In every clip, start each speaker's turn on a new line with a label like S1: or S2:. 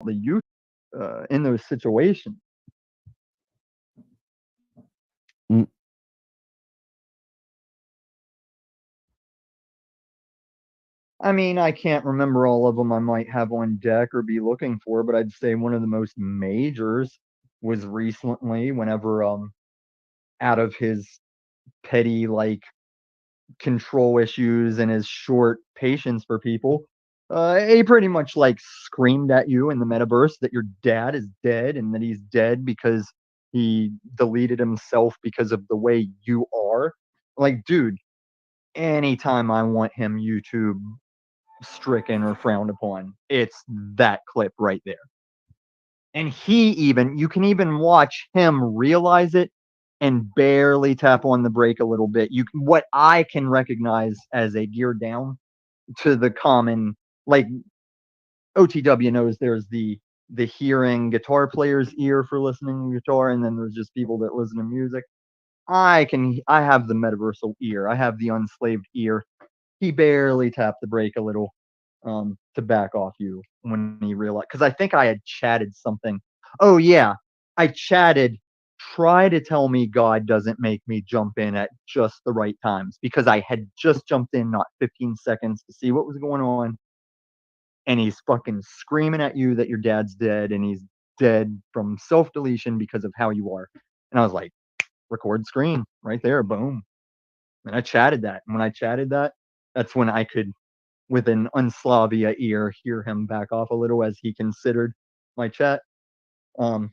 S1: the youth in those situations.
S2: Mm.
S1: I mean, I can't remember all of them I might have on deck or be looking for, but I'd say one of the most majors was recently whenever out of his petty like control issues and his short patience for people, he pretty much like screamed at you in the metaverse that your dad is dead and that he's dead because he deleted himself because of the way you are. Like, dude, anytime I want him YouTube stricken or frowned upon, it's that clip right there. And you can even watch him realize it and barely tap on the brake a little bit. What I can recognize as a gear down to the common, like OTW knows there's the hearing guitar player's ear for listening to guitar, and then there's just people that listen to music. I have the metaversal ear. I have the unslaved ear. He barely tapped the brake a little to back off you when he realized, because I think I had chatted something. Oh yeah, I chatted. Try to tell me God doesn't make me jump in at just the right times, because I had just jumped in not 15 seconds to see what was going on, and he's fucking screaming at you that your dad's dead and he's dead from self deletion because of how you are. And I was like, record screen right there, boom. And I chatted that. And when I chatted that, that's when I could, with an unslavia ear, hear him back off a little as he considered my chat. Um,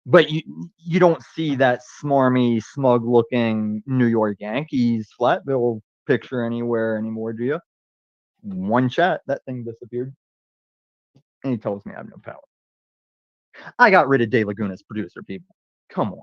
S1: but you don't see that smarmy, smug looking New York Yankees flat bill picture anywhere anymore, do you? One chat, that thing disappeared. And he tells me I have no power. I got rid of De Laguna's producer, people. Come on.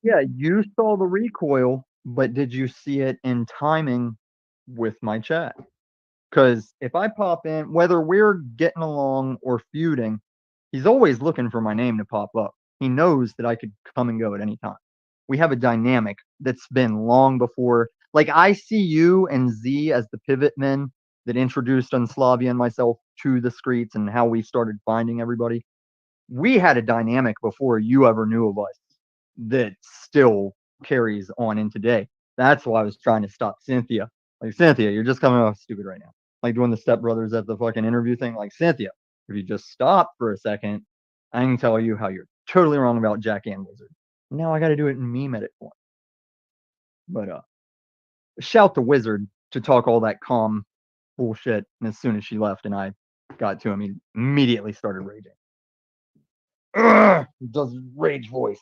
S1: Yeah, you saw the recoil, but did you see it in timing with my chat? Because if I pop in, whether we're getting along or feuding, he's always looking for my name to pop up. He knows that I could come and go at any time. We have a dynamic that's been long before. Like, I see you and Z as the pivot men that introduced Unslavia and myself to the streets and how we started finding everybody. We had a dynamic before you ever knew of us that still carries on in today. That's why I was trying to stop Cynthia. Like, Cynthia, you're just coming off stupid right now. Like doing the stepbrothers at the fucking interview thing. Like, Cynthia, if you just stop for a second, I can tell you how you're totally wrong about Jack and Wizard. Now I got to do it in meme edit form. But shout to Wizard to talk all that calm bullshit. And as soon as she left and I got to him, he immediately started raging. Ugh, does rage voice.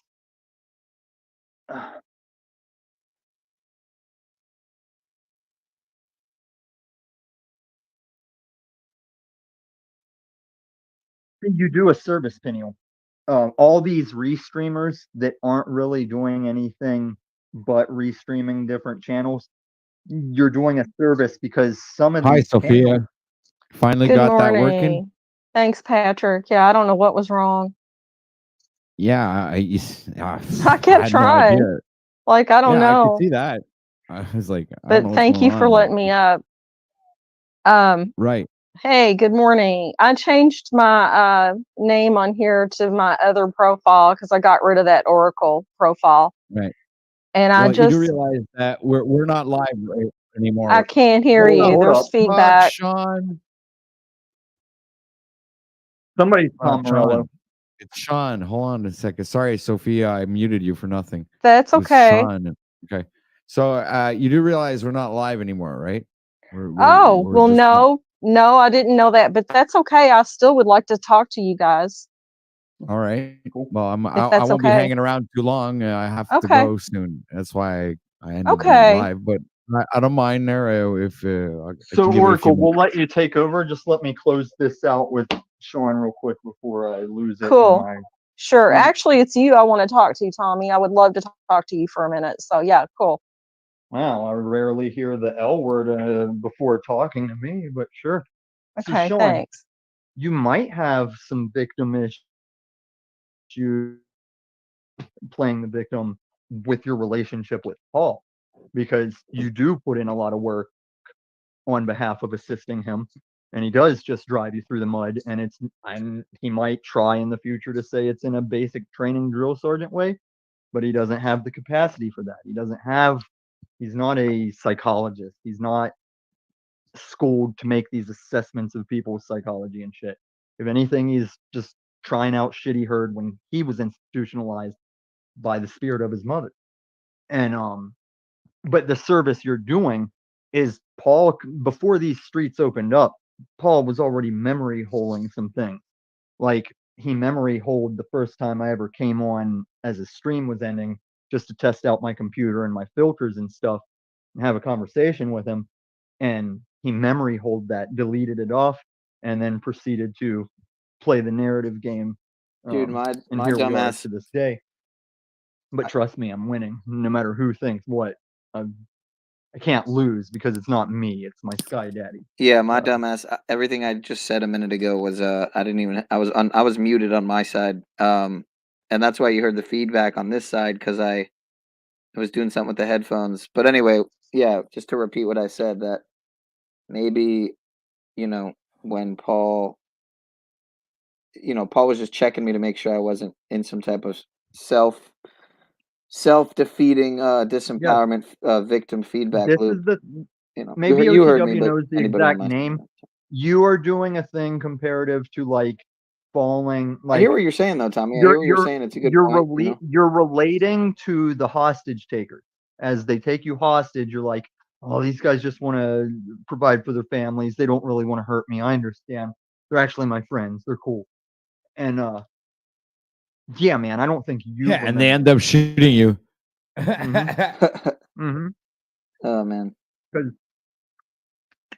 S1: You do a service, Peniel. All these restreamers that aren't really doing anything but restreaming different channels, you're doing a service because some of
S2: Hi,
S1: these channels.
S2: Sophia. Finally
S3: Good
S2: got that working.
S3: morning. Thanks, Patrick. Yeah, I don't know what was wrong.
S2: Yeah,
S3: I
S2: I
S3: kept
S2: had no
S3: trying.
S2: idea.
S3: Like, I don't
S2: Yeah, I could
S3: know.
S2: see that. I was like, I don't
S3: But
S2: know what's
S3: thank
S2: going
S3: you for
S2: on.
S3: letting me up.
S2: Right.
S3: Hey, good morning. I changed my name on here to my other profile because I got rid of that Oracle profile.
S2: Right.
S3: And
S2: Well,
S3: I
S2: you do
S3: just
S2: realize that we're not live anymore.
S3: I can't hear
S1: Hold up,
S3: you.
S1: hold
S3: There's
S1: up.
S3: feedback.
S2: Sean.
S1: Somebody's Pomerello.
S2: Sean. It's Sean. Hold on a second. Sorry, Sophia. I muted you for nothing.
S3: That's
S2: It was
S3: okay.
S2: Sean. Okay. So you do realize we're not live anymore, right?
S3: Oh,
S2: we're
S3: well,
S2: just
S3: no, I didn't know that, but that's okay. I still would like to talk to you guys.
S2: All right.
S1: Cool.
S2: Well, I
S3: That's
S2: won't be
S3: okay.
S2: hanging around too long. I have to
S3: Okay.
S2: go soon. That's why I ended the
S3: Okay.
S2: live. But I don't mind there if I
S1: So
S2: can give it a few
S1: Oracle, we'll
S2: minutes.
S1: let you take over. Just let me close this out with Sean real quick before I lose it in
S3: Cool.
S1: my
S3: Sure.
S1: tweet.
S3: Actually, it's you I want to talk to, Tommy. I would love to talk to you for a minute. So yeah, cool.
S1: Wow, I rarely hear the L word before talking to me, but sure. So
S3: Okay,
S1: Sean,
S3: thanks.
S1: you might have some victim issues playing the victim with your relationship with Paul, because you do put in a lot of work on behalf of assisting him, and he does just drive you through the mud. And he might try in the future to say it's in a basic training drill sergeant way, but he doesn't have the capacity for that. He's not a psychologist. He's not schooled to make these assessments of people's psychology and shit. If anything, he's just trying out shit he heard when he was institutionalized by the spirit of his mother. And but the service you're doing is Paul, before these streets opened up, Paul was already memory holing some things. Like he memory holed the first time I ever came on as a stream was ending, just to test out my computer and my filters and stuff and have a conversation with him. And he memory hold that, deleted it off, and then proceeded to play the narrative game.
S4: Dude,
S1: And
S4: my
S1: here we are
S4: dumbass.
S1: to this day. But trust me, I'm winning, no matter who thinks what. I can't lose because it's not me; it's my Sky Daddy.
S4: Yeah, my dumbass. Everything I just said a minute ago was I didn't even I was muted on my side. And that's why you heard the feedback on this side because I was doing something with the headphones. But anyway, yeah, just to repeat what I said, that maybe, you know, when Paul was just checking me to make sure I wasn't in some type of self self-defeating
S1: Yes,
S4: disempowerment victim feedback
S1: this
S4: loop.
S1: is the
S4: You
S1: maybe
S4: you heard me,
S1: OTW
S4: but
S1: knows the
S4: anybody on
S1: exact
S4: my side.
S1: name. You are doing a thing comparative to like falling,
S4: I hear
S1: like
S4: what you're saying though, Tommy. I
S1: you're
S4: hear what you're
S1: you're
S4: saying. It's a good point,
S1: you're relating to the hostage takers. As they take you hostage, you're like, oh, these guys just want to provide for their families. They don't really want to hurt me. I understand. They're actually my friends. They're cool. And yeah, man, I don't think you
S2: Yeah, and they
S1: remember
S2: end up shooting you.
S1: Mm-hmm.
S4: Oh man.
S1: Because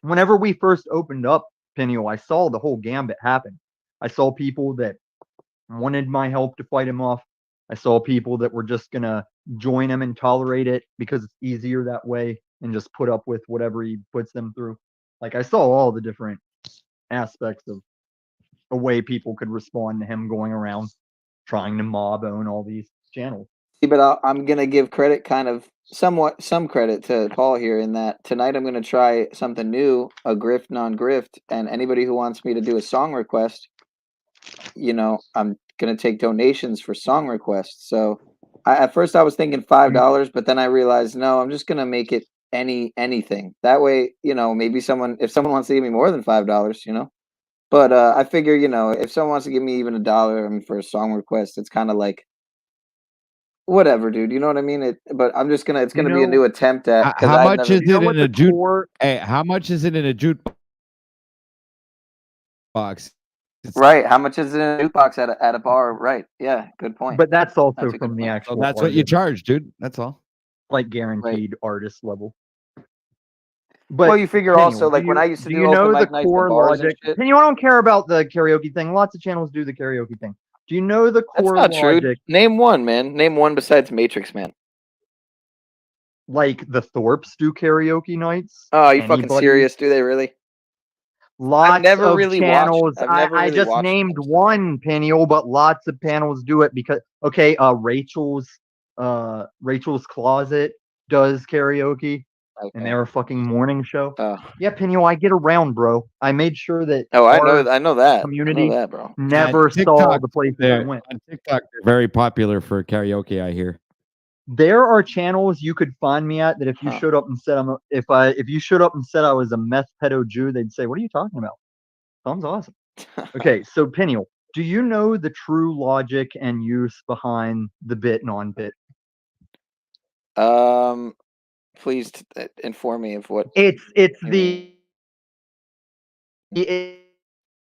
S1: whenever we first opened up Peniel, I saw the whole gambit happen. I saw people that wanted my help to fight him off. I saw people that were just gonna join him and tolerate it because it's easier that way and just put up with whatever he puts them through. Like I saw all the different aspects of a way people could respond to him going around trying to mob own all these channels.
S4: See, but I'm gonna give credit, kind of somewhat some credit to Paul here in that tonight I'm gonna try something new, a grift non-grift, and anybody who wants me to do a song request, I'm gonna take donations for song requests. So at first I was thinking $5, but then I realized no, I'm just gonna make it anything. That way, maybe if someone wants to give me more than $5, But I figure, if someone wants to give me even $1, I mean, for a song request, it's kind of like whatever, dude. You know what I mean? But it's
S1: You
S4: gonna be a
S1: know,
S4: new attempt at because
S2: How
S4: I've
S2: much
S4: never.
S2: is
S1: you know
S2: it
S1: what
S2: in a
S1: the
S2: jute?
S1: core
S2: Hey, how much is it in a jute box? It's,
S4: Right. How much is it in a jukebox at a bar? Right. Yeah. Good point.
S1: but that's also
S4: That's a good
S1: from the
S4: point.
S2: so
S1: actual
S2: that's what you
S1: artist,
S2: charge, dude. That's all.
S1: like
S4: Right.
S1: guaranteed artist level.
S4: Well,
S1: But
S4: you figure
S1: Peniel,
S4: also like when I used to
S1: do
S4: do
S1: you
S4: open
S1: know the
S4: mic nights at
S1: core
S4: bars and
S1: logic?
S4: shit.
S1: Peniel, I don't care about the karaoke thing. Lots of channels do the karaoke thing. Do you know the
S4: That's
S1: core
S4: not true.
S1: logic,
S4: Name one, man. Name one besides Matrix Man.
S1: like the Thorpes do karaoke nights?
S4: Oh, are you fucking
S1: Anybody?
S4: serious? Do they really?
S1: Lots of channels.
S4: I've never
S1: I
S4: really
S1: just
S4: watched
S1: named
S4: them. So.
S1: one, Peniel, but lots of panels do it because okay, Rachel's Closet does karaoke and
S4: Okay.
S1: they're a fucking morning show.
S4: Oh.
S1: Yeah, Peniel, I get around, bro. I made sure that
S4: Oh, I
S1: our
S4: know that. I know
S1: community
S4: that, bro.
S1: never saw the places I went.
S2: On TikTok, they're very popular for karaoke. I hear.
S1: There are channels you could find me at that if you
S4: Huh.
S1: showed up and said if you showed up and said I was a meth pedo Jew, they'd say, "What are you talking about? Sounds awesome." Okay, so Peniel, do you know the true logic and use behind the bit non-bit?
S4: um, please inform me of what
S1: It's
S4: you mean.
S1: the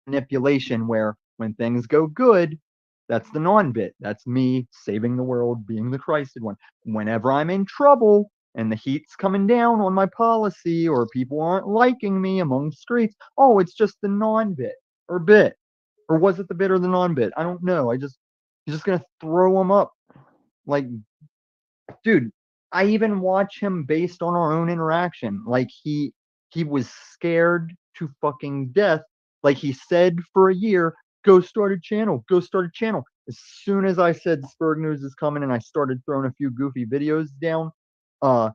S1: manipulation where when things go good, that's the non-bit. That's me saving the world, being the Christed one. Whenever I'm in trouble, and the heat's coming down on my policy, or people aren't liking me among streets. Oh, it's just the non-bit or bit, or was it the bit or the non-bit? I don't know. You're just gonna throw them up, like, dude. I even watch him based on our own interaction. Like he was scared to fucking death. Like he said for a year, go start a channel, go start a channel. As soon as I said Spurg News is coming and I started throwing a few goofy videos down, uh,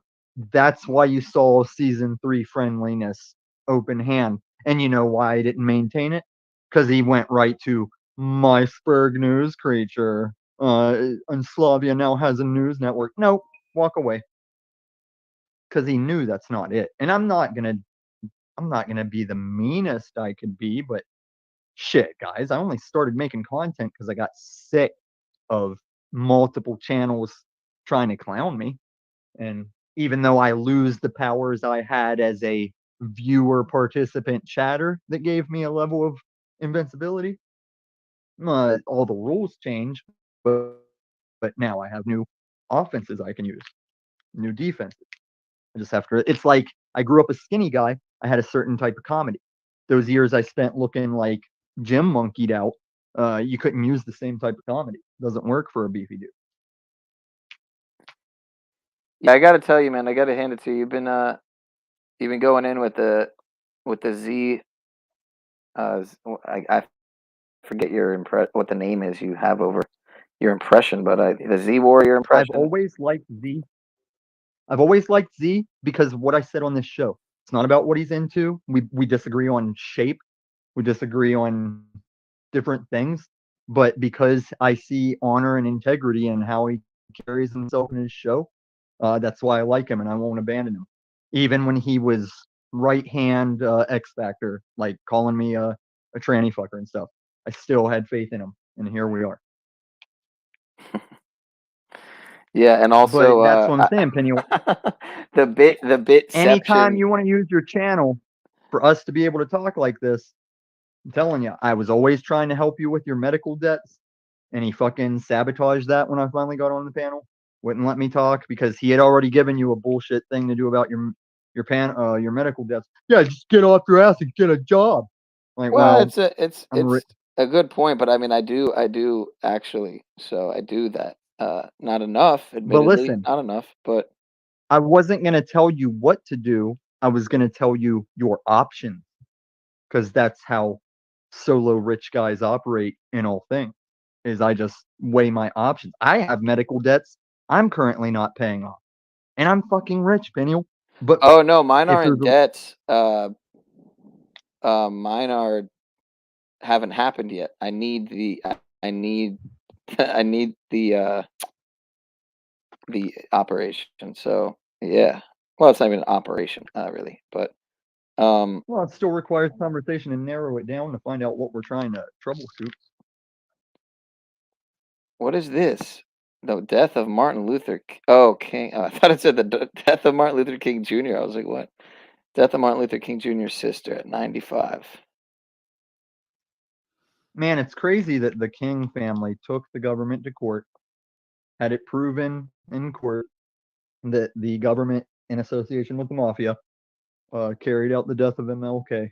S1: that's why you saw season 3 friendliness open hand. And you know why I didn't maintain it? Because he went right to my Spurg News creature. And Slavia now has a news network. Nope, walk away. Because he knew that's not it. And I'm not gonna be the meanest I could be, but shit, guys, I only started making content because I got sick of multiple channels trying to clown me. And even though I lose the powers I had as a viewer participant chatter that gave me a level of invincibility, all the rules change, but now I have new offenses I can use, new defenses. I just have to. It's like I grew up a skinny guy. I had a certain type of comedy. Those years I spent looking like Jim monkeyed out, you couldn't use the same type of comedy. Doesn't work for a beefy dude.
S4: Yeah, I gotta tell you, man. I gotta hand it to you. You've been going in with the Z. I forget what the name is you have over your impression, but the Z Warrior impression.
S1: I've always liked Z because of what I said on this show. It's not about what he's into. We disagree on shape. We disagree on different things. But because I see honor and integrity in how he carries himself in his show, that's why I like him and I won't abandon him. Even when he was right hand X Factor, like calling me a tranny fucker and stuff, I still had faith in him. And here we are.
S4: Yeah, and also
S1: but that's what I'm saying, Penny.
S4: the bit.
S1: Anytime you want to use your channel for us to be able to talk like this, I'm telling you, I was always trying to help you with your medical debts, and he fucking sabotaged that when I finally got on the panel. Wouldn't let me talk because he had already given you a bullshit thing to do about your medical debts. Yeah, just get off your ass and get a job. Like, well,
S4: it's a good point, but I mean, I do actually. So I do that. Not enough, admittedly,
S1: listen,
S4: not enough, but
S1: I wasn't gonna tell you what to do. I was gonna tell you your options, because that's how solo rich guys operate in all things. Is I just weigh my options. I have medical debts I'm currently not paying off, and I'm fucking rich, Peniel. But
S4: oh no, mine aren't debts. Mine haven't happened yet. I need I need the operation. So yeah, well, it's not even an operation, really, but
S1: well, it still requires conversation and narrow it down to find out what we're trying to troubleshoot.
S4: What is this? The death of Martin Luther. Oh, King. Oh, I thought it said the death of Martin Luther King Jr. I was like, what? Death of Martin Luther King Jr.'s sister at 95.
S1: Man, it's crazy that the King family took the government to court, had it proven in court that the government, in association with the mafia, carried out the death of MLK.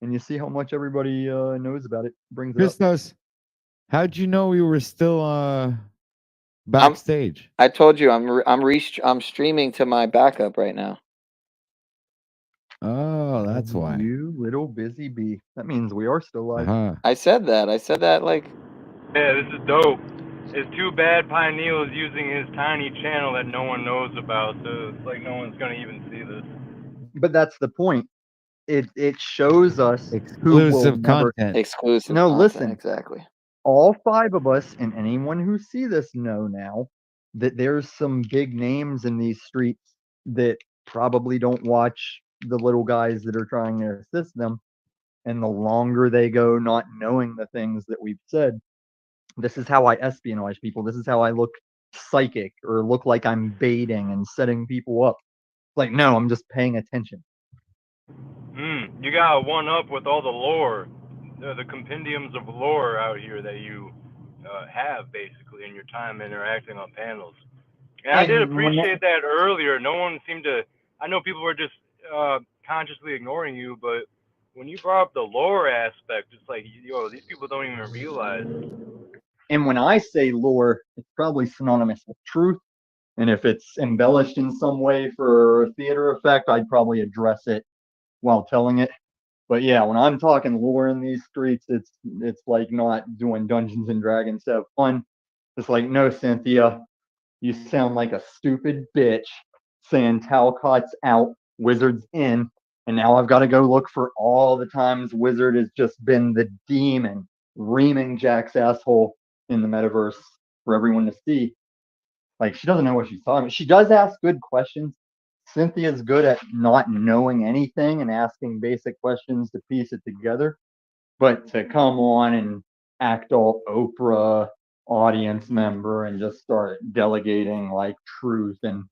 S1: And you see how much everybody knows about it. Brings it up.
S2: Christos, how'd you know we were still backstage?
S4: I told you I'm streaming to my backup right now.
S2: Oh, that's why.
S1: You little busy bee. That means we are still live.
S4: I said that. Like.
S5: Yeah, this is dope. It's too bad Pineal is using his tiny channel that no one knows about, so it's like no one's gonna even see this.
S1: But that's the point. It shows us
S2: exclusive content.
S4: Exclusive.
S1: No,
S4: content,
S1: listen.
S4: Exactly.
S1: All 5 of us and anyone who see this know now that there's some big names in these streets that probably don't watch the little guys that are trying to assist them. And the longer they go not knowing the things that we've said, this is how I espionage people. This is how I look psychic or look like I'm baiting and setting people up. Like, no, I'm just paying attention.
S5: You got one up with all the lore, the compendiums of lore out here that you have basically in your time interacting on panels. And I did
S1: And when
S5: appreciate that earlier. No one seemed to. I know people were just consciously ignoring you, but when you brought up the lore aspect, it's like, yo, these people don't even realize.
S1: and when I say lore, it's probably synonymous with truth. And if it's embellished in some way for theater effect, I'd probably address it while telling it. But yeah, when I'm talking lore in these streets, it's like not doing Dungeons and Dragons to have fun. It's like, no, Cynthia, you sound like a stupid bitch saying Talcott's out, Wizard's in, and now I've got to go look for all the times Wizard has just been the demon reaming Jack's asshole in the metaverse for everyone to see. Like, she doesn't know what she's talking about. She does ask good questions. Cynthia's good at not knowing anything and asking basic questions to piece it together. But to come on and act all Oprah audience member and just start delegating like truth and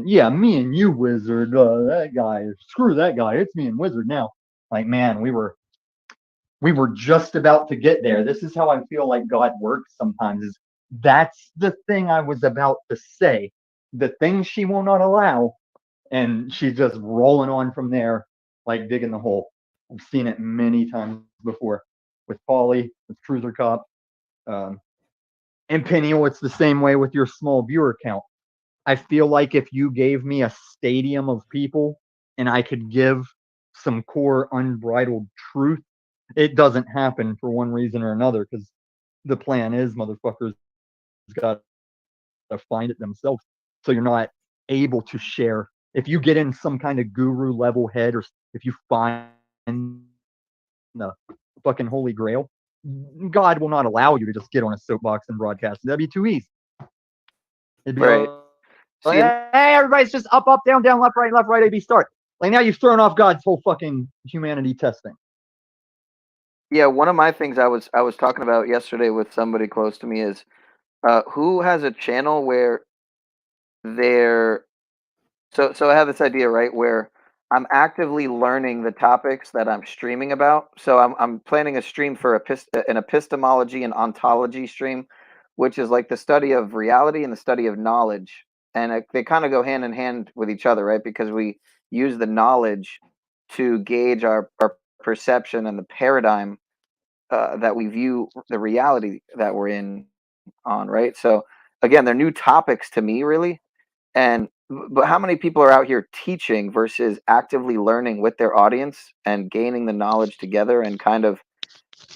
S1: yeah, me and you, Wizard, that guy, screw that guy, it's me and Wizard now. Like, man, we were just about to get there. This is how I feel like God works sometimes. Is that's the thing I was about to say. The thing she will not allow, and she's just rolling on from there, like digging the hole. I've seen it many times before with Polly, with Cruiser Cop, um, and Peniel. It's the same way with your small viewer count. I feel like if you gave me a stadium of people and I could give some core unbridled truth, it doesn't happen for one reason or another because the plan is motherfuckers got to find it themselves. So you're not able to share. If you get in some kind of guru level head or if you find the fucking holy grail, God will not allow you to just get on a soapbox and broadcast. That'd be too easy. It'd be
S4: Right.
S1: like,
S4: See,
S1: hey, everybody's just up, down, left, right, A, B, start. Like now you've thrown off God's whole fucking humanity testing.
S4: yeah, one of my things I was talking about yesterday with somebody close to me is who has a channel where they're so I have this idea, right, where I'm actively learning the topics that I'm streaming about. So I'm planning a stream for an epistemology and ontology stream, which is like the study of reality and the study of knowledge, and they kind of go hand in hand with each other, right? Because we use the knowledge to gauge our perception and the paradigm that we view the reality that we're in on, right? So again, they're new topics to me, really. And but how many people are out here teaching versus actively learning with their audience and gaining the knowledge together and kind of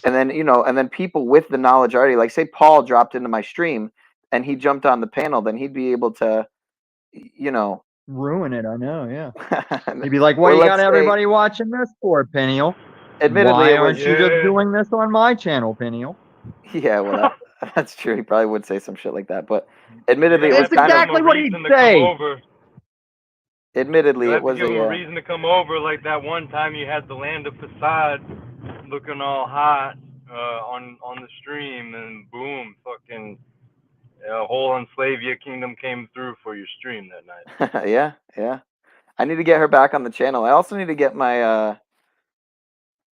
S4: and then and then people with the knowledge already, like say Paul dropped into my stream and he jumped on the panel, then he'd be able to
S1: ruin it. I know, yeah. He'd be like, "What
S4: or
S1: you
S4: let's
S1: got
S4: say,
S1: everybody watching this for, Peniel?
S4: admittedly
S1: Why
S4: it was
S1: aren't you just doing this on my channel, Peniel?"
S4: yeah, well that's true. He probably would say some shit like that, but admittedly
S5: You'll
S4: it
S5: have
S4: was
S5: to
S4: kind
S5: give
S4: of
S5: him a
S1: exactly what he'd
S5: reason to come
S1: say.
S5: over.
S4: admittedly
S5: You'll
S4: it
S5: have to
S4: was
S5: give him a
S4: a
S5: reason to come over, like that one time you had the land of facade looking all hot on the stream, and boom, fucking a whole Enslavia kingdom came through for your stream that night.
S4: yeah. I need to get her back on the channel. I also need to get my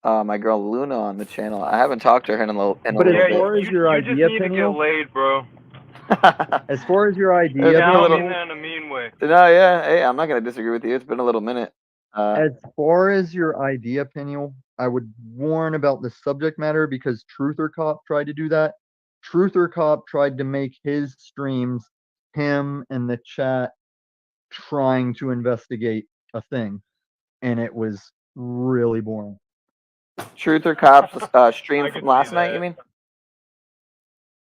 S4: my girl Luna on the channel. I haven't talked to her in a little
S1: But
S4: bit.
S1: as far as your
S5: you just
S1: idea,
S5: need to get
S1: Peniel,
S5: laid, bro.
S1: as far as your
S4: It's
S1: idea,
S4: been
S5: Yeah, I
S4: a
S5: don't
S4: little.
S5: mean that in a mean way.
S4: No, yeah. Hey, I'm not gonna disagree with you. It's been a little minute.
S1: as far as your idea, Peniel, I would warn about the subject matter because Truther Cop tried to do that. Truther Cop tried to make his streams him and the chat trying to investigate a thing, and it was really boring.
S4: Truth or Cops stream
S5: I
S4: from
S5: could
S4: last
S5: see
S4: night.
S5: that.
S4: You mean?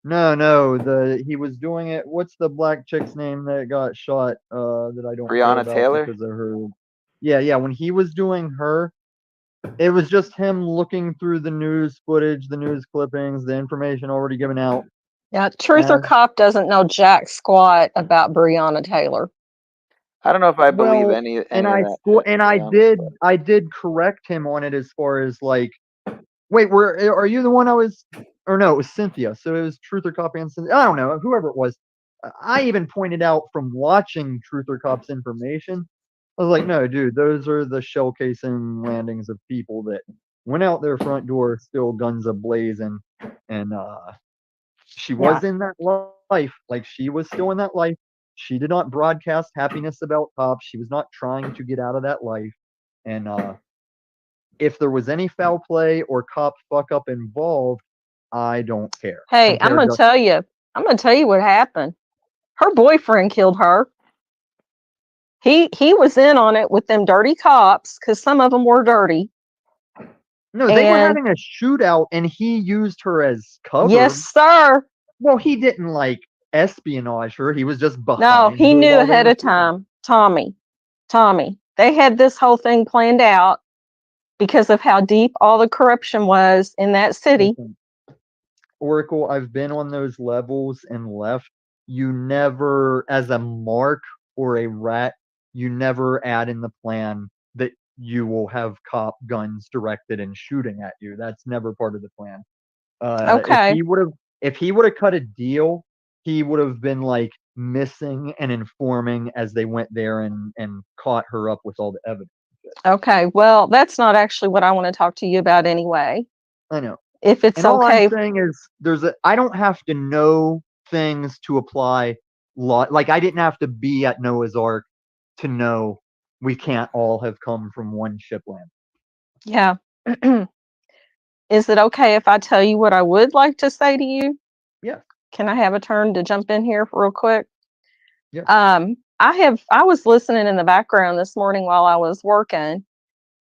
S1: No, he was doing it. What's the black chick's name that got shot? That I don't care
S4: Breonna
S1: about
S4: Taylor?
S1: because of her. Yeah. When he was doing her, it was just him looking through the news footage, the news clippings, the information already given out.
S3: Yeah, Truth or
S1: as
S3: Cop doesn't know jack squat about Breonna Taylor.
S4: I don't know if I believe
S1: well,
S4: any
S1: and
S4: of
S1: I
S4: that.
S1: sco-
S4: Shit,
S1: and
S4: to
S1: I
S4: be honest,
S1: did
S4: but-
S1: I did correct him on it as far as like, wait, are you the one I was? Or no, it was Cynthia. So it was Truth or Cop and Cynthia. I don't know, whoever it was. I even pointed out from watching Truth or Cop's information. I was like, no, dude, those are the shell casing landings of people that went out their front door, still guns ablazing, and she was in that life. Like she was still in that life. She did not broadcast happiness about cops. She was not trying to get out of that life. And if there was any foul play or cop fuck up involved, I don't care.
S3: Hey, I'm
S1: Compared
S3: gonna tell you. I'm gonna tell you what happened. Her boyfriend killed her. He was in on it with them dirty cops because some of them were dirty.
S1: No, they were
S3: And
S1: having a shootout, and he used her as cover.
S3: yes, sir.
S1: Well, he didn't like espionage her. He was just behind.
S3: No, he
S1: her
S3: knew
S1: while they
S3: ahead
S1: were
S3: of
S1: shooting.
S3: time. Tommy. They had this whole thing planned out because of how deep all the corruption was in that city.
S1: Listen, Oracle, I've been on those levels and left. You never, as a mark or a rat, you never add in the plan that you will have cop guns directed and shooting at you. That's never part of the plan.
S3: Okay.
S1: If he would have cut a deal, he would have been like missing and informing as they went there and caught her up with all the evidence.
S3: Okay. Well, that's not actually what I want to talk to you about anyway.
S1: I know.
S3: If it's
S1: And all
S3: okay.
S1: I'm saying is I don't have to know things to apply law. Like I didn't have to be at Noah's Ark to know we can't all have come from one shipland.
S3: Yeah. Is it okay if I tell you what I would like to say to you?
S1: Yeah.
S3: Can I have a turn to jump in here real quick?
S1: Yeah.
S3: I was listening in the background this morning while I was working.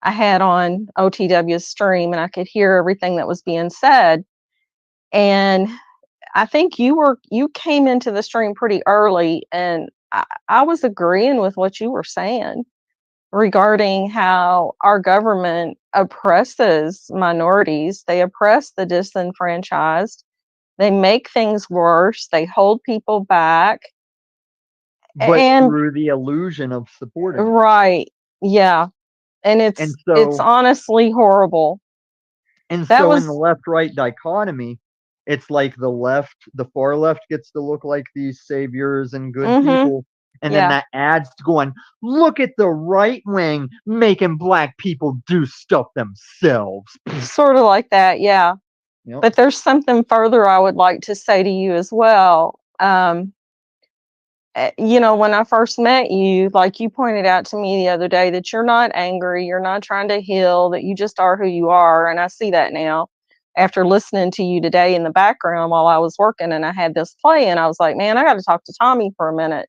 S3: I had on OTW's stream and I could hear everything that was being said. And I think you came into the stream pretty early, and I was agreeing with what you were saying regarding how our government oppresses minorities. They oppress the disenfranchised. They make things worse. They hold people back.
S1: But
S3: And
S1: through the illusion of supporting.
S3: right. Yeah. And it's
S1: so
S3: honestly horrible.
S1: And
S3: That
S1: so in
S3: was
S1: the left-right dichotomy, it's like the far left gets to look like these saviors and good people. And then
S3: Yeah.
S1: that adds to going, look at the right wing making black people do stuff themselves.
S3: sort of like that, yeah.
S1: Yep.
S3: But there's something further I would like to say to you as well. When I first met you, like you pointed out to me the other day, that you're not angry, you're not trying to heal, that you just are who you are. And I see that now after listening to you today in the background while I was working, and I had this play, and I was like, man, I got to talk to Tommy for a minute.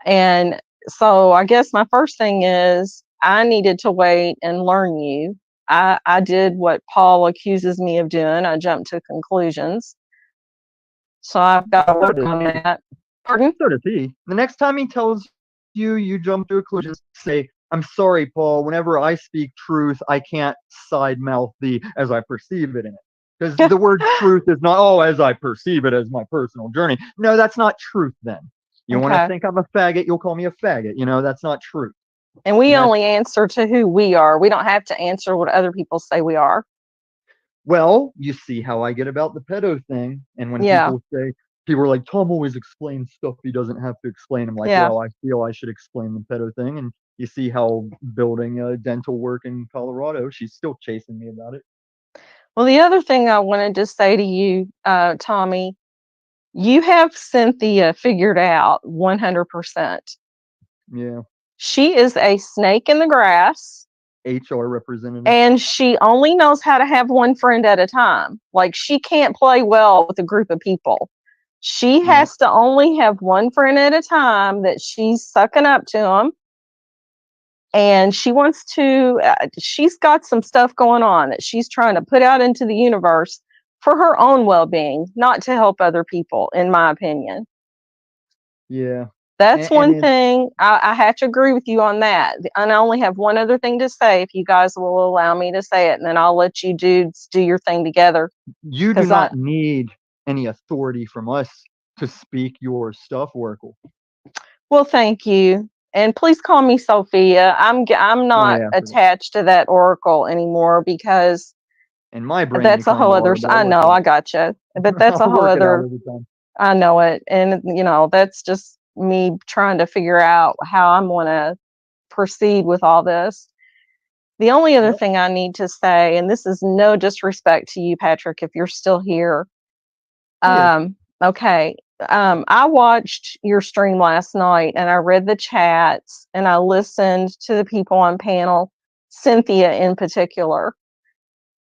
S3: And so I guess my first thing is I needed to wait and learn you. I did what Paul accuses me of doing. I jumped to conclusions. So I've got to work on that. Pardon?
S1: So does he. The next time he tells you jump to conclusions, say, I'm sorry, Paul, whenever I speak truth, I can't side mouth the as I perceive it in it. Because the word truth is not, as I perceive it as my personal journey. No, that's not truth then. You want to think I'm a faggot, you'll call me a faggot. That's not truth.
S3: And we only answer to who we are. We don't have to answer what other people say we are.
S1: Well, you see how I get about the pedo thing. And when people are like, Tom always explains stuff he doesn't have to explain. I'm like, well, I feel I should explain the pedo thing. And you see how building a dental work in Colorado, she's still chasing me about it.
S3: Well, the other thing I wanted to say to you, Tommy, you have Cynthia figured out 100%.
S1: Yeah.
S3: She is a snake in the grass.
S1: HR representative.
S3: And she only knows how to have one friend at a time. Like, she can't play well with a group of people. She has to only have one friend at a time that she's sucking up to them. And she wants to, she's got some stuff going on that she's trying to put out into the universe for her own well-being, not to help other people, in my opinion.
S1: Yeah.
S3: That's one thing. I have to agree with you on that. And I only have one other thing to say, if you guys will allow me to say it, and then I'll let you dudes do your thing together.
S1: You do not need any authority from us to speak your stuff, Oracle.
S3: Well, thank you. And please call me Sophia. I'm not attached to that Oracle anymore, because
S1: in my brain,
S3: that's a whole other. I know, I gotcha. But that's a whole other. I know it. And, that's just me trying to figure out how I'm going to proceed with all this. The only other thing I need to say, and this is no disrespect to you, Patrick, if you're still here. Okay. I watched your stream last night and I read the chats and I listened to the people on panel, Cynthia in particular.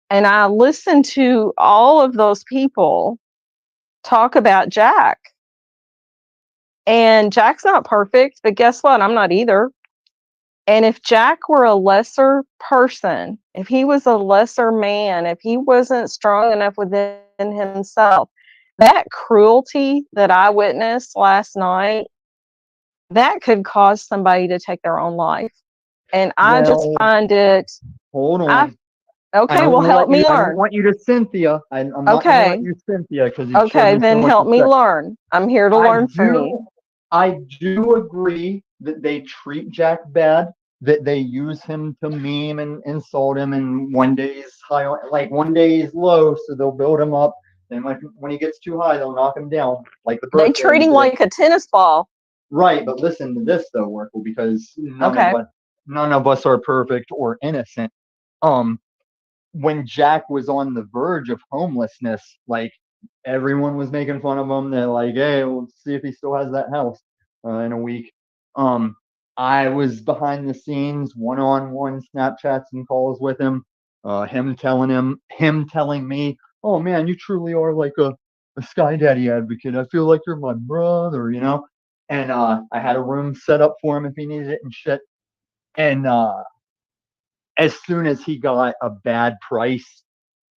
S3: And I listened to all of those people talk about Jack. And Jack's not perfect, but guess what? I'm not either. And if Jack were a lesser person, if he was a lesser man, if he wasn't strong enough within himself, that cruelty that I witnessed last night, that could cause somebody to take their own life. And I just
S1: Well,
S3: find it,
S1: hold
S3: I,
S1: on.
S3: okay, well, help me
S1: I don't
S3: learn.
S1: want you to Cynthia. I'm not going to let
S3: Okay,
S1: you Cynthia because you showed
S3: okay,
S1: me so
S3: then
S1: much
S3: help me
S1: respect.
S3: learn. I'm here to learn from you.
S1: I do agree that they treat Jack bad, that they use him to meme and insult him, and one day he's high, like one day he's low, so they'll build him up, and when he gets too high, they'll knock him down, like the
S3: They
S1: birthday
S3: treat him
S1: did.
S3: like a tennis ball.
S1: Right, but listen to this though, Workle, because
S3: Okay.
S1: none of us are perfect or innocent. When Jack was on the verge of homelessness, like everyone was making fun of him. They're like, "Hey, we'll see if he still has that house in a week." I was behind the scenes, one-on-one Snapchats and calls with him. Him telling me, "Oh man, you truly are like a Sky Daddy advocate. I feel like you're my brother," you know. And I had a room set up for him if he needed it and shit. And as soon as he got a bad price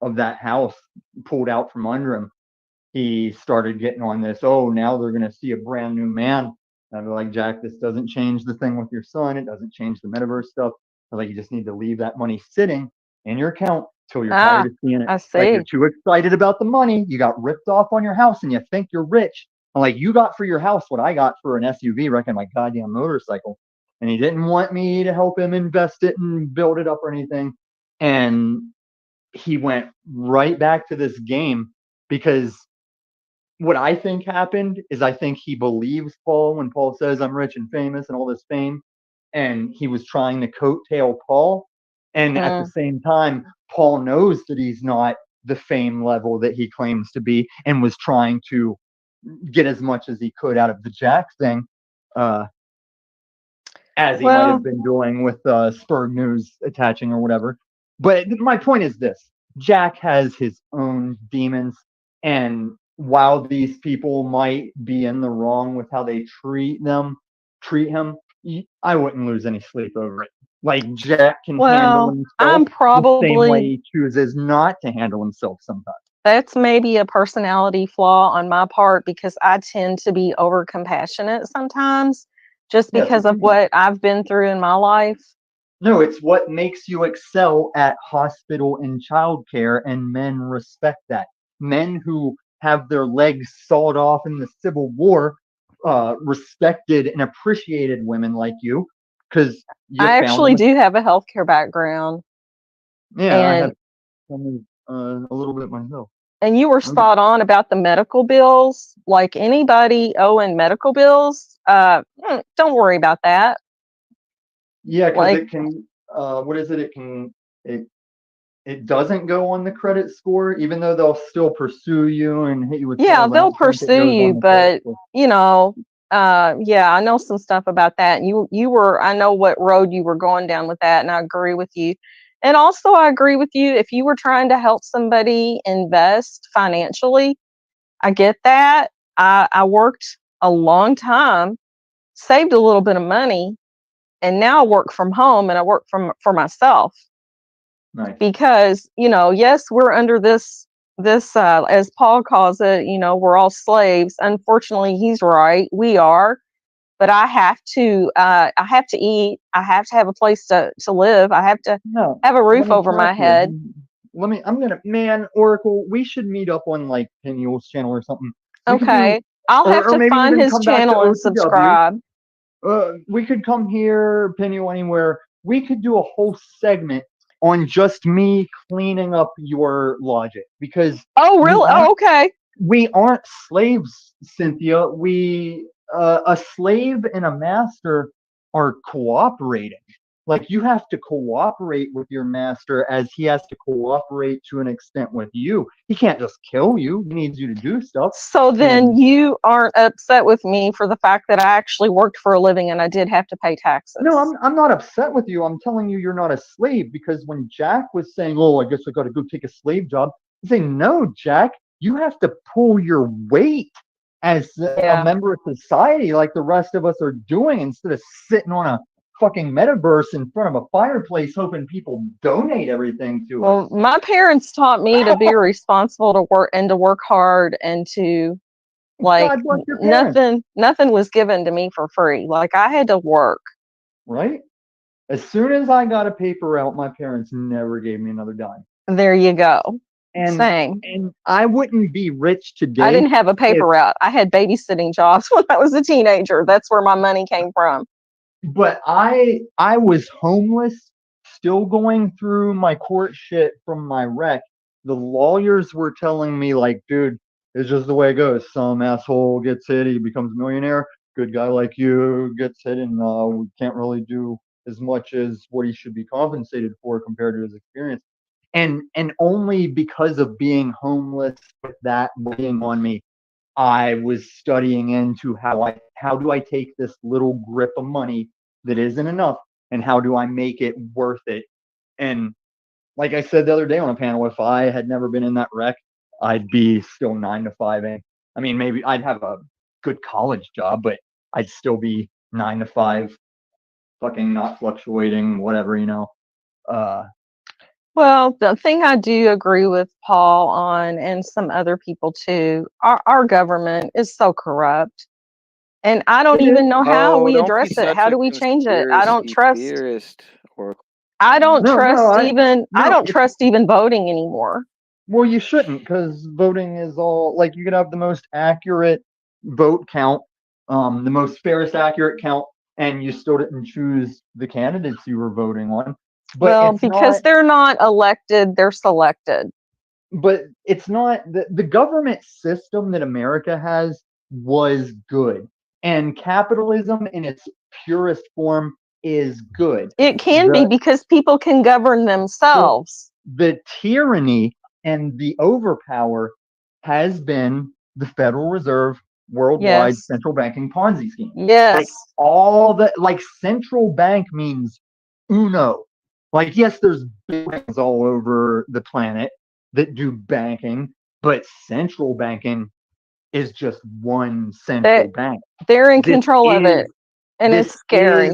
S1: of that house pulled out from under him, he started getting on this. Oh, now they're going to see a brand new man. And I'd be like, Jack, this doesn't change the thing with your son. It doesn't change the metaverse stuff. I was like, you just need to leave that money sitting in your account till you're tired of seeing it.
S3: I
S1: Like,
S3: see.
S1: you're too excited about the money. You got ripped off on your house and you think you're rich. I'm like, you got for your house what I got for an SUV wrecking my goddamn motorcycle. And he didn't want me to help him invest it and build it up or anything. And he went right back to this game because what I think happened is I think he believes Paul when Paul says I'm rich and famous and all this fame, and he was trying to coattail Paul. And at the same time, Paul knows that he's not the fame level that he claims to be, and was trying to get as much as he could out of the Jack thing, as he might have been doing with Spurg News attaching or whatever. But my point is this: Jack has his own demons, and while these people might be in the wrong with how they treat him, I wouldn't lose any sleep over it. Like Jack can handle himself
S3: I'm
S1: the same way
S3: probably,
S1: he chooses not to handle himself sometimes.
S3: that's maybe a personality flaw on my part because I tend to be over compassionate sometimes just
S1: Yes,
S3: because of what I've been through in my life.
S1: No, it's what makes you excel at hospital and childcare, and men respect that. Men who have their legs sawed off in the Civil War respected and appreciated women like you because you
S3: I
S1: found
S3: actually
S1: them.
S3: do have a healthcare background.
S1: Yeah, I have
S3: And
S1: a little bit myself.
S3: and you were spot on about the medical bills. Like anybody owing medical bills, don't worry about that.
S1: Yeah, because
S3: Like,
S1: it can. What is it? It doesn't go on the credit score, even though they'll still pursue you and hit you with
S3: yeah,
S1: calls. I
S3: they'll
S1: don't think it
S3: pursue
S1: goes on
S3: you,
S1: the credit
S3: but
S1: score.
S3: you know, yeah, I know some stuff about that. You were, I know what road you were going down with that, and I agree with you. And also, I agree with you if you were trying to help somebody invest financially. I get that. I worked a long time, saved a little bit of money, and now I work from home and I work for myself.
S1: Nice.
S3: Because, yes, we're under this as Paul calls it, we're all slaves. Unfortunately, he's right. We are. But I have to eat. I have to have a place to live. I have to have a roof over my head.
S1: Oracle, we should meet up on like Peniel's channel or something.
S3: Okay. I'll have to
S1: maybe
S3: find
S1: even
S3: his
S1: come back to
S3: channel and
S1: OTW.
S3: subscribe.
S1: We could come here, Peniel, anywhere. We could do a whole segment on just me cleaning up your logic because
S3: Oh, really? Oh, okay.
S1: we aren't slaves, Cynthia. A slave and a master are cooperating. Like, you have to cooperate with your master as he has to cooperate to an extent with you. He can't just kill you. He needs you to do stuff.
S3: So then
S1: And
S3: you aren't upset with me for the fact that I actually worked for a living and I did have to pay taxes.
S1: no, I'm not upset with you. I'm telling you you're not a slave, because when Jack was saying, "Oh, I guess I got to go take a slave job," I'm saying, "No, Jack, you have to pull your weight as a
S3: Yeah.
S1: member of society like the rest of us are doing, instead of sitting on a fucking metaverse in front of a fireplace hoping people donate everything to us."
S3: Well, my parents taught me to be responsible, to work and to work hard, and to like
S1: God bless your parents,
S3: nothing was given to me for free. Like I had to work.
S1: right? As soon as I got a paper route, my parents never gave me another dime.
S3: There you go.
S1: And
S3: Same.
S1: and I wouldn't be rich today.
S3: I didn't have a paper
S1: if
S3: route. I had babysitting jobs when I was a teenager. That's where my money came from.
S1: But I was homeless, still going through my court shit from my wreck. The lawyers were telling me, like, dude, it's just the way it goes. Some asshole gets hit, he becomes a millionaire. Good guy like you gets hit, and we can't really do as much as what he should be compensated for compared to his experience. And only because of being homeless with that weighing on me, I was studying into how do I take this little grip of money that isn't enough, and how do I make it worth it? And like I said the other day on a panel, if I had never been in that wreck, I'd be still 9 to 5. I mean, maybe I'd have a good college job, but I'd still be 9 to 5, fucking not fluctuating, whatever, you know. Uh,
S3: Well, the thing I do agree with Paul on, and some other people too, our government is so corrupt. And I don't
S1: it is.
S3: even know how
S4: Oh,
S3: we
S4: don't be
S3: address it.
S4: such
S3: How
S4: a
S3: do we change it? I don't
S4: conspiracy
S3: trust
S4: theorist. Or
S3: I don't
S1: No, no,
S3: trust even I
S1: no.
S3: don't trust even voting anymore.
S1: Well, you shouldn't, because voting is all like, you could have the most accurate vote count, the most fairest accurate count, and you still didn't choose the candidates you were voting on. But
S3: Well,
S1: it's
S3: because
S1: not.
S3: they're not elected, they're selected.
S1: But it's not the government system that America has was good, and capitalism in its purest form is good.
S3: It can be
S1: The
S3: because people can govern
S1: the
S3: themselves.
S1: the tyranny and the overpower has been the Federal Reserve worldwide
S3: Yes.
S1: central banking Ponzi scheme. Like,
S3: Yes.
S1: all the, like, central bank means uno. Like, yes, there's banks all over the planet that do banking, but central banking is just one central bank.
S3: They're in
S1: This
S3: control of
S1: is
S3: it. And it's scary.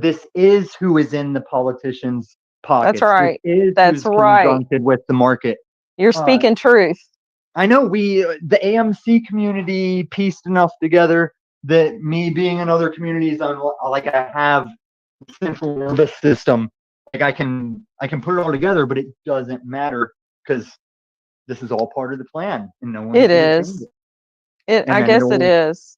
S1: this is who is in the politicians'
S3: That's
S1: pockets. This
S3: right.
S1: is
S3: That's
S1: who's
S3: right.
S1: conjuncted with the market.
S3: You're
S1: Uh,
S3: speaking truth.
S1: I know the AMC community pieced enough together that me being in other communities, I have central nervous system. Like, I can put it all together, but it doesn't matter, because this is all part of the plan, and no one's
S3: It
S1: going to change
S3: is.
S1: it. And
S3: I
S1: then
S3: guess it
S1: it'll.
S3: is.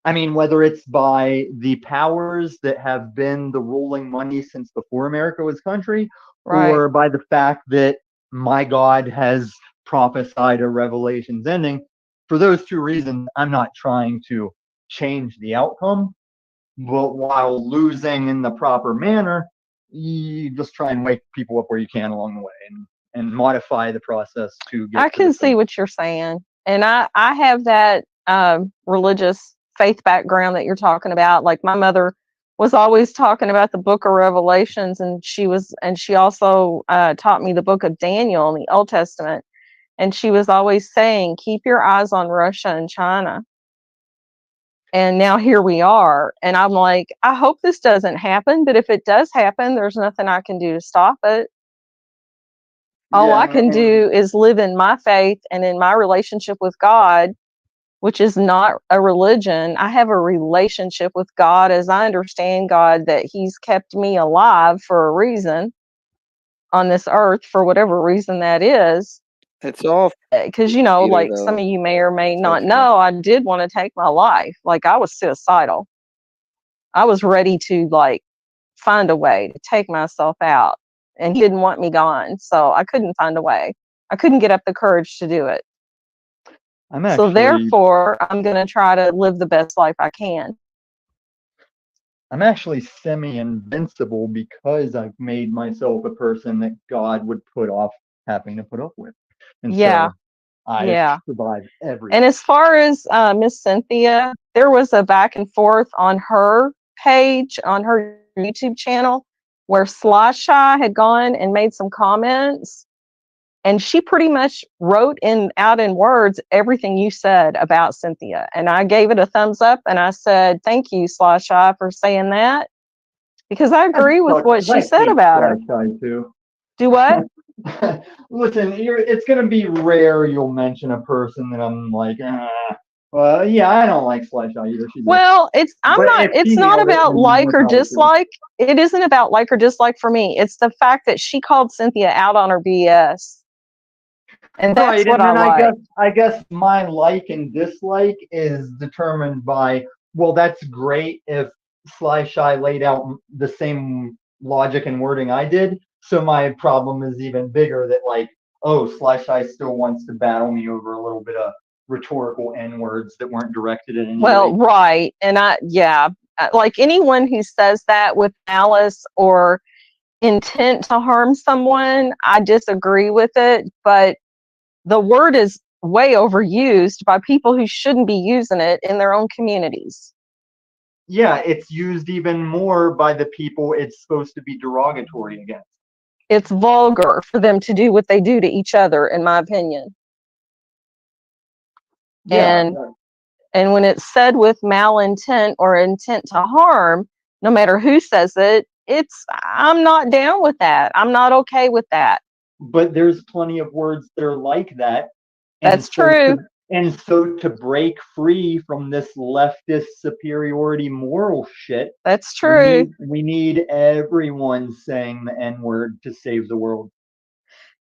S1: I mean, whether it's by the powers that have been the ruling money since before America was country,
S3: Right.
S1: or by the fact that my God has prophesied a Revelation's ending, for those two reasons, I'm not trying to change the outcome. But while losing in the proper manner, you just try and wake people up where you can along the way, and modify the process to get
S3: I
S1: to the
S3: can see
S1: finish.
S3: what you're saying. And I have that religious faith background that you're talking about. Like my mother was always talking about the book of Revelations, and she also taught me the book of Daniel in the Old Testament. And she was always saying, keep your eyes on Russia and China. And now here we are. And I'm like, I hope this doesn't happen. But if it does happen, there's nothing I can do to stop it. All I
S1: Yeah,
S3: can
S1: and
S3: do is live in my faith and in my relationship with God, which is not a religion. I have a relationship with God as I understand God, that He's kept me alive for a reason on this earth, for whatever reason that is.
S4: it's all
S3: Because,
S4: Peter,
S3: like
S4: though.
S3: some of you may or may
S4: It's
S3: not
S4: okay.
S3: know, I did want to take my life. Like I was suicidal. I was ready to like find a way to take myself out, and He didn't want me gone. So I couldn't find a way. I couldn't get up the courage to do it.
S1: I'm
S3: So
S1: actually
S3: therefore, I'm going to try to live the best life I can.
S1: I'm actually semi-invincible because I've made myself a person that God would put off having to put up with. And
S3: Yeah,
S1: so I've
S3: yeah.
S1: survived everything.
S3: And as far as Miss Cynthia, there was a back and forth on her page, on her YouTube channel, where Sly Shy had gone and made some comments. And she pretty much wrote out in words everything you said about Cynthia. And I gave it a thumbs up and I said, thank you, Sly Shy, for saying that. Because I agree with what she
S1: I
S3: said
S1: hate
S3: about her.
S1: Sly Shy too.
S3: Do what?
S1: Listen, it's going to be rare you'll mention a person that I'm like, well, yeah, I don't like Sly Shy either.
S3: Well, it's
S1: she
S3: not
S1: nailed it,
S3: about
S1: then
S3: like
S1: more
S3: or
S1: power to her.
S3: dislike. It isn't about like or dislike for me. It's the fact that she called Cynthia out on her BS. And that's
S1: Right,
S3: what
S1: and
S3: I
S1: then
S3: like.
S1: I guess my like and dislike is determined by, well, that's great if Sly Shy laid out the same logic and wording I did. So my problem is even bigger that like, oh, Sly Shy still wants to battle me over a little bit of rhetorical N words that weren't directed at
S3: Well,
S1: anybody.
S3: right. And like anyone who says that with malice or intent to harm someone, I disagree with it. But the word is way overused by people who shouldn't be using it in their own communities.
S1: Yeah, it's used even more by the people it's supposed to be derogatory against.
S3: It's vulgar for them to do what they do to each other, in my opinion.
S1: Yeah.
S3: And when it's said with malintent or intent to harm, no matter who says it, I'm not down with that. I'm not okay with that.
S1: But there's plenty of words that are like that.
S3: That's true.
S1: And so to break free from this leftist superiority moral shit,
S3: That's true.
S1: we need everyone saying the N-word to save the world.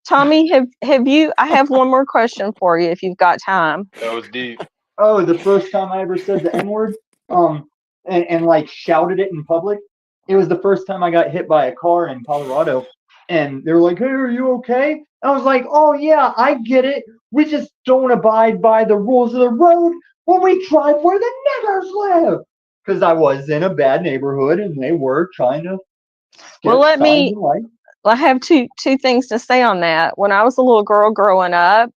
S3: Tommy, have you? I have one more question for you, if you've got time.
S5: That was deep.
S1: Oh, the first time I ever said the N-word, and like shouted it in public, it was the first time I got hit by a car in Colorado, and they were like, "Hey, are you okay?" I was like, "Oh yeah, I get it. We just don't abide by the rules of the road when we drive where the niggers live." Because I was in a bad neighborhood, and they were trying to
S3: Well,
S1: skip signs of life.
S3: I have two things to say on that. When I was a little girl growing up,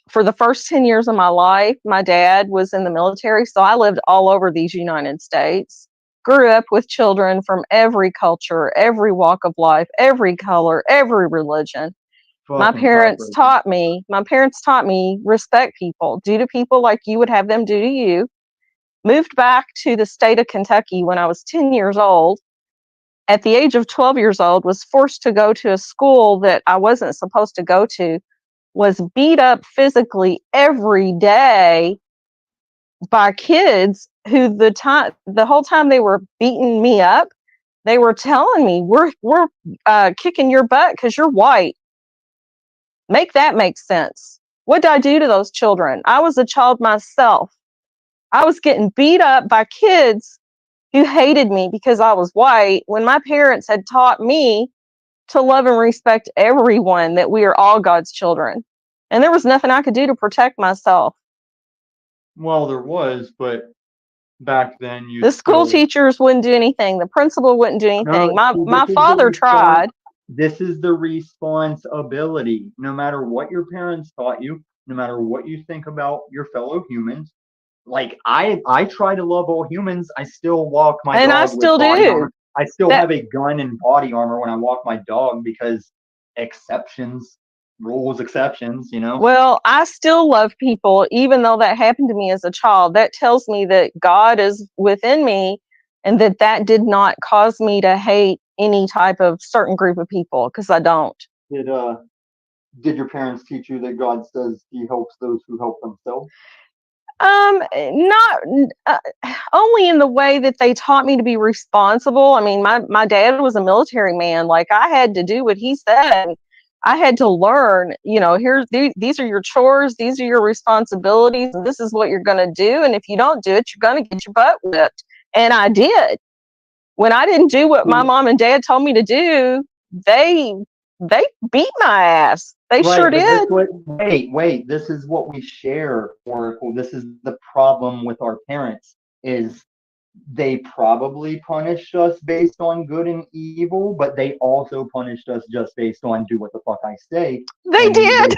S3: for the first 10 years of my life, my dad was in the military, so I lived all over these United States. Grew up with children from every culture, every walk of life, every color, every religion. My parents taught me respect people, do to people like you would have them do to you. Moved back to the state of Kentucky when I was 10 years old. At the age of 12 years old, was forced to go to a school that I wasn't supposed to go to, was beat up physically every day by kids who the whole time they were beating me up, they were telling me, we're kicking your butt because you're white. Make that make sense. What did I do to those children? I was a child myself. I was getting beat up by kids who hated me because I was white when my parents had taught me to love and respect everyone, that we are all God's children. And there was nothing I could do to protect myself.
S1: Well, there was, but back then
S3: the school teachers wouldn't do anything. The principal wouldn't do anything. My father tried.
S1: This is the responsibility. No matter what your parents taught you, no matter what you think about your fellow humans, like I try to love all humans. I still walk my
S3: and
S1: dog
S3: I still
S1: with body
S3: do.
S1: armor. I still have a gun and body armor when I walk my dog because exceptions, rules, exceptions, you know?
S3: Well, I still love people, even though that happened to me as a child. That tells me that God is within me and that did not cause me to hate any type of certain group of people, because I don't.
S1: Did your parents teach you that God says he helps those who help themselves?
S3: Not only in the way that they taught me to be responsible. I mean, my dad was a military man. Like, I had to do what he said. I had to learn, these are your chores, these are your responsibilities, and this is what you're going to do. And if you don't do it, you're going to get your butt whipped. And I did. When I didn't do what my mom and dad told me to do, they beat my ass. They sure did.
S1: Wait, this is what we share, Oracle. This is the problem with our parents is they probably punished us based on good and evil, but they also punished us just based on do what the fuck I say.
S3: They
S1: And
S3: did.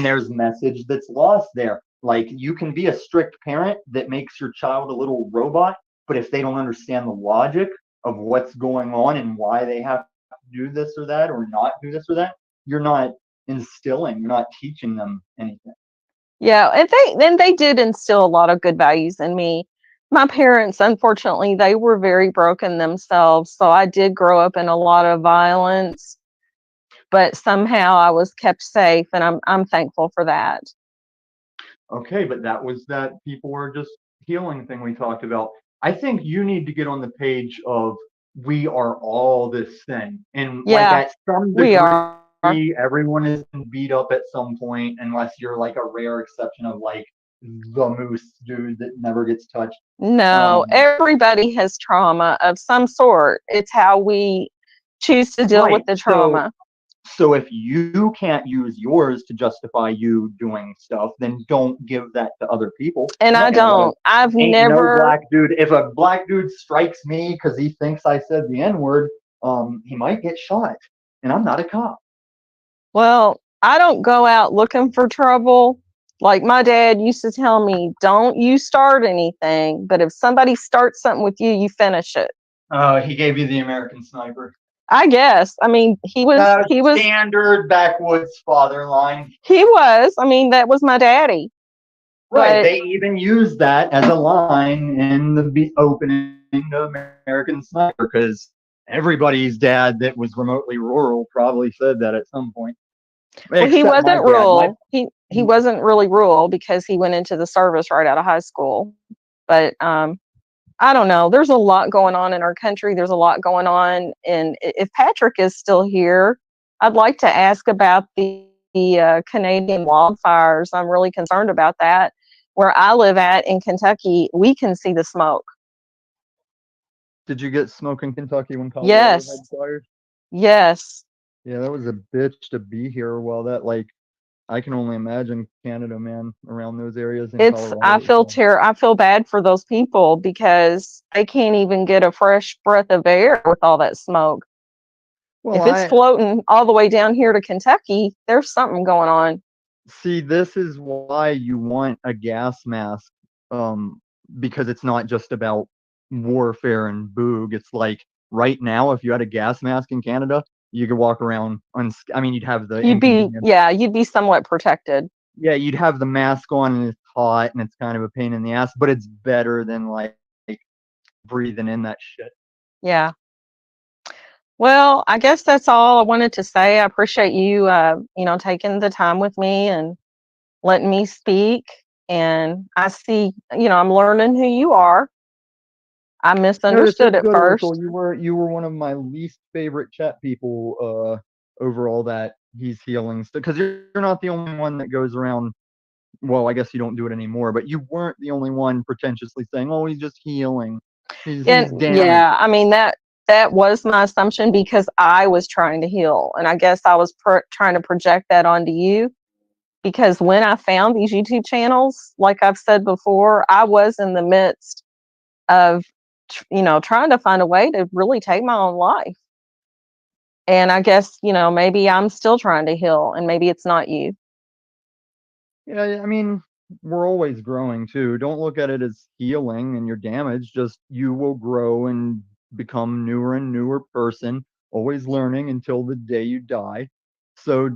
S1: there's message that's lost there. Like, you can be a strict parent that makes your child a little robot, but if they don't understand the logic of what's going on and why they have to do this or that or not do this or that, you're not you're not teaching them anything.
S3: Yeah, and they did instill a lot of good values in me. My parents, unfortunately, they were very broken themselves, so I did grow up in a lot of violence, but somehow I was kept safe, and I'm thankful for that.
S1: Okay, but that was that people were just healing thing we talked about. I think you need to get on the page of we are all this thing. And like
S3: Yeah,
S1: at some
S3: we are.
S1: degree, everyone is beat up at some point, unless you're like a rare exception of like the moose dude that never gets touched.
S3: No, everybody has trauma of some sort. It's how we choose to deal with
S1: Right.
S3: the trauma.
S1: So if you can't use yours to justify you doing stuff, then don't give that to other people.
S3: And I don't. I've
S1: Ain't no
S3: never.
S1: black dude. If a black dude strikes me because he thinks I said the N word, he might get shot, and I'm not a cop.
S3: Well, I don't go out looking for trouble. Like my dad used to tell me, don't you start anything, but if somebody starts something with you, you finish it.
S1: He gave you the American sniper.
S3: I guess. I mean, he was
S1: Standard backwoods father line.
S3: I mean, that was my daddy.
S1: Right.
S3: But
S1: They even used that as a line in the opening of American Sniper because everybody's dad that was remotely rural probably said that at some point.
S3: well, he
S1: Except my
S3: wasn't
S1: dad.
S3: rural. He wasn't really rural because he went into the service right out of high school. But I don't know. There's a lot going on in our country. There's a lot going on. And if Patrick is still here, I'd like to ask about the Canadian wildfires. I'm really concerned about that. Where I live at in Kentucky, we can see the smoke.
S1: Did you get smoke in Kentucky when Colorado
S3: Yes.
S1: had fires?
S3: Yes.
S1: Yeah, that was a bitch to be here. Well, that like I can only imagine Canada, man, around those areas in Colorado.
S3: I feel bad for those people because they can't even get a fresh breath of air with all that smoke.
S1: Well,
S3: if it's floating all the way down here to Kentucky, there's something going on.
S1: See, this is why you want a gas mask, because it's not just about warfare and boog. It's like right now, if you had a gas mask in Canada, you could walk around. I mean, you'd have the inconvenience.
S3: You'd be somewhat protected.
S1: Yeah, you'd have the mask on, and it's hot, and it's kind of a pain in the ass. But it's better than like breathing in that shit.
S3: Yeah. Well, I guess that's all I wanted to say. I appreciate you, taking the time with me and letting me speak. And I see, I'm learning who you are. I misunderstood at first.
S1: You were one of my least favorite chat people over all that he's healing stuff, because you're not the only one that goes around. Well, I guess you don't do it anymore, but you weren't the only one pretentiously saying, "Oh, he's just healing." He's damaged.
S3: Yeah, I mean that was my assumption because I was trying to heal, and I guess I was trying to project that onto you. Because when I found these YouTube channels, like I've said before, I was in the midst of, trying to find a way to really take my own life. And I guess, maybe I'm still trying to heal and maybe it's not you.
S1: Yeah, I mean, we're always growing too. Don't look at it as healing and you're damaged. Just you will grow and become newer and newer person, always learning until the day you die. So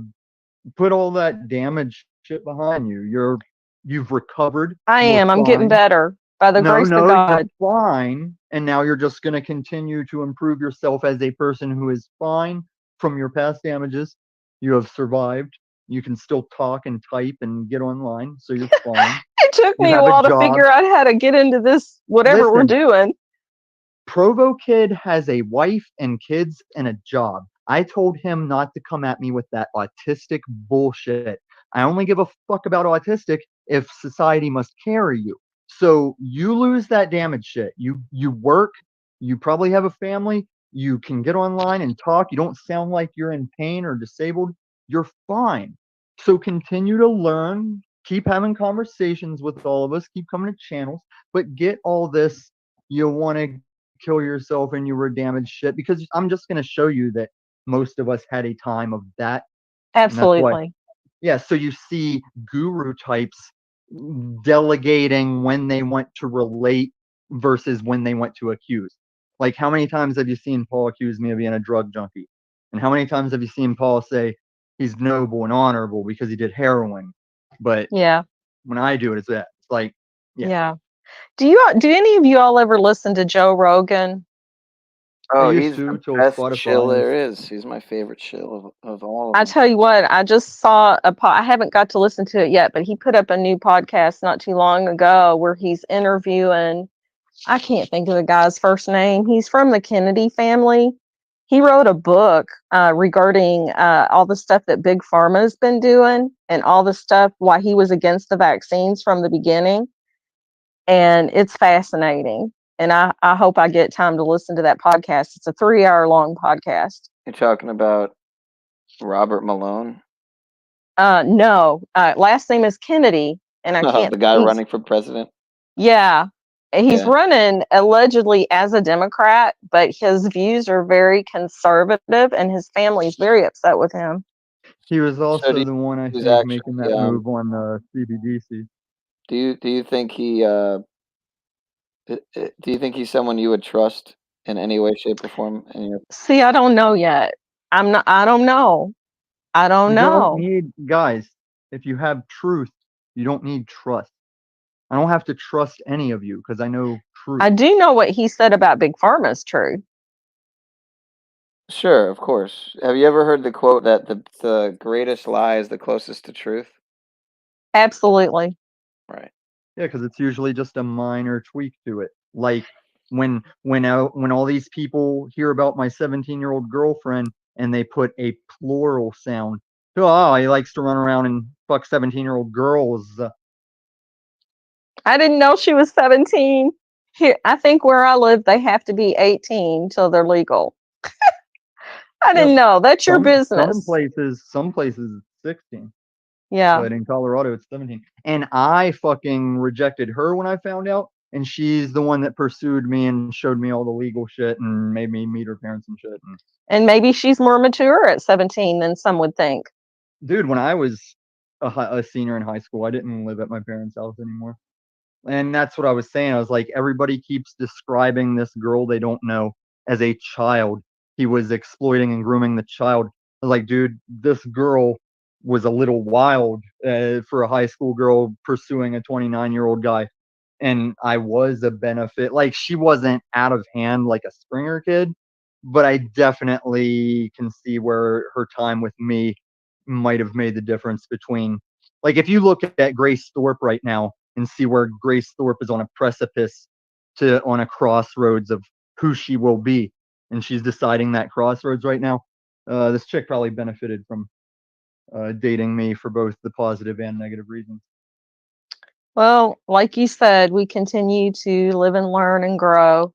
S1: put all that damage shit behind you. You've recovered.
S3: I am. I'm getting better by the grace of God.
S1: You're fine. And now you're just going to continue to improve yourself as a person who is fine from your past damages. You have survived. You can still talk and type and get online, so you're fine.
S3: It took me a while to figure out how to get into this, whatever we're doing.
S1: Provo Kid has a wife and kids and a job. I told him not to come at me with that autistic bullshit. I only give a fuck about autistic if society must carry you. So you lose that damage shit. You work, you probably have a family, you can get online and talk. You don't sound like you're in pain or disabled. You're fine. So continue to learn, keep having conversations with all of us, keep coming to channels, but get all this you want to kill yourself and you were damaged shit, because I'm just going to show you that most of us had a time of that. And that's why,
S3: Absolutely.
S1: yeah, so you see guru types delegating when they want to relate versus when they want to accuse. Like, how many times have you seen Paul accuse me of being a drug junkie? And how many times have you seen Paul say he's noble and honorable because he did heroin? But
S3: Yeah.
S1: when I do it, it's that. It's like, yeah.
S3: Yeah. Do any of you all ever listen to Joe Rogan?
S1: I
S4: Oh,
S1: used
S4: he's
S1: to
S4: the
S1: till
S4: best shill
S1: Spotify.
S4: there is. He's my favorite shill of all of
S3: I
S4: them.
S3: tell you what, I just saw I haven't got to listen to it yet, but he put up a new podcast not too long ago where he's interviewing, I can't think of the guy's first name. He's from the Kennedy family. He wrote a book regarding all the stuff that Big Pharma has been doing and all the stuff why he was against the vaccines from the beginning. And it's fascinating. And I hope I get time to listen to that podcast. It's a 3-hour long podcast.
S4: You're talking about Robert Malone,
S3: No, last name is Kennedy, and I can't.
S4: the guy running for president.
S3: Yeah, he's
S4: Yeah.
S3: running allegedly as a Democrat, but his views are very conservative, and his family's very upset with him.
S1: He was
S4: So
S1: also the one, I
S4: he's
S1: think, making that
S4: actually,
S1: move on the CBDC.
S4: do you think do you think he's someone you would trust in any way, shape, or form? In your
S3: See, I don't know yet. I'm not. I don't know. I don't
S1: You don't
S3: know.
S1: need, guys, if you have truth, you don't need trust. I don't have to trust any of you because I know truth.
S3: I do know what he said about Big Pharma is true.
S4: Sure, of course. Have you ever heard the quote that the greatest lie is the closest to truth?
S3: Absolutely.
S4: Right.
S1: Yeah, because it's usually just a minor tweak to it. Like when all these people hear about my 17-year-old girlfriend and they put a plural sound. Oh, he likes to run around and fuck 17-year-old girls.
S3: I didn't know she was 17. Here, I think where I live, they have to be 18 till they're legal. I didn't
S1: Yep.
S3: know. That's your
S1: Some
S3: business.
S1: some places it's 16.
S3: Yeah.
S1: But in Colorado it's 17. And I fucking rejected her when I found out, and she's the one that pursued me and showed me all the legal shit and made me meet her parents and shit.
S3: And maybe she's more mature at 17 than some would think.
S1: Dude, when I was a senior in high school, I didn't live at my parents' house anymore. And that's what I was saying. I was like, everybody keeps describing this girl they don't know as a child. He was exploiting and grooming the child. I was like, dude, this girl was a little wild for a high school girl pursuing a 29-year-old guy. And I was a benefit. Like, she wasn't out of hand like a Springer kid, but I definitely can see where her time with me might have made the difference between, like, if you look at Grace Thorpe right now and see where Grace Thorpe is on a precipice to on a crossroads of who she will be, and she's deciding that crossroads right now. This chick probably benefited from dating me for both the positive and negative reasons.
S3: Well, like you said, we continue to live and learn and grow.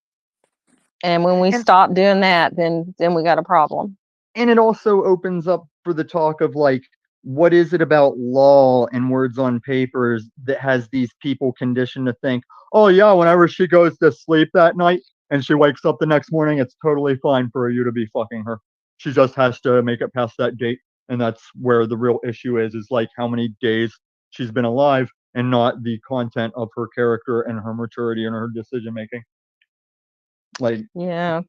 S3: And when we
S1: And-
S3: stop doing that, then we got a problem.
S1: And it also opens up for the talk of, like, what is it about law and words on papers that has these people conditioned to think, oh yeah, whenever she goes to sleep that night and she wakes up the next morning, it's totally fine for you to be fucking her. She just has to make it past that date. And that's where the real issue is like how many days she's been alive and not the content of her character and her maturity and her decision making. Like,
S3: Yeah.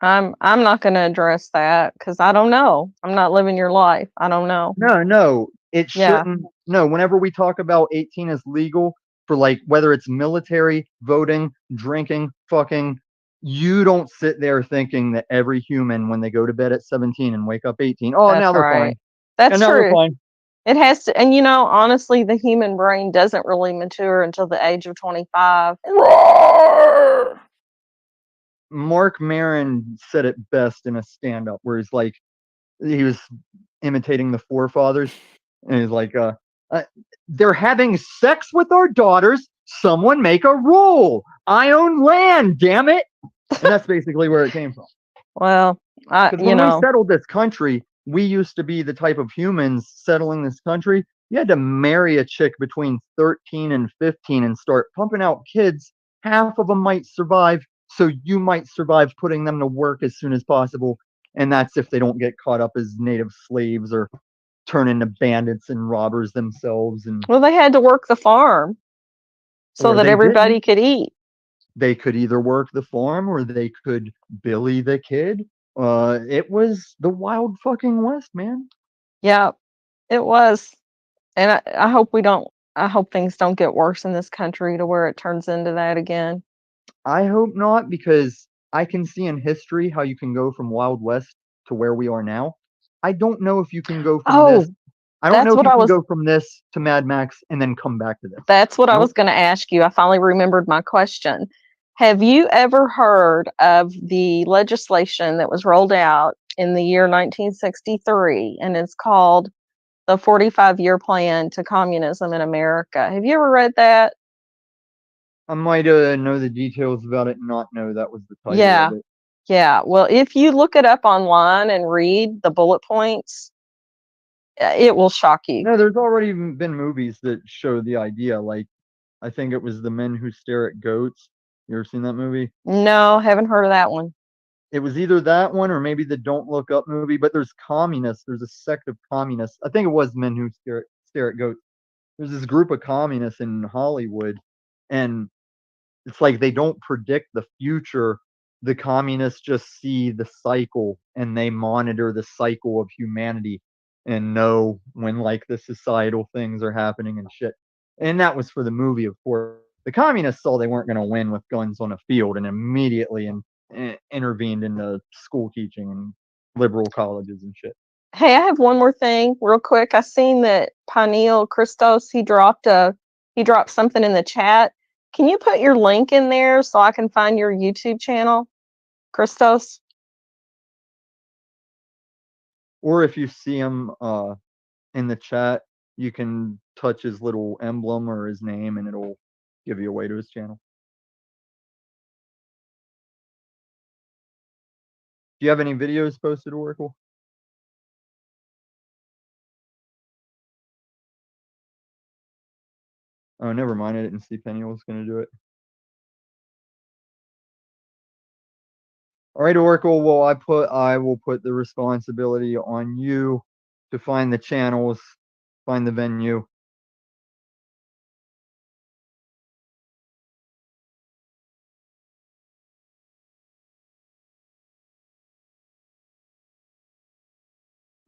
S3: I'm not going to address that because I don't know. I'm not living your life. I don't know.
S1: no, it
S3: Yeah.
S1: shouldn't. No, whenever we talk about 18 as legal for, like, whether it's military, voting, drinking, fucking, you don't sit there thinking that every human, when they go to bed at 17 and wake up 18, oh,
S3: That's
S1: now they're
S3: right.
S1: fine.
S3: That's
S1: And now they're
S3: true.
S1: fine.
S3: It has to, and honestly, the human brain doesn't really mature until the age of 25.
S4: Roar!
S1: Mark Maron said it best in a stand-up where he's like, he was imitating the forefathers, and he's like, they're having sex with our daughters. Someone make a rule. I own land, damn it. And that's basically where it came from.
S3: Well,
S1: Because when we settled this country, we used to be the type of humans settling this country. You had to marry a chick between 13 and 15 and start pumping out kids half of them might survive, so you might survive putting them to work as soon as possible. And that's if they don't get caught up as native slaves or turn into bandits and robbers themselves. And
S3: Well, they had to work the farm so
S1: or
S3: that
S1: they
S3: everybody
S1: didn't.
S3: could eat.
S1: They could either work the farm or they could Billy the Kid. It was the wild fucking West, man.
S3: Yeah, it was. And I hope I hope things don't get worse in this country to where it turns into that again.
S1: I hope not, because I can see in history how you can go from Wild West to where we are now. I don't know if you can go from this.
S3: Oh,
S1: I don't know
S3: that's
S1: if
S3: what
S1: you
S3: I
S1: can
S3: was
S1: go from this to Mad Max and then come back to this.
S3: that's what I was
S1: Nope.
S3: going to ask you. I finally remembered my question. Have you ever heard of the legislation that was rolled out in the year 1963, and it's called the 45-year plan to communism in America? Have you ever read that?
S1: I might know the details about it and not know that was the title
S3: Yeah.
S1: of it.
S3: Yeah. Well, if you look it up online and read the bullet points, it will shock you.
S1: No, there's already been movies that show the idea. Like, I think it was The Men Who Stare at Goats. You ever seen that movie?
S3: No, haven't heard of that one.
S1: It was either that one or maybe the Don't Look Up movie, but there's communists. There's a sect of communists. I think it was Men Who Stare at Goats. There's this group of communists in Hollywood, and it's like they don't predict the future. The communists just see the cycle and they monitor the cycle of humanity and know when like the societal things are happening and shit. And that was for the movie, of course. The communists saw they weren't going to win with guns on a field and immediately intervened in the school teaching and liberal colleges and shit.
S3: Hey, I have one more thing real quick. I seen that Pineal Christos, he dropped something in the chat. Can you put your link in there so I can find your YouTube channel, Christos?
S1: Or if you see him in the chat, you can touch his little emblem or his name and it'll give you a way to his channel. Do you have any videos posted, Oracle? Oh, never mind. I didn't see Penny was going to do it. All right, Oracle. Well, I will put the responsibility on you to find the channels, find the venue.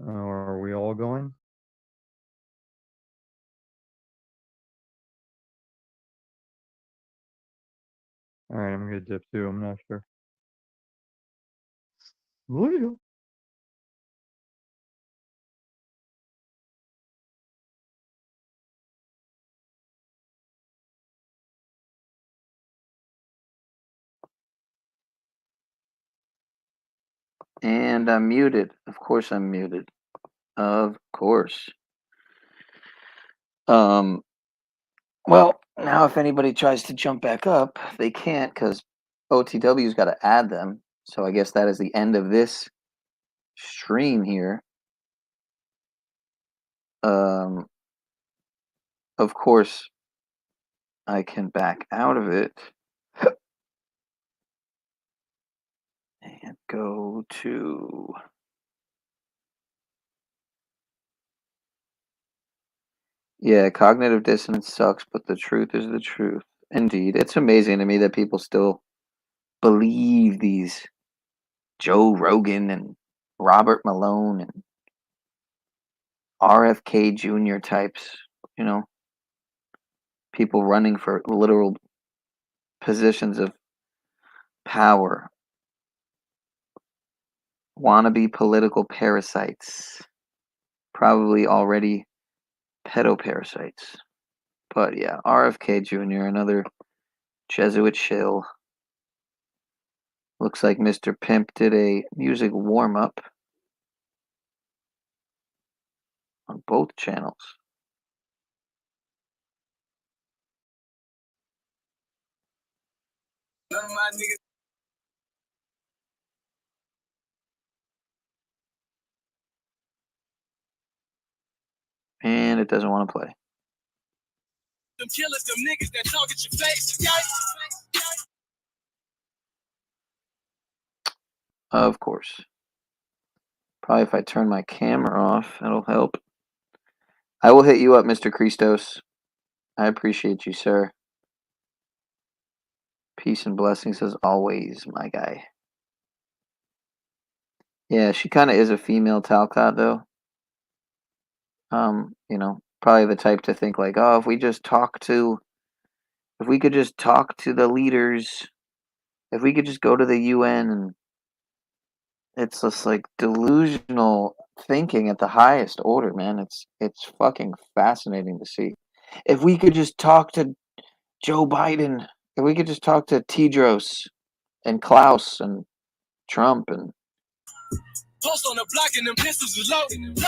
S1: Are we all going? All right, I'm gonna dip too. I'm not sure. Look at you.
S4: And I'm muted. Of course I'm muted. Of course. Well, now if anybody tries to jump back up, they can't because OTW's got to add them. So I guess that is the end of this stream here. Of course, I can back out of it and go to... Yeah, cognitive dissonance sucks, but the truth is the truth. Indeed. It's amazing to me that people still believe these Joe Rogan and Robert Malone and RFK Jr. types, you know, people running for literal positions of power, wannabe political parasites, probably already pedoparasites. But yeah, RFK Jr., another Jesuit shill. Looks like Mr. Pimp did a music warm-up on both channels. And it doesn't want to play. Them killers, them niggas that talk at your face. Of course. Probably if I turn my camera off, that'll help. I will hit you up, Mr. Christos. I appreciate you, sir. Peace and blessings as always, my guy. Yeah, she kind of is a female Talcott, though. You know, probably the type to think like, oh, if we could just talk to the leaders, if we could just go to the UN, and it's just like delusional thinking at the highest order, man. It's fucking fascinating to see. If we could just talk to Joe Biden, if we could just talk to Tedros and Klaus and Trump and post on the block and them pistols is loaded.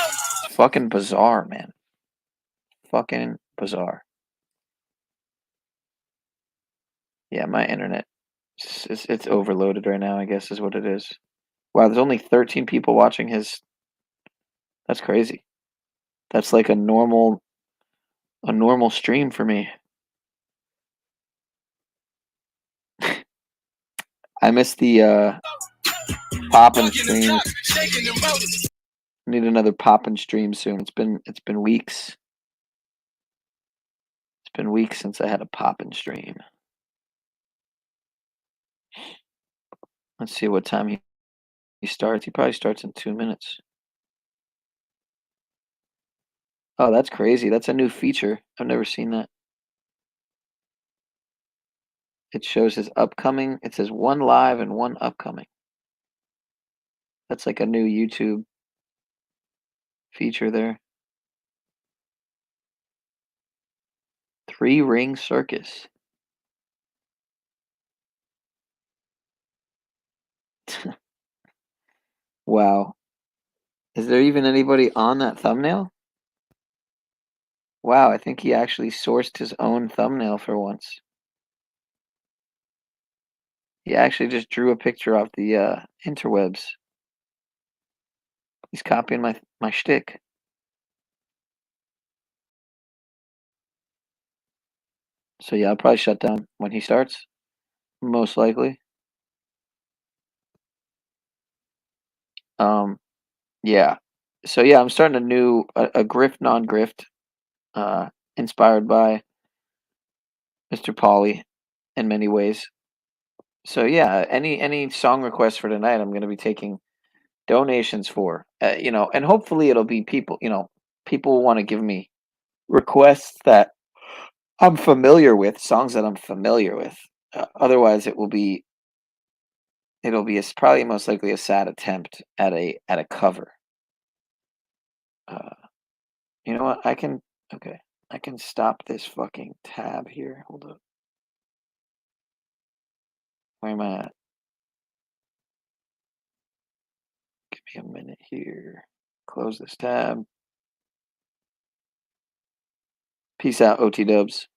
S4: Fucking bizarre, man. Fucking bizarre. Yeah, my internet, it's overloaded right now, I guess is what it is. Wow, there's only 13 people watching his. That's crazy. That's like a normal stream for me. I missed the poppin' stream. Need another poppin' stream soon. It's been weeks. It's been weeks since I had a poppin' stream. Let's see what time he starts. He probably starts in 2 minutes. Oh, that's crazy. That's a new feature. I've never seen that. It shows his upcoming. It says 1 live and 1 upcoming. That's like a new YouTube feature there. 3-ring circus. Wow. Is there even anybody on that thumbnail? Wow, I think he actually sourced his own thumbnail for once. He actually just drew a picture off the interwebs. He's copying my shtick. So yeah, I'll probably shut down when he starts. Most likely. Yeah. So yeah, I'm starting a grift non-grift, inspired by Mr. Pauly in many ways. So yeah, any song requests for tonight, I'm going to be taking donations for. And hopefully it'll be people. People want to give me requests that I'm familiar with, songs that I'm familiar with. Otherwise, it'll be probably most likely a sad attempt at a cover. You know what? I can stop this fucking tab here. Hold up. Where am I at? Give me a minute here. Close this tab. Peace out, OT dubs.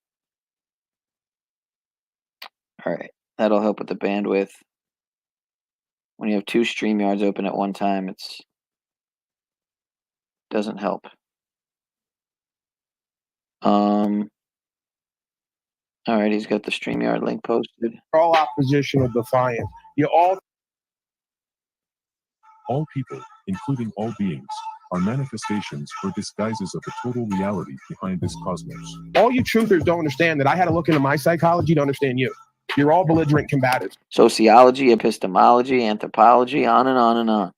S4: All right. That'll help with the bandwidth. When you have 2 StreamYards open at one time, doesn't help. All right, he's got the StreamYard link posted.
S6: All oppositional defiant. You're all
S7: people, including all beings, are manifestations or disguises of the total reality behind this cosmos.
S6: All you truthers don't understand that I had to look into my psychology to understand you. You're all belligerent combatives.
S4: Sociology, epistemology, anthropology, on and on and on.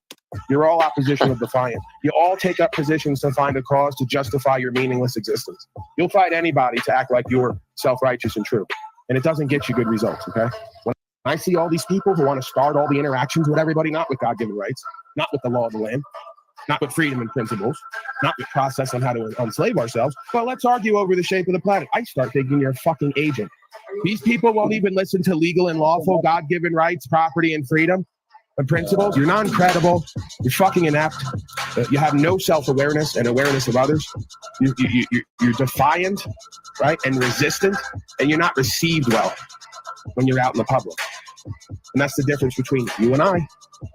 S6: You're all oppositional defiant. You all take up positions to find a cause to justify your meaningless existence. You'll fight anybody to act like you're self-righteous and true. And it doesn't get you good results, okay? When I see all these people who want to start all the interactions with everybody, not with God-given rights, not with the law of the land, not with freedom and principles, not with process on how to enslave ourselves, but let's argue over the shape of the planet. I start thinking you're a fucking agent. These people won't even listen to legal and lawful God-given rights, property, and freedom and principles. You're non-credible. You're fucking inept. You have no self-awareness and awareness of others. You're defiant, right, and resistant, and you're not received well when you're out in the public. And that's the difference between you and I.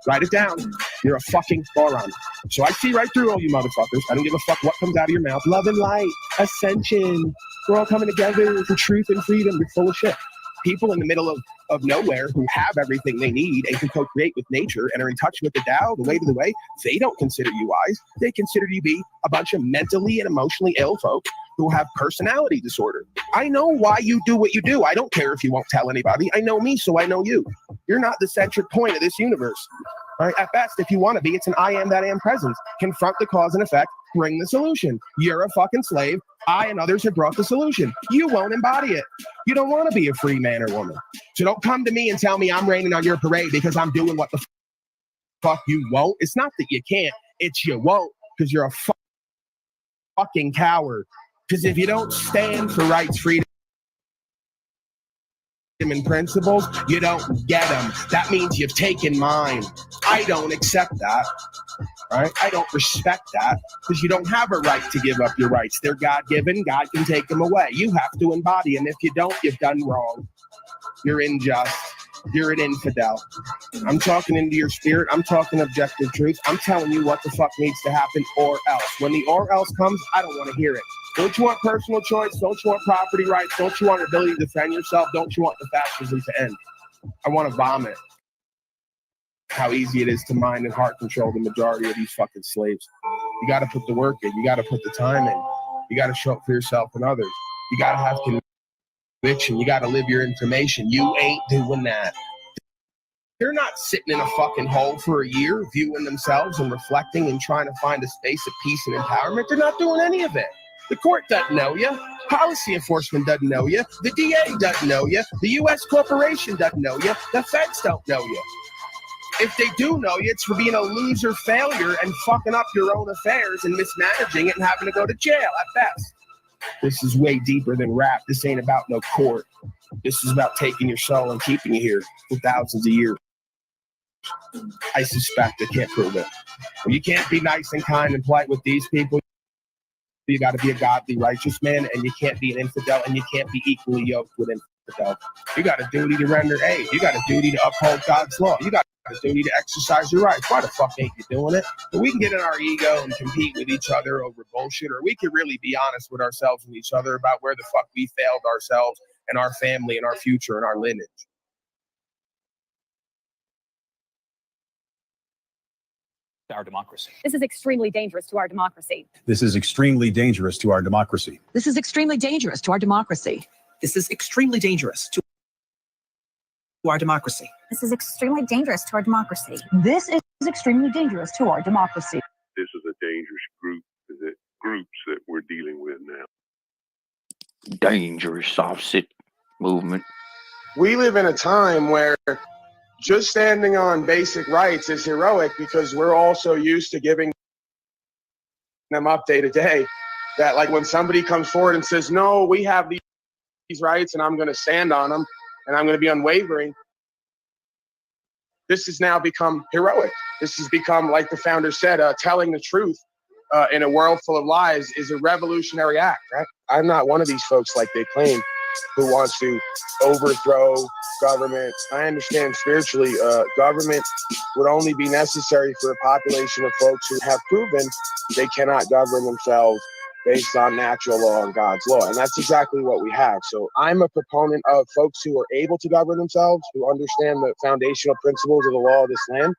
S6: Write it down. You're a fucking moron. So I see right through all you motherfuckers. I don't give a fuck what comes out of your mouth. Love and light, ascension. We're all coming together for truth and freedom. You're full of shit. People in the middle of nowhere who have everything they need and can co-create with nature and are in touch with the Tao, the way to the way, they don't consider you wise. They consider you to be a bunch of mentally and emotionally ill folk who have personality disorder. I know why you do what you do. I don't care if you won't tell anybody. I know me, so I know you. You're not the centric point of this universe. All right, at best, if you want to be, it's an I am that am presence. Confront the cause and effect, bring the solution. You're a fucking slave. I and others have brought the solution. You won't embody it. You don't want to be a free man or woman. So don't come to me and tell me I'm raining on your parade because I'm doing what the fuck you won't. It's not that you can't, it's you won't, because you're a fucking coward. Because if you don't stand for rights, freedom, and principles, you don't get them. That means you've taken mine. I don't accept that. Right? I don't respect that because you don't have a right to give up your rights. They're God-given. God can take them away. You have to embody them. If you don't, you've done wrong. You're unjust. You're an infidel. I'm talking into your spirit. I'm talking objective truth. I'm telling you what the fuck needs to happen or else. When the or else comes, I don't want to hear it. Don't you want personal choice? Don't you want property rights? Don't you want the ability to defend yourself? Don't you want the fascism to end? I want to vomit how easy it is to mind and heart control the majority of these fucking slaves. You got to put the work in. You got to put the time in. You got to show up for yourself and others. You got to have conviction. You got to live your information. You ain't doing that. They're not sitting in a fucking hole for a year, viewing themselves and reflecting and trying to find a space of peace and empowerment. They're not doing any of it. The court doesn't know you. Policy enforcement doesn't know you. The DA doesn't know you. The U.S. corporation doesn't know you. The feds don't know you. If they do know you, it's for being a loser failure and fucking up your own affairs and mismanaging it and having to go to jail at best. This is way deeper than rap. This ain't about no court. This is about taking your soul and keeping you here for thousands of years. I suspect. I can't prove it. Well, you can't be nice and kind and polite with these people. You got to be a godly, righteous man, and you can't be an infidel, and you can't be equally yoked with infidel. You got a duty to render aid. You got a duty to uphold God's law. You got a duty to exercise your rights. Why the fuck ain't you doing it? But we can get in our ego and compete with each other over bullshit, or we can really be honest with ourselves and each other about where the fuck we failed ourselves and our family and our future and our lineage.
S8: Our democracy.
S9: This is extremely dangerous to our democracy.
S8: This is extremely dangerous to our democracy.
S10: This is extremely dangerous to our democracy.
S11: This is extremely dangerous to our democracy.
S9: This is extremely dangerous to our democracy.
S10: This is extremely dangerous to our democracy.
S12: This is a dangerous groups that we're dealing with now.
S13: Dangerous offset movement.
S6: We live in a time where just standing on basic rights is heroic because we're all so used to giving them up day to day that, like, when somebody comes forward and says, no, we have these rights and I'm going to stand on them and I'm going to be unwavering, this has now become heroic. This has become, like the founder said, telling the truth in a world full of lies is a revolutionary act, right? I'm not one of these folks like they claim who wants to overthrow government. I understand spiritually, government would only be necessary for a population of folks who have proven they cannot govern themselves based on natural law and God's law. And that's exactly what we have. So I'm a proponent of folks who are able to govern themselves, who understand the foundational principles of the law of this land,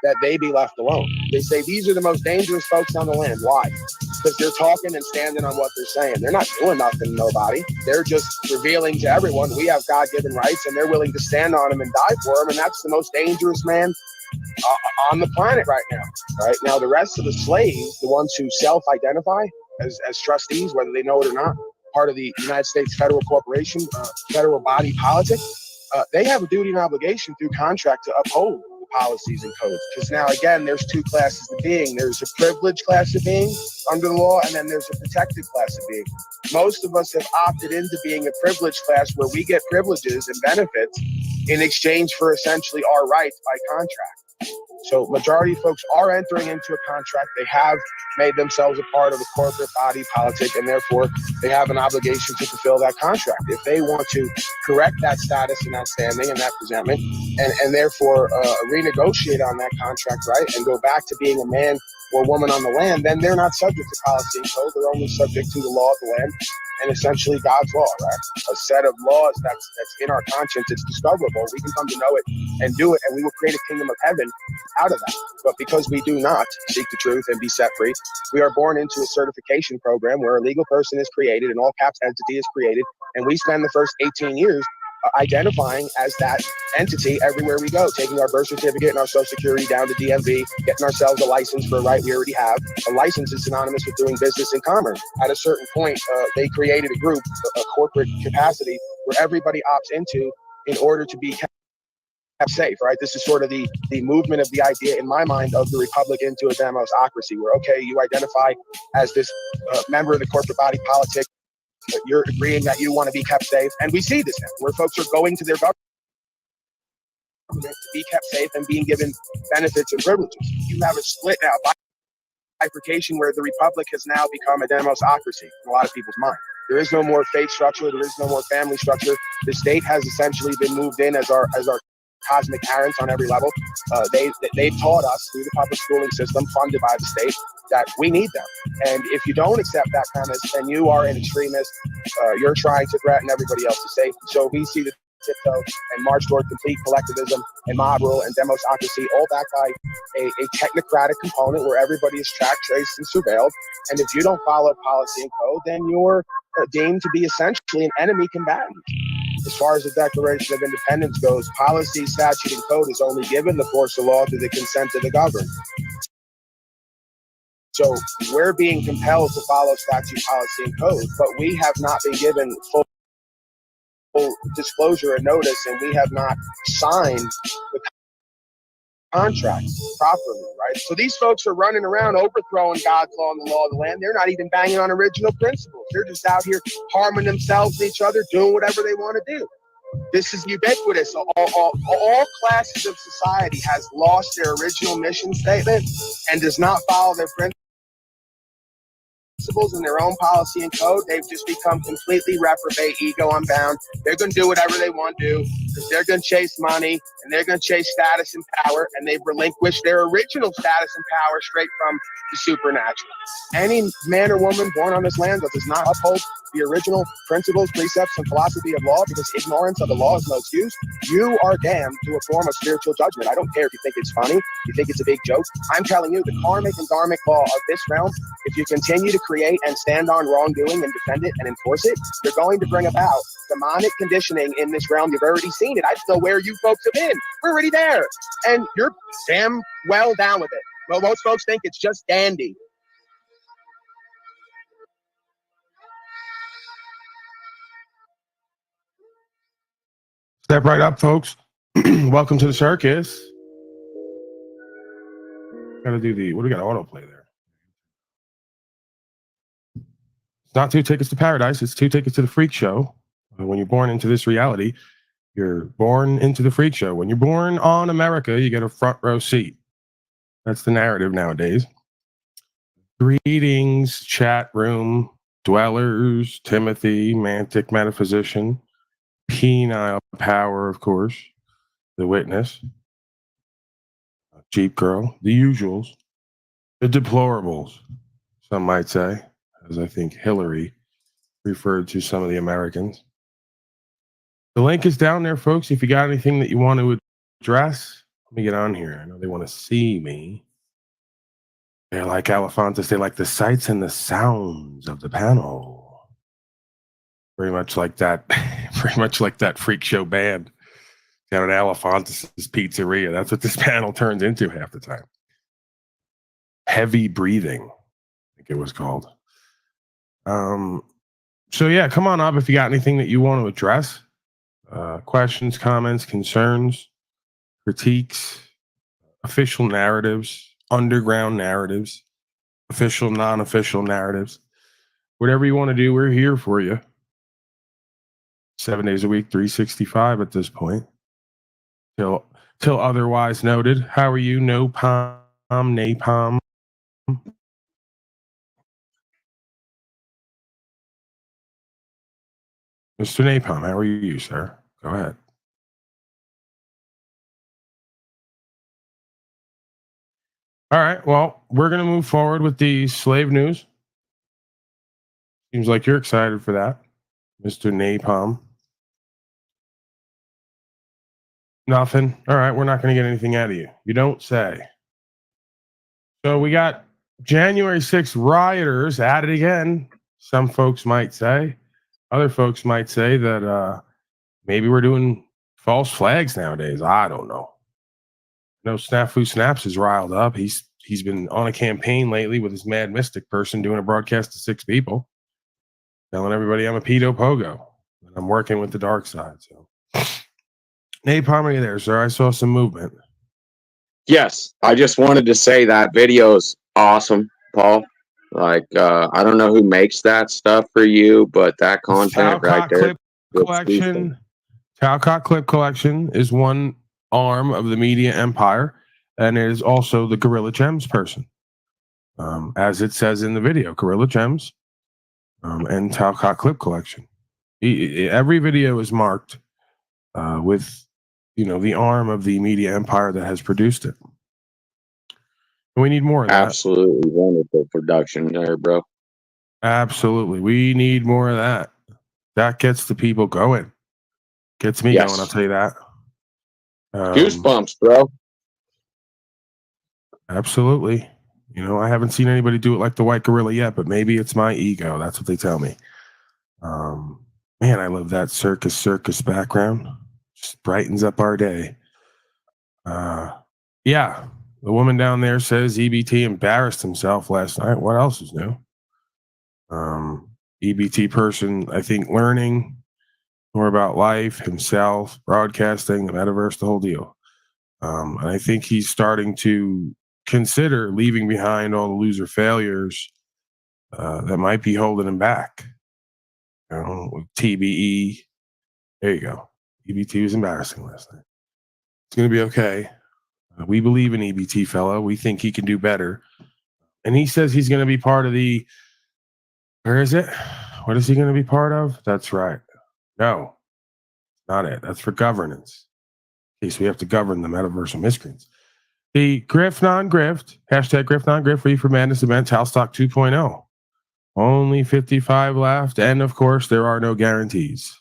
S6: that they be left alone. They say these are the most dangerous folks on the land. Why? Because they're talking and standing on what they're saying. They're not doing nothing to nobody. They're just revealing to everyone we have God-given rights and they're willing to stand on them and die for them. And that's the most dangerous man on the planet right now. Right now, the rest of the slaves, the ones who self-identify as trustees, whether they know it or not, part of the United States federal corporation, federal body politic, they have a duty and obligation through contract to uphold policies and codes. Because now, again, there's two classes of being. There's a privileged class of being under the law, and then there's a protected class of being. Most of us have opted into being a privileged class where we get privileges and benefits in exchange for essentially our rights by contract. So majority of folks are entering into a contract. They have made themselves a part of a corporate body politic, and therefore they have an obligation to fulfill that contract. If they want to correct that status and that standing and that presentment, and therefore renegotiate on that contract, right, and go back to being a man or woman on the land, then they're not subject to policy and code. They're only subject to the law of the land and essentially God's law, right? A set of laws that's in our conscience. It's discoverable. We can come to know it and do it, and we will create a kingdom of heaven out of that. But because we do not seek the truth and be set free, we are born into a certification program where a legal person is created, an all caps entity is created, and we spend the first 18 years identifying as that entity everywhere we go, taking our birth certificate and our social security down to DMV, getting ourselves a license for a right we already have. A license is synonymous with doing business in commerce. At a certain point, they created a group, a corporate capacity, where everybody opts into in order to be kept safe, right? This is sort of the movement of the idea in my mind of the republic into a democracy, where, okay, you identify as this member of the corporate body politic, you're agreeing that you want to be kept safe. And we see this now, where folks are going to their government to be kept safe and being given benefits and privileges. You have a split now, bifurcation, where the republic has now become a democracy in a lot of people's mind. There is no more faith structure. There is no more family structure. The state has essentially been moved in as our cosmic parents on every level. They've taught us through the public schooling system funded by the state that we need them. And if you don't accept that premise, then you are an extremist. You're trying to threaten everybody else's safety. So we see the tiptoe and march toward complete collectivism and mob rule and democracy, all backed by a technocratic component where everybody is tracked, traced, and surveilled. And if you don't follow policy and code, then you're deemed to be essentially an enemy combatant. As far as the Declaration of Independence goes, policy, statute, and code is only given the force of law through the consent of the governed. So we're being compelled to follow statute, policy, and code, but we have not been given full disclosure and notice, and we have not signed the contracts properly, right? So these folks are running around overthrowing God's law and the law of the land. They're not even banging on original principles. They're just out here harming themselves and each other, doing whatever they want to do. This is ubiquitous. All classes of society has lost their original mission statement and does not follow their principles in their own policy and code. They've just become completely reprobate, ego unbound. They're going to do whatever they want to do because they're going to chase money and they're going to chase status and power, and they've relinquished their original status and power straight from the supernatural. Any man or woman born on this land that does not uphold the original principles, precepts, and philosophy of law, because ignorance of the law is no excuse, you are damned to a form of spiritual judgment. I don't care if you think it's funny, you think it's a big joke. I'm telling you, the karmic and dharmic law of this realm, if you continue to create and stand on wrongdoing and defend it and enforce it, you're going to bring about demonic conditioning in this realm. You've already seen it. I don't know where you folks have been. We're already there. And you're damn well down with it. Well, most folks think it's just dandy. Step right up, folks. Welcome to the circus. Gotta do what do we got? Autoplay there. It's not 2 tickets to paradise, it's 2 tickets to the freak show. When you're born into this reality, you're born into the freak show. When you're born on America, you get a front row seat. That's the narrative nowadays. Greetings, chat room, dwellers, Timothy, Mantic Metaphysician, Penile Power, of course, the witness, Jeep Girl, the usuals, the deplorables, some might say, as I think Hillary referred to some of the Americans. The link is down there, folks. If you got anything that you want to address, let me get on here. I know they want to see me. They're like Elefantis. They like the sights and the sounds of the panel. Very much like that. Very much like that freak show band down at Elefantis' Pizzeria. That's what this panel turns into half the time. Heavy breathing, I think it was called. So yeah, come on up if you got anything that you want to address. Questions, comments, concerns, critiques, official narratives, underground narratives, official, non-official narratives. Whatever you want to do, we're here for you. 7 days a week, 365 at this point. Till otherwise noted. How are you? No palm, napalm. Mr. Napalm, how are you, sir?
S14: Go ahead. All right. Well, we're going to move forward with the slave news. Seems like you're excited for that, Mr. Napalm. Nothing. All right. We're not going to get anything out of you. You don't say. So we got January 6th rioters at it again. Some folks might say. Other folks might say that maybe we're doing false flags nowadays. I don't know. No, Snafu Snaps is riled up. He's been on a campaign lately with his mad mystic person doing a broadcast to 6 people, telling everybody I'm a pedo pogo and I'm working with the dark side. So, Napalm, are you there, sir? I saw some movement.
S15: Yes, I just wanted to say that video's awesome, Paul. Like, I don't know who makes that stuff for you, but that content right there.
S14: Clip Collection. Talcott Clip Collection is one arm of the media empire, and it is also the Gorilla Gems person. As it says in the video, Gorilla Gems and Talcott Clip Collection. Every video is marked with, the arm of the media empire that has produced it. And we need more of that.
S15: Absolutely wonderful production there, bro.
S14: Absolutely. We need more of that. That gets the people going. Gets me going, I'll tell you that.
S15: Goosebumps, bro.
S14: Absolutely. I haven't seen anybody do it like the White Gorilla yet, but maybe it's my ego. That's what they tell me. Man, I love that circus background. Just brightens up our day. Yeah. The woman down there says EBT embarrassed himself last night. What else is new? EBT person, I think, learning more about life, himself, broadcasting, the metaverse, the whole deal. And I think he's starting to consider leaving behind all the loser failures that might be holding him back. With TBE. There you go. EBT was embarrassing last night. It's going to be okay. We believe in EBT, fellow. We think he can do better. And he says he's going to be part of the... Where is it? What is he going to be part of? That's right. No, not it. That's for governance. In case we have to govern the metaverse of miscreants. The Grift Non-Grift, hashtag Grift Non-Grift, Free for Madness event, Talstock 2.0. Only 55 left. And of course, there are no guarantees.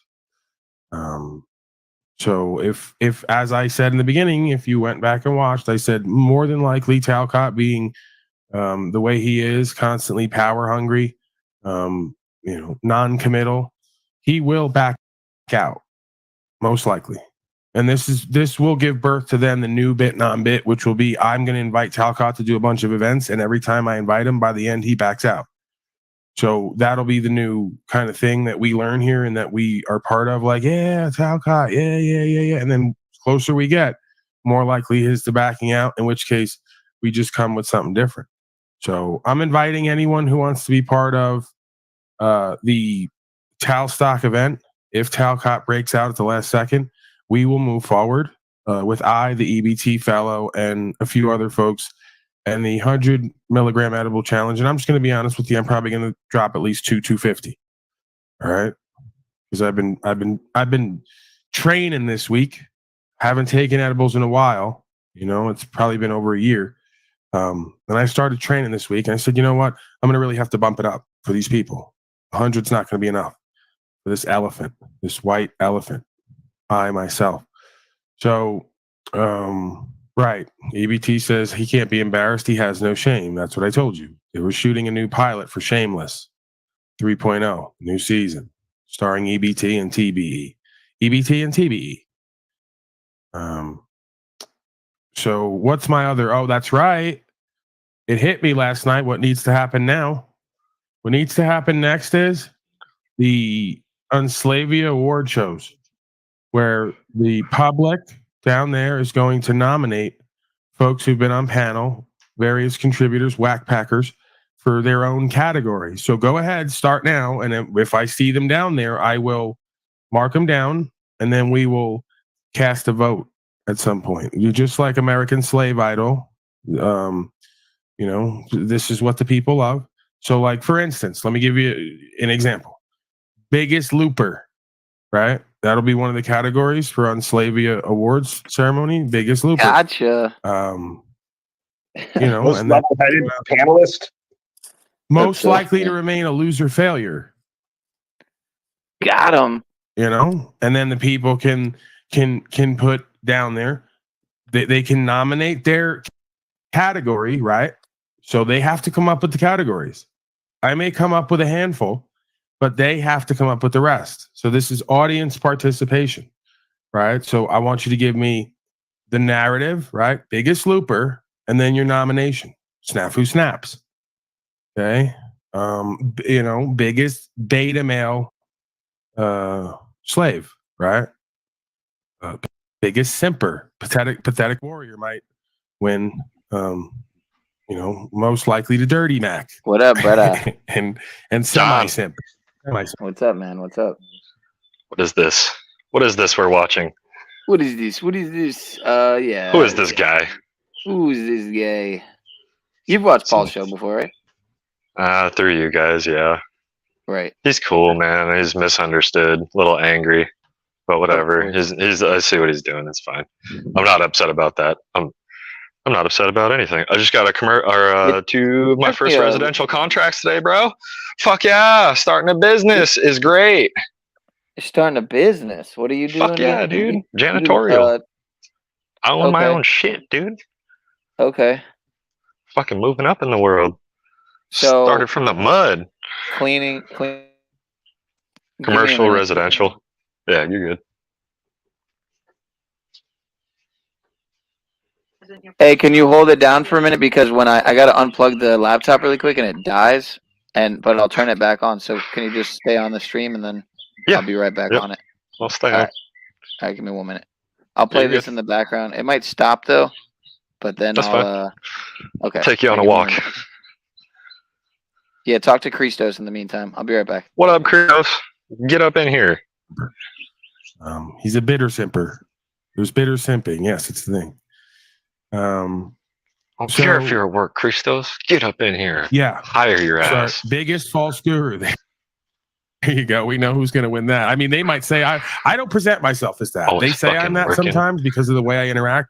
S14: So if as I said in the beginning, if you went back and watched, I said more than likely Talcott being the way he is, constantly power hungry, non-committal, he will back out, most likely. And this will give birth to then the new bit non-bit, which will be I'm going to invite Talcott to do a bunch of events, and every time I invite him, by the end he backs out. So that'll be the new kind of thing that we learn here and that we are part of. Like, yeah, Talcott, yeah. And then closer we get, more likely is the backing out, in which case we just come with something different. So I'm inviting anyone who wants to be part of the Talstock event. If Talcott breaks out at the last second, we will move forward with the EBT fellow, and a few other folks, and the 100 milligram edible challenge. And I'm just going to be honest with you, I'm probably going to drop at least 250. All right, because I've been training this week. Haven't taken edibles in a while. It's probably been over a year. And I started training this week, and I said, you know what? I'm going to really have to bump it up for these people. 100's not going to be enough for this elephant, this white elephant. I myself. So, right. EBT says he can't be embarrassed. He has no shame. That's what I told you. They were shooting a new pilot for Shameless 3.0, new season, starring EBT and TBE. EBT and TBE. So what's my other? Oh, that's right. It hit me last night. What needs to happen now? What needs to happen next is the Unslavia award shows, where the public down there is going to nominate folks who've been on panel, various contributors, whack packers, for their own category. So go ahead, start now, and if I see them down there, I will mark them down, and then we will cast a vote at some point. You're just like American Slave Idol. This is what the people love. So, like, for instance, let me give you an example. Biggest Looper, right? That'll be one of the categories for Unslavia Awards ceremony. Biggest looper.
S4: Gotcha.
S14: You know,
S6: Most
S14: and then
S6: level-headed panelist.
S14: most
S4: so
S14: likely to
S4: funny.
S14: remain a loser failure.
S4: Got him.
S14: You know, and then the people can put down there. They can nominate their category, right? So they have to come up with the categories. I may come up with a handful, but they have to come up with the rest. So this is audience participation, right? So I want you to give me the narrative, right? Biggest looper, and then your nomination. Snafu snaps. Okay. You know, biggest beta male slave, right? Biggest simper, pathetic warrior might win. You know, most likely to dirty Mac.
S4: What up, brother?
S14: and semi simp.
S4: What's up, man? What's up?
S16: What is this? What is this we're watching?
S4: What is this? What is this? Yeah.
S16: Who is this guy?
S4: Who is this guy? You've watched Paul's show before, right?
S16: Through you guys, yeah.
S4: Right.
S16: He's cool, man. He's misunderstood, a little angry, but whatever. He's I see what he's doing. It's fine. I'm not upset about that. I'm not upset about anything. I just got a two of my first residential contracts today, bro. Fuck yeah! Starting a business is great.
S4: You're starting a business. What are you doing?
S16: Fuck yeah, dude. Janitorial. I own my own shit, dude.
S4: Okay.
S16: Fucking moving up in the world.
S4: So
S16: started from the mud.
S4: Cleaning.
S16: Commercial, residential. Yeah, you're good.
S4: Hey, can you hold it down for a minute? Because when I got to unplug the laptop really quick and it dies, but I'll turn it back on. So can you just stay on the stream and then I'll be right back on it.
S16: I'll stay on.
S4: All right, give me 1 minute. I'll play this in the background. It might stop though, but then
S16: That's
S4: I'll okay.
S16: Take you on a walk.
S4: Yeah, talk to Christos in the meantime. I'll be right back.
S16: What up, Christos? Get up in here.
S14: He's a bitter simper. There's bitter simping. Yes, it's the thing.
S16: I don't care if you're at work, Christos. Get up in here.
S14: Yeah.
S16: Hire your ass.
S14: Biggest false guru. There you go. We know who's going to win that. I mean, they might say I don't present myself as that.
S16: Always
S14: they say I'm that
S16: working.
S14: sometimes because of the way I interact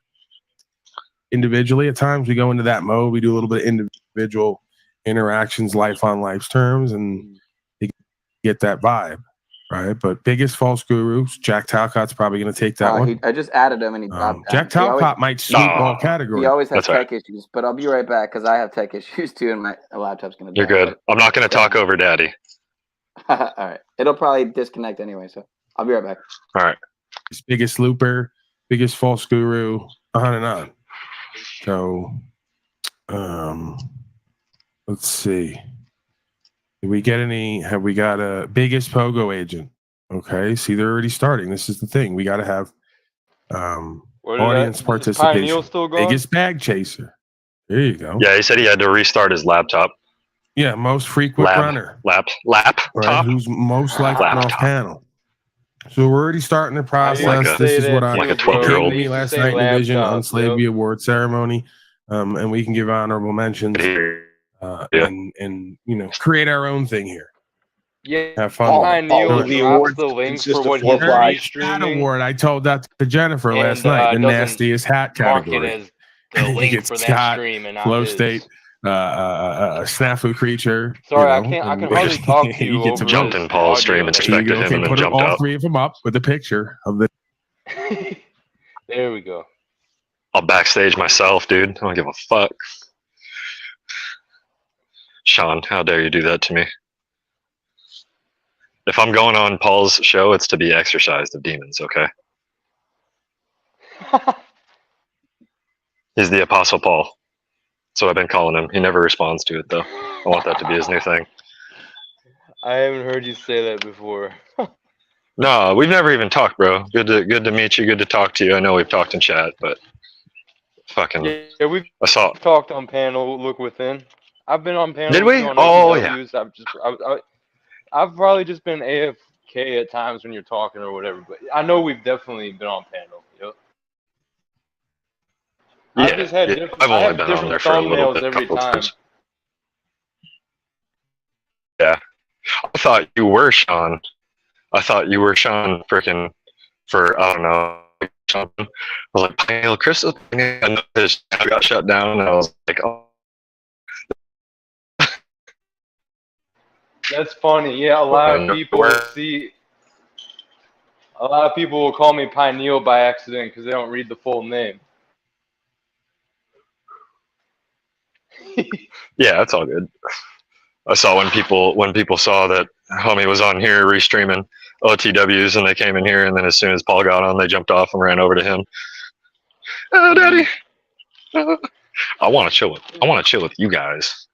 S14: individually. At times we go into that mode. We do a little bit of individual interactions, life on life's terms, and you get that vibe, right? But biggest false gurus, Jack Talcott's probably going to take that one.
S4: I just added him and he dropped
S14: Jack Talcott might sweep all categories.
S4: He always has tech issues, but I'll be right back because I have tech issues too, and my laptop's going to die.
S16: You're good. I'm not going to talk over Daddy.
S4: All right. It'll probably disconnect anyway, so I'll be right back.
S16: All right.
S14: Biggest looper, biggest false guru, on and on. So, let's see. Did we get any? Have we got a biggest pogo agent? Okay, see, they're already starting. This is the thing. We got to have audience participation. Biggest bag chaser. There you go.
S16: Yeah, he said he had to restart his laptop.
S14: Yeah, most frequent runner.
S16: Laptop.
S14: Right, who's most likely off panel. So we're already starting the process. This is what I
S16: like a 12-year-old.
S14: Me last night in the Vision Unslavia Award ceremony, and we can give honorable mentions and you know create our own thing here.
S5: Yeah,
S14: have fun.
S5: The award for what he's streaming.
S14: Award. I told that to Jennifer last night. The nastiest hat category.
S5: The link
S14: gets
S5: for that
S14: Scott,
S5: stream and
S14: Flow State, snafu creature.
S5: Sorry, I can hardly talk to you.
S14: He gets
S16: jumped in Paul's stream and expected him and then jumped
S14: all
S16: out.
S14: 3 of them up with a picture of the.
S5: There we go.
S16: I'll backstage myself, dude. I don't give a fuck. Sean, how dare you do that to me? If I'm going on Paul's show, it's to be exorcised of demons, okay? He's the Apostle Paul. That's what I've been calling him. He never responds to it, though. I want that to be his new thing.
S5: I haven't heard you say that before.
S16: No, we've never even talked, bro. Good to meet you. Good to talk to you. I know we've talked in chat, but fucking.
S5: Yeah, we've talked on panel. Look Within. I've been on panel.
S16: Did we? Oh yeah.
S5: I've probably just been AFK at times when you're talking or whatever, but I know we've definitely been on panel. Yep.
S16: Yeah, I've only been on there for a little bit, couple of times. Yeah, I thought you were Sean. I thought you were Sean, freaking for I don't know something. I was like, Pale Crystal, and his channel got shut down. And I was like, oh.
S5: That's funny. Yeah, a lot of people will call me Pineal by accident because they don't read the full name.
S16: Yeah, that's all good. I saw when people saw that homie was on here restreaming OTWs and they came in here, and then as soon as Paul got on, they jumped off and ran over to him. Oh, daddy. I want to chill with you guys.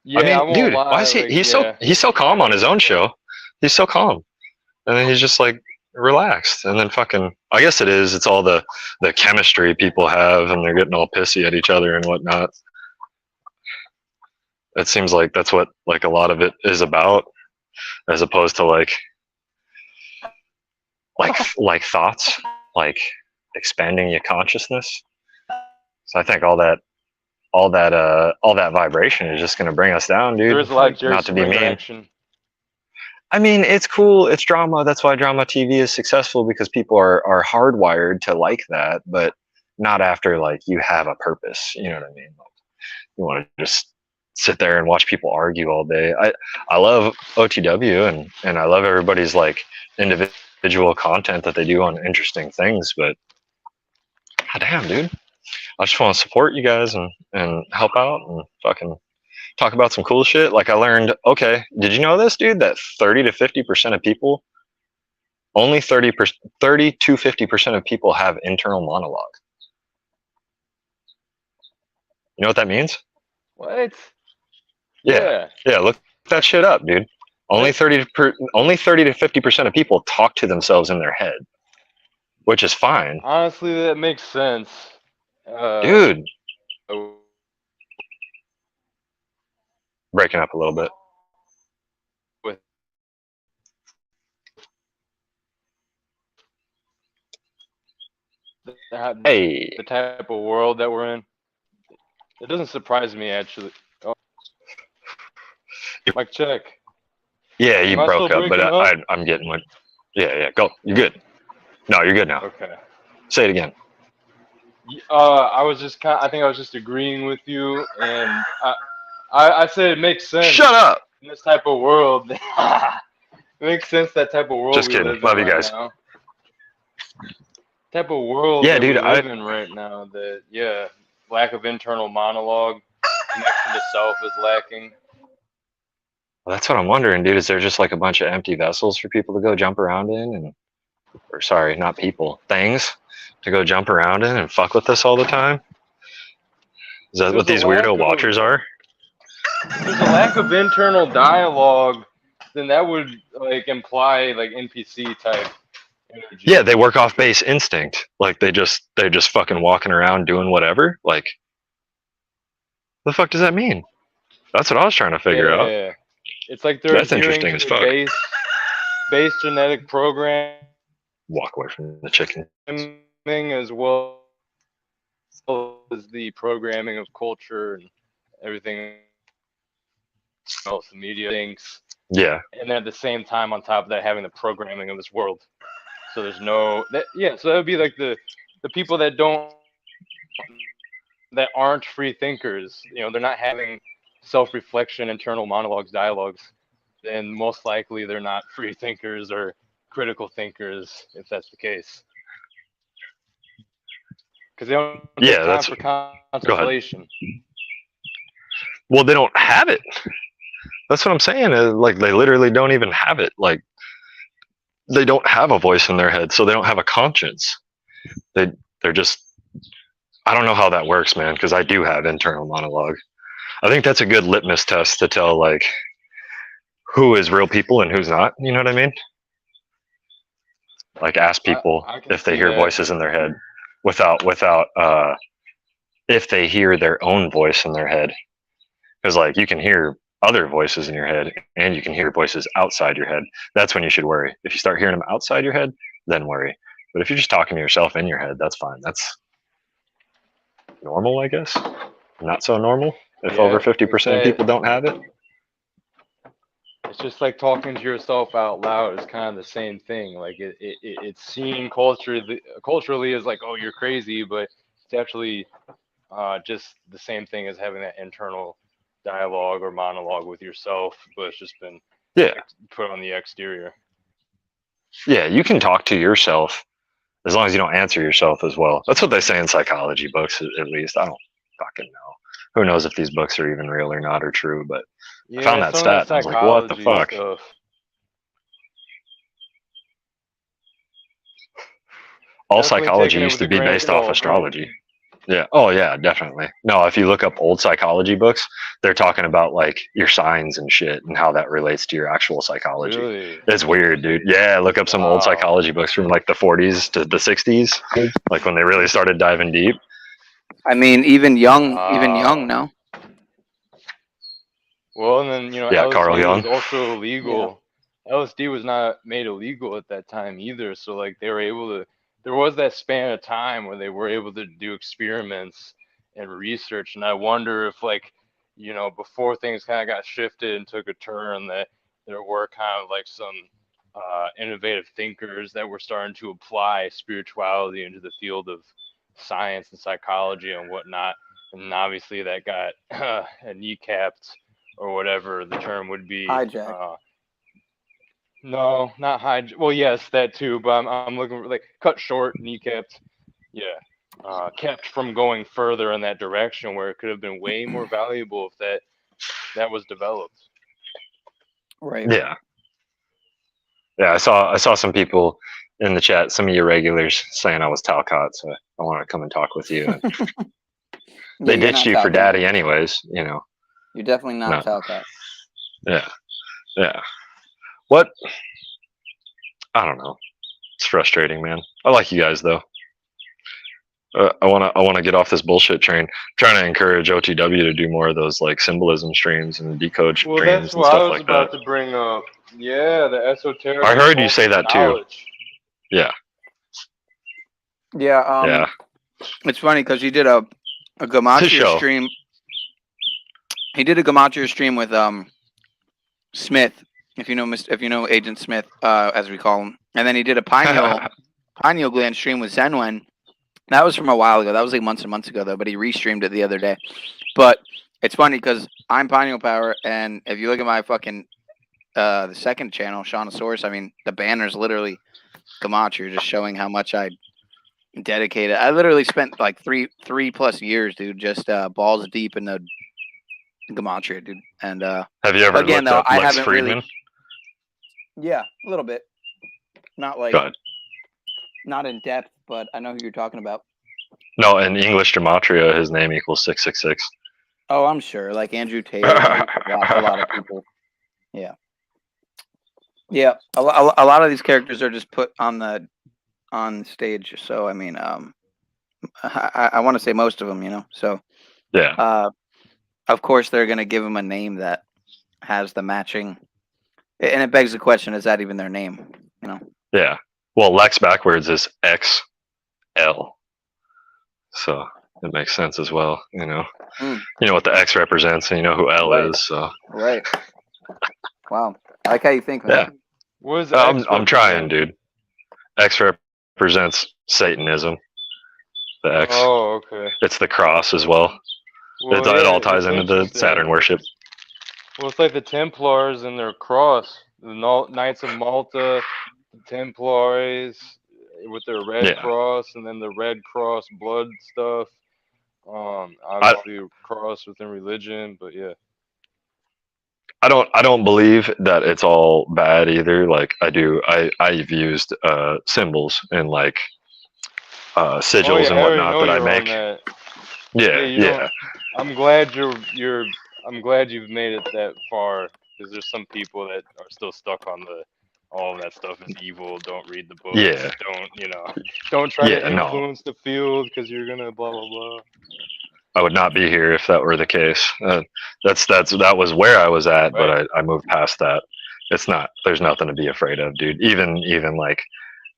S5: Yeah,
S16: I mean, dude, why is he?
S5: like,
S16: He's so calm on his own show. He's so calm, and then he's just like relaxed, and then fucking. I guess it is. It's all the chemistry people have, and they're getting all pissy at each other and whatnot. It seems like that's what like a lot of it is about, as opposed to like thoughts, like expanding your consciousness. So I think all that vibration is just gonna bring us down, dude.
S5: There's a lot of
S16: Not to be mean.
S5: action.
S16: I mean, it's cool. It's drama. That's why drama TV is successful, because people are hardwired to like that, but not after like you have a purpose. You know what I mean? Like, you want to just sit there and watch people argue all day. I love OTW and I love everybody's like individual content that they do on interesting things, but goddamn, dude, I just want to support you guys and help out and fucking talk about some cool shit. Like I learned, okay, did you know this, dude, that 30 to 50% of people, only 30 to 50% of people have internal monologue. You know what that means?
S5: What?
S16: Yeah, look that shit up, dude. Only 30 to 50% of people talk to themselves in their head, which is fine.
S5: Honestly, that makes sense.
S16: Dude. Breaking up a little bit.
S5: With the type of world that we're in, it doesn't surprise me actually. Oh. Mic check.
S16: Yeah, you broke up, but I'm getting what. Yeah, go. You're good. No, you're good now.
S5: Okay.
S16: Say it again.
S5: I was just I think I was just agreeing with you, and I said it makes sense.
S16: Shut up.
S5: In this type of world, it makes sense. That type of world.
S16: Just
S5: we
S16: kidding.
S5: live
S16: Love
S5: in
S16: you
S5: right
S16: guys.
S5: Now. Type of world.
S16: Yeah,
S5: that
S16: dude.
S5: we live in right now. That lack of internal monologue, connection to self is lacking.
S16: Well, that's what I'm wondering, dude. Is there just like a bunch of empty vessels for people to go jump around in, or sorry, not people, things to go jump around in and fuck with us all the time? Is that what these weirdo watchers are?
S5: If there's a lack of internal dialogue, then that would like imply like NPC type energy.
S16: Yeah, they work off base instinct. Like they're just fucking walking around doing whatever. Like, the fuck does that mean? That's what I was trying to figure out.
S5: Yeah, it's like they're
S16: That's interesting as fuck.
S5: Base genetic program.
S16: Walk away from the chicken.
S5: As well as the programming of culture and everything else, the media thinks.
S16: Yeah.
S5: And then at the same time, on top of that, having the programming of this world. So there's so that would be like the people that aren't free thinkers. You know, they're not having self-reflection, internal monologues, dialogues. Then most likely they're not free thinkers or critical thinkers, if that's the case. Because they don't take time for contemplation.
S16: Well, they don't have it. That's what I'm saying. Like they literally don't even have it. Like they don't have a voice in their head, so they don't have a conscience. They're just. I don't know how that works, man. Because I do have internal monologue. I think that's a good litmus test to tell like who is real people and who's not. You know what I mean? Like ask people if they hear voices in their head without if they hear their own voice in their head. Because like you can hear other voices in your head and you can hear voices outside your head. That's when you should worry. If you start hearing them outside your head, then worry. But if you're just talking to yourself in your head, that's fine. That's normal, I guess. Not so normal if over 50% of people don't have it.
S5: it's just like talking to yourself out loud is kind of the same thing. Like it's seen culturally as like, oh, you're crazy, but it's actually just the same thing as having that internal dialogue or monologue with yourself, but it's just been put on the exterior.
S16: Yeah, you can talk to yourself as long as you don't answer yourself as well. That's what they say in psychology books, at least. I don't fucking know. Who knows if these books are even real or not or true, but I found that
S5: some
S16: stat.
S5: of that
S16: I was like, what the fuck?
S5: stuff.
S16: All
S5: Definitely
S16: psychology
S5: taking it
S16: used
S5: with
S16: to
S5: a
S16: be
S5: grain of
S16: based off
S5: salt.
S16: astrology. Yeah. Oh, yeah, definitely. No, if you look up old psychology books, they're talking about like your signs and shit and how that relates to your actual psychology.
S5: Really?
S16: It's weird, dude. Yeah, look up some old psychology books from like the 40s to the 60s, like when they really started diving deep.
S4: I mean, even young, no.
S5: Well, and then
S16: Yeah,
S5: LSD
S16: Carl Jung.
S5: was also illegal. LSD was not made illegal at that time either. So like they were able to. There was that span of time where they were able to do experiments and research, and I wonder if like before things kind of got shifted and took a turn, that there were kind of like some innovative thinkers that were starting to apply spirituality into the field of science and psychology and whatnot, and obviously that got kneecapped or whatever the term would be.
S4: Hijack.
S5: No, not hijack. Well, yes, that too, but I'm looking for like cut short, kneecapped. Yeah, kept from going further in that direction where it could have been way more valuable if that was developed.
S4: Right.
S16: Yeah. Yeah, I saw some people in the chat, some of your regulars, saying I was Talcott, so I want to come and talk with you. They ditched you for daddy anyways,
S4: You're definitely not Talcott.
S16: Yeah. Yeah. What? I don't know. It's frustrating, man. I like you guys though. I wanna get off this bullshit train. I'm trying to encourage OTW to do more of those like symbolism streams and decode
S5: Well,
S16: streams
S5: that's
S16: and
S5: what I
S16: stuff
S5: was
S16: like
S5: about
S16: that.
S5: to bring up. Yeah, the esoteric.
S16: I heard you say that too.
S5: knowledge.
S16: Yeah.
S4: Yeah.
S16: Yeah.
S4: It's funny because he did a gematria stream. He did a gematria stream with Smith, if you know Agent Smith, as we call him, and then he did a pineal gland stream with Zenwen. That was from a while ago. That was like months and months ago though, but he restreamed it the other day. But it's funny because I'm Pineal Power, and if you look at my fucking the second channel, Shaunosaurus, I mean the banner's literally gematria, just showing how much I dedicated. I literally spent like three plus years, dude, just balls deep in the gematria, dude. And
S16: have you ever looked up Lex Friedman?
S4: Yeah, a little bit. Not like not in depth, but I know who you're talking about.
S16: No, in English gematria, his name equals 666.
S4: Oh, I'm sure. Like Andrew Tate, a lot of people. Yeah. Yeah, a lot of these characters are just put on stage. So I mean, I want to say most of them, So
S16: yeah.
S4: Of course, they're gonna give them a name that has the matching, and it begs the question: is that even their name?
S16: Yeah. Well, Lex backwards is XL, so it makes sense as well. You know what the X represents, and you know who L is. So
S4: right. Wow, I like how you think.
S16: Yeah.
S5: What is
S16: I'm trying, dude. X represents Satanism. The X.
S5: Oh, okay.
S16: It's the cross as well.
S5: Well,
S16: it all ties into the Saturn worship.
S5: Well, it's like the Templars and their cross. The Knights of Malta, the Templaries with their red cross, and then the red cross blood stuff. Obviously cross within religion, but yeah.
S16: I don't believe that it's all bad either. Like I've used symbols and like sigils and whatnot that I make. Yeah.
S5: I'm glad I'm glad you've made it that far, because there's some people that are still stuck on all of that stuff is evil. Don't read the books.
S16: Yeah.
S5: Don't try to influence the field because you're gonna blah blah blah.
S16: I would not be here if that were the case. That was where I was at, but I moved past that. It's not. There's nothing to be afraid of, dude. Even like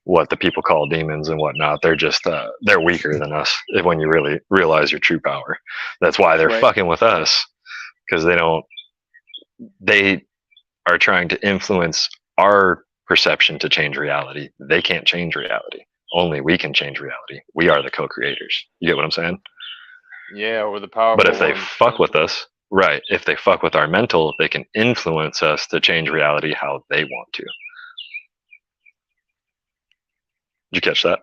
S16: what the people call demons and whatnot, they're just they're weaker than us when you really realize your true power. That's why they're fucking with us, because they are trying to influence our perception to change reality. They can't change reality. Only we can change reality. We are the co-creators. You get what I'm saying?
S5: Yeah, or the powerful
S16: But if they
S5: ones.
S16: fuck with us, right, if they fuck with our mental, they can influence us to change reality how they want to. Did you catch that?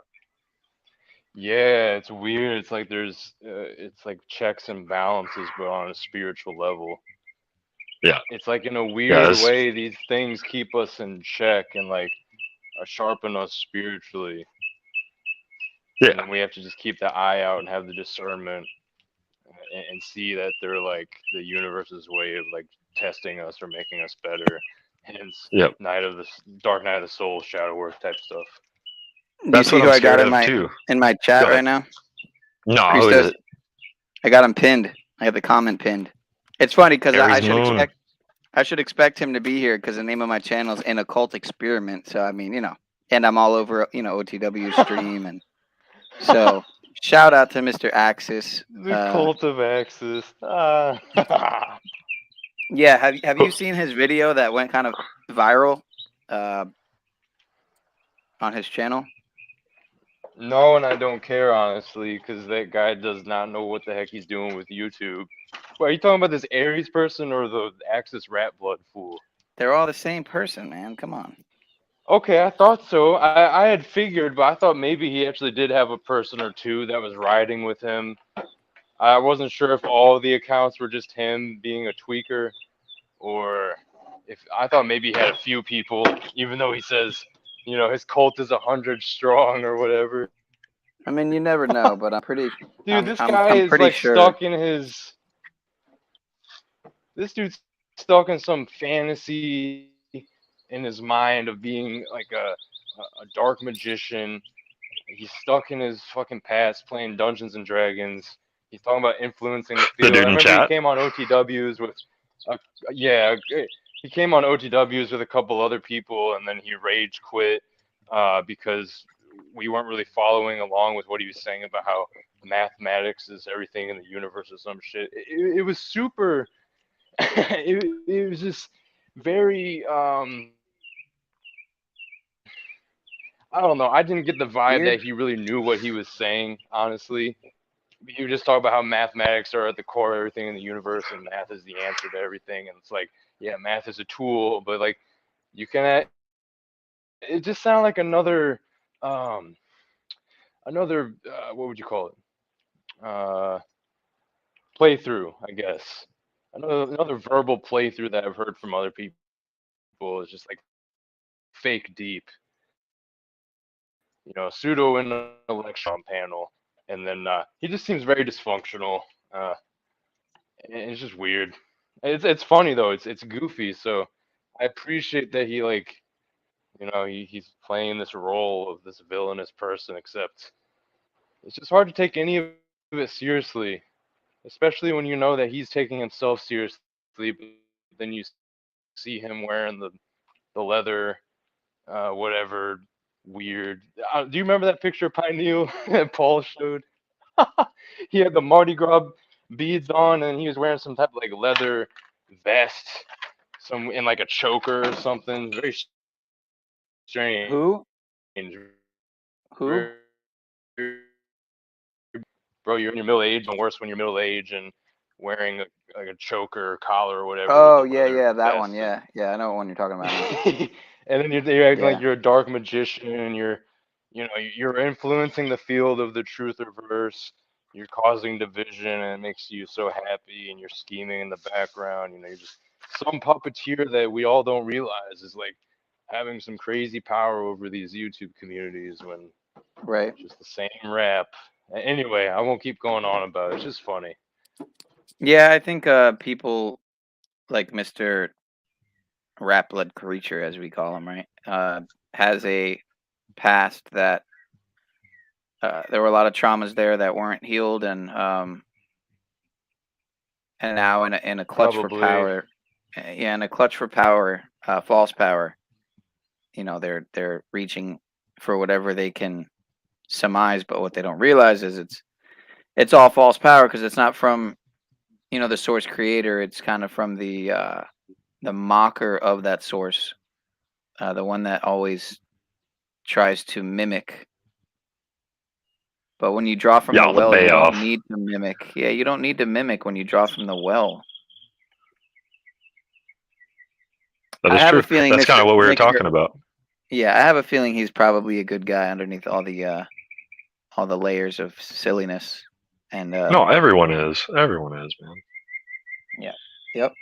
S5: Yeah, it's weird. It's like there's, it's like checks and balances, but on a spiritual level.
S16: Yeah.
S5: It's like in a
S16: Yeah,
S5: weird
S16: it's,
S5: way, these things keep us in check and like sharpen us spiritually. And
S16: yeah,
S5: then we have to just keep the eye out and have the discernment and see that they're like the universe's way of like testing us or making us better. Hence,
S16: yep.
S5: Dark Night of the Soul, Shadow Work type stuff.
S4: Do you
S16: That's
S4: see
S16: what
S4: who
S16: I'm
S4: I got
S16: scared
S4: in
S16: of
S4: my
S16: too.
S4: chat
S16: Go
S4: right
S16: ahead.
S4: now?
S16: No, who is
S4: Priestess.
S16: it?
S4: I got him pinned. I have the comment pinned. It's funny because I
S16: Aries Moon.
S4: should expect him to be here because the name of my channel is An Occult Experiment. So I mean, and I'm all over OTW stream, and so shout out to Mr. Axis.
S5: The Cult of Axis.
S4: Yeah, have you seen his video that went kind of viral on his channel?
S5: No, and I don't care, honestly, because that guy does not know what the heck he's doing with YouTube. Wait, are you talking about this Aries person or the Axis Rat Blood fool?
S4: They're all the same person, man. Come on.
S5: Okay, I thought so. I had figured, but I thought maybe he actually did have a person or two that was riding with him. I wasn't sure if all the accounts were just him being a tweaker, or if I thought maybe he had a few people, even though he says, his cult is 100 strong or whatever.
S4: I mean, you never know, but I'm pretty.
S5: Dude, this
S4: I'm
S5: guy is
S4: pretty
S5: like
S4: sure.
S5: stuck in his. This dude's stuck in some fantasy in his mind of being like a dark magician. He's stuck in his fucking past playing Dungeons and Dragons. He's talking about influencing the
S16: The
S5: field.
S16: dude
S5: I
S16: in
S5: remember he
S16: chat?
S5: came on OTWs with, he came on OTWs with a couple other people, and then he rage quit because we weren't really following along with what he was saying about how mathematics is everything in the universe or some shit. It was super. it was just very. I don't know. I didn't get the vibe
S4: Weird.
S5: that he really knew what he was saying, honestly. He would just talk about how mathematics are at the core of everything in the universe and math is the answer to everything. And it's like, yeah, math is a tool, but like you can, it just sounded like another, what would you call it? Playthrough, I guess. Another verbal playthrough that I've heard from other people is just like fake deep. Pseudo intellectual panel, and then he just seems very dysfunctional. And it's just weird. It's funny though. It's goofy. So I appreciate that he he's playing this role of this villainous person. Except it's just hard to take any of it seriously, especially when you know that he's taking himself seriously. But then you see him wearing the leather, whatever weird. Do you remember that picture of Pineal that Paul showed? He had the Mardi Gras beads on, and he was wearing some type of like leather vest, some in like a choker or something. Very strange.
S4: Who?
S5: Very- Bro, you're in your middle age, and worse when you're middle age and wearing like a choker or collar or whatever.
S4: Oh
S5: with the
S4: yeah,
S5: leather
S4: yeah, that
S5: vest
S4: one. Yeah, yeah, I know what one you're talking about now.
S5: and then you're acting
S4: Yeah.
S5: like you're a dark magician, and you're influencing the field of the truth reverse. You're causing division, and it makes you so happy, and you're scheming in the background. You're just some puppeteer that we all don't realize is like having some crazy power over these YouTube communities when
S4: Right.
S5: it's just the same rap. Anyway, I won't keep going on about it. It's just funny.
S4: Yeah, I think people like Mr. Rat Blood Creature, as we call him, right, has a past that there were a lot of traumas there that weren't healed, and now in a clutch for
S5: Probably.
S4: power, in a clutch for power, false power. They're reaching for whatever they can surmise, but what they don't realize is it's all false power because it's not from the source creator. It's kind of from the mocker of that source, the one that always tries to mimic. But when you draw from the
S16: the
S4: well, you
S16: Bayoff.
S4: don't need to mimic. Yeah, you don't need to mimic when you draw from the well.
S16: That
S4: I
S16: is
S4: have
S16: true.
S4: a feeling
S16: That's kind of
S4: Mr.
S16: what we were
S4: Nick,
S16: talking about.
S4: Yeah, I have a feeling he's probably a good guy underneath all the layers of silliness. And
S16: No, everyone is. Everyone is, man.
S4: yeah, yep.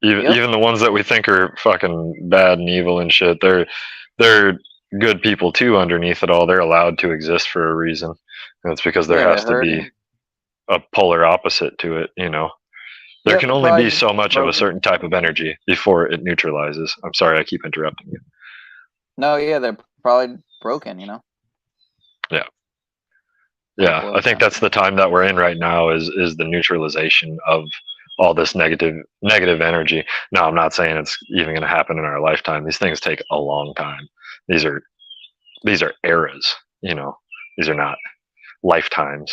S16: Even the ones that we think are fucking bad and evil and shit, they're good people too underneath it all. They're allowed to exist for a reason. And it's because there
S4: Yeah,
S16: has
S4: they're
S16: to be
S4: hurting.
S16: a polar opposite to it, you know. There
S4: Yep,
S16: can
S4: they're
S16: only
S4: probably
S16: be
S4: just
S16: so much of a
S4: broken.
S16: certain type of energy before it neutralizes. I'm sorry, I keep interrupting you.
S4: No, yeah, they're probably broken, you know.
S16: Yeah. Yeah, I think that's the time that we're in right now is the neutralization of all this negative energy. Now, I'm not saying it's even going to happen in our lifetime. These things take a long time. These are eras, you know. These are not lifetimes.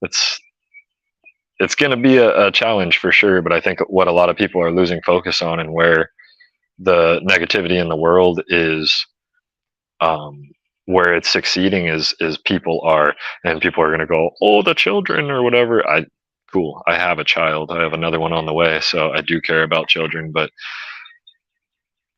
S16: It's going to be a challenge for sure, but I think what a lot of people are losing focus on and where the negativity in the world is where it's succeeding is people are going to go, oh, the children or whatever. Cool. I have a child. I have another one on the way. So I do care about children, but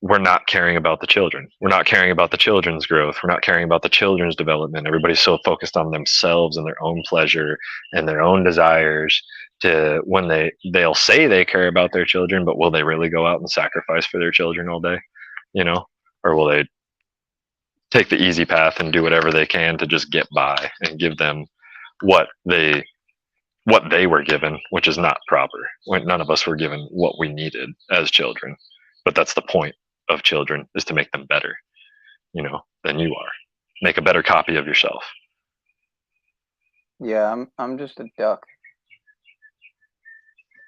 S16: we're not caring about the children. We're not caring about the children's growth. We're not caring about the children's development. Everybody's so focused on themselves and their own pleasure and their own desires to when they'll say they care about their children, but will they really go out and sacrifice for their children all day? You know, or will they take the easy path and do whatever they can to just get by and give them what they were given, which is not proper. When none of us were given what we needed as children. But that's the point of children, is to make them better, you know, than you are. Make a better copy of yourself.
S4: Yeah, I'm just a duck.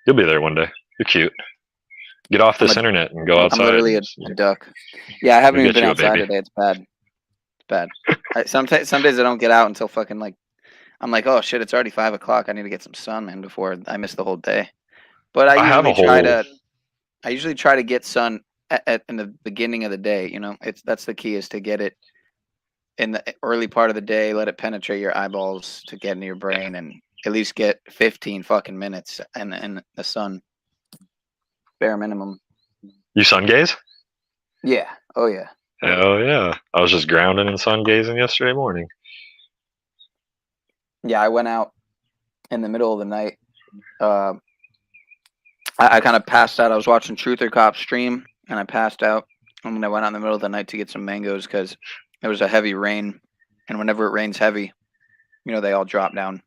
S16: You'll be there one day. You're cute. Get off this internet and go outside.
S4: I'm literally a duck. Yeah, I haven't
S16: You'll
S4: even
S16: get
S4: been
S16: you a
S4: outside
S16: baby.
S4: today. It's bad. It's bad. Some days I don't get out until fucking like, I'm like, oh shit, it's already 5 o'clock. I need to get some sun, man, before I miss the whole day. But I
S16: have a
S4: usually try to get sun in the beginning of the day. You know, that's the key, is to get it in the early part of the day. Let it penetrate your eyeballs to get into your brain, and at least get 15 fucking minutes in the sun, bare minimum.
S16: You sun gaze?
S4: Yeah. Oh yeah.
S16: Hell yeah. I was just grounding and sun gazing yesterday morning.
S4: Yeah, I went out in the middle of the night. I kind of passed out. I was watching Truth or Cop stream, and I passed out. And then I went out in the middle of the night to get some mangoes because there was a heavy rain. And whenever it rains heavy, you know, they all drop down.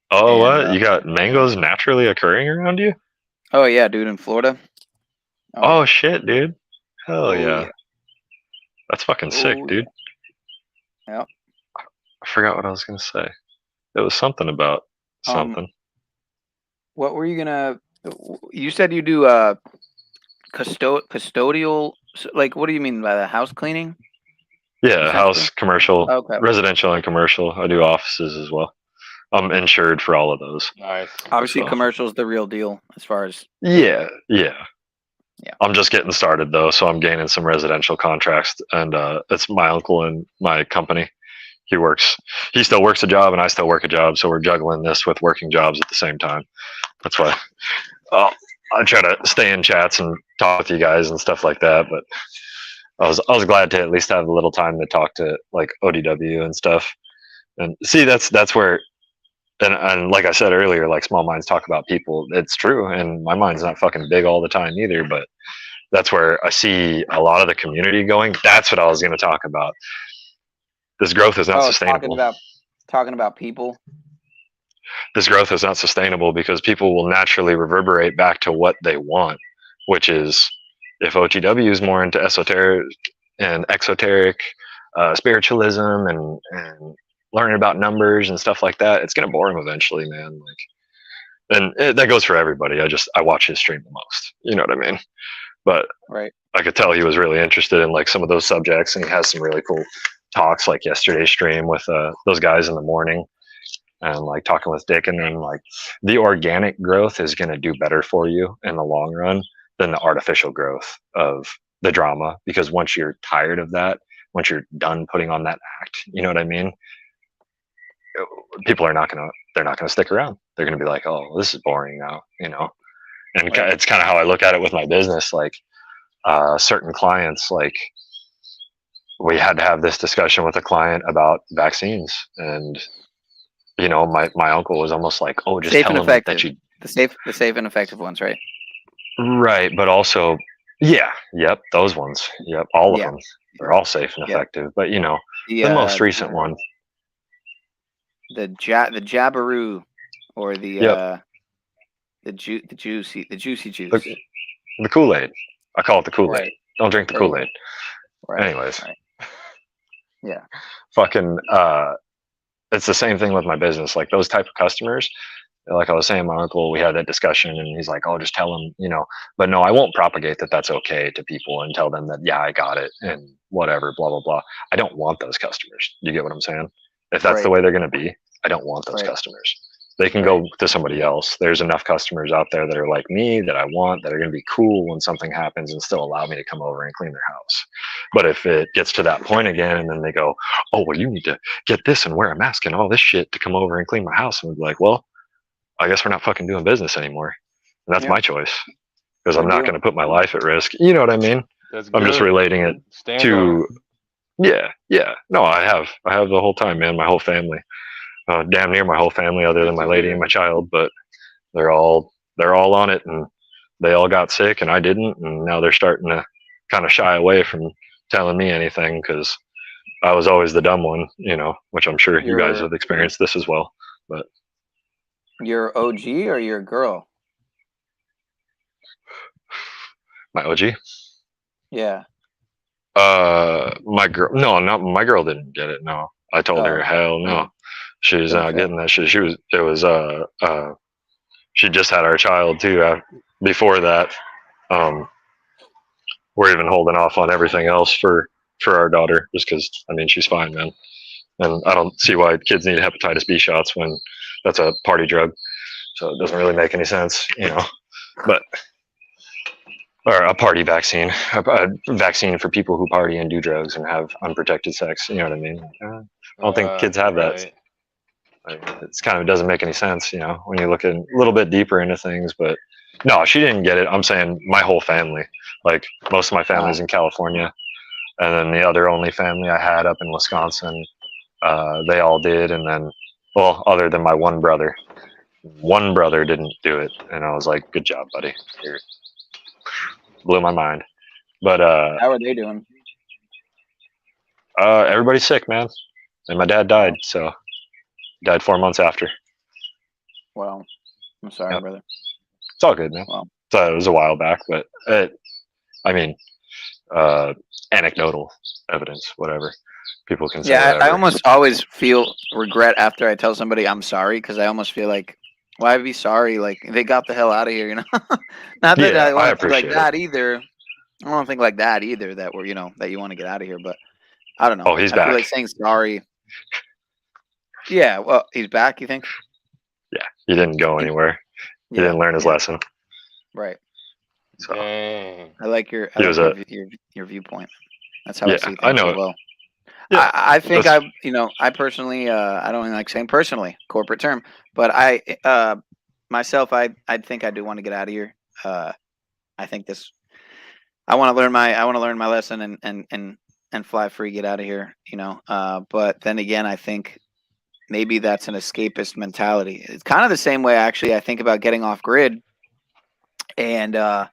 S16: Oh, what? You got mangoes naturally occurring around you?
S4: Oh, yeah, dude, in Florida.
S16: Oh, shit, dude. Hell
S4: Oh,
S16: yeah.
S4: yeah.
S16: That's fucking sick, dude.
S4: Yeah.
S16: I forgot what I was going to say. It was something about something.
S4: What were you gonna? You said you do custodial. Like, what do you mean by that? House cleaning?
S16: Yeah, house, commercial,
S4: Okay.
S16: residential, and commercial. I do offices as well. I'm insured for all of those.
S4: Nice. Obviously,
S16: So-
S4: commercial's the real deal as far as.
S16: Yeah. I'm just getting started though, so I'm gaining some residential contracts, and it's my uncle and my company. He still works a job, and I still work a job, so we're juggling this with working jobs at the same time. That's why I try to stay in chats and talk with you guys and stuff like that. But I was glad to at least have a little time to talk to like ODW and stuff, and see that's where. And like I said earlier, like small minds talk about people. It's true, and my mind's not fucking big all the time either. But that's where I see a lot of the community going. That's what I was going to talk about. This growth is not sustainable.
S4: Talking about people.
S16: This growth is not sustainable because people will naturally reverberate back to what they want, which is if OTW is more into esoteric and exoteric spiritualism and learning about numbers and stuff like that, it's gonna bore him eventually, man. Like, and that goes for everybody. I watch his stream the most. You know what I mean? But
S4: right.
S16: I could tell he was really interested in like some of those subjects, and he has some really cool talks, like yesterday's stream with those guys in the morning. and like talking with Dick, and then like the organic growth is going to do better for you in the long run than the artificial growth of the drama, because once you're tired of that, once you're done putting on that act, you know what I mean? People are not going to, they're not going to stick around. They're going to be like, oh, this is boring now, you know? And it's kind of how I look at it with my business. Like certain clients, like we had to have this discussion with a client about vaccines, and you know, my uncle was almost like, oh, just
S4: Safe
S16: tell
S4: and
S16: them
S4: effective.
S16: that you,
S4: The safe and effective ones, right?
S16: right, but also, yeah, yep, those ones, yep, all of
S4: Yeah.
S16: them, they're all safe and
S4: Yep.
S16: effective. But you know,
S4: The
S16: the most recent one,
S4: the Jabberoo, or the
S16: Yep.
S4: the juicy juice.
S16: the Kool-Aid. I call it the Kool-Aid.
S4: Right.
S16: Don't drink the
S4: There you go.
S16: Kool-Aid.
S4: Right.
S16: Anyways,
S4: Right. Yeah.
S16: fucking, it's the same thing with my business. Like those type of customers, like I was saying, my uncle, we had that discussion, and he's like, oh, just tell them, you know, but no, I won't propagate that that's okay to people and tell them that, yeah, I got it and whatever, blah, blah, blah. I don't want those customers. You get what I'm saying? If that's the
S4: Right.
S16: way they're going to be, I don't want those
S4: Right.
S16: customers. They can go to somebody else. There's enough customers out there that are like me, that I want, that are going to be cool when something happens and still allow me to come over and clean their house. But if it gets to that point again, and then they go, oh, well, you need to get this and wear a mask and all this shit to come over and clean my house, and we'd be like, well, I guess we're not fucking doing business anymore. And that's
S4: Yeah.
S16: my choice, because I'm
S4: Good
S16: not
S4: deal.
S16: going to put my life at risk. You know what I mean?
S17: That's
S16: I'm just
S17: good.
S16: relating it
S17: Stand
S16: to,
S17: on
S16: yeah. No, I have the whole time, man. My whole family, damn near my whole family, other than my lady and my child, but they're all on it, and they all got sick, and I didn't, and now they're starting to kind of shy away from telling me anything, because I was always the dumb one, you know, which I'm sure you guys
S4: You're
S16: have experienced this as well. But
S4: your OG or your girl?
S16: my OG.
S4: Yeah.
S16: My girl. No, not my girl. Didn't get it. No, I told her,
S4: Oh.
S16: hell no. She's not
S4: Okay.
S16: getting that shit. She was. It was. She just had our child too. Before that, we're even holding off on everything else for our daughter, just because. I mean, she's fine, man. And I don't see why kids need hepatitis B shots when that's a party drug. So it doesn't really make any sense, you know. But or a party vaccine, a vaccine for people who party and do drugs and have unprotected sex. You know what I mean? I don't think kids have that.
S17: right.
S16: It's kind of doesn't make any sense, you know, when you look a little bit deeper into things. But no, she didn't get it. I'm saying my whole family, like most of my family's in California, and then the other only family I had up in Wisconsin, they all did. And then, well, other than my one brother didn't do it, and I was like, good job, buddy. You're, blew my mind. But
S4: How are they doing?
S16: everybody's sick, man. And my dad died, so died 4 months after.
S4: Well, I'm sorry, brother.
S16: It's all good, man.
S4: Well,
S16: So it was a while back, but I mean, anecdotal evidence, whatever. People can say
S4: yeah,
S16: whatever.
S4: I almost always feel regret after I tell somebody I'm sorry, because I almost feel like, why be sorry? Like, they got the hell out of here, you know? Not that
S16: Yeah,
S4: I
S16: I
S4: want to think like
S16: appreciate
S4: that either. I don't think like that either, that we're, that you want to get out of here, but I don't know.
S16: Oh, he's
S4: I feel
S16: back.
S4: like saying sorry. Yeah, well, he's back, you think?
S16: Yeah, he didn't go anywhere. He didn't learn his lesson.
S4: Right.
S16: So
S17: Dang.
S4: I like your
S16: He was
S4: your viewpoint. That's how I
S16: yeah,
S4: see things
S16: I know
S4: as
S16: it.
S4: well.
S16: Yeah,
S4: I think
S16: that's-
S4: I personally, I don't even like saying personally, corporate term, but I myself, I think I do want to get out of here. I think I want to learn my lesson and fly free, get out of here, but then again, I think maybe that's an escapist mentality. It's kind of the same way, actually, I think about getting off grid, and that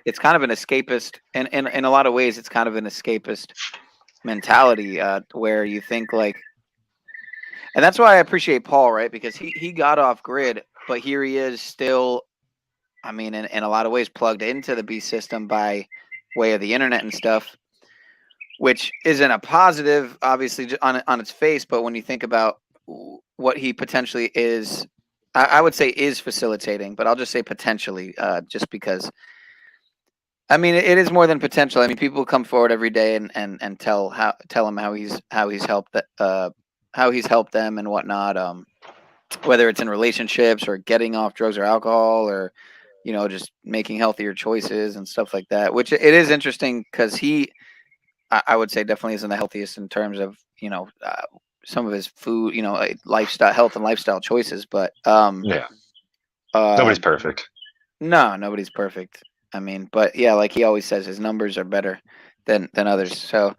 S4: it's kind of an escapist, and in a lot of ways, it's kind of an escapist mentality, where you think like, and that's why I appreciate Paul, right? Because he got off grid, but here he is still, I mean, in a lot of ways, plugged into the beast system by way of the internet and stuff, which isn't a positive, obviously, on its face. But when you think about what he potentially is, I would say is facilitating, but I'll just say potentially, just because. I mean, it is more than potential. I mean, people come forward every day and tell him how he's helped them and whatnot. whether it's in relationships or getting off drugs or alcohol, or just making healthier choices and stuff like that. Which it is interesting because I would say definitely isn't the healthiest in terms of some of his food, lifestyle, health and lifestyle choices. But
S16: yeah, nobody's perfect.
S4: No, nobody's perfect. I mean, but yeah, like he always says, his numbers are better than others. So,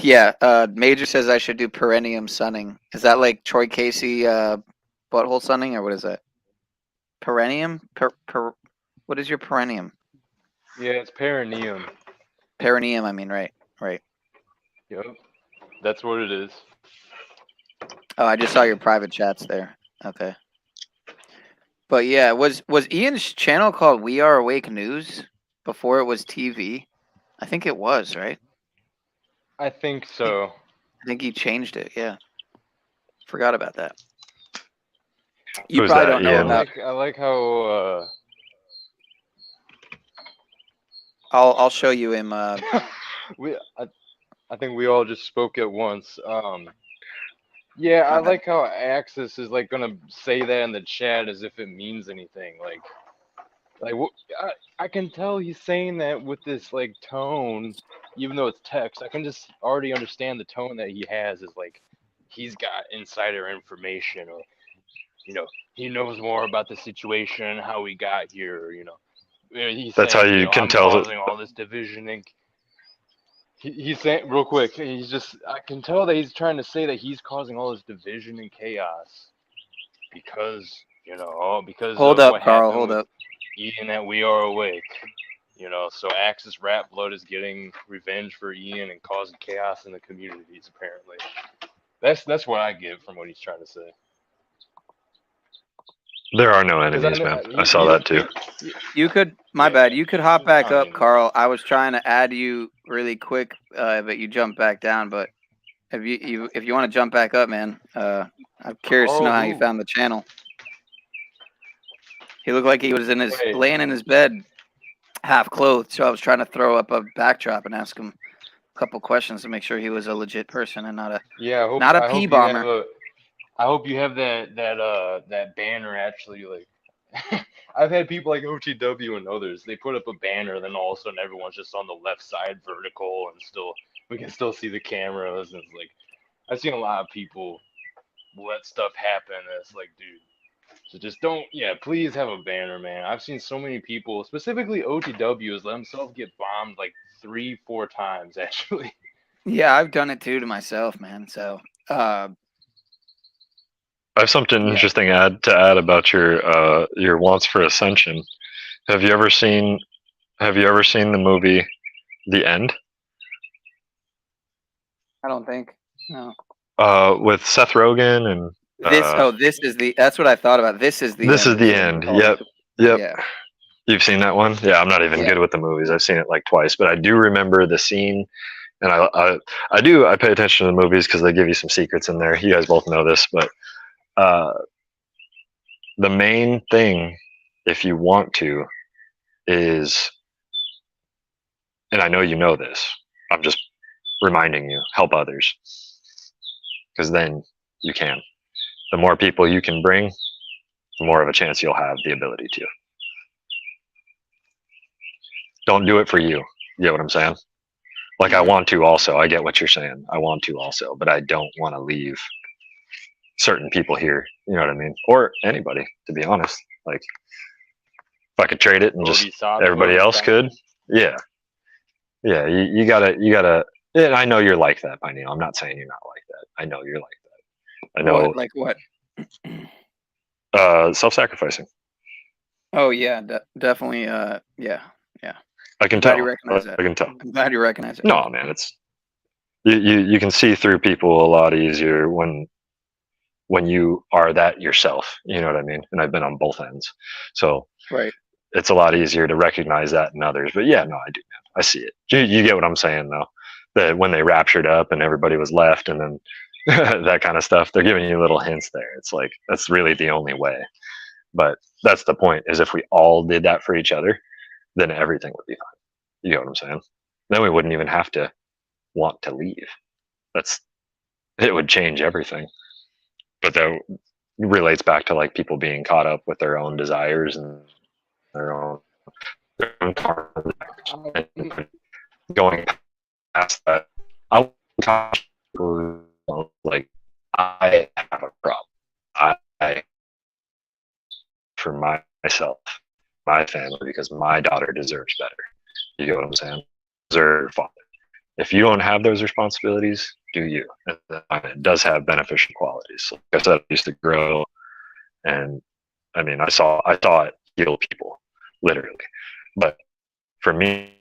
S4: yeah. Major says I should do perineum sunning. Is that like Troy Casey butthole sunning, or what is that? Perineum? What is your perineum?
S5: Yeah, it's perineum.
S4: Perineum. I mean, right.
S5: Yep, that's what it is.
S4: Oh, I just saw your private chats there. Okay. But yeah, was Ian's channel called We Are Awake News before it was TV? I think it was, right?
S5: I think so.
S4: I think he changed it. Yeah. Forgot about that. You
S16: Who's
S4: probably
S16: that,
S4: don't know
S16: Ian?
S4: about.
S5: I like how.
S4: I'll show you him.
S5: I think we all just spoke at once. Yeah, I like how Axis is like gonna say that in the chat as if it means anything. Like I can tell he's saying that with this like tone, even though it's text. I can just already understand the tone that he has is like he's got insider information, or he knows more about the situation, how we got here. He's
S16: That's
S5: saying,
S16: how you can
S5: I'm
S16: tell.
S5: causing all this division and he's saying real quick. I can tell that he's trying to say that he's causing all this division and chaos because because
S4: Hold
S5: of
S4: up,
S5: what
S4: Carl.
S5: happened
S4: Hold
S5: with
S4: up.
S5: Ian at We Are Awake. So Axis Rat Blood is getting revenge for Ian and causing chaos in the communities. Apparently, that's what I get from what he's trying to say.
S16: There are no enemies, man. I saw that too.
S4: You could. My bad. You could hop back up, Carl. I was trying to add you really quick, but you jumped back down. But if you want to jump back up, man, I'm curious to know how you found the channel. He looked like he was laying in his bed, half clothed. So I was trying to throw up a backdrop and ask him a couple questions to make sure he was a legit person and not a pee bomber.
S5: I hope you have that banner actually. Like, I've had people like OTW and others. They put up a banner, then all of a sudden everyone's just on the left side vertical, and we can still see the cameras. And it's like I've seen a lot of people let stuff happen. And it's like, dude. So just don't, please have a banner, man. I've seen so many people, specifically OTWs, let themselves get bombed like 3-4 times, actually.
S4: Yeah, I've done it too to myself, man. So,
S16: I have something interesting to add about your wants for ascension. Have you ever seen the movie The End?
S4: I don't think. No.
S16: With Seth Rogen and
S4: that's what I thought about. This is the end.
S16: Yep.
S4: Yeah.
S16: You've seen that one? Yeah, I'm not even good with the movies. I've seen it like twice, but I do remember the scene, and I pay attention to the movies because they give you some secrets in there. You guys both know this, but the main thing, if you want to, is, and I know you know this, I'm just reminding you, help others, because then you can. The more people you can bring, the more of a chance you'll have the ability to. Don't do it for you. You get what I'm saying? Like, I want to also. I get what you're saying. I want to also, but I don't want to leave certain people here. You know what I mean? Or anybody, to be honest. Like, if I could trade it and just everybody else could. Yeah. Yeah, you gotta. And I know you're like that, by now. I'm not saying you're not like that. I know you're like that. I know.
S4: Like what?
S16: Self-sacrificing.
S4: Oh yeah, definitely. Yeah.
S16: I can tell. I can tell.
S4: I'm glad you recognize it.
S16: No, man, it's you can see through people a lot easier when you are that yourself. You know what I mean? And I've been on both ends, so
S4: right.
S16: It's a lot easier to recognize that in others. But yeah, no, I do, man. I see it. You get what I'm saying, though. That when they raptured up and everybody was left, and then that kind of stuff, they're giving you little hints there. It's like that's really the only way. But that's the point. Is if we all did that for each other, then everything would be fine. You know what I'm saying? Then we wouldn't even have to want to leave. It would change everything. but that relates back to like people being caught up with their own desires and their own karma, and going past that. I want to talk to people who, like, I have a problem. I for myself, my family, because my daughter deserves better. You get what I'm saying? Deserve father. If you don't have those responsibilities, do you? And it does have beneficial qualities. Like I said, I used to grow, and I mean, I saw it heal people, literally. But for me,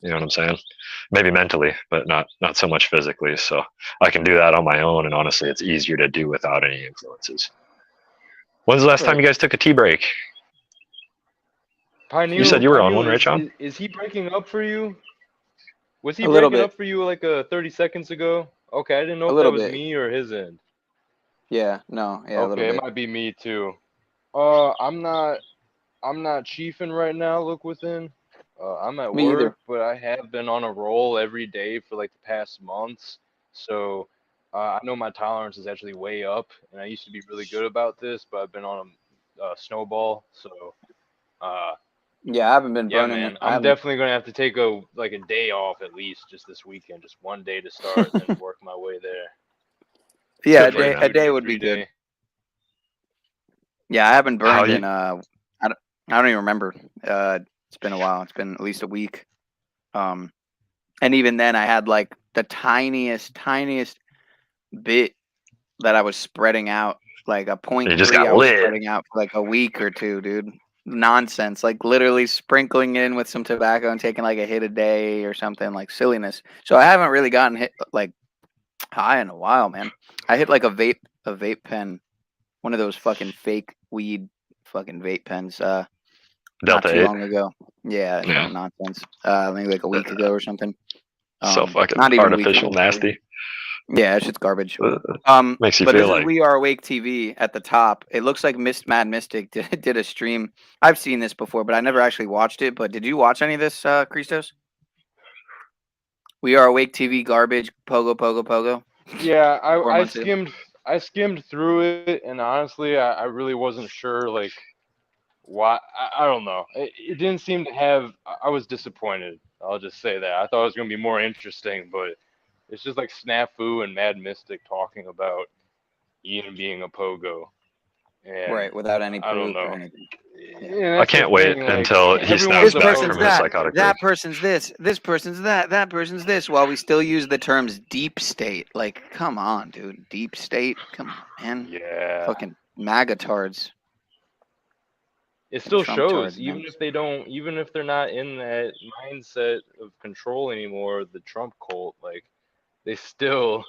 S16: you know what I'm saying? Maybe mentally, but not so much physically. So I can do that on my own, and honestly, it's easier to do without any influences. When's the last time you guys took a tea break?
S5: Pineal,
S16: You said you were on one, right,
S5: is,
S16: Sean?
S5: is he breaking up for you? Was he
S4: A little
S5: breaking
S4: bit.
S5: up for you like 30 seconds ago? Okay, I didn't know
S4: A
S5: if that
S4: little
S5: was
S4: bit.
S5: me or his end.
S4: Yeah, no, yeah, a little
S5: Okay, it
S4: bit.
S5: might be me too. I'm not chiefing right now. Look within. I'm at
S4: Me either.
S5: work, but I have been on a roll every day for like the past months. So I know my tolerance is actually way up, and I used to be really good about this, but I've been on a snowball. So
S4: Yeah, I haven't been
S5: yeah,
S4: burning it.
S5: man,
S4: I
S5: I'm
S4: haven't.
S5: definitely gonna have to take a day off at least just this weekend, just one day to start, and then work my way there.
S4: Yeah,
S16: Good for you,
S4: a
S16: man.
S4: day would be good. Yeah, I haven't
S16: How
S4: burned
S16: you?
S4: in I don't even remember. It's been a while. It's been at least a week. And even then, I had like the tiniest bit that I was spreading out, like a
S16: You just
S4: 0.3.
S16: got
S4: I was
S16: lit.
S4: spreading out for like a week or two, dude. Nonsense, like literally sprinkling in with some tobacco and taking like a hit a day or something, like silliness. So I haven't really gotten hit like high in a while, man. I hit like a vape pen, one of those fucking fake weed fucking vape pens. Not
S16: Delta
S4: too
S16: 8.
S4: long ago. Yeah,
S16: Yeah.
S4: nonsense. Maybe like a week ago or something.
S16: So fucking
S4: Not even a week
S16: artificial,
S4: ago.
S16: nasty.
S4: Yeah, that shit's garbage.
S16: Makes you
S4: But
S16: feel
S4: this is
S16: like
S4: We Are Awake TV at the top. It looks like Mad Mystic did a stream. I've seen this before, but I never actually watched it. But did you watch any of this, Christos? We Are Awake TV garbage. Pogo.
S5: Yeah,
S4: 4
S5: I
S4: months ago.
S5: skimmed through it, and honestly, I really wasn't sure like why. I don't know. It didn't seem to have. I was disappointed. I'll just say that. I thought it was gonna be more interesting, but it's just like Snafu and Mad Mystic talking about Ian being a pogo, and
S4: Right, without any
S5: I don't
S4: proof or
S5: know.
S4: anything.
S5: Yeah,
S16: I can't wait until he snaps back from his psychotic break.
S4: That person's this person's that person's this, while we still use the terms deep state. Like, come on, dude. Deep state? Come on, man.
S5: Yeah.
S4: Fucking MAGA-tards.
S5: It still
S4: Trump
S5: shows,
S4: tards,
S5: even
S4: man.
S5: if they don't, even if they're not in that mindset of control anymore, the Trump cult, like they still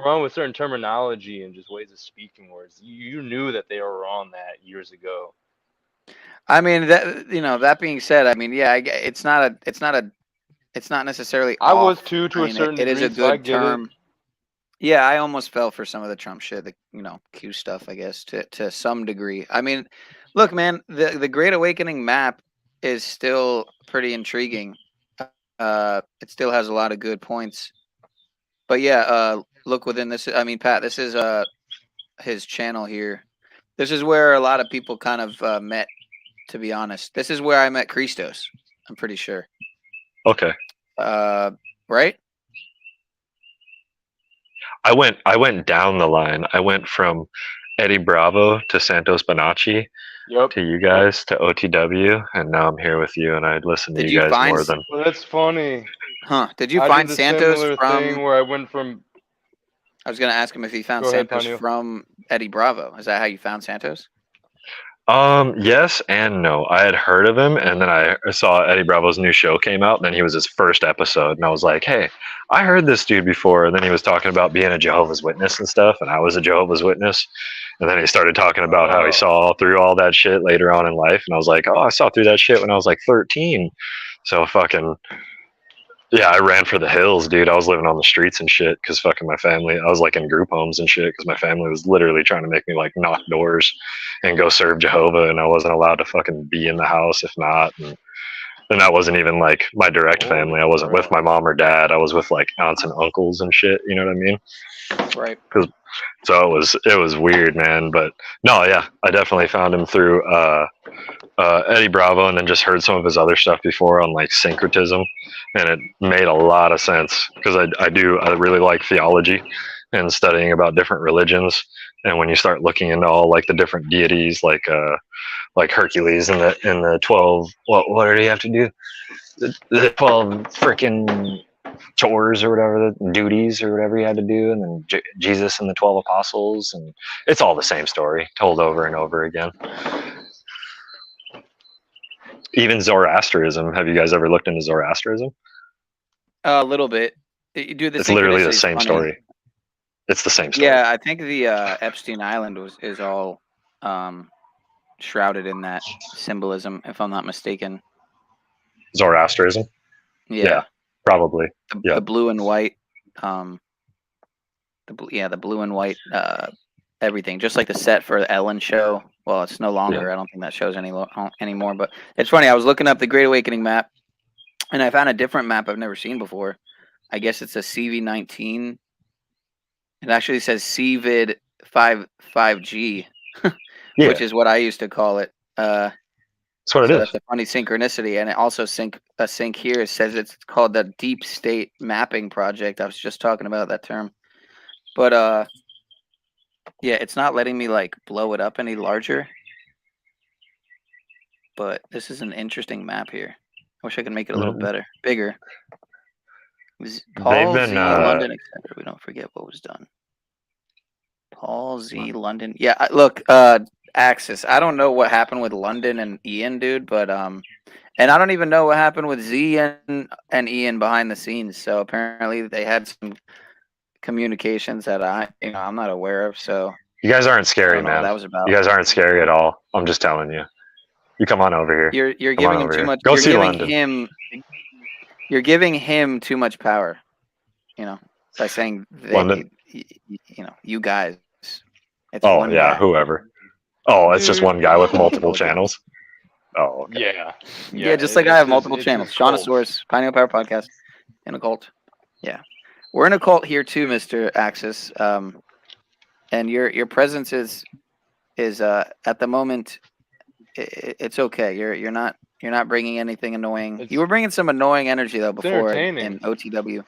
S5: run with certain terminology and just ways of speaking words. You knew that they were on that years ago.
S4: I mean, that being said, I mean, yeah, it's not necessarily
S5: I was
S4: off.
S5: too, to
S4: I
S5: a
S4: mean,
S5: certain
S4: it is a
S5: degree, so I
S4: good
S5: get it.
S4: term. Yeah, I almost fell for some of the Trump shit, the Q stuff, I guess, to some degree. I mean, look, man, the Great Awakening map is still pretty intriguing. It still has a lot of good points. But yeah, look within this. I mean, Pat, this is his channel here. This is where a lot of people kind of met. To be honest, this is where I met Christos. I'm pretty sure.
S16: Okay.
S4: Right?
S16: I went down the line. I went from Eddie Bravo to Santos Bonacci to you guys to OTW, and now I'm here with you, and I listen to
S4: Did
S16: you
S4: you
S16: guys
S4: find
S16: more than.
S5: Well, that's funny.
S4: Huh? Did you
S5: I
S4: find
S5: did the
S4: Santos
S5: similar thing
S4: from?
S5: where I went from.
S4: I was gonna ask him if he found
S5: Go ahead,
S4: Santos
S5: Panu.
S4: from Eddie Bravo. Is that how you found Santos?
S16: Yes and no. I had heard of him, and then I saw Eddie Bravo's new show came out, and then he was his first episode, and I was like, hey, I heard this dude before, and then he was talking about being a Jehovah's Witness and stuff, and I was a Jehovah's Witness, and then he started talking about how he saw through all that shit later on in life, and I was like, oh, I saw through that shit when I was like 13, so fucking... Yeah, I ran for the hills, dude. I was living on the streets and shit because fucking my family, I was like in group homes and shit because my family was literally trying to make me like knock doors and go serve Jehovah, and I wasn't allowed to fucking be in the house if not. And And that wasn't even like my direct family. I wasn't with my mom or dad. I was with like aunts and uncles and shit. You know what I mean?
S4: Right.
S16: So it was weird, man. But no, yeah, I definitely found him through Eddie Bravo, and then just heard some of his other stuff before on like syncretism, and it made a lot of sense because I really like theology and studying about different religions. And when you start looking into all like the different deities, like Hercules and the 12, what did he have to do? The 12 freaking chores or whatever, the duties or whatever he had to do, and then Jesus and the 12 apostles, and it's all the same story told over and over again. Even Zoroastrianism. Have you guys ever looked into Zoroastrianism?
S4: A little bit. Dude, the
S16: It's literally the
S4: synchronicity is
S16: same
S4: funny.
S16: story. It's the same story.
S4: Yeah, I think the Epstein Island is all shrouded in that symbolism, if I'm not mistaken.
S16: Zoroastrianism?
S4: Yeah.
S16: Probably.
S4: The blue and white, the blue and white, everything, just like the set for the Ellen show. Well, it's no longer. I don't think that show's anymore. But it's funny. I was looking up the Great Awakening map, and I found a different map I've never seen before. I guess it's a CV19. It actually says CVID 5G, which is what I used to call it.
S16: That's what it is.
S4: That's a funny synchronicity, and it also sync here. It says it's called the Deep State Mapping Project. I was just talking about that term, but yeah, it's not letting me like blow it up any larger. But this is an interesting map here. I wish I could make it a little bigger. Paul Z. London, etc. We don't forget what was done. Paul Z. London. Yeah, look, Axis. I don't know what happened with London and Ian, dude, but and I don't even know what happened with Z and Ian behind the scenes. So apparently they had some communications that I'm not aware of. So
S16: you guys aren't scary, man.
S4: That was about.
S16: You guys aren't scary at all. I'm just telling you. You come on over here.
S4: You're giving him too much.
S16: Go see London.
S4: You're giving him too much power. By saying
S16: London.
S4: You guys. It's
S16: one guy. Whoever. Oh, it's just one guy with multiple channels. Oh, okay.
S4: Yeah. Just like I have multiple channels. Shaunosaurus, Pineal Power Podcast, in a cult. Yeah, we're in a cult here too, Mr. Axis. And your presence is at the moment. It's okay. You're not bringing anything annoying. You were bringing some annoying energy though before in OTW.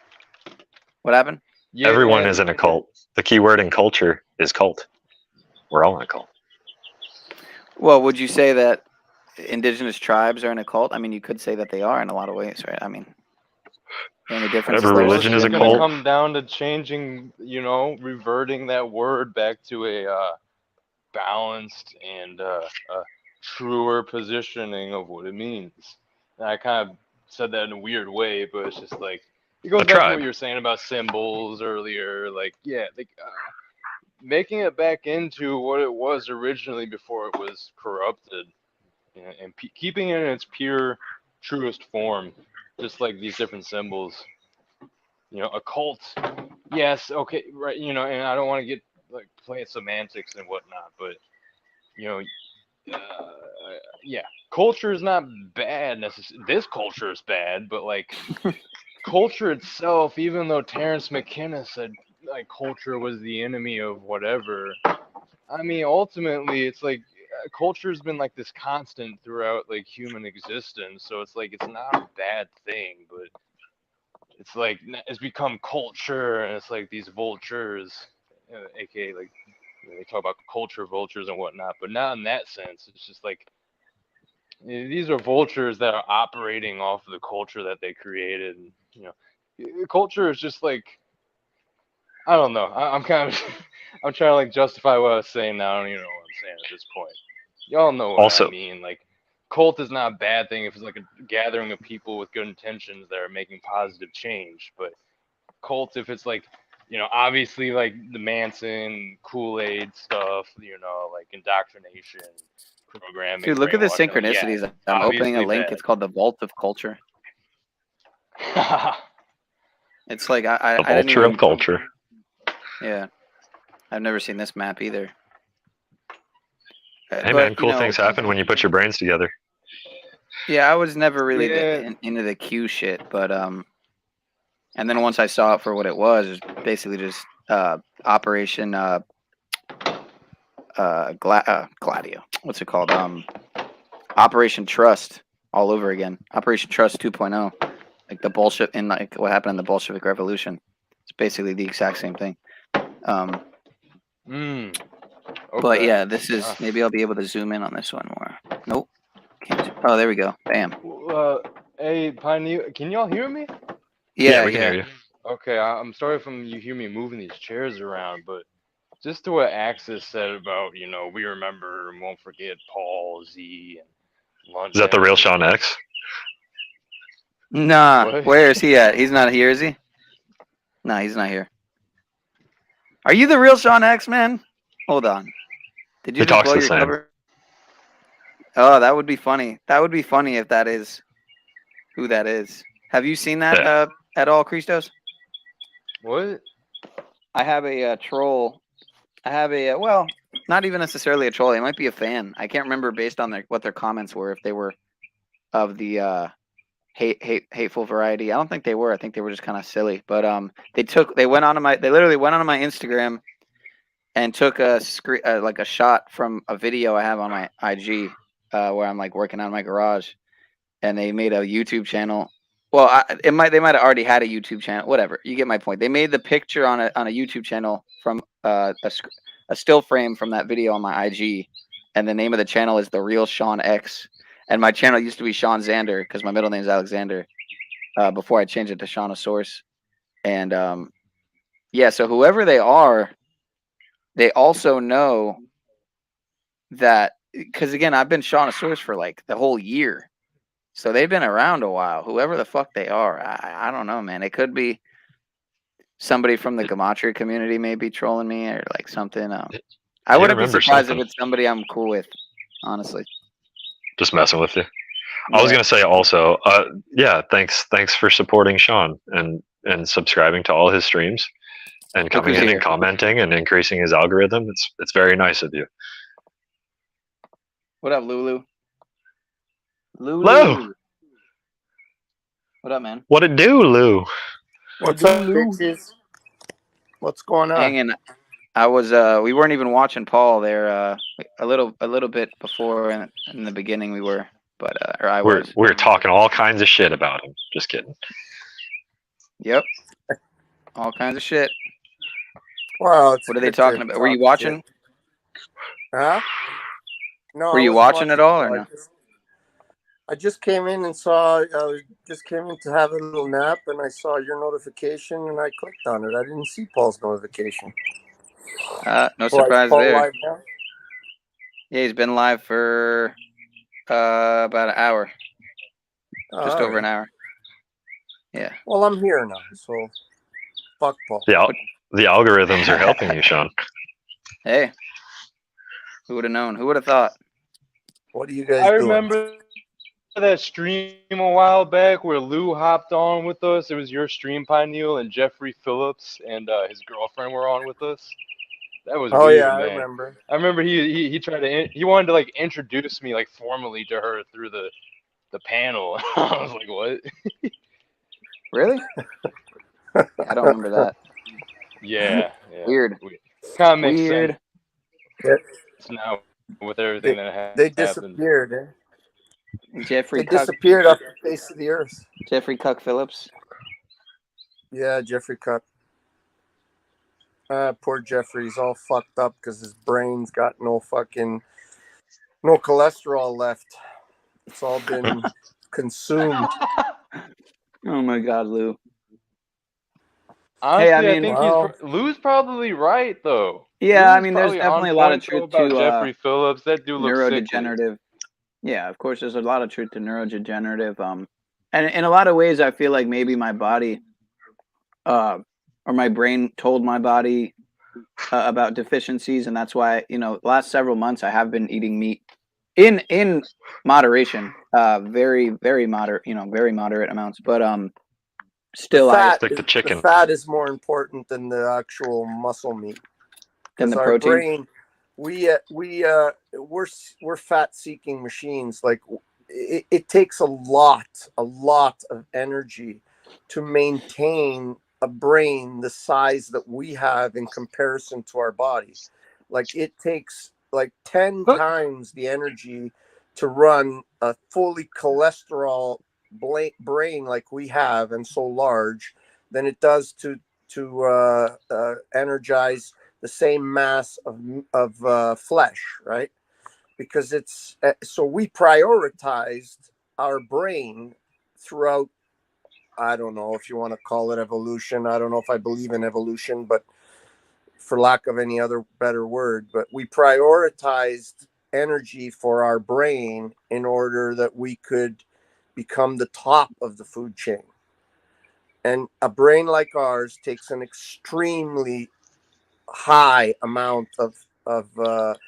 S4: What happened?
S16: Yeah, everyone is in a cult. The key word in culture is cult. We're all in a cult.
S4: Well, would you say that indigenous tribes are in a cult? I mean, you could say that they are in a lot of ways, right? I mean, the only difference
S16: every religion is a cult.
S5: It's going to come down to changing, reverting that word back to a balanced and truer positioning of what it means. And I kind of said that in a weird way, but it's just like, it goes back to what you were saying about symbols earlier. Like, making it back into what it was originally before it was corrupted, and keeping it in its pure, truest form, just like these different symbols. A cult, yes, okay, right, and I don't want to get like playing semantics and whatnot, but culture is not bad necessarily. This culture is bad, but like culture itself, even though Terrence McKenna said like culture was the enemy of whatever, I mean ultimately it's like culture's been like this constant throughout like human existence, so it's like it's not a bad thing, but it's like it's become culture, and it's like these vultures, aka like they talk about culture vultures and whatnot, but not in that sense. It's just like these are vultures that are operating off of the culture that they created. And, culture is just like, I don't know. I'm kind of, I'm trying to like justify what I was saying now. I don't even know what I'm saying at this point. Y'all know what I mean. Like, cult is not a bad thing if it's like a gathering of people with good intentions that are making positive change. But cult, if it's like, obviously like the Manson, Kool-Aid stuff, like indoctrination, programming.
S4: Dude, look at the synchronicities. I'm opening a link. It's called the Vault of Culture. It's like
S16: the vulture of culture.
S4: Yeah, I've never seen this map either.
S16: Hey man, cool things happen when you put your brains together.
S4: Yeah, I was never really
S5: Yeah.
S4: into the Q shit, but and then once I saw it for what it was basically just Operation Gladio. What's it called? Operation Trust all over again. Operation Trust 2.0. Like the bullshit in like what happened in the Bolshevik Revolution. It's basically the exact same thing. But yeah, this is maybe I'll be able to zoom in on this one more. Nope. Can't. Oh, there we go. Bam.
S5: Hey, Pioneer, can y'all hear me?
S4: Yeah,
S16: we can hear you.
S5: Okay, I'm sorry if you hear me moving these chairs around, but just to what Axis said about, we remember and won't forget Paul, Z, and Lunch.
S16: Is that the real Sean X?
S4: Nah,
S5: What?
S4: where is he at? He's not here, is he? Nah, he's not here. Are you the real Sean X, man? Hold on. Did you
S16: He
S4: just
S16: talks
S4: blow
S16: the
S4: your
S16: same.
S4: cover? Oh, that would be funny. That would be funny if that is who that is. Have you seen that
S16: Yeah.
S4: at all, Christos?
S5: What?
S4: I have a troll. I have a well, not even necessarily a troll. They might be a fan. I can't remember based on what their comments were if they were of the hateful variety. I don't think they were. I think they were just kind of silly. But they literally went onto my Instagram and took a like a shot from a video I have on my IG where I'm like working on my garage, and they made a YouTube channel. Well, they might have already had a YouTube channel. Whatever, you get my point. They made the picture on a YouTube channel from a still frame from that video on my IG, and the name of the channel is The Real Sean X. And my channel used to be Sean Xander because my middle name is Alexander. Before I changed it to Shaunosaurus, and yeah. So whoever they are, they also know that because again, I've been Shaunosaurus for like the whole year. So they've been around a while. Whoever the fuck they are, I don't know, man. It could be somebody from the Gematria community maybe trolling me or like something. I wouldn't be surprised if it's somebody I'm cool with, honestly.
S16: Just messing with you. I was gonna say also, yeah, thanks for supporting Sean and subscribing to all his streams and coming in and commenting and increasing his algorithm. It's very nice of you.
S4: What up, Lulu?
S16: Lou.
S4: What up, man?
S16: What it do, Lou?
S17: What's up, bitches? What's going on?
S4: Hanging. I was. We weren't even watching Paul there. A little bit before in the beginning we were, but or I was.
S16: We're talking all kinds of shit about him. Just kidding.
S4: Yep. All kinds of shit.
S17: Well,
S4: what are they talking about? Were you watching?
S17: Huh? No.
S4: Were you watching at all or no?
S17: I just came in and saw. Just came in to have a little nap, and I saw your notification, and I clicked on it. I didn't see Paul's notification.
S4: No surprise
S17: Paul
S4: there.
S17: live now?
S4: Yeah, he's been live for about an hour, just over an hour. Yeah.
S17: Well, I'm here now, so fuck Paul.
S16: The algorithms are helping you, Sean.
S4: Hey, who would have known? Who would have thought?
S17: What are you guys
S5: I
S17: doing?
S5: remember that stream a while back where Lou hopped on with us. It was your stream, Pineal, and Jeffrey Phillips and his girlfriend were on with us. That was weird,
S17: yeah,
S5: man.
S17: I remember.
S5: I remember he tried to he wanted to like introduce me like formally to her through the panel. I was like, what?
S4: Really? I don't remember that.
S5: Yeah.
S4: Weird.
S5: Kind of makes
S4: Weird.
S5: sense now with everything that happened.
S17: They disappeared.
S4: Jeffrey
S17: They disappeared off the face of the earth.
S4: Jeffrey Cuck Phillips.
S17: Yeah, Jeffrey Cuck. Poor Jeffrey's all fucked up because his brain's got no cholesterol left. It's all been consumed.
S4: Oh my God, Lou.
S5: Honestly,
S4: Hey, I mean,
S5: think Lou's probably right though.
S4: Yeah,
S5: Lou's
S4: I mean, there's
S5: probably
S4: definitely
S5: on
S4: a lot of
S5: point, though,
S4: truth
S5: about
S4: to
S5: Jeffrey Phillips. That dude looks sickly.
S4: neurodegenerative. Yeah, of course, there's a lot of truth to neurodegenerative. And in a lot of ways, I feel like maybe my body, or my brain told my body about deficiencies, and that's why the last several months I have been eating meat in moderation, very very moderate, very moderate amounts, but still
S17: The fat is more important than the actual muscle meat.
S4: Than the
S17: our
S4: protein.
S17: brain, we're fat seeking machines. Like it takes a lot of energy to maintain a brain the size that we have in comparison to our body. Like it takes like 10 times the energy to run a fully cholesterol brain like we have and so large than it does to energize the same mass of flesh, right? Because it's so we prioritized our brain throughout. I don't know if you want to call it evolution. I don't know if I believe in evolution, but for lack of any other better word, but we prioritized energy for our brain in order that we could become the top of the food chain. And a brain like ours takes an extremely high amount of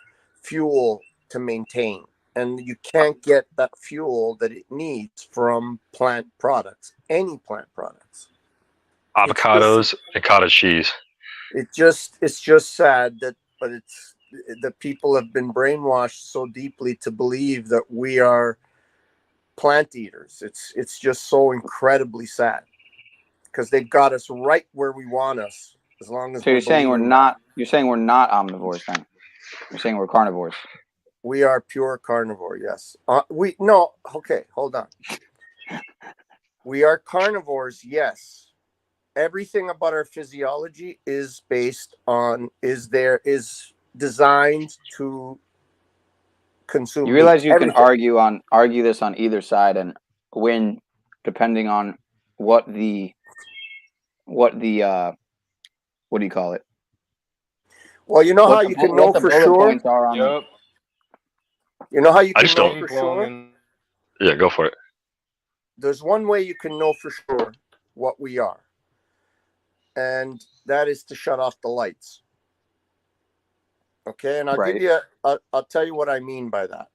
S17: fuel to maintain, and you can't get that fuel that it needs from plant products, any plant products.
S16: Avocados and cottage cheese.
S17: It's just sad that, but it's that people have been brainwashed so deeply to believe that we are plant eaters. It's just so incredibly sad because they've got us right where we want us. As long as
S4: So you're saying we're not. You're saying we're not omnivores then. You're saying we're carnivores.
S17: We are pure carnivore. Yes. No. Okay. Hold on. We are carnivores. Yes. Everything about our physiology is based on is designed to consume.
S4: You realize you
S17: everything.
S4: can argue this on either side and win, depending on what the what do you call it?
S17: Well, you know how you can know for sure.
S4: Yep.
S17: You know how you
S16: I
S17: can
S16: just
S17: know
S16: don't.
S17: for sure.
S16: Yeah, go for it.
S17: There's one way you can know for sure what we are, and that is to shut off the lights. Okay, and I'll give you. I'll tell you what I mean by that.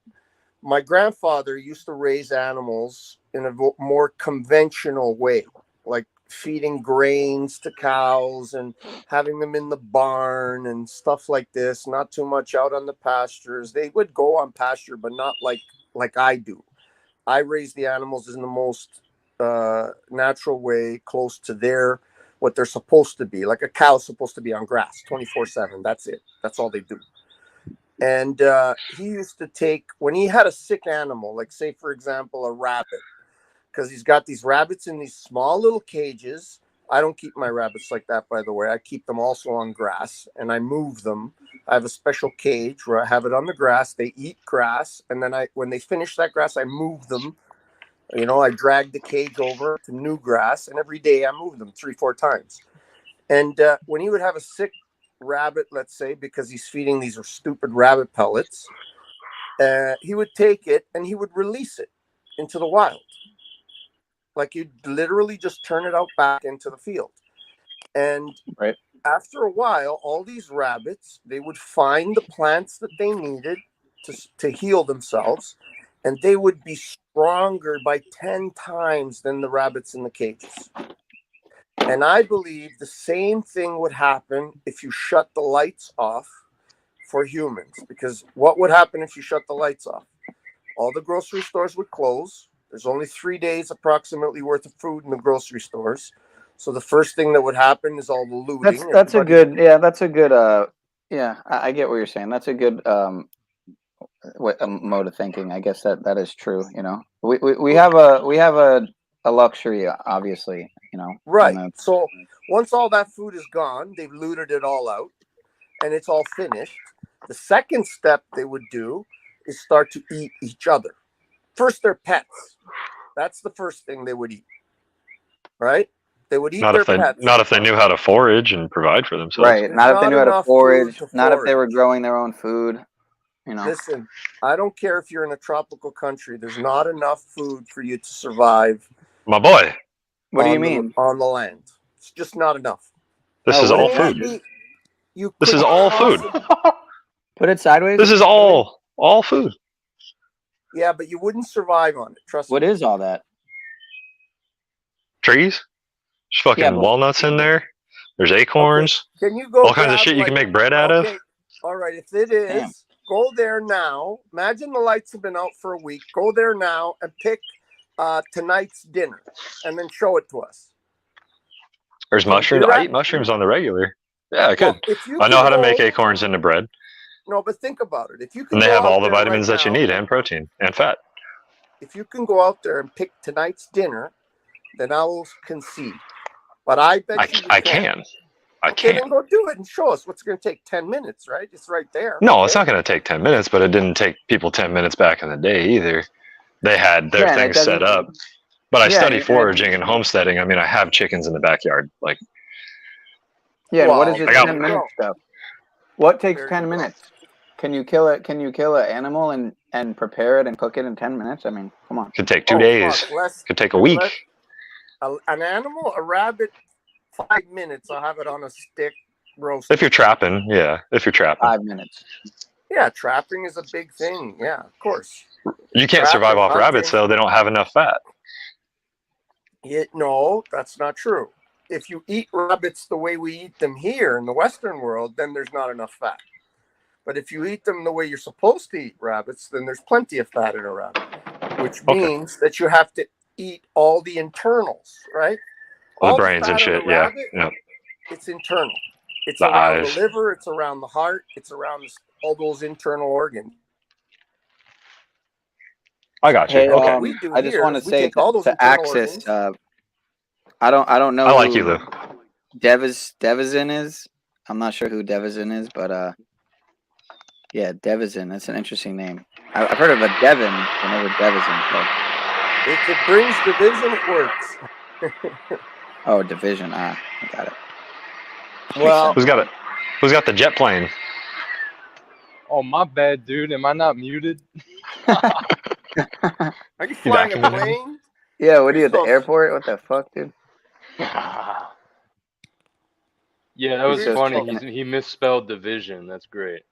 S17: My grandfather used to raise animals in a more conventional way, like feeding grains to cows and having them in the barn and stuff like this. Not too much out on the pastures. They would go on pasture, but not like I do. I raise the animals in the most natural way, close to what they're supposed to be. Like a cow's supposed to be on grass 24/7. That's it. That's all they do. And he used to take, when he had a sick animal, like say, for example, a rabbit, because he's got these rabbits in these small little cages. I don't keep my rabbits like that, by the way. I keep them also on grass and I move them. I have a special cage where I have it on the grass. They eat grass. And then when they finish that grass, I move them. You know, I drag the cage over to new grass, and every day I move them 3-4 times. And when he would have a sick rabbit, let's say, because he's feeding these stupid rabbit pellets, he would take it and he would release it into the wild. Like you'd literally just turn it out back into the field. And after a while, all these rabbits, they would find the plants that they needed to heal themselves, and they would be stronger by 10 times than the rabbits in the cages. And I believe the same thing would happen if you shut the lights off for humans. Because what would happen if you shut the lights off? All the grocery stores would close. There's only 3 days approximately worth of food in the grocery stores. So the first thing that would happen is all the looting.
S4: That's a good I get what you're saying. That's a good mode of thinking. I guess that is true. You know, we have a luxury, obviously. You know,
S17: right. So once all that food is gone, they've looted it all out, and it's all finished. The second step they would do is start to eat each other. First, their pets. That's the first thing they would eat. Right? They would eat
S16: Not
S17: their
S16: if they
S17: pets.
S16: not if they knew how to forage and provide for themselves.
S4: Right. Not if they knew how to forage. Not if they were growing their own food. You know.
S17: Listen, I don't care if you're in a tropical country. There's not enough food for you to survive.
S16: My boy.
S4: What do you mean?
S17: On the land. It's just not enough.
S16: This is all food. This is all food.
S4: Put it sideways.
S16: This is all food.
S17: Yeah, but you wouldn't survive on it. Trust me.
S4: What is all that?
S16: Trees. There's fucking walnuts in there. There's acorns.
S17: Okay. Can you go
S16: all kinds of shit you can make bread out of?
S17: All right. If it is, Go there now. Imagine the lights have been out for a week. Go there now and pick tonight's dinner, and then show it to us.
S16: There's
S17: Can you
S16: mushrooms.
S17: do
S16: I
S17: that?
S16: eat mushrooms on the regular. Yeah, I
S17: Well,
S16: could.
S17: if you
S16: I know
S17: can
S16: how to make
S17: go-
S16: acorns into bread,
S17: No, but think about it. If you can
S16: and they
S17: go
S16: have
S17: out
S16: all the
S17: there right
S16: vitamins that you
S17: now-
S16: need and protein and fat.
S17: If you can go out there and pick tonight's dinner, then I will concede. But I bet you
S16: I
S17: can't.
S16: can. I
S17: Okay,
S16: can.
S17: then go do it and show us. What's going to take 10 minutes, right? It's right there.
S16: No, it's not going to take 10 minutes, but it didn't take people 10 minutes back in the day either. They had their
S4: Yeah, and it
S16: things set
S4: doesn't-
S16: up. But I
S4: Yeah,
S16: study
S4: and it-
S16: foraging and homesteading. I mean, I have chickens in the backyard. Like,
S4: Yeah, and what is
S17: Well,
S4: your
S16: I got-
S4: 10 minute stuff? What takes
S17: There
S4: 10
S17: you go.
S4: minutes? Can you kill it? Can you kill an animal and prepare it and cook it in 10 minutes? I mean, come on.
S16: could take 2
S17: Oh,
S16: days.
S17: fuck, less-
S16: Could take a week.
S17: An animal, a rabbit, 5 minutes. I'll have it on a stick, roast.
S16: If you're trapping, yeah. If you're trapping.
S4: 5 minutes.
S17: Yeah, trapping is a big thing. Yeah, of course.
S16: You can't survive off rabbits, though. They don't have enough fat.
S17: No, that's not true. If you eat rabbits the way we eat them here in the Western world, then there's not enough fat. But if you eat them the way you're supposed to eat rabbits, then there's plenty of fat in a rabbit, which means that you have to eat all the internals, right?
S16: The
S17: All
S16: brains and
S17: fat in a
S16: shit, yeah.
S17: rabbit,
S16: Yeah.
S17: It's internal. It's
S16: The
S17: around
S16: eyes.
S17: the liver, it's around the heart, it's around all those internal organs.
S16: I got you.
S4: Hey,
S16: Okay.
S17: we do
S4: I just
S17: here
S4: want to
S17: is we
S4: say
S17: take all those
S4: to
S17: internal
S4: Axis,
S17: organs.
S4: I don't know
S16: I like
S4: who
S16: you, Lou.
S4: Devizin is. I'm not sure who Devizin is, but yeah, Devizin. That's an interesting name. I've heard of a Devin, but never Devizin. So.
S17: If it brings division, it works.
S4: Oh, division. I got it.
S17: Well,
S16: Who's got it? Who's got the jet plane?
S5: Oh, my bad, dude. Am I not muted?
S17: Are you flying a
S16: vacuuming?
S17: plane?
S4: Yeah, what are you at the
S17: Christos.
S4: airport? What the fuck, dude?
S5: Yeah, that was
S4: Christos
S5: funny.
S4: taking
S5: He misspelled division. That's great.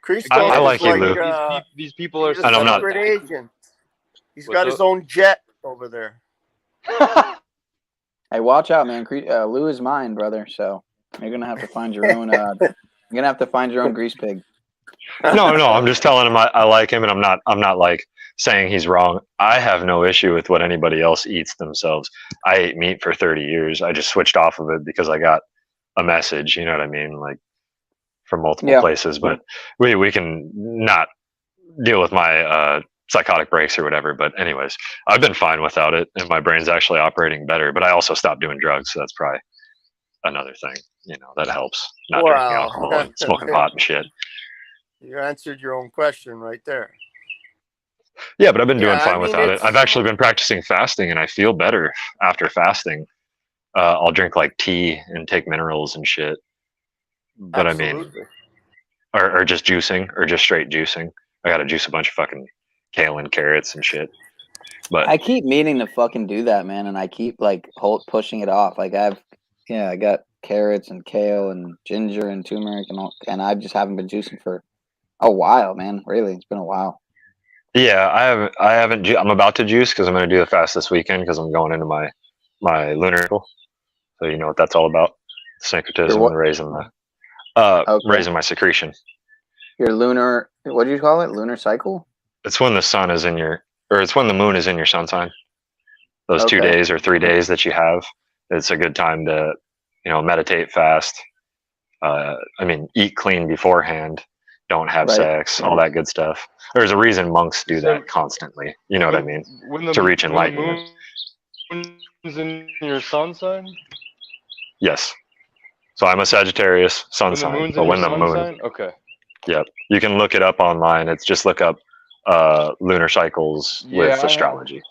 S17: Christos
S16: I like
S17: is
S16: you, Lou.
S5: These people are.
S17: he's a
S16: And I'm not-
S17: secret agent. He's
S5: What's
S17: got his
S5: up?
S17: own jet over there.
S4: Hey, watch out, man. Lou is mine, brother. So you're gonna have to find your own. You're gonna have to find your own grease pig.
S16: No, I'm just telling him I like him, and I'm not like saying he's wrong. I have no issue with what anybody else eats themselves. I ate meat for 30 years. I just switched off of it because I got a message, you know what I mean, like from multiple places. But we can not deal with my psychotic breaks or whatever. But anyways, I've been fine without it, and my brain's actually operating better. But I also stopped doing drugs, so that's probably another thing. You know, that helps. Not drinking
S17: Wow.
S16: alcohol and smoking pot and shit.
S17: You answered your own question right there.
S16: Yeah, but I've been doing
S17: Yeah, I
S16: fine
S17: mean,
S16: without it.
S17: it's-
S16: I've actually been practicing fasting, and I feel better after fasting. I'll drink like tea and take minerals and shit. But
S17: Absolutely.
S16: I mean, or just juicing, or just straight juicing. I got to juice a bunch of fucking kale and carrots and shit. But
S4: I keep meaning to fucking do that, man, and I keep like pushing it off. Like I got carrots and kale and ginger and turmeric and all, and I just haven't been juicing for a while, man. Really, it's been a while.
S16: yeah, I haven't. I'm about to juice because I'm going to do the fast this weekend because I'm going into my lunar cycle. So you know what that's all about: syncretism
S4: what?
S16: and raising the
S4: Okay.
S16: raising my secretion.
S4: Your lunar, what do you call it? Lunar cycle?
S16: It's when the sun is in your, or it's when the moon is in your sun sign. Those 2
S4: Okay.
S16: days or 3 days that you have, it's a good time to, meditate, fast. I mean, eat clean beforehand. Don't have
S4: Right.
S16: sex, all that good stuff. There's a reason monks do
S5: So-
S16: that constantly. You know what I mean?
S5: When the,
S16: To reach
S5: when the
S16: enlightenment.
S5: moon is in your sun sign?
S16: Yes. So I'm a Sagittarius sun
S5: When the
S16: sign,
S5: moon's
S16: but
S5: in
S16: when
S5: your
S16: the
S5: sun
S16: moon,
S5: sign? Okay.
S16: yep, you can look it up online. It's just look up lunar cycles
S5: Yeah,
S16: with astrology.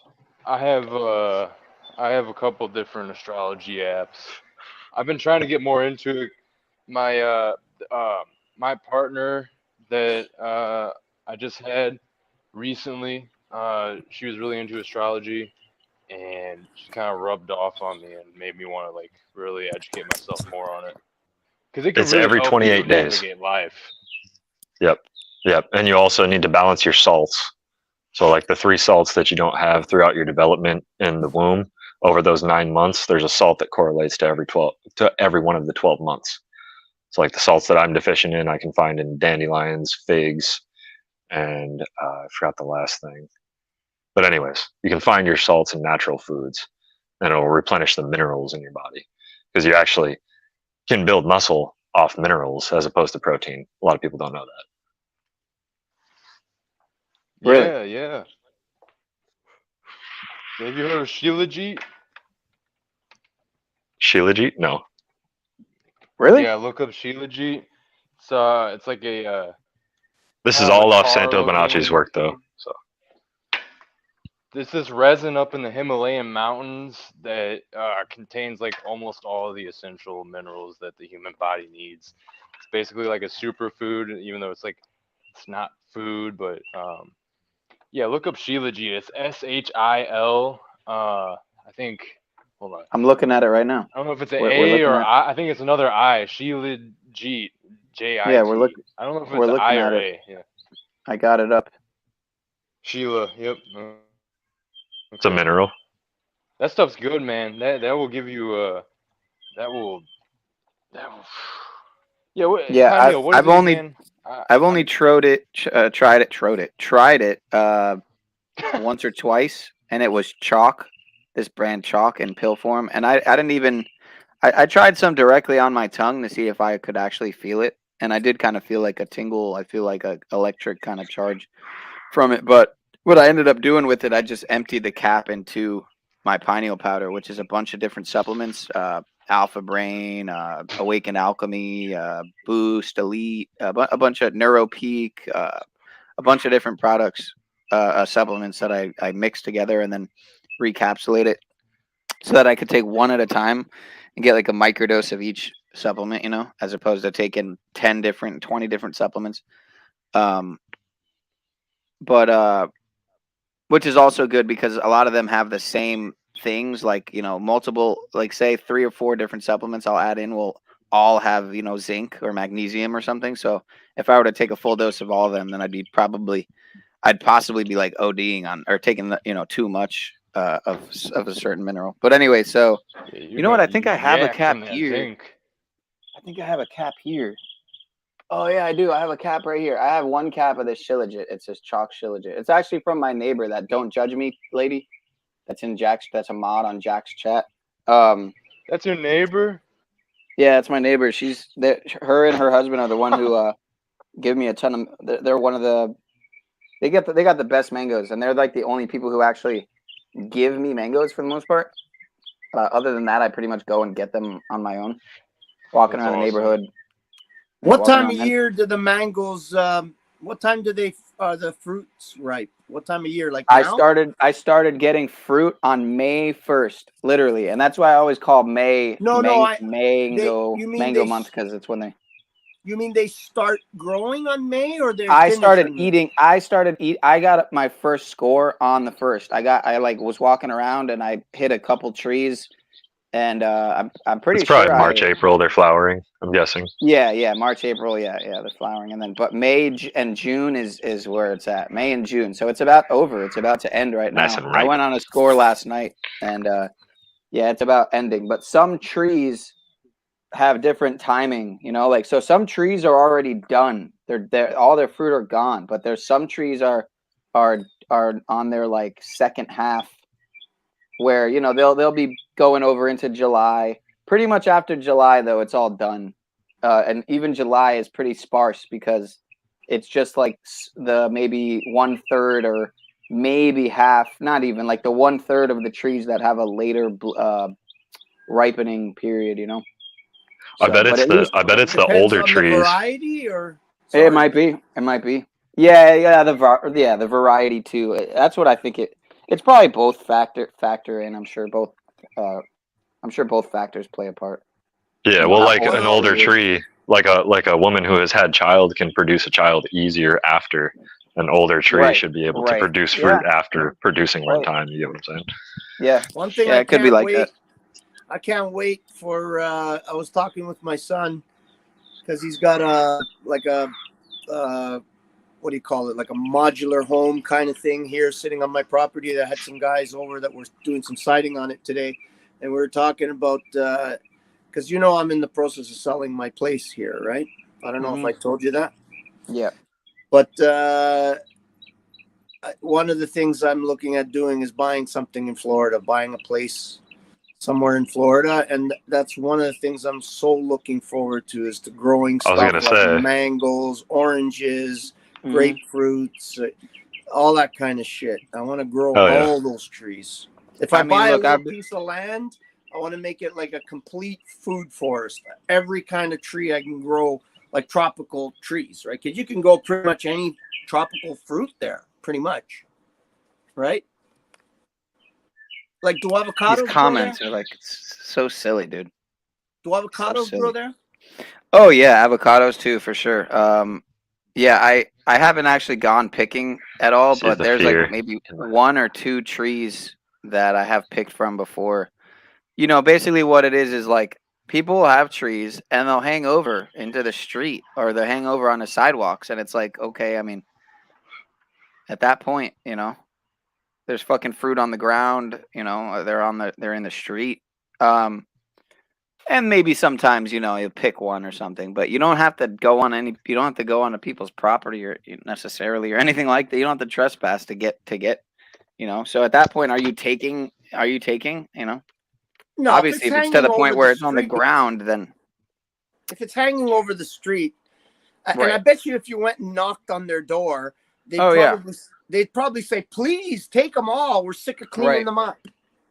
S5: I have a couple different astrology apps. I've been trying to get more into it. My partner that I just had recently, she was really into astrology, and she kind of rubbed off on me and made me want to like really educate myself more on it. Because it can
S16: It's
S5: really
S16: every
S5: help
S16: 28
S5: you
S16: days.
S5: navigate life.
S16: Yep. And you also need to balance your salts. So like the 3 salts that you don't have throughout your development in the womb, over those 9 months, there's a salt that correlates to every one of the 12 months. So like the salts that I'm deficient in, I can find in dandelions, figs, and I forgot the last thing. But anyways, you can find your salts in natural foods, and it'll replenish the minerals in your body because you actually can build muscle off minerals as opposed to protein. A lot of people don't know that.
S4: Really?
S18: Yeah, yeah. Have you heard of Shilajit?
S16: Shilajit? No.
S4: Really?
S18: Yeah, look up Shilajit. It's like a
S16: This is
S18: kind of
S16: all
S18: a
S16: off
S18: tar
S16: Santo
S18: looking.
S16: Bonacci's work, though. So
S18: There's this resin up in the Himalayan mountains that contains like almost all of the essential minerals that the human body needs. It's basically like a superfood, even though it's not food, but yeah, look up Shilajit. It's SHIL. I think. Hold on.
S4: I'm looking at it right now.
S18: I don't know if it's an
S4: We're
S18: A
S4: looking
S18: or
S4: at.
S18: I. I think it's another I. Shilajit. JIT.
S4: Yeah, we're looking.
S18: I don't know if
S4: We're
S18: it's I
S4: looking
S18: or
S4: at it.
S18: A. Yeah.
S4: I got it up.
S18: Sheila. Yep.
S16: it's a
S18: Okay.
S16: mineral.
S18: That stuff's good, man. That will give you that will yeah.
S4: Yeah,
S18: Pioneer, what is
S4: I've
S18: it
S4: only
S18: again?
S4: I've only tried it once or twice, and it was chalk, this brand chalk in pill form, and I didn't even I tried some directly on my tongue to see if I could actually feel it, and I did kind of feel like a tingle. I feel like a electric kind of charge from it, but what I ended up doing with it, I just emptied the cap into my pineal powder, which is a bunch of different supplements, Alpha Brain, Awakened Alchemy, Boost, Elite, a bunch of Neuro Peak, a bunch of different products, supplements that I mix together and then recapsulate it so that I could take one at a time and get like a microdose of each supplement, as opposed to taking 10 different, 20 different supplements. But which is also good because a lot of them have the same things, like, multiple, like say 3 or 4 different supplements I'll add in will all have, zinc or magnesium or something. So if I were to take a full dose of all of them, then I'd possibly be like ODing on or taking too much of a certain mineral. But anyway, so
S18: Yeah,
S4: you know what? I think I have a cap here.
S18: Zinc.
S4: I think I have a cap here. Oh yeah, I do. I have a cap right here. I have one cap of this Shilajit. It says chalk Shilajit. It's actually from my neighbor, that Don't Judge Me lady. That's in Jack's. That's a mod on Jack's chat.
S18: That's your neighbor?
S4: Yeah, it's my neighbor. Her and her husband are the one who give me a ton of. They're one of the. They got the best mangoes, and they're like the only people who actually give me mangoes for the most part. Other than that, I pretty much go and get them on my own, walking
S18: That's
S4: around the
S18: awesome.
S4: neighborhood.
S17: What
S4: walking
S17: time
S4: around
S17: of
S4: them.
S17: year do the mangoes? What time do they the fruits ripe? What time of year? Like
S4: I
S17: now?
S4: started getting fruit on May 1st, literally, and that's why I always call May mango month, because it's when they.
S17: You mean they start growing on May, or they?
S4: I started eating. I got my first score on the 1st. I was walking around and I hit a couple trees, and I'm pretty
S16: It's probably
S4: sure
S16: March, April. They're flowering. I'm guessing.
S4: Yeah, March, April, yeah, they're flowering, and then but May and June is where it's at. May and June, so it's about over. It's about to end right
S16: Nice
S4: now.
S16: and
S4: I
S16: ripe.
S4: went on a score last night, and yeah, it's about ending. But some trees have different timing, like so. Some trees are already done. They're all their fruit are gone, but there's some trees are on their like second half, where they'll be going over into July. Pretty much after July, though, it's all done. And even July is pretty sparse because it's just like the maybe 1/3 or maybe half, not even like the 1/3 of the trees that have a later ripening period,
S16: I bet
S4: but
S16: it's
S4: at least
S16: the
S17: Depends
S16: older
S17: on
S16: trees.
S17: the variety, or
S4: it might be. It might be. Yeah, the variety too. That's what I think it's probably both factor in. I'm sure both factors play a part.
S16: Yeah, well,
S4: How
S16: like
S4: old
S16: an
S4: the
S16: older
S4: tree is.
S16: tree, like a woman who has had child can produce a child easier after. An older tree should be able to produce fruit after producing one time. You get what I'm saying?
S4: Yeah.
S17: One thing
S4: Yeah,
S17: I
S4: it could be
S17: can't
S4: like
S17: wait.
S4: that.
S17: I can't wait for. I was talking with my son because he's got what do you call it? Like a modular home kind of thing here, sitting on my property. That had some guys over that were doing some siding on it today, and we were talking about because you know I'm in the process of selling my place here, right? I don't know if I told you that.
S4: Yeah.
S17: But one of the things I'm looking at doing is buying something in Florida, buying a place somewhere in Florida, and that's one of the things I'm so looking forward to is to growing
S16: I was
S17: stuff
S16: gonna
S17: like
S16: say.
S17: mangoes, oranges, grapefruits, all that kind of shit. I want to grow
S16: Oh, yeah.
S17: all those trees. If I,
S4: I mean,
S17: buy
S4: look,
S17: a little
S4: I've
S17: piece of land, I want to make it like a complete food forest. Every kind of tree I can grow, like tropical trees, right? Because you can grow pretty much any tropical fruit there, pretty much, right? Like, do
S4: these
S17: avocados grow there?
S4: comments are like so silly, dude.
S17: Do avocados grow there?
S4: Oh yeah, avocados too for sure. Yeah, I haven't actually gone picking at all,
S16: This is
S4: but
S16: the
S4: there's
S16: fear.
S4: like maybe 1 or 2 trees that I have picked from before. You know, basically what it is like people will have trees and they'll hang over into the street or they'll hang over on the sidewalks, and it's like, okay, I mean, at that point, you know, there's fucking fruit on the ground, you know, they're in the street. And maybe sometimes, you know, you pick one or something, but you don't have to go on you don't have to go onto people's property or necessarily or anything like that. You don't have to trespass to get, you know. So at that point, are you taking, you know?
S17: No,
S4: Obviously, if it's to the point where it's on the
S17: street,
S4: ground, then
S17: if it's hanging over the street, and I
S4: Right.
S17: bet you if you went and knocked on their door,
S4: Oh, yeah.
S17: they'd probably say, "Please take them all. We're sick of cleaning
S4: Right.
S17: them up."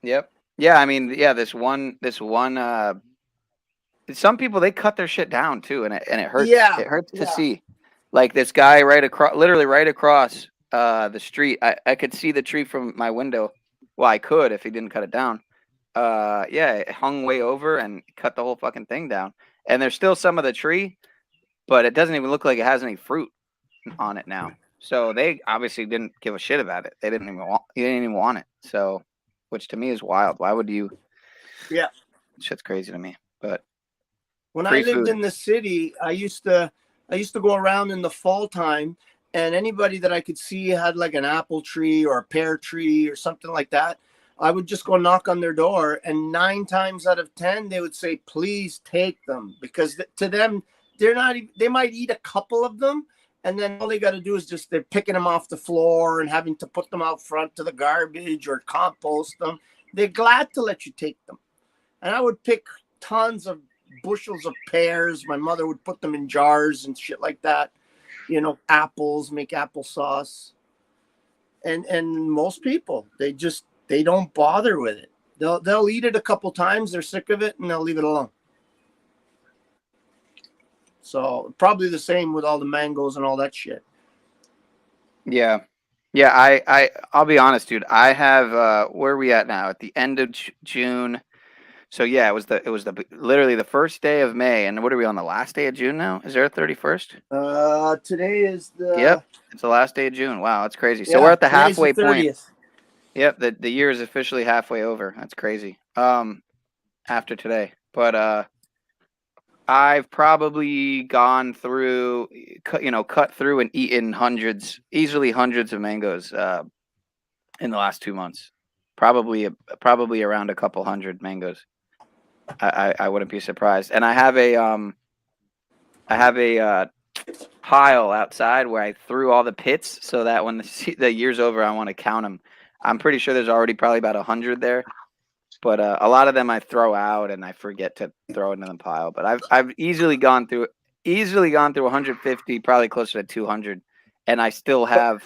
S4: Yep. Yeah, I mean, yeah, this one some people, they cut their shit down too, and it hurts.
S17: Yeah,
S4: It hurts to
S17: yeah.
S4: see. Like this guy literally right across the street. I could see the tree from my window. Well, I could if he didn't cut it down. Yeah, it hung way over and cut the whole fucking thing down. And there's still some of the tree, but it doesn't even look like it has any fruit on it now. So they obviously didn't give a shit about it. They didn't even want. He didn't even want it. So, which to me is wild. Why would you?
S17: Yeah.
S4: Shit's crazy to me. But
S17: When
S4: free
S17: I lived
S4: food.
S17: in the city, I used to go around in the fall time, and anybody that I could see had like an apple tree or a pear tree or something like that, I would just go knock on their door, and 9 times out of 10 they would say, "Please take them," because to them they might eat a couple of them, and then all they got to do is just they're picking them off the floor and having to put them out front to the garbage or compost them. They're glad to let you take them, and I would pick tons of bushels of pears. My mother would put them in jars and shit like that. You know, apples, make applesauce. And most people, they don't bother with it. They'll eat it a couple times, they're sick of it, and they'll leave it alone. So probably the same with all the mangoes and all that shit.
S4: Yeah. Yeah, I'll be honest, dude. I have where are we at now? At the end of June. So yeah, it was literally the first day of May, and what are we on, the last day of June now? Is there a 31st?
S17: Today is the
S4: Yep, it's the last day of June. Wow, that's crazy. So
S17: Yeah,
S4: we're at the
S17: today's the
S4: halfway point.
S17: 30th.
S4: Yep, the year is officially halfway over. That's crazy. After today. But I've probably gone through, cut through and eaten easily hundreds of mangoes in the last 2 months. Probably around a couple hundred mangoes. I wouldn't be surprised. And I have a pile outside where I threw all the pits so that when the year's over, I want to count them. I'm pretty sure there's already probably about 100 there. But a lot of them I throw out and I forget to throw it in the pile. But I've easily gone through 150, probably closer to 200, and I still have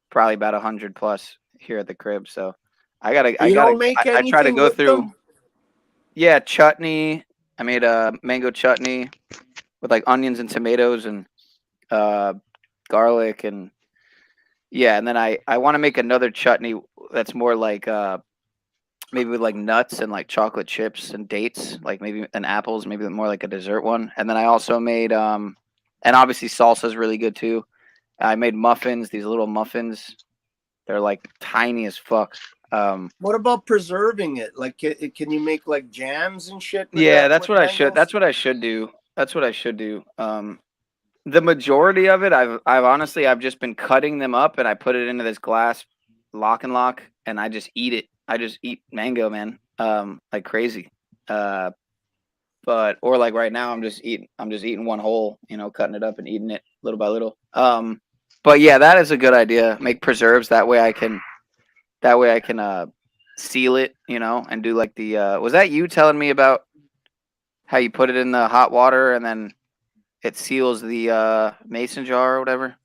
S4: probably about 100 plus here at the crib. So I try to go through.
S17: Them?
S4: Yeah, chutney. I made a mango chutney with like onions and tomatoes and garlic and yeah, and then I want to make another chutney that's more like maybe with like nuts and like chocolate chips and dates, like maybe and apples, maybe more like a dessert one. And then I also made and obviously salsa is really good too. I made muffins, these little muffins. They're like tiny as fuck.
S17: What about preserving it? Like, can you make like jams and shit?
S4: Yeah, that's what I should. That's what I should do. That's what I should do. The majority of it, I've just been cutting them up and I put it into this glass lock and lock, and I just eat it. I just eat mango, man. Like crazy. But or like right now, I'm just eating one whole, cutting it up and eating it little by little. But yeah, that is a good idea. Make preserves that way I can seal it, and do like the was that you telling me about how you put it in the hot water and then it seals the mason jar or whatever?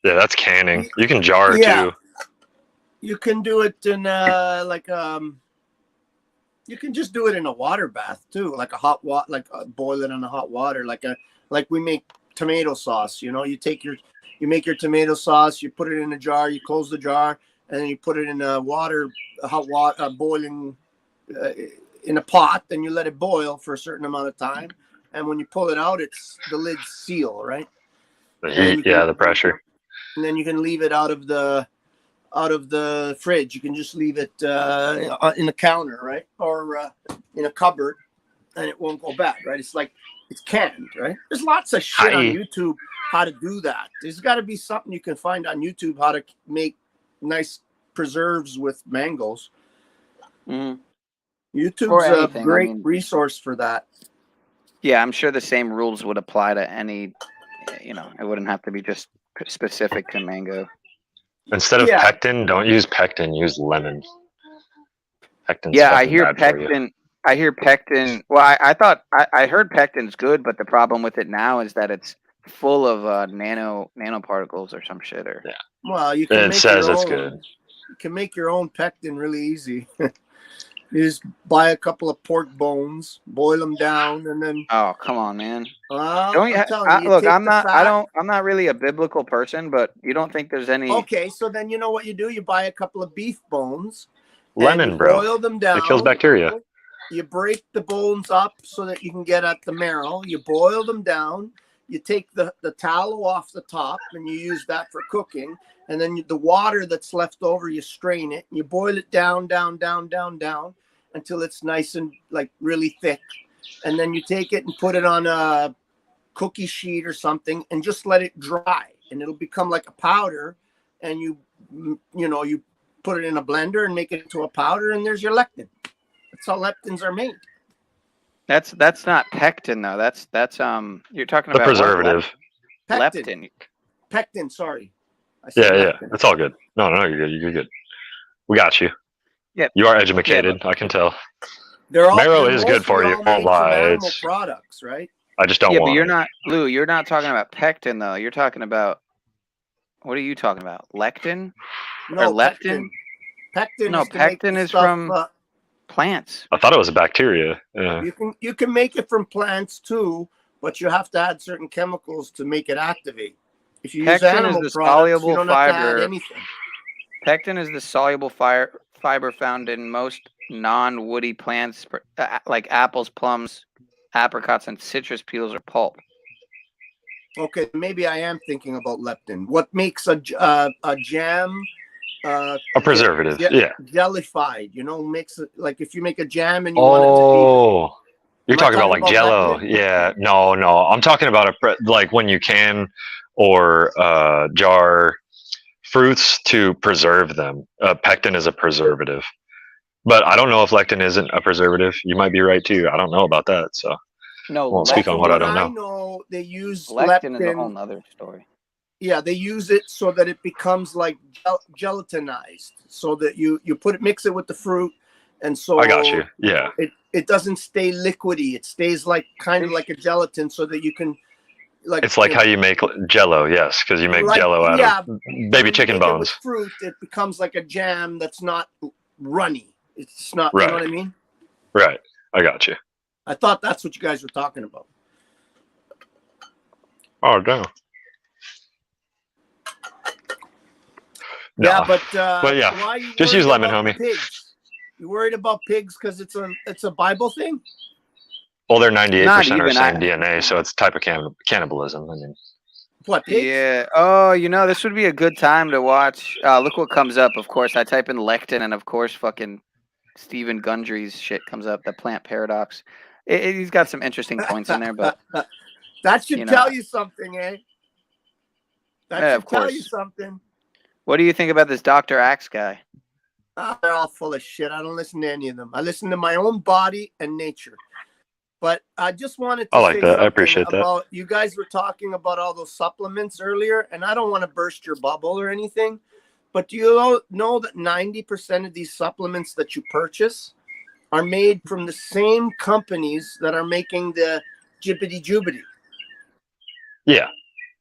S16: Yeah, that's canning. You can jar
S17: Yeah.
S16: too.
S17: You can do it in you can just do it in a water bath too, like a hot water, boil it in a hot water, like we make tomato sauce. You make your tomato sauce, you put it in a jar, you close the jar, and then you put it in hot water, boiling in a pot. Then you let it boil for a certain amount of time, and when you pull it out, the lids seal, right?
S16: The heat, the pressure.
S17: And then you can leave it out of the fridge. You can just leave it in the counter, right, or in a cupboard, and it won't go bad, right? It's canned, right? There's lots of shit on YouTube how to do that. There's got to be something you can find on YouTube how to make nice preserves with mangoes. YouTube's a great resource for that.
S4: Yeah, I'm sure the same rules would apply to any. It wouldn't have to be just specific to mango.
S16: Instead of pectin, don't use pectin. Use lemon. Pectin's
S4: I hear
S16: bad for you.
S4: pectin. I hear pectin. Well, I heard pectin's good, but the problem with it now is that it's full of nanoparticles or some shit. Or
S17: well, you can
S16: it
S17: make
S16: says
S17: your
S16: it's
S17: own.
S16: good.
S17: You can make your own pectin really easy. You just buy a couple of pork bones, boil them down, and then.
S4: Oh, come on, man!
S17: I'm telling you,
S4: look, I'm not really a biblical person, but you don't think there's any?
S17: Okay, so then you know what you do? You buy a couple of beef bones,
S16: lemon,
S17: and you
S16: bro.
S17: boil them down.
S16: It kills bacteria.
S17: You break the bones up so that you can get at the marrow. You boil them down. You take the tallow off the top, and you use that for cooking. And then the water that's left over, you strain it. And you boil it down until it's nice and really thick. And then you take it and put it on a cookie sheet or something and just let it dry. And it'll become like a powder. And you put it in a blender and make it into a powder, and there's your lectin. That's how lectins are made.
S4: That's not pectin though. That's you're talking
S16: the
S4: about
S16: preservative.
S4: Leptin.
S17: Pectin, sorry.
S16: Yeah. That's all good. No, you're good. You're good. We got you.
S4: Yeah.
S16: You are educated. I can tell.
S17: Marrow
S16: is good for you. Won't lie.
S17: Animal products, right?
S16: I just don't want.
S4: But you're not, Lou. You're not talking about pectin though. You're talking about. What are you talking about? Lectin?
S17: No,
S4: or leptin?
S17: Pectin.
S4: No, pectin is from plants.
S16: I thought it was a bacteria. Yeah.
S17: You can make it from plants too, but you have to add certain chemicals to make it activate. If you use animal products, you don't have to add anything.
S4: Pectin is the soluble fiber found in most non-woody plants, like apples, plums, apricots, and citrus peels or pulp.
S17: Okay, maybe I am thinking about leptin. What makes a jam?
S16: A preservative,
S17: jellified. Makes it like if you make a jam and you want it to be.
S16: You're talking about like Jello. Leptin? Yeah, no. I'm talking about like when you can or jar fruits to preserve them. Pectin is a preservative, but I don't know if lectin isn't a preservative. You might be right too. I don't know about that, so
S4: no.
S16: Won't speak on what I don't know.
S17: I know they use
S4: lectin is a whole other story.
S17: Yeah, they use it so that it becomes like gelatinized, so that you mix it with the fruit, and so
S16: I got you. Yeah,
S17: it doesn't stay liquidy. It stays like kind of like a gelatin, so that you can
S16: it's like how you make Jello, yes, because you make Jello out of baby chicken bones.
S17: With fruit, it becomes like a jam that's not runny. It's not.
S16: Right.
S17: You know what I mean?
S16: Right. I got you.
S17: I thought that's what you guys were talking about.
S16: Oh no.
S17: Yeah, but
S16: yeah,
S17: why are you
S16: just use lemon, homie.
S17: Pigs? You worried about pigs because it's a Bible thing?
S16: Well, they're 98% are the same DNA, so it's a type of cannibalism. I mean,
S17: what? Pigs?
S4: Yeah. Oh, this would be a good time to watch. Look what comes up. Of course, I type in lectin, and of course, fucking Stephen Gundry's shit comes up. The plant paradox. He's got some interesting points in there, but
S17: that should tell you something, eh? That should tell you something.
S4: What do you think about this Dr. Axe guy?
S17: They're all full of shit. I don't listen to any of them. I listen to my own body and nature. But I just wanted
S16: I
S17: to
S16: like
S17: say
S16: that. I
S17: something
S16: appreciate that.
S17: about you guys were talking about all those supplements earlier, and I don't want to burst your bubble or anything, but do you know that 90% of these supplements that you purchase are made from the same companies that are making the jibbity jubbity?
S16: Yeah.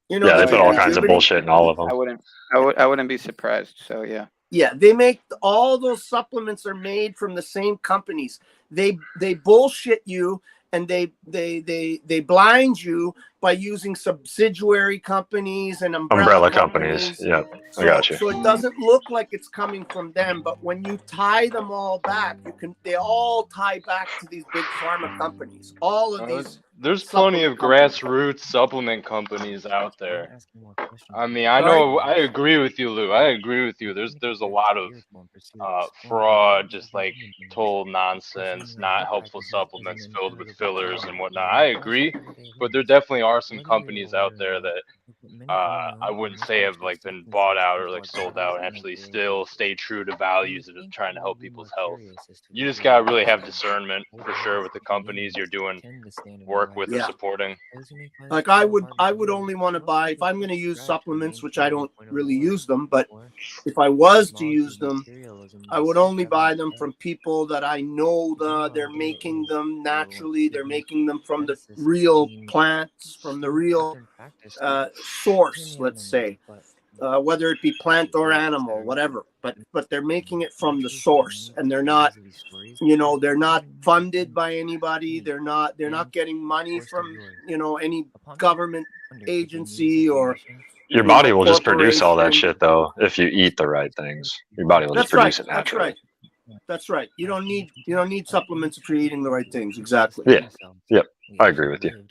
S17: You know,
S16: Yeah,
S17: the
S16: they put all
S17: jibbity
S16: kinds of
S17: jubbity?
S16: bullshit in all of them.
S4: I wouldn't be surprised. So yeah.
S17: Yeah, they make all those supplements are made from the same companies. They bullshit you and they blind you by using subsidiary companies and umbrella
S16: companies.
S17: companies.
S16: Yeah, I got you.
S17: So it doesn't look like it's coming from them, but when you tie them all back, they all tie back to these big pharma companies. All of these
S18: There's plenty of
S17: supplement companies.
S18: grassroots supplement companies out there. I mean, I
S17: Sorry?
S18: know, I agree with you, Lou. I agree with you. There's a lot of fraud, just like total nonsense, not helpful supplements filled with fillers and whatnot. I agree, but there definitely are some companies out there that I wouldn't say have like been bought out or like sold out and actually still stay true to values of trying to help people's health. You just gotta really have discernment for sure with the companies you're doing work with or
S17: Yeah.
S18: supporting.
S17: Like I would only want to buy if I'm going to use supplements, which I don't really use them, but if I was to use them, I would only buy them from people that I know they're making them naturally. They're making them from the real plants, from the real source, let's say, whether it be plant or animal, whatever. But they're making it from the source, and they're not, they're not funded by anybody. They're not getting money from, any government agency or
S16: Your body will just produce all that
S17: corporation.
S16: shit though if you eat the right things. Your body will just
S17: That's right.
S16: produce it
S17: That's
S16: naturally.
S17: right. That's right. You don't need supplements if you're eating the right things. Exactly.
S16: Yeah. Yep. I agree with you.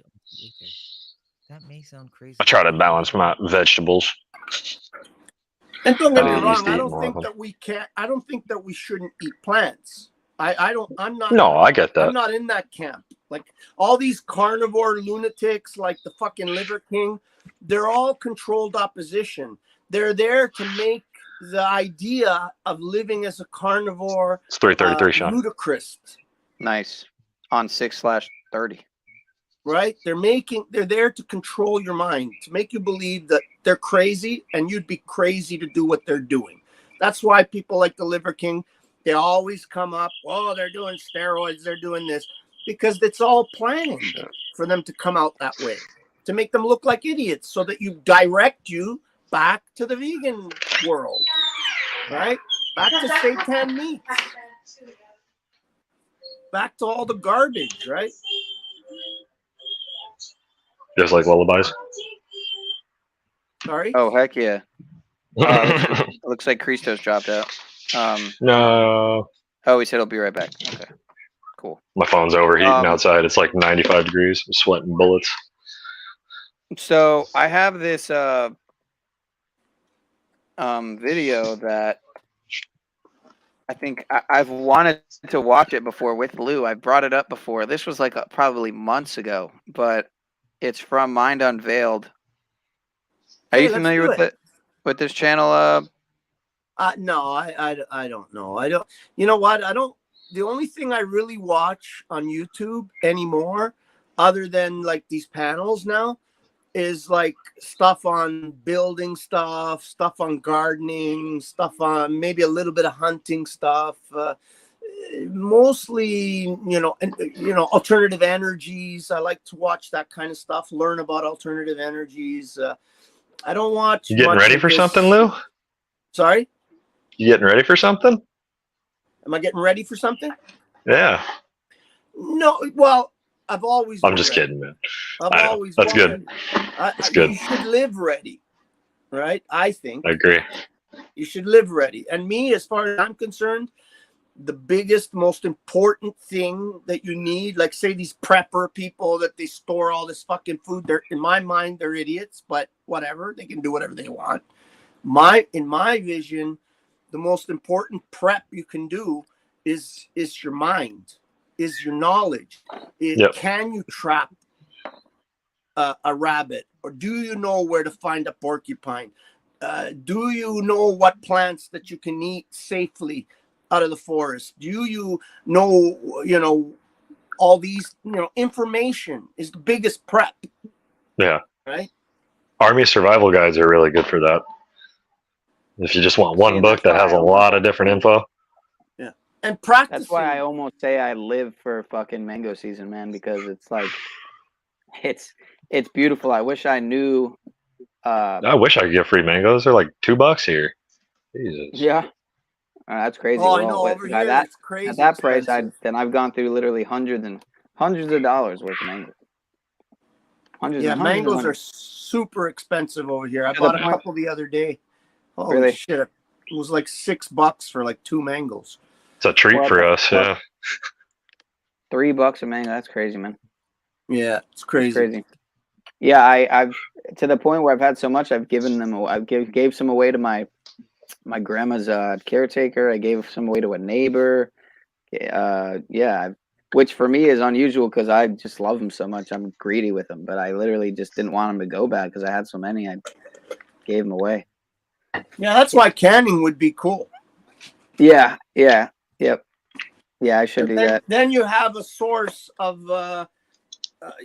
S16: I try to balance my vegetables.
S17: And don't get me
S16: I used
S17: wrong.
S16: to
S17: I
S16: eat
S17: don't
S16: more of
S17: think
S16: them.
S17: that we can't. I don't think that we shouldn't eat plants. I'm not.
S16: No, I get
S17: I'm
S16: that.
S17: not in that camp. Like all these carnivore lunatics, like the fucking Liver King, they're all controlled opposition. They're there to make the idea of living as a carnivore
S16: It's 3:33, Sean.
S17: ludicrous.
S4: Nice. On 6/30.
S17: Right? They're there to control your mind, to make you believe that they're crazy and you'd be crazy to do what they're doing. That's why people like the Liver King, they always come up, oh, they're doing steroids, they're doing this, because it's all planned for them to come out that way, to make them look like idiots so that you direct you back to the vegan world, right? Back to seitan meats. Back to all the garbage, right?
S16: Just like lullabies.
S17: Sorry?
S4: Oh heck yeah. Looks like Christos dropped out.
S16: No.
S4: Oh, he said he'll be right back. Okay. Cool.
S16: My phone's overheating outside. It's like 95 degrees. I'm sweating bullets.
S4: So I have this video that I think I've wanted to watch it before with Lou. I brought it up before. This was like probably months ago, but it's from Mind Unveiled. Are you familiar with it? With this channel?
S17: No, I don't know. I don't. You know what? I don't. The only thing I really watch on YouTube anymore, other than like these panels now, is like stuff on building stuff on gardening, stuff on maybe a little bit of hunting stuff. Mostly, alternative energies. I like to watch that kind of stuff. Learn about alternative energies. I don't watch.
S16: You getting
S17: much
S16: ready
S17: of
S16: for
S17: this.
S16: something, Lou?
S17: Sorry?
S16: You getting ready for something?
S17: Am I getting ready for something?
S16: Yeah.
S17: No, well, I've always
S16: I'm
S17: been
S16: just
S17: ready.
S16: kidding, man.
S17: I've
S16: I know.
S17: always
S16: That's
S17: been
S16: good.
S17: ready.
S16: That's good.
S17: You should live ready, right? I think.
S16: I agree.
S17: You should live ready. And me, as far as I'm concerned, the biggest, most important thing that you need, like say these prepper people that they store all this fucking food, they're, in my mind, they're idiots, but whatever, they can do whatever they want. In my vision, the most important prep you can do is your mind, is your knowledge. Can you trap a rabbit, or do you know where to find a porcupine? Do you know what plants that you can eat safely out of the forest? Do you know, all these, information is the biggest prep,
S16: Yeah.
S17: right?
S16: Army survival guides are really good for that. If you just want one book that has a lot of different info.
S17: Yeah. And practicing.
S4: That's why I almost say I live for fucking mango season, man, because it's like it's beautiful. I wish I knew.
S16: I wish I could get free mangoes. They're like $2 here. Jesus.
S4: Yeah. That's crazy.
S17: Oh,
S4: well,
S17: I know. Over
S4: by
S17: here,
S4: that,
S17: it's crazy
S4: at that price,
S17: expensive.
S4: I've gone through literally hundreds of dollars worth of mangoes. Hundreds
S17: Yeah,
S4: and hundreds and
S17: mangoes are
S4: hundreds.
S17: super expensive over here. I
S4: To the
S17: bought a
S4: point-
S17: couple the other day. Holy
S4: Really?
S17: shit! It was like $6 for like 2 mangoes.
S16: It's a treat for us, yeah.
S4: $3 a mango. That's crazy, man.
S17: Yeah, it's crazy.
S4: That's crazy. Yeah, I've to the point where I've had so much, I've given them. Gave some away to my grandma's caretaker. I gave some away to a neighbor. Which for me is unusual because I just love them so much. I'm greedy with them, but I literally just didn't want them to go bad because I had so many. I gave them away.
S17: Yeah, that's why canning would be cool.
S4: Yeah. Yeah, I should do that.
S17: Then you have a source of,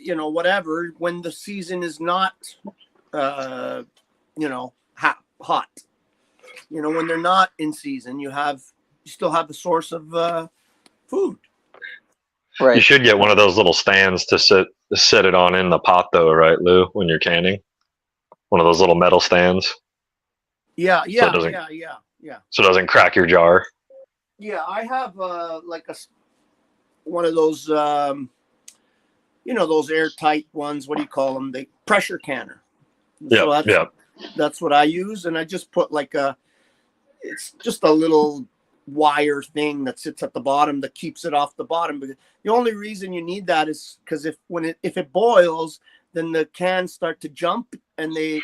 S17: whatever when the season is not, hot. When they're not in season, you still have the source of food.
S4: Right.
S16: You should get one of those little stands to set it on in the pot, though, right, Lou? When you're canning, one of those little metal stands.
S17: Yeah.
S16: So it doesn't crack your jar.
S17: Yeah, I have one of those, those airtight ones. What do you call them? The pressure canner.
S16: Yeah,
S17: That's what I use, and I just put it's just a little wire thing that sits at the bottom that keeps it off the bottom. But the only reason you need that is because if it boils, then the cans start to jump and they'll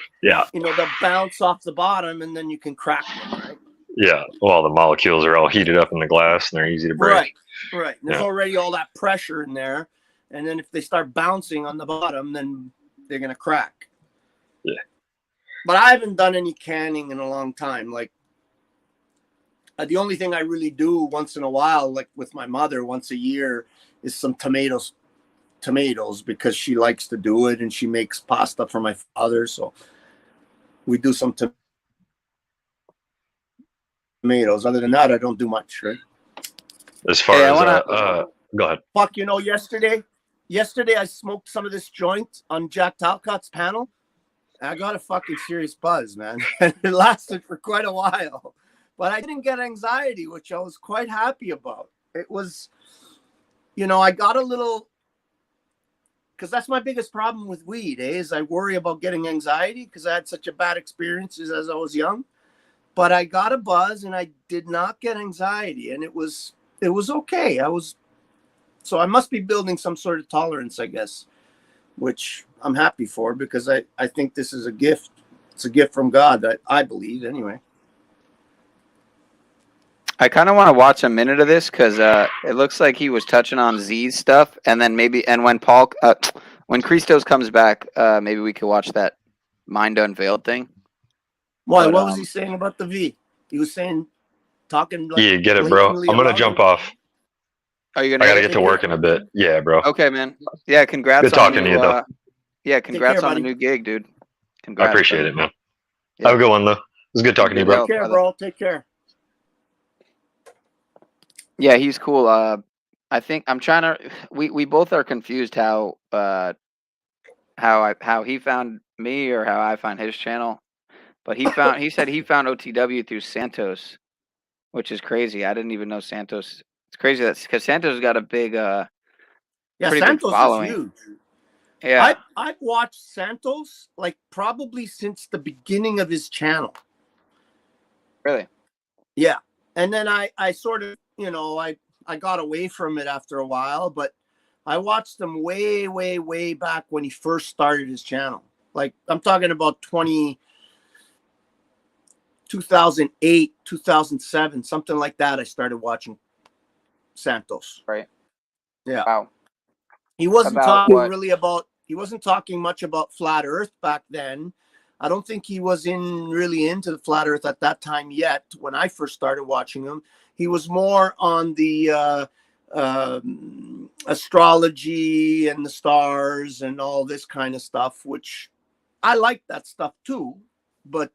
S17: bounce off the bottom, and then you can crack them, right?
S16: Yeah. Well, the molecules are all heated up in the glass and they're easy to break.
S17: Right. And there's already all that pressure in there, and then if they start bouncing on the bottom, then they're gonna crack.
S16: Yeah.
S17: But I haven't done any canning in a long time. The only thing I really do once in a while, like with my mother once a year, is some tomatoes because she likes to do it, and she makes pasta for my father. So we do some tomatoes. Other than that, I don't do much, right?
S16: As far as go ahead.
S17: Fuck, yesterday I smoked some of this joint on Jack Talcott's panel. I got a fucking serious buzz, man. And it lasted for quite a while. But I didn't get anxiety, which I was quite happy about. It was, I got a little, because that's my biggest problem with weed, is I worry about getting anxiety because I had such a bad experiences as I was young. But I got a buzz and I did not get anxiety, and it was okay. So I must be building some sort of tolerance, I guess, which I'm happy for because I think this is a gift. It's a gift from God, I believe, anyway.
S4: I kind of want to watch a minute of this because it looks like he was touching on Z's stuff, and then when Christos comes back, maybe we could watch that Mind Unveiled thing.
S17: Why? What was he saying about the V? He was talking.
S16: Yeah, get it, bro. I'm gonna jump off.
S4: Are you
S16: I gotta get to work in a bit. Yeah, bro.
S4: Okay, man. Yeah, congrats.
S16: Good talking to you, though.
S4: Yeah, congrats
S17: care,
S4: on the
S17: buddy.
S4: new gig, dude.
S16: I appreciate it, man. Have a good one, though. It was good talking to you, bro.
S17: Take care, bro. Take care.
S4: Yeah, he's cool. I think I'm trying to. We both are confused how he found me or how I found his channel, but he said he found OTW through Santos, which is crazy. I didn't even know Santos. It's crazy because Santos got a big pretty
S17: Santos
S4: big following.
S17: is huge.
S4: Yeah,
S17: I've watched Santos probably since the beginning of his channel.
S4: Really?
S17: Yeah, and then I sort of I got away from it after a while, but I watched him way, way, way back when he first started his channel. I'm talking about 2008, 2007, something like that. I started watching Santos.
S4: Right.
S17: Yeah.
S4: Wow.
S17: He wasn't he wasn't talking much about flat Earth back then. I don't think he was really into the flat Earth at that time yet. When I first started watching him, he was more on the astrology and the stars and all this kind of stuff, which I like that stuff too, but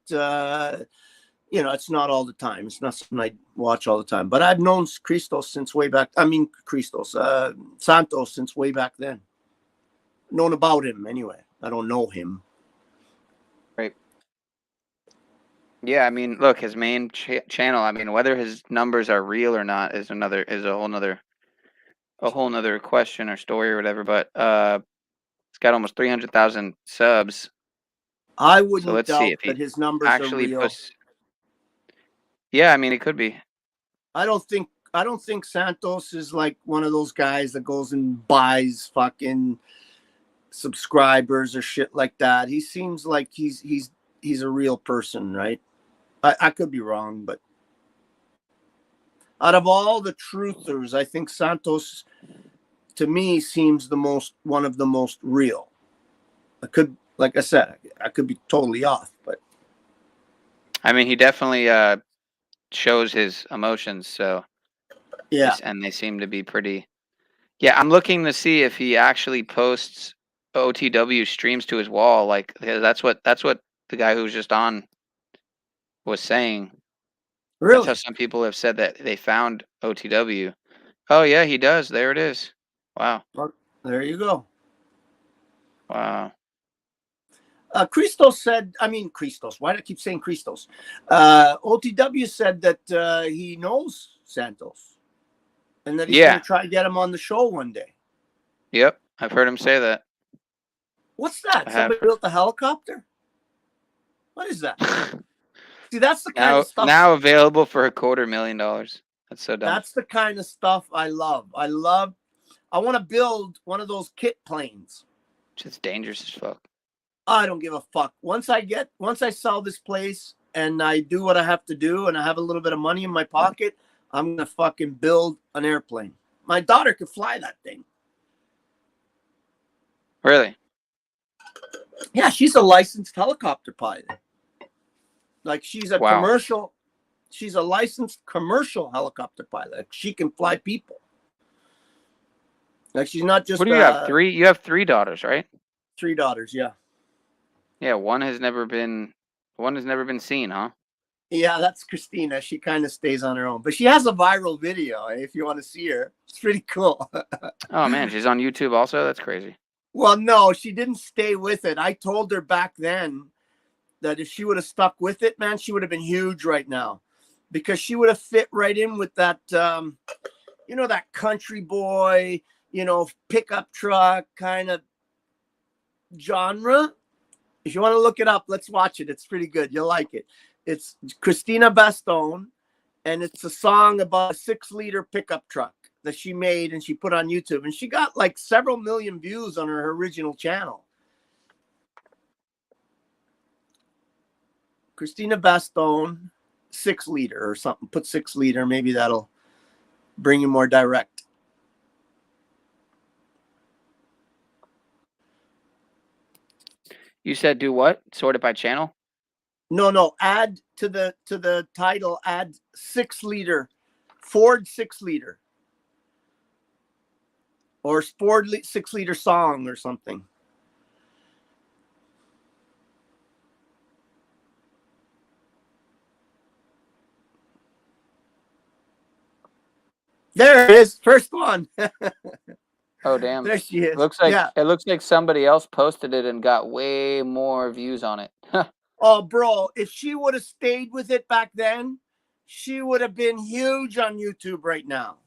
S17: you know, it's not all the time. It's not something I watch all the time. But I've known Santos since way back since way back then. Known about him anyway. I don't know him.
S4: Right. Yeah, I mean, look, his main channel. I mean, whether his numbers are real or not is a whole nother question or story or whatever. But it's got almost 300,000 subs.
S17: I wouldn't
S4: so let's
S17: doubt
S4: see if he
S17: that his numbers
S4: actually
S17: are real.
S4: puts. Yeah, I mean, it could be.
S17: I don't think Santos is like one of those guys that goes and buys fucking subscribers or shit like that. He seems like he's a real person, right? I could be wrong, but out of all the truthers, I think Santos, to me, seems one of the most real. Like I said, I could be totally off, but
S4: I mean, he definitely shows his emotions. So
S17: yeah,
S4: and they seem to be pretty. Yeah, I'm looking to see if he actually posts OTW streams to his wall. Like that's what the guy who was just on was saying.
S17: Really?
S4: That's how some people have said that they found OTW. Oh yeah, he does. There it is. Wow.
S17: Well, there you go.
S4: Wow.
S17: Christos said, Christos. Why do I keep saying Christos? OTW said that he knows Santos and that he's going to try to get him on the show one day.
S4: Yep, I've heard him say that.
S17: What's that? Somebody built a helicopter? What is that? See, that's the kind of stuff.
S4: Now available for $250,000. That's so dumb.
S17: That's the kind of stuff I love. I want to build one of those kit planes.
S4: It's dangerous as fuck.
S17: I don't give a fuck. Once I sell this place and I do what I have to do and I have a little bit of money in my pocket, I'm going to fucking build an airplane. My daughter could fly that thing.
S4: Really?
S17: Yeah, she's a licensed helicopter pilot. Like she's a licensed commercial helicopter pilot. She can fly people. Like she's not just.
S4: What do you have? Three? You have 3 daughters, right?
S17: 3 daughters, yeah.
S4: Yeah, one has never been seen, huh?
S17: Yeah, that's Christina. She kind of stays on her own, but she has a viral video. If you want to see her, it's pretty cool.
S4: Oh man, she's on YouTube also. That's crazy.
S17: Well, no, she didn't stay with it. I told her back then that if she would have stuck with it, man, she would have been huge right now, because she would have fit right in with that, that country boy, pickup truck kind of genre. If you want to look it up, let's watch it. It's pretty good. You'll like it. It's Christina Bastone, and it's a song about a 6-liter pickup truck that she made and she put on YouTube. And she got like several million views on her original channel. Christina Bastone, 6-liter or something. Put 6-liter. Maybe that'll bring you more direct.
S4: You said do what? Sort it by channel?
S17: No. Add to the title. Add 6-liter, Ford 6-liter, or Ford 6-liter song or something. There it is, first one.
S4: Oh damn!
S17: There she is.
S4: It looks like somebody else posted it and got way more views on it.
S17: Oh, bro, if she would have stayed with it back then, she would have been huge on YouTube right now.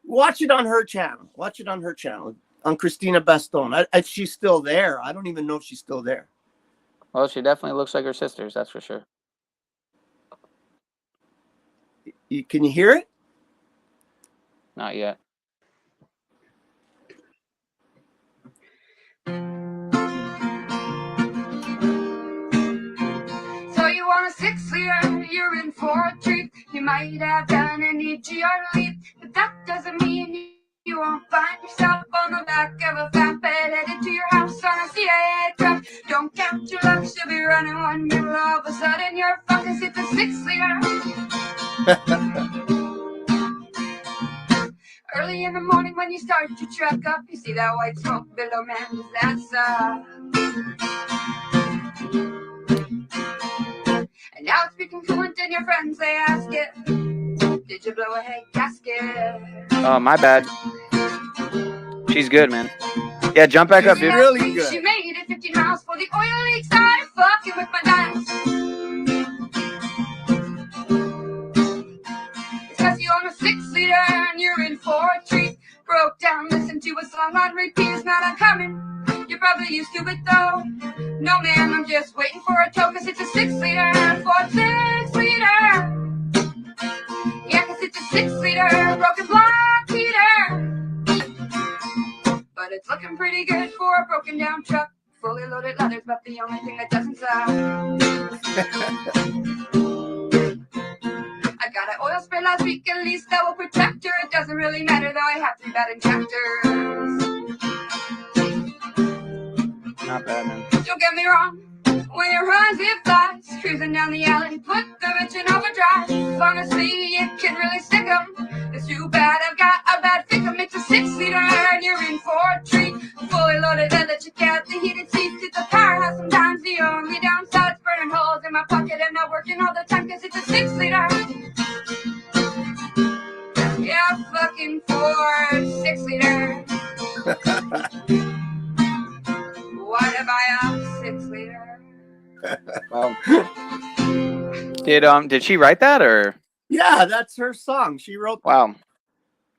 S17: Watch it on her channel. On Christina Bastone. If she's still there. I don't even know if she's still there.
S4: Well, she definitely looks like her sisters, that's for sure.
S17: Can you hear it?
S4: Not yet.
S19: So you want a 6-liter, you're in for a treat. You might have done an EGR leap, but that doesn't mean you won't find yourself on the back of a flatbed headed to your house on a CIA truck. Don't count your luck, she'll be running one middle, all of a sudden your focus hits a 6-liter. Her early in the morning when you start your truck up, you see that white smoke below, man, that's and now it's speaking fluent and your friends, they ask it, did you blow a head gasket?
S4: Oh, my bad. She's good, man. Yeah, jump back up, dude.
S19: Really good. She made it 15 miles for the oil leak, started fucking with my dimes. It's cause you own a 6-liter and you're in for a treat. Broke down, listened to a song on repeat, it's not uncommon. You're probably used to it though. No man, I'm just waiting for a tow, cause it's a 6-liter for a 6-liter. Yeah, cause it's a 6-liter broken block heater. But it's looking pretty good for a broken down truck. Fully loaded leathers, but the only thing that doesn't suck. I got an oil spray last week, at least that will protect her. It doesn't really matter though, I have 3 bad injectors.
S4: Not bad, man.
S19: Don't get me wrong, when you're running zip flies, cruising down the alley, put the bitch in overdrive. Honestly, it can really stick 'em. It's too bad I've got a bad thick 'em. It's a 6-liter and you're in for a treat. Fully loaded leather, check out the heated seats. It's a powerhouse sometimes, the only downside's burning holes in my pocket and not working all the time, cause it's a 6-liter. Yeah, fucking Ford 6-liter. Why to buy a 6-liter?
S4: Did she write that or?
S17: Yeah, that's her song. She wrote that.
S4: Wow,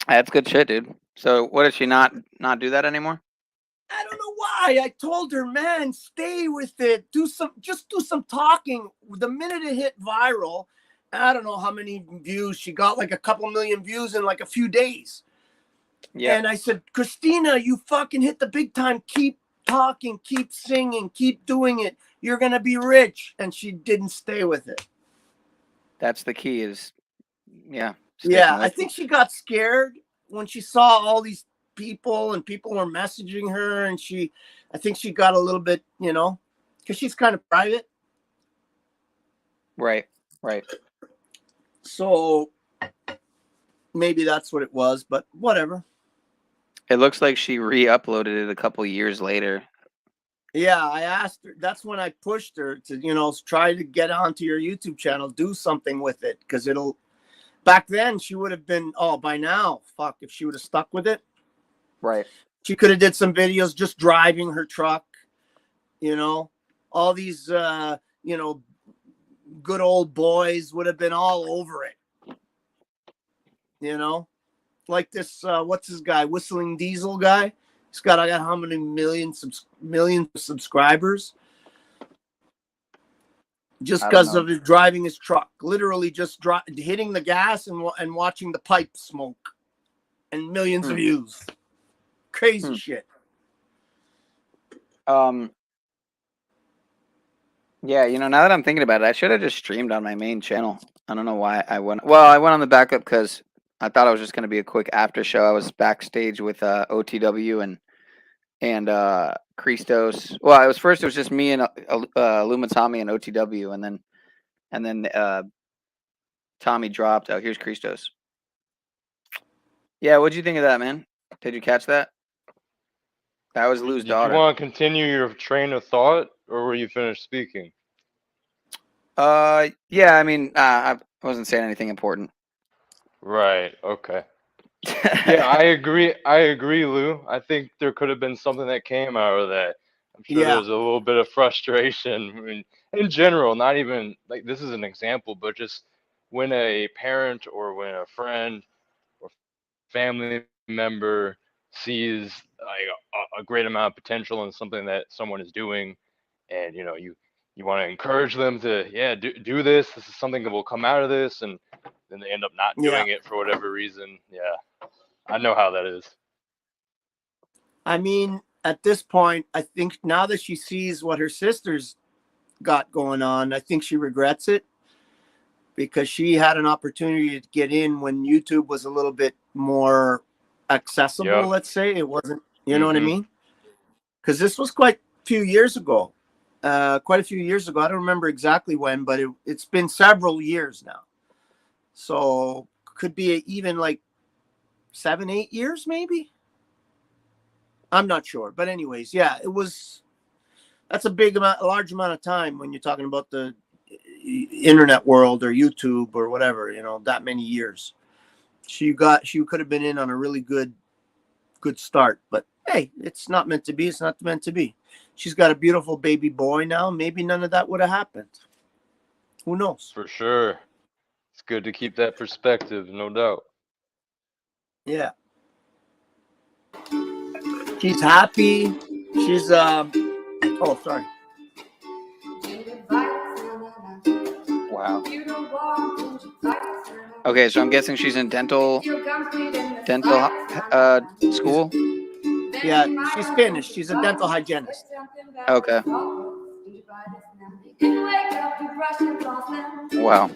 S4: that's good shit, dude. So what, did she not do that anymore?
S17: I don't know why. I told her, man, stay with it. Just do some talking. The minute it hit viral, I don't know how many views she got, like a couple million views in like a few days. Yeah. And I said, Christina, you fucking hit the big time. Keep talking, keep singing, keep doing it. You're gonna be rich. And she didn't stay with it.
S4: That's the key. Is yeah.
S17: Yeah, I think she got scared when she saw all these people and people were messaging her, and I think she got a little bit, because she's kind of private.
S4: Right.
S17: So maybe that's what it was, but whatever.
S4: It looks like she re-uploaded it a couple years later.
S17: Yeah, I asked her. That's when I pushed her to, try to get onto your YouTube channel, do something with it, because back then she would have been, by now, fuck, if she would have stuck with it.
S4: Right.
S17: She could have did some videos just driving her truck, all these, good old boys would have been all over it, like this, what's his guy, Whistling Diesel guy. He's got, I got how many million subscribers just because of his driving his truck, literally just hitting the gas and watching the pipe smoke, and millions of views. Crazy shit.
S4: Yeah, now that I'm thinking about it, I should have just streamed on my main channel. I don't know why I went. Well, I went on the backup because I thought it was just going to be a quick after show. I was backstage with OTW and Christos. Well, it was just me and Luma Tommy and OTW, and then Tommy dropped. Oh, here's Christos. Yeah, what'd you think of that, man? Did you catch that? That was Lou's daughter.
S18: Do you want to continue your train of thought, or were you finished speaking?
S4: Yeah, I mean, I wasn't saying anything important.
S18: Right. Okay. Yeah, I agree, Lou. I think there could have been something that came out of that. I'm sure there was a little bit of frustration. I mean, in general, not even like this is an example, but just when a parent or when a friend or family member sees like a great amount of potential in something that someone is doing, and you want to encourage them to do this. This is something that will come out of this, and then they end up not doing it for whatever reason. Yeah, I know how that is.
S17: I mean, at this point, I think now that she sees what her sister's got going on, I think she regrets it, because she had an opportunity to get in when YouTube was a little bit more accessible, let's say. It wasn't, you know what I mean? Because this was quite a few years ago. I don't remember exactly when, but it's been several years now. So could be even like 7, 8 years, maybe. I'm not sure, but anyways, yeah, it was. That's a large amount of time when you're talking about the internet world or YouTube or whatever. That many years. She could have been in on a really good start, but hey, it's not meant to be. It's not meant to be. She's got a beautiful baby boy now. Maybe none of that would have happened. Who knows?
S18: For sure. It's good to keep that perspective, no doubt.
S17: Yeah. She's happy. She's oh, sorry.
S4: Wow. Okay, so I'm guessing she's in dental school.
S17: Yeah, she's finished. She's a dental hygienist.
S4: Okay. Wow.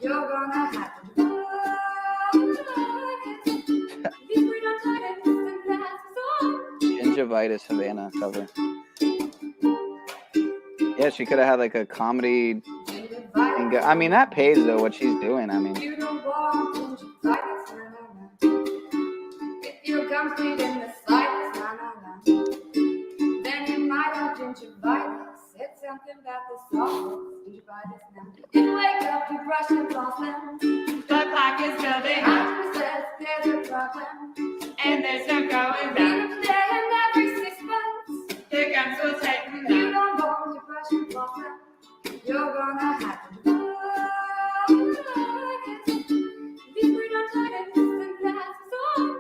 S19: You're gonna have to
S4: Gingivitis Havana cover. Yeah, she could have had like a comedy. I mean, that pays though. What she's doing. I mean.
S19: If you're complete in the slightest, then you might have gingivitis. Said something about the soft gingivitis now. You wake up, you brush and floss them. The pocket's building up. Says there's a problem, and there's no going back. Day and every 6 months, the guns will take them. You don't want to brush and floss them. You're gonna have to do it. If we don't try to distance that's all.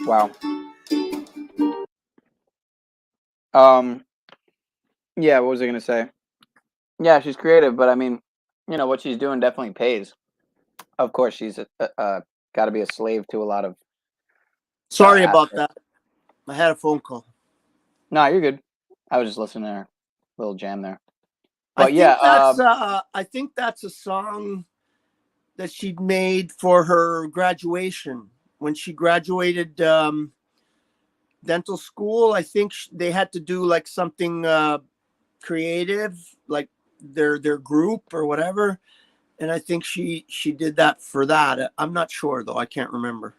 S4: Wow. Yeah, what was I gonna say? Yeah, she's creative, but I mean, what she's doing definitely pays. Of course, she's got to be a slave to a lot of.
S17: Sorry about that. I had a phone call.
S4: No, you're good. I was just listening to her little jam there.
S17: But I think that's a song that she made for her graduation when she graduated dental school. I think they had to do like something creative, like their group or whatever, and I think she did that for that. I'm not sure though. I can't remember.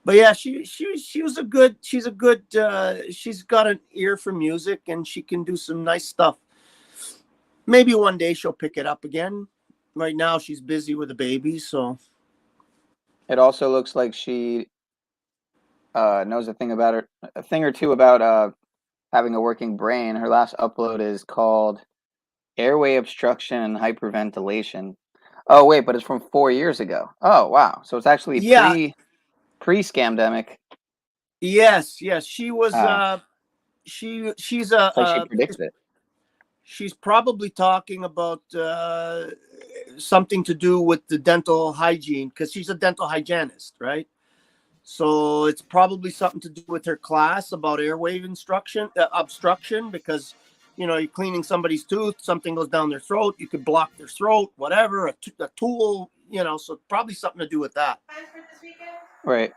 S17: But yeah, she's a good she's got an ear for music and she can do some nice stuff. Maybe one day she'll pick it up again. Right now she's busy with a baby, so.
S4: It also looks like she knows a thing or two about having a working brain. Her last upload is called Airway Obstruction and Hyperventilation. Oh wait, but it's from 4 years ago. Oh wow, so it's actually pre-scamdemic.
S17: Yes, she was. She's
S4: It's like she predicted it.
S17: She's probably talking about something to do with the dental hygiene because she's a dental hygienist, right? So it's probably something to do with her class about airway obstruction because, you're cleaning somebody's tooth, something goes down their throat, you could block their throat, whatever, a tool, so probably something to do with that.
S4: Right.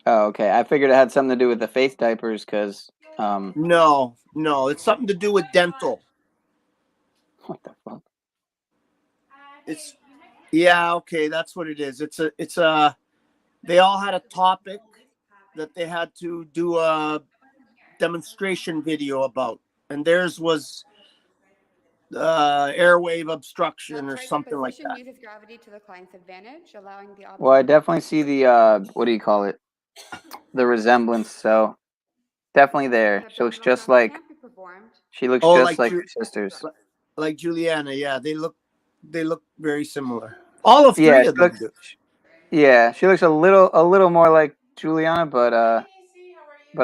S4: Oh, okay. I figured it had something to do with the face diapers because.
S17: No, it's something to do with dental.
S4: What the fuck?
S17: Okay, that's what it is. They all had a topic that they had to do a demonstration video about, and theirs was airwave obstruction or something like that.
S19: Uses gravity to the client's advantage, allowing the
S4: Well, I definitely see the what do you call it? The resemblance. So definitely there. She looks just like. She looks just like her sisters.
S17: Like Juliana, yeah, they look very similar. All of three of them do.
S4: Yeah, she looks a little more like Juliana, but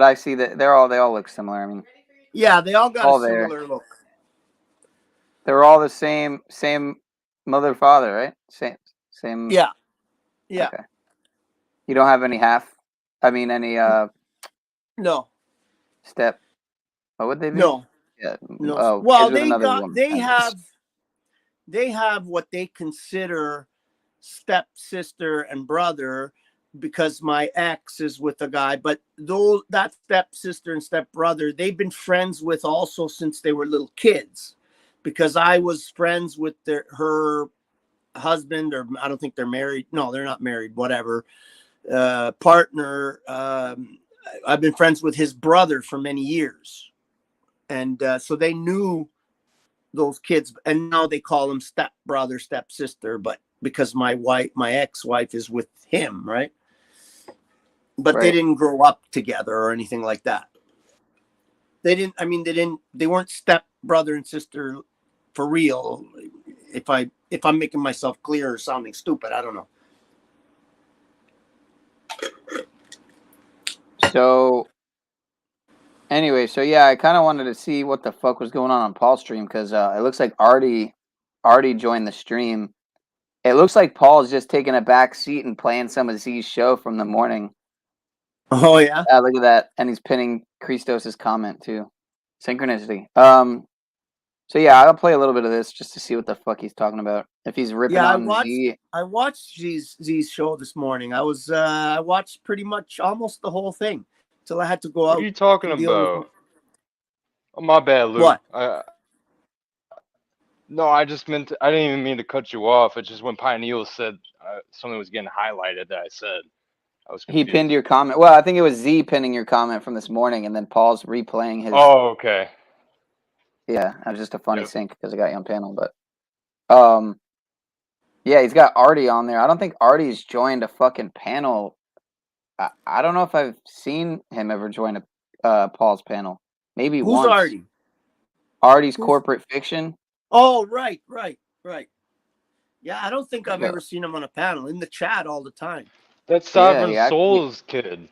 S4: I see that they all look similar. I mean,
S17: yeah, they all got a similar look.
S4: They're all the same mother father, right? Same.
S17: Yeah.
S4: Okay. You don't have any any
S17: no
S4: step. What would they be?
S17: No.
S4: Yeah.
S17: No.
S4: Oh,
S17: well, they have what they consider stepsister and brother, because my ex is with a guy, but that stepsister and stepbrother, they've been friends with also since they were little kids, because I was friends with her husband, or I don't think they're married. No, they're not married, whatever. Partner. I've been friends with his brother for many years. And so they knew those kids, and now they call him stepbrother, stepsister, but because my ex-wife is with him, right? But they didn't grow up together or anything like that. They weren't stepbrother and sister for real. If I'm making myself clear or sounding stupid, I don't know.
S4: So anyway, so yeah, I kind of wanted to see what the fuck was going on Paul's stream, because it looks like Artie joined the stream. It looks like Paul's just taking a back seat and playing some of Z's show from the morning.
S17: Oh yeah.
S4: Look at that, and he's pinning Christos's comment too. Synchronicity. So yeah, I'll play a little bit of this just to see what the fuck he's talking about. If he's ripping on Z.
S17: I watched Z's show this morning. I watched pretty much almost the whole thing until I had to go out.
S18: What are you talking about? Oh, my bad, Luke.
S17: What?
S18: No, I didn't even mean to cut you off. It's just when Pineal said something was getting highlighted that I said. I was confused.
S4: He pinned your comment. Well, I think it was Z pinning your comment from this morning, and then Paul's replaying his.
S18: Oh, okay.
S4: Yeah, that was just a funny sync because I got you on panel, but yeah, he's got Artie on there. I don't think Artie's joined a fucking panel. I don't know if I've seen him ever join a Paul's panel. Maybe
S17: Who's
S4: once.
S17: Artie?
S4: Artie's Corporate Fiction.
S17: Oh, right. Yeah, I don't think I've ever seen him on a panel. In the chat all the time.
S18: That's Sovereign Soul's kid.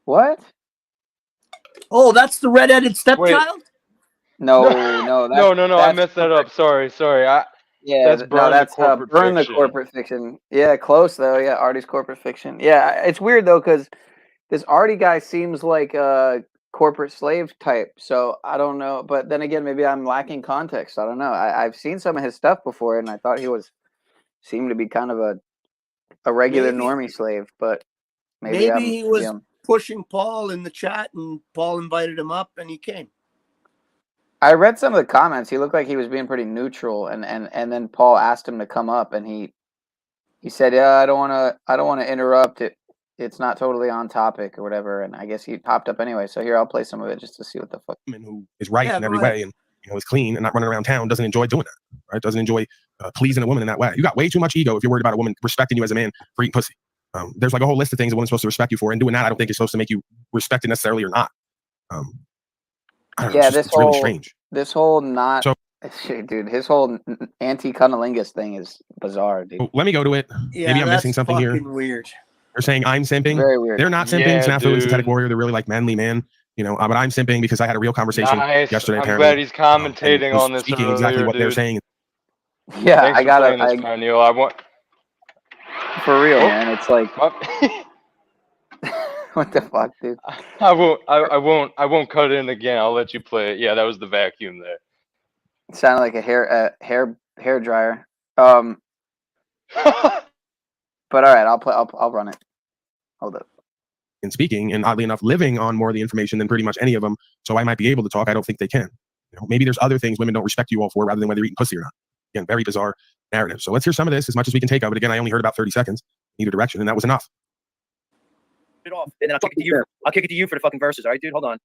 S4: What?
S17: Oh, that's the red-headed stepchild?
S4: No.
S18: No. I messed that up. Sorry. That's Burn the
S4: Corporate Fiction. Yeah, close though. Yeah, Artie's Corporate Fiction. Yeah, it's weird though because this Artie guy seems like a corporate slave type. So I don't know, but then again, maybe I'm lacking context. I don't know. I've seen some of his stuff before, and I thought he seemed to be kind of a regular normie slave, but maybe
S17: he was pushing Paul in the chat, and Paul invited him up, and he came.
S4: I read some of the comments. He looked like he was being pretty neutral, and then Paul asked him to come up, and he said, "Yeah, I don't want to interrupt it. It's not totally on topic or whatever." And I guess he popped up anyway. So here, I'll play some of it just to see what the fuck.
S6: Who is right in every way, and is clean and not running around town, doesn't enjoy doing that, right? Doesn't enjoy pleasing a woman in that way. You got way too much ego if you're worried about a woman respecting you as a man for eating pussy. There's like a whole list of things a woman's supposed to respect you for, and doing that, I don't think is supposed to make you respected necessarily or not. I don't know, it's really strange.
S4: This whole dude, his whole anti-cunnilingus thing is bizarre, dude.
S6: Let me go to it.
S17: Yeah,
S6: maybe I'm missing something here.
S17: Weird.
S6: They're saying I'm simping.
S4: Very weird.
S6: They're not simping. Snafu is a synthetic warrior. They're really like manly man. But I'm simping because I had a real conversation yesterday.
S18: I'm glad he's commentating on this.
S6: Speaking exactly what they're saying.
S4: Yeah,
S18: Thanks for playing this, Neil. I want.
S4: For real, man. It's like. What the fuck, dude?
S18: I won't cut in again. I'll let you play it. Yeah, that was the vacuum there.
S4: It sounded like a hair dryer. But all right, I'll run it. Hold up.
S6: And speaking, and oddly enough, living on more of the information than pretty much any of them. So I might be able to talk. I don't think they can. Maybe there's other things women don't respect you all for, rather than whether you're eating pussy or not. Again, very bizarre narrative. So let's hear some of this, as much as we can take of it. Again, I only heard about 30 seconds. Need a direction, and that was enough.
S20: It off, and then I'll kick it to you. I'll kick it to you for the fucking verses. All right, dude. Hold on.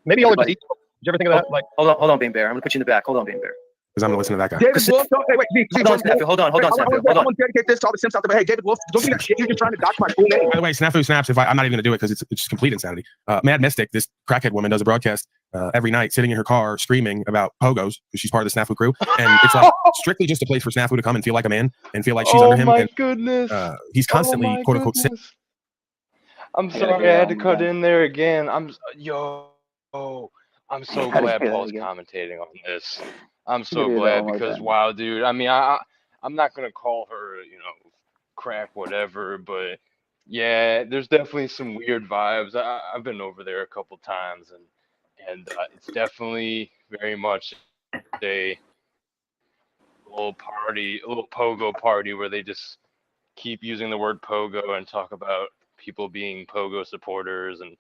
S20: Maybe y'all are just. Did you ever think of that? Like, hold on, Bean Bear. I'm gonna put you in the back. Hold on, Bean Bear.
S6: Because I'm gonna listen to that guy.
S20: David Wolf. Hey, wait, hold on, Snafu. Hold on.
S6: I'm gonna dedicate this to all the simps out there. Hey, David Wolf, don't do that shit. You're just trying to dox my full name. By the way, Snafu snaps. I'm not even gonna do it because it's just complete insanity. Mad Mystic, this crackhead woman, does a broadcast every night, sitting in her car screaming about pogos because she's part of the Snafu crew, and it's like strictly just a place for Snafu to come and feel like a man and feel like she's under him.
S18: Oh my goodness!
S6: He's constantly quote unquote.
S18: I'm sorry I had to cut in there again. I'm so glad Paul's commentating on this. I'm so glad because wow, dude. I mean, I'm not gonna call her, crack whatever, but yeah, there's definitely some weird vibes. I've been over there a couple times, and it's definitely very much a little pogo party where they just keep using the word pogo and talk about people being pogo supporters, and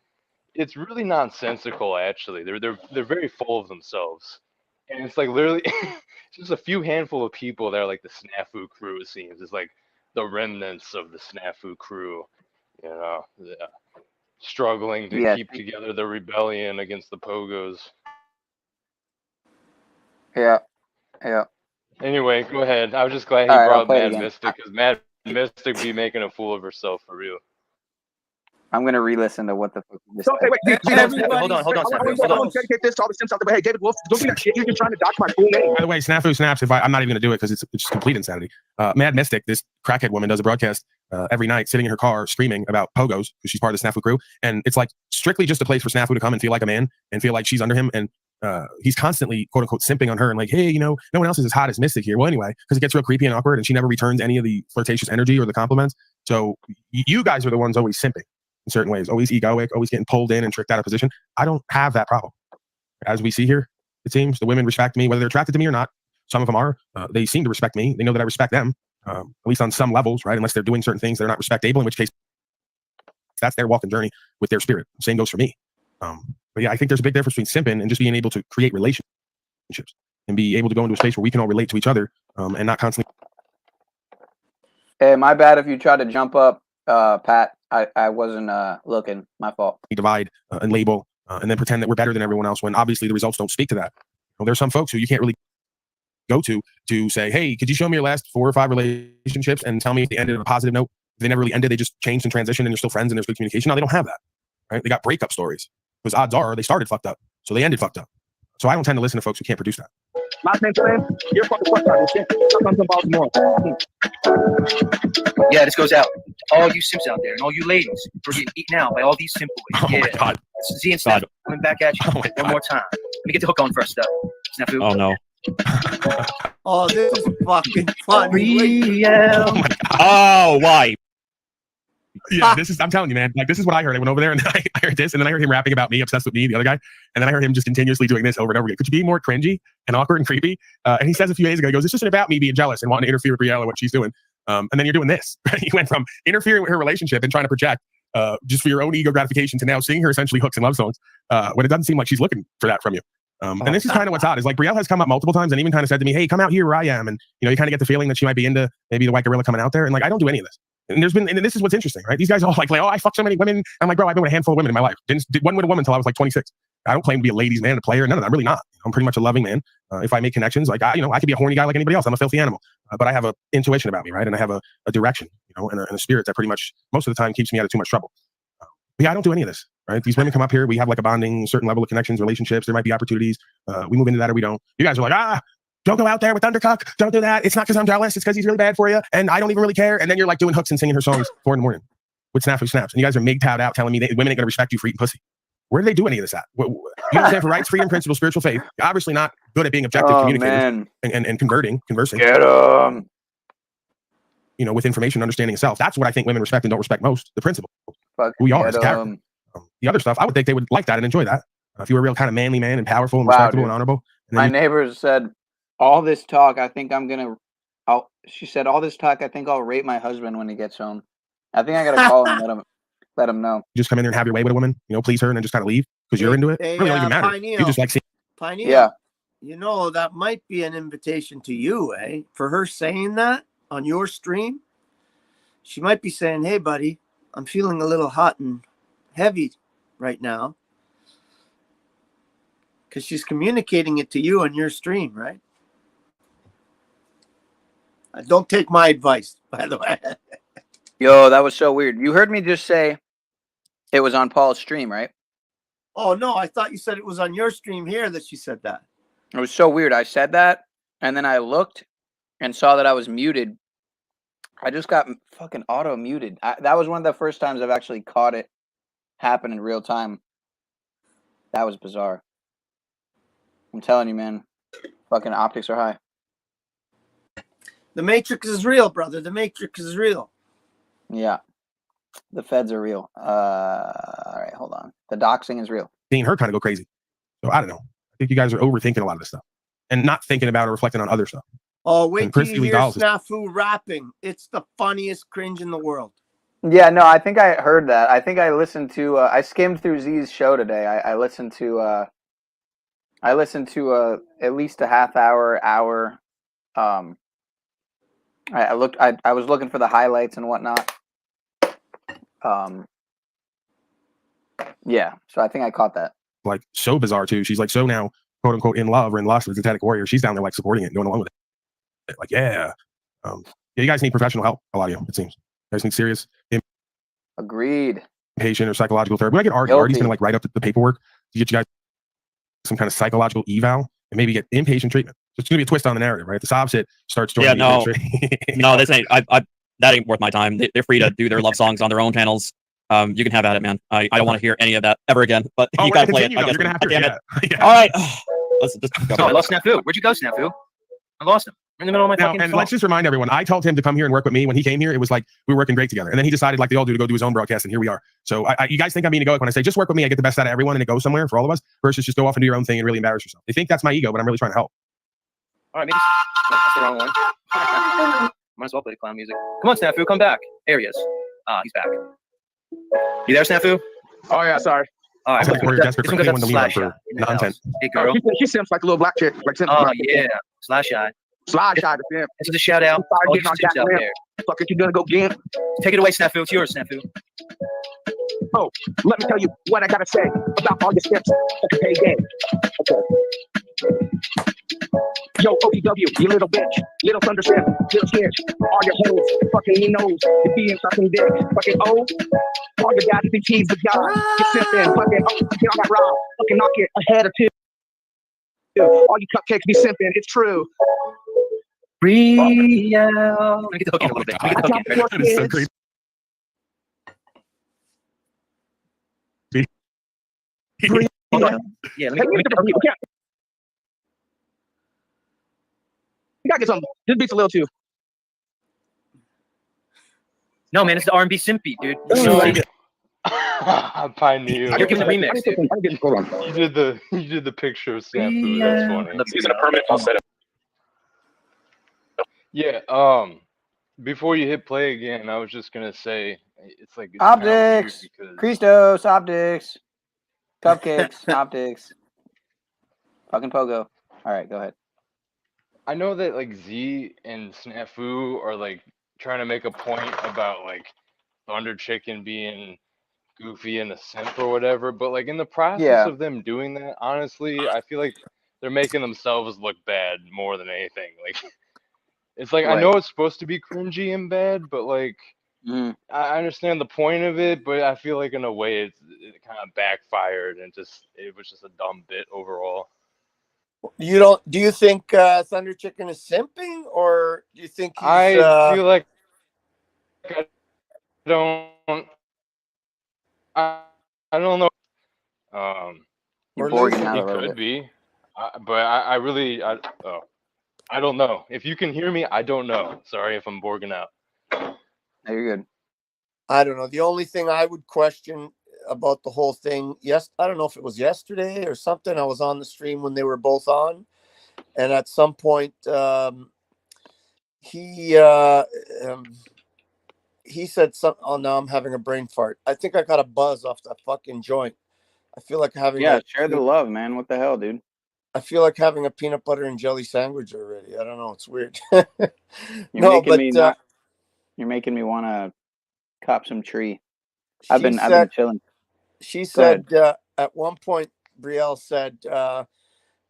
S18: it's really nonsensical. Actually, they're very full of themselves, and it's like literally just a few handful of people that are like the snafu crew. It seems it's like the remnants of the snafu crew, struggling to
S4: Yeah,
S18: keep together the rebellion against the pogos.
S4: yeah, yeah.
S18: Anyway, go ahead. I was just glad
S4: All
S18: he
S4: right, I'll
S18: brought
S4: play it
S18: Mad
S4: again.
S18: Mystic, because Mad Mystic be making a fool of herself for real.
S4: I'm gonna re-listen to what the fuck you just
S6: So, hey,
S4: said.
S6: wait, hold on, Snafu. I want to dedicate this to all the Sims out there. Hey, David Wolf, don't do that shit. You're just trying to dox my cool name. By the way, Snafu snaps. I'm not even going to do it because it's just complete insanity. Mad Mystic, this crackhead woman, does a broadcast every night, sitting in her car screaming about pogos because she's part of the Snafu crew, and it's like strictly just a place for Snafu to come and feel like a man and feel like she's under him, and he's constantly quote unquote simping on her and like, hey, no one else is as hot as Mystic here. Well, anyway, because it gets real creepy and awkward, and she never returns any of the flirtatious energy or the compliments. So you guys are the ones always simping in certain ways, always egoic, always getting pulled in and tricked out of position. I don't have that problem. As we see here, it seems the women respect me, whether they're attracted to me or not. Some of them are. They seem to respect me. They know that I respect them, at least on some levels, right? Unless they're doing certain things, they're not respectable, in which case that's their walking journey with their spirit. Same goes for me. But yeah, I think there's a big difference between simping and just being able to create relationships and be able to go into a space where we can all relate to each other and not constantly.
S4: Hey, my bad if you tried to jump up, Pat. I wasn't looking. My fault.
S6: Divide and label and then pretend that we're better than everyone else when obviously the results don't speak to that. Well, there's some folks who you can't really go to say, hey, could you show me your last 4 or 5 relationships and tell me if they ended on a positive note? If they never really ended, they just changed and transitioned and you're still friends and there's good communication. No, they don't have that, right? They got breakup stories because odds are they started fucked up, so they ended fucked up. So I don't tend to listen to folks who can't produce that. Last name, you're fucking fucked up.
S20: Yeah, this goes out. All you Sims out there and all you ladies are getting eaten out by all these simple ways.
S6: Oh my God.
S20: Z and Snap coming back at you one more time. Let me get the hook on first, though. Snafu.
S2: Oh no.
S17: Oh, this is fucking funny.
S20: Real.
S2: Oh, why?
S6: Yeah, this is, I'm telling you, man, like this is what I heard. I went over there and then I heard this, and then I heard him rapping about me, obsessed with me, the other guy, and then I heard him just continuously doing this over and over again. Could you be more cringy and awkward and creepy? And he says a few days ago, he goes, this isn't about me being jealous and wanting to interfere with Brielle and what she's doing. And then you're doing this. Right? You went from interfering with her relationship and trying to project just for your own ego gratification to now singing her essentially hooks and love songs when it doesn't seem like she's looking for that from you. And this is kind of what's odd. Is like Brielle has come up multiple times and even kind of said to me, hey, come out here where I am. And you kind of get the feeling that she might be into maybe the white gorilla coming out there. And like, I don't do any of this. And this is what's interesting, right? These guys are all like, oh, I fucked so many women. I'm like, bro, I've been with a handful of women in my life. Wasn't with a woman until I was like 26. I don't claim to be a ladies' man, a player. None of that. I'm really not. I'm pretty much a loving man. If I make connections, like I could be a horny guy like anybody else. I'm a filthy animal, but I have an intuition about me, right? And I have a direction, and a spirit that pretty much most of the time keeps me out of too much trouble. But yeah, I don't do any of this, right? These women come up here. We have like a bonding, certain level of connections, relationships. There might be opportunities. We move into that or we don't. You guys are like, don't go out there with Undercock. Don't do that. It's not because I'm jealous. It's because he's really bad for you. And I don't even really care. And then you're like doing hooks and singing her songs 4 in the morning with Snafu Snaps. And you guys are MGTOW'd out telling me that women ain't going to respect you for eating pussy. Where do they do any of this at? You understand for rights, freedom, principle, spiritual faith. You're obviously not good at being objective communicators and conversing.
S4: Get 'em.
S6: With information, understanding self. That's what I think women respect and don't respect most. The principle. Who we are as a character. The other stuff, I would think they would like that and enjoy that. If you were a real kind of manly man and powerful and respectable and honorable. And
S4: My neighbors said, all this talk, I think she said, all this talk, I think I'll rape my husband when he gets home. I think I got to call him and let him know.
S6: You just come in there and have your way with a woman, please her and then just kind of leave because you're into it. It really don't even matter.
S17: Pineal,
S6: you just like seeing.
S17: Pineal,
S4: yeah.
S17: That might be an invitation to you, eh? For her saying that on your stream, she might be saying, hey, buddy, I'm feeling a little hot and heavy right now. Because she's communicating it to you on your stream, right? Don't take my advice, by the way.
S4: Yo, that was so weird. You heard me just say it was on Paul's stream, right?
S17: Oh, no, I thought you said it was on your stream here that she said that.
S4: It was so weird. I said that, and then I looked and saw that I was muted. I just got fucking auto-muted. That was one of the first times I've actually caught it happen in real time. That was bizarre. I'm telling you, man. Fucking optics are high.
S17: The Matrix is real, brother. The Matrix is real.
S4: Yeah. The feds are real. All right, hold on. The doxing is real.
S6: Seeing her kind of go crazy. So I don't know. I think you guys are overthinking a lot of this stuff and not thinking about or reflecting on other stuff.
S17: Oh, wait
S14: And
S17: till
S14: Christy
S17: you
S14: Lee
S17: hear
S14: Dolls is
S17: Snafu rapping. It's the funniest cringe in the world.
S4: Yeah, no, I think I heard that. I think I listened to. I skimmed through Z's show today. I listened to. I listened to at least a half hour. Um, I looked. I was looking for the highlights and whatnot. Yeah, so I think I caught that.
S14: like so bizarre too. She's like so now quote unquote in love or in lust with Synthetic Warrior. She's down there like supporting it and going along with it. Like yeah, yeah. You guys need professional help. A lot of you, it seems. You guys need serious
S4: Agreed.
S14: inpatient or psychological therapy. When I get Artie's
S4: Guilty.
S14: gonna like write up the paperwork to get you guys some kind of psychological eval and maybe get inpatient treatment. So it's gonna be a twist on the narrative, right? The sob sit starts joining
S21: Yeah,
S14: the
S21: no, no, this ain't. That ain't worth my time. They're free to do their love songs on their own channels. You can have at it, man. I don't want to hear any of that ever again. But
S14: Oh,
S21: you
S14: we're
S21: gotta
S14: gonna
S21: play it.
S14: continue,
S21: I
S14: though.
S21: guess.
S14: You're gonna have to.
S21: Damn
S14: Yeah.
S21: it. All right. Let's just go.
S20: Oh, I lost Snafu. Where'd you go, Snafu? I lost him. In the middle of my
S14: Now,
S20: fucking
S14: and
S20: song.
S14: let's just remind everyone, I told him to come here and work with me. When he came here, it was like we were working great together. And then he decided, like they all do, to go do his own broadcast, and here we are. So you guys think I'm being egoic when I say just work with me, I get the best out of everyone, and it goes somewhere for all of us, versus just go off and do your own thing and really embarrass yourself. They think that's my ego, but I'm really trying to help.
S20: All right, maybe that's the wrong one. Might as well play clown music. Come on, Snafu, come back. There he is. He's back. You there, Snafu?
S6: Oh yeah, sorry.
S20: All right,
S14: Like, we're desperate for anyone to lean on
S20: Slash
S14: for
S20: shot in the
S14: nonsense.
S20: house. Hey, girl.
S6: She seems like a little black chick. Like
S20: Oh yeah, slash shot.
S6: Slide shot at them.
S20: This is a shout out.
S6: Sorry,
S20: All
S6: getting
S20: you
S6: on
S20: students
S6: that
S20: out
S6: ramp.
S20: there.
S6: Fuck it, you gonna go get?
S20: Take it away, Snafu. It's yours, Snafu.
S6: Oh, let me tell you what I gotta say about all your steps. Okay, pay game. Okay. Yo, OPW, you little bitch, little thunderstep, little snitch, all your hoes, fucking you knows, you being fucking dick, fucking all you got is teased with God, you simping, fucking get on that rock, fucking knock it ahead or two. All you cupcakes be simping, it's true.
S20: Real. Let me get the hook in a little bit. Let me get the hook in.
S14: That is so crazy.
S20: Hold on. Yeah, let me get the hook in.
S6: You gotta get something. This beat's a little too.
S20: No, man, it's the R&B simp beat, dude.
S5: I knew.
S20: You're giving the remix, dude.
S5: You did the picture of Snafu. That's funny.
S6: Using a permit, I'll set it.
S5: Yeah. Before you hit play again, I was just gonna say it's like it's
S4: Optics,
S5: because
S4: Christos, optics, cupcakes, optics, fucking pogo. All right, go ahead.
S5: I know that like Z and Snafu are like trying to make a point about like Thunder Chicken being goofy in a simp or whatever, but like in the process of them doing that, honestly, I feel like they're making themselves look bad more than anything. Like it's like I know it's supposed to be cringy and bad, but like I understand the point of it, but I feel like in a way it kind of backfired and it was just a dumb bit overall.
S17: You don't? Do you think Thunder Chicken is simping, or do you think he's?
S5: I feel like I don't. I don't know.
S4: You're
S5: Or
S4: boring out
S5: he
S4: a little
S5: could
S4: bit.
S5: be, but I really I don't know. If you can hear me, I don't know. Sorry if I'm borging out.
S4: No, you're good.
S17: I don't know. The only thing I would question about the whole thing, I don't know if it was yesterday or something. I was on the stream when they were both on, and at some point, he said something. Oh, now I'm having a brain fart. I think I got a buzz off that fucking joint. I feel like having
S4: share the love, man. What the hell, dude?
S17: I feel like having a peanut butter and jelly sandwich already. I don't know. It's weird.
S4: You're making me want to cop some tree. I've been chilling.
S17: She said at one point, Brielle said,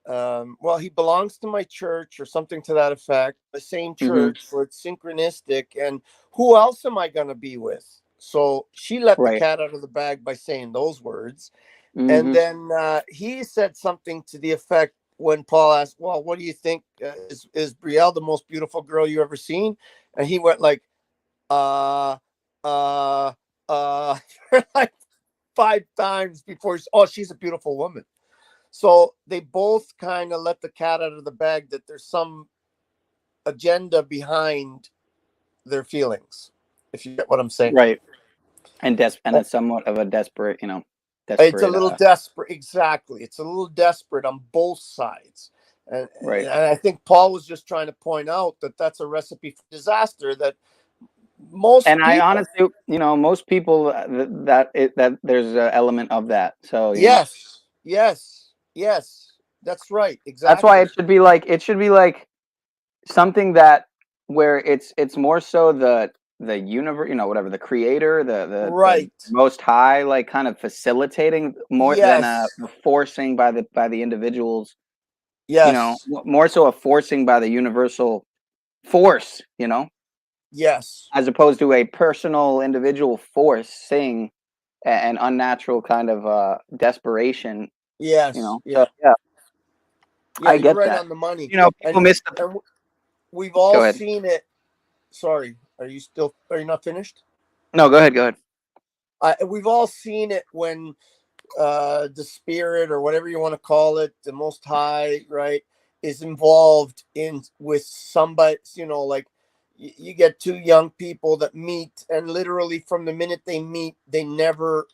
S17: well, he belongs to my church or something to that effect, the same church, so it's synchronistic. And who else am I going to be with? So she let the cat out of the bag by saying those words. And then he said something to the effect when Paul asked, well, what do you think? Is Brielle the most beautiful girl you ever seen? And he went like, like 5 times before she's a beautiful woman. So they both kind of let the cat out of the bag that there's some agenda behind their feelings, if you get what I'm saying.
S4: Right. And it's somewhat of a desperate,
S17: it's a little desperate. Exactly. It's a little desperate on both sides. And,
S4: Right.
S17: and I think Paul was just trying to point out that that's a recipe for disaster. That most
S4: And I
S17: people,
S4: honestly, most people that there's an element of that. So
S17: yes, that's right,
S4: that's why
S17: exactly.
S4: it should be like something that where it's more so the universe, whatever, the creator, the
S17: Right.
S4: most high, like kind of facilitating more than a
S17: Yes.
S4: forcing by the individuals.
S17: Yes.
S4: More so a forcing by the universal force.
S17: Yes.
S4: As opposed to a personal individual forcing an unnatural kind of desperation.
S17: Yes.
S4: So
S17: Yeah.
S4: yeah,
S17: Yeah,
S4: I
S17: you're
S4: get
S17: right
S4: that.
S17: on the money.
S4: People
S17: And
S4: miss the.
S17: and we've all
S4: Go ahead.
S17: seen it. Sorry, are you not finished?
S4: No, go ahead. Go ahead.
S17: We've all seen it when the spirit or whatever you want to call it, the Most High, right, is involved in with somebody. Like you get two young people that meet, and literally from the minute they meet, they never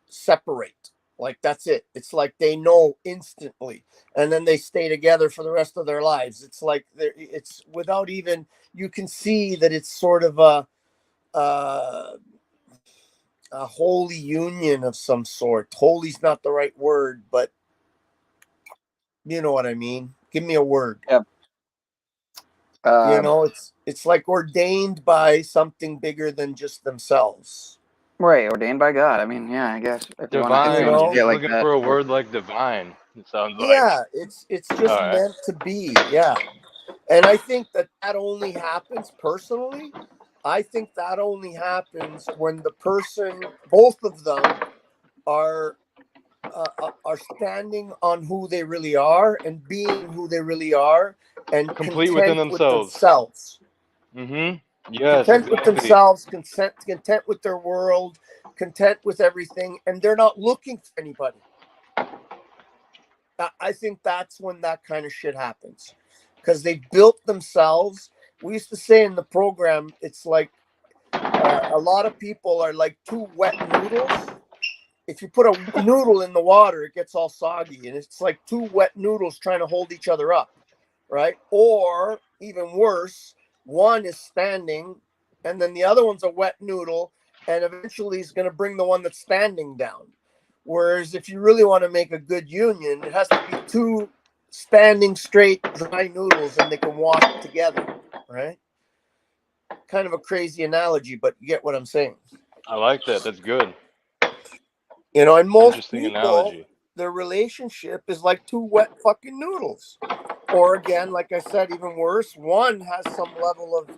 S17: separate. Like that's it. It's like they know instantly, and then they stay together for the rest of their lives. It's like it's without even, you can see that it's sort of uh, a holy union of some sort. Holy's not the right word, but you know what I mean. Give me a word.
S4: Yeah.
S17: It's like ordained by something bigger than just themselves.
S4: Right, ordained by God. I mean, yeah, I guess if you want
S18: Divine.
S4: to
S18: He's
S4: say it like
S18: looking
S4: that.
S18: for a word like divine. It sounds like.
S17: Yeah, it's just
S18: All right.
S17: meant to be. Yeah. And I think that only happens personally. I think that only happens when the person, both of them, are standing on who they really are and being who they really are, and
S18: Complete within
S17: content with
S18: themselves.
S17: themselves.
S18: Mm-hmm. Yes,
S17: Content with
S18: exactly.
S17: themselves, content with their world, content with everything, and they're not looking for anybody. I think that's when that kind of shit happens, because they built themselves. We used to say in the program, it's like a lot of people are like two wet noodles. If you put a noodle in the water, it gets all soggy, and it's like two wet noodles trying to hold each other up, right? Or even worse, one is standing, and then the other one's a wet noodle, and eventually he's going to bring the one that's standing down. Whereas if you really want to make a good union, it has to be two standing straight dry noodles, and they can walk together, right? Kind of a crazy analogy, but you get what I'm saying.
S18: I like that. That's good.
S17: And most
S18: Interesting
S17: people,
S18: analogy.
S17: their relationship is like two wet fucking noodles. Or again, like I said, even worse, one has some level of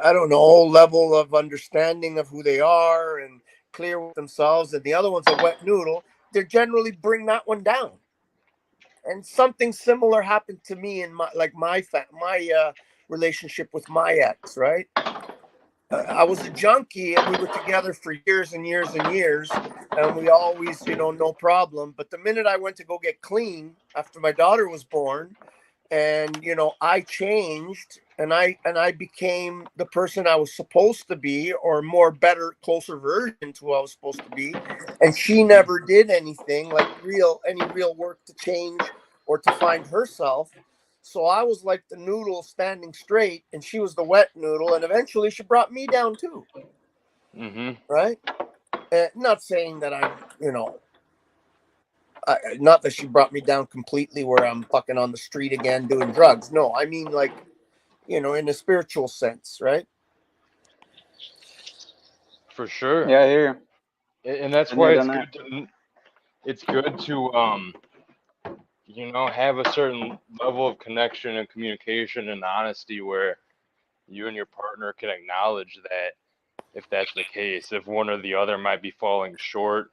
S17: I don't know, level of understanding of who they are and clear with themselves, and the other one's a wet noodle. They generally bring that one down. And something similar happened to me in my relationship with my ex, right? I was a junkie, and we were together for years and years and years, and we always, no problem. But the minute I went to go get clean after my daughter was born, and I changed, and I became the person I was supposed to be, or more better, closer version to who I was supposed to be, and she never did anything like any real work to change or to find herself. So I was like the noodle standing straight, and she was the wet noodle, and eventually she brought me down too.
S18: Mm-hmm.
S17: Right? Not saying that I'm, not that she brought me down completely where I'm fucking on the street again doing drugs. No, I mean like, in a spiritual sense, right?
S18: For sure.
S4: Yeah, I hear you.
S18: And that's
S4: Been there,
S18: why
S4: done that.
S18: it's good to have a certain level of connection and communication and honesty where you and your partner can acknowledge that if that's the case, if one or the other might be falling short,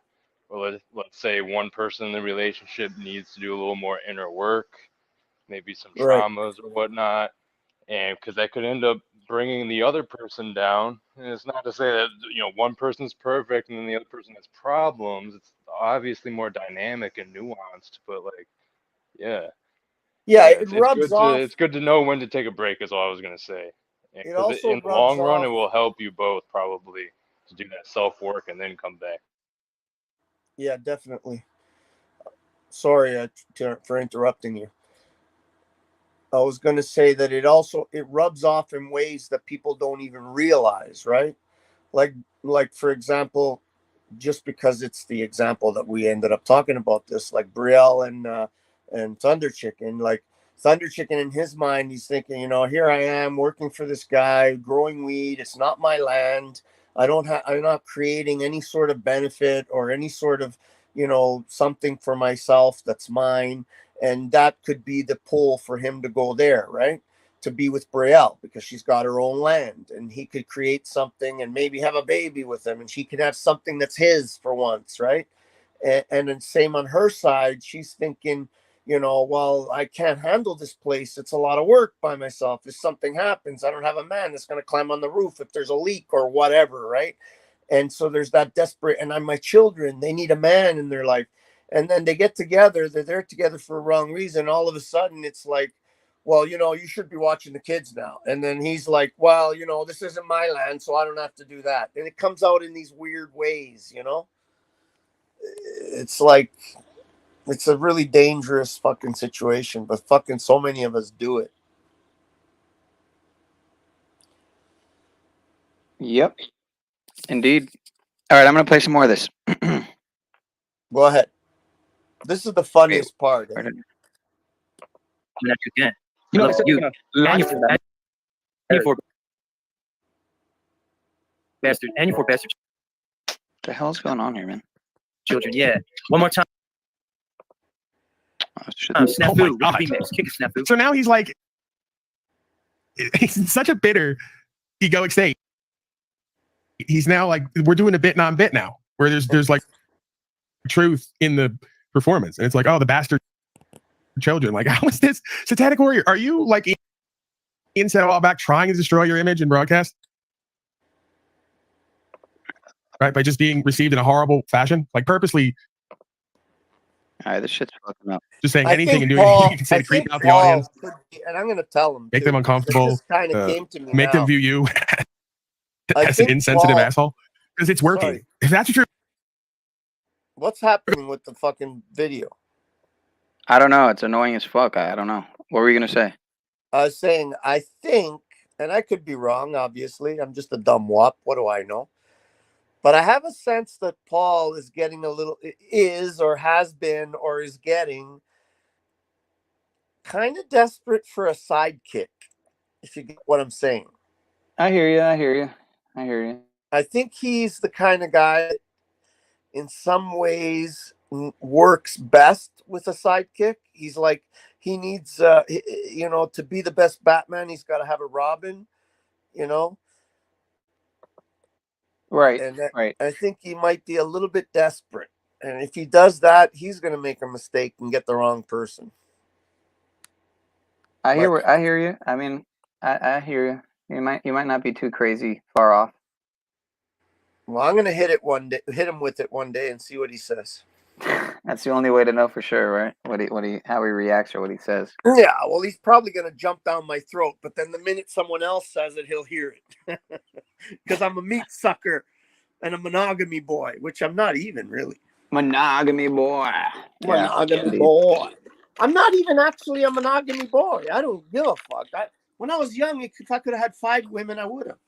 S18: or let's say one person in the relationship needs to do a little more inner work, maybe some
S17: Right.
S18: traumas or whatnot, and because that could end up bringing the other person down. And it's not to say that one person's perfect and then the other person has problems. It's obviously more dynamic and nuanced, but like, yeah,
S17: Yeah, it
S18: it's
S17: rubs off.
S18: it's good to know when to take a break. Is all I was gonna say.
S17: It
S18: Because
S17: also
S18: in the
S17: rubs
S18: long run,
S17: off.
S18: it will help you both probably to do that self work and then come back.
S17: Yeah, definitely. Sorry for interrupting you. I was going to say that it rubs off in ways that people don't even realize, right? Like for example, just because it's the example that we ended up talking about this, like Brielle and Thunder Chicken, like Thunder Chicken in his mind, he's thinking, you know, here I am working for this guy, growing weed. It's not my land. I'm not creating any sort of benefit or any sort of, you know, something for myself that's mine. And that could be the pull for him to go there, right? To be with Brielle because she's got her own land and he could create something and maybe have a baby with him and she could have something that's his for once, right? And then same on her side, she's thinking, you know, well, I can't handle this place. It's a lot of work by myself. If something happens, I don't have a man that's going to climb on the roof if there's a leak or whatever, right? And so there's that desperate, and my children, they need a man in their life. And then they get together, they're there together for a wrong reason. All of a sudden, it's like, well, you know, you should be watching the kids now. And then he's like, well, you know, this isn't my land, so I don't have to do that. And it comes out in these weird ways, you know? It's like, it's a really dangerous fucking situation, but fucking so many of us do it.
S4: Yep. Indeed. All right, I'm going to play some more of this.
S17: Go ahead. This is the funniest part.
S20: That you can. You know, you for bastard, and you for bastard.
S4: What the hell's going on here, man?
S20: Children, yeah. One more time. Snafu. Kick a snafu.
S14: So now he's like, he's in such a bitter, egoic state. He's now like, we're doing a bit non-bit now, where there's like truth in the performance, and it's like, oh, the bastard children. Like, how is this satanic warrior? Are you like Ian said a while back, trying to destroy your image in broadcast? Right, by just being received in a horrible fashion, like purposely.
S4: All right, this shit's fucking up.
S14: Just saying anything and doing anything you can say to creep out the audience.
S17: And I'm going to tell him.
S14: Make them uncomfortable.
S17: Kind of came to me
S14: make them view you as an insensitive asshole. Because it's working.
S17: Sorry.
S14: If that's what you're.
S17: What's happening with the fucking video?
S4: I don't know. It's annoying as fuck. I don't know. What were you going to say?
S17: I was saying, I think, and I could be wrong, obviously. I'm just a dumb wop. What do I know? But I have a sense that Paul is getting or has been, or is getting kind of desperate for a sidekick, if you get what I'm saying.
S4: I hear you.
S17: I think he's the kind of guy that in some ways works best with a sidekick. He's like, he needs, you know, to be the best Batman, he's got to have a Robin, you know?
S4: Right,
S17: right. I think he might be a little bit desperate. And if he does that, he's going to make a mistake and get the wrong person.
S4: I hear you. I mean, I hear you. You might not be too crazy far off.
S17: Well, I'm going to hit him with it one day and see what he says.
S4: That's the only way to know for sure, right? How he reacts or what he says.
S17: Yeah, well, he's probably going to jump down my throat, but then the minute someone else says it, he'll hear it. Because I'm a meat sucker and a monogamy boy, which I'm not even really.
S4: Monogamy boy.
S17: Monogamy boy. I'm not even actually a monogamy boy. I don't give a fuck. When I was young, if I could have had 5 women, I would have.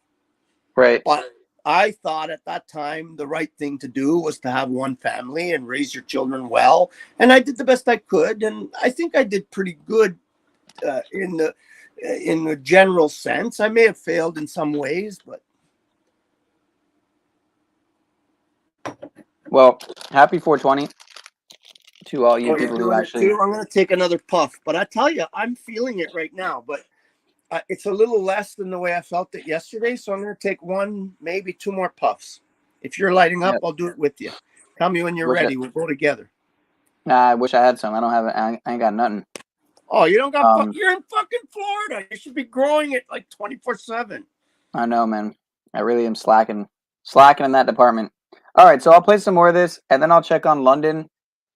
S4: Right.
S17: But I thought at that time the right thing to do was to have one family and raise your children well. And I did the best I could. And I think I did pretty good in the general sense. I may have failed in some ways, but.
S4: Well, happy 420 to all you people who actually.
S17: I'm going to take another puff, but I tell you, I'm feeling it right now. But it's a little less than the way I felt it yesterday, so I'm going to take 1, maybe 2 more puffs. If you're lighting up, I'll do it with you. Tell me when you're ready. We'll go together.
S4: Nah, I wish I had some. I don't have it. I ain't got nothing.
S17: Oh, you don't got? You're in fucking Florida. You should be growing it like 24/7.
S4: I know, man. I really am slacking in that department. All right, so I'll play some more of this, and then I'll check on London,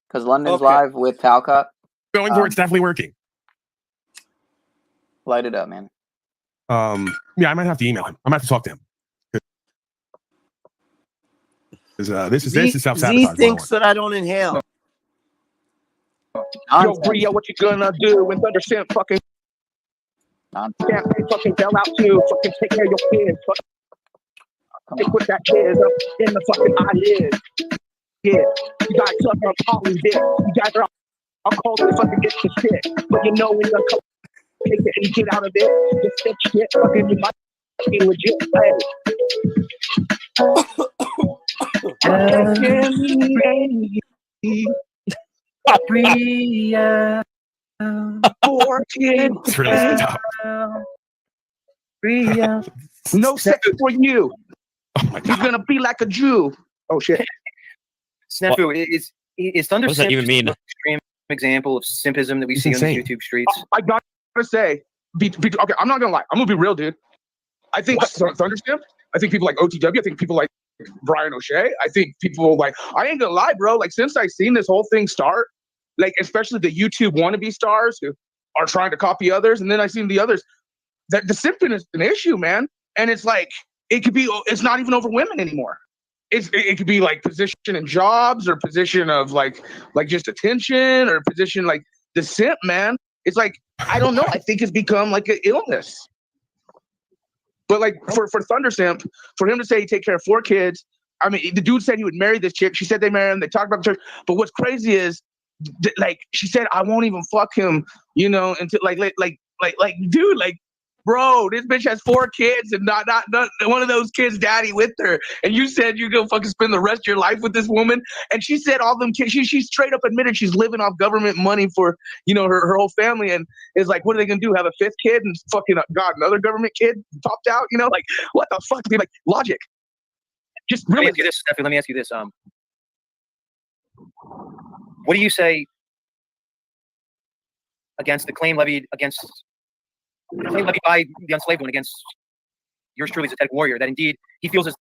S4: because London's live with Talcott.
S14: Going for it's definitely working.
S4: Light it up, man.
S14: Yeah, I might have to email him. I might have to talk to him. Because this is self-sabotage.
S17: He thinks that I don't inhale.
S6: Yo, Bria, what you gonna do when Thundersimp fucking can't fucking bail out to fucking take care of your kids? Fucking put that kid up in the fucking eyelid. Yeah, you guys suck up all these dick. You guys are all called to fucking get the shit. But you know when you're gonna take it and get out of it, just think shit fucking you might be legit.
S20: Bria.
S6: 4 kids.
S14: It's really tough.
S20: Bria.
S6: No sex for you. You're gonna be like a Jew. Oh shit.
S20: Snafu, is Thunder
S21: What does that even mean?
S20: an extreme example of simpism that we see on these YouTube streets?
S6: I gotta say, okay, I'm not gonna lie. I'm gonna be real, dude. I think Thundersimp. I think people like OTW. I think people like Brian O'Shea. I think people like. I ain't gonna lie, bro. Like since I seen this whole thing start, like especially the YouTube wannabe stars who are trying to copy others, and then I seen the others. That the simping is an issue, man. And it's like it could be. It's not even over women anymore. It could be like position in jobs or position of like just attention or position like the simp, man. It's like I don't know. I think it's become like an illness. But like for Thundersimp, for him to say he take care of 4 kids, I mean the dude said he would marry this chick. She said they married him. They talked about the church. But what's crazy is like she said I won't even fuck him, you know, until like dude, like bro, this bitch has 4 kids and not one of those kids daddy with her. And you said you're gonna fucking spend the rest of your life with this woman. And she said all them kids, she straight up admitted she's living off government money for, you know, her whole family. And is like, what are they gonna do? Have a 5th kid and fucking got another government kid popped out? You know, like what the fuck? Like logic. Just really.
S20: Let me ask you this, Steffi. Let me ask you this. What do you say against the claim levied by the enslaved one against yours truly as a Tech Warrior, that indeed he feels as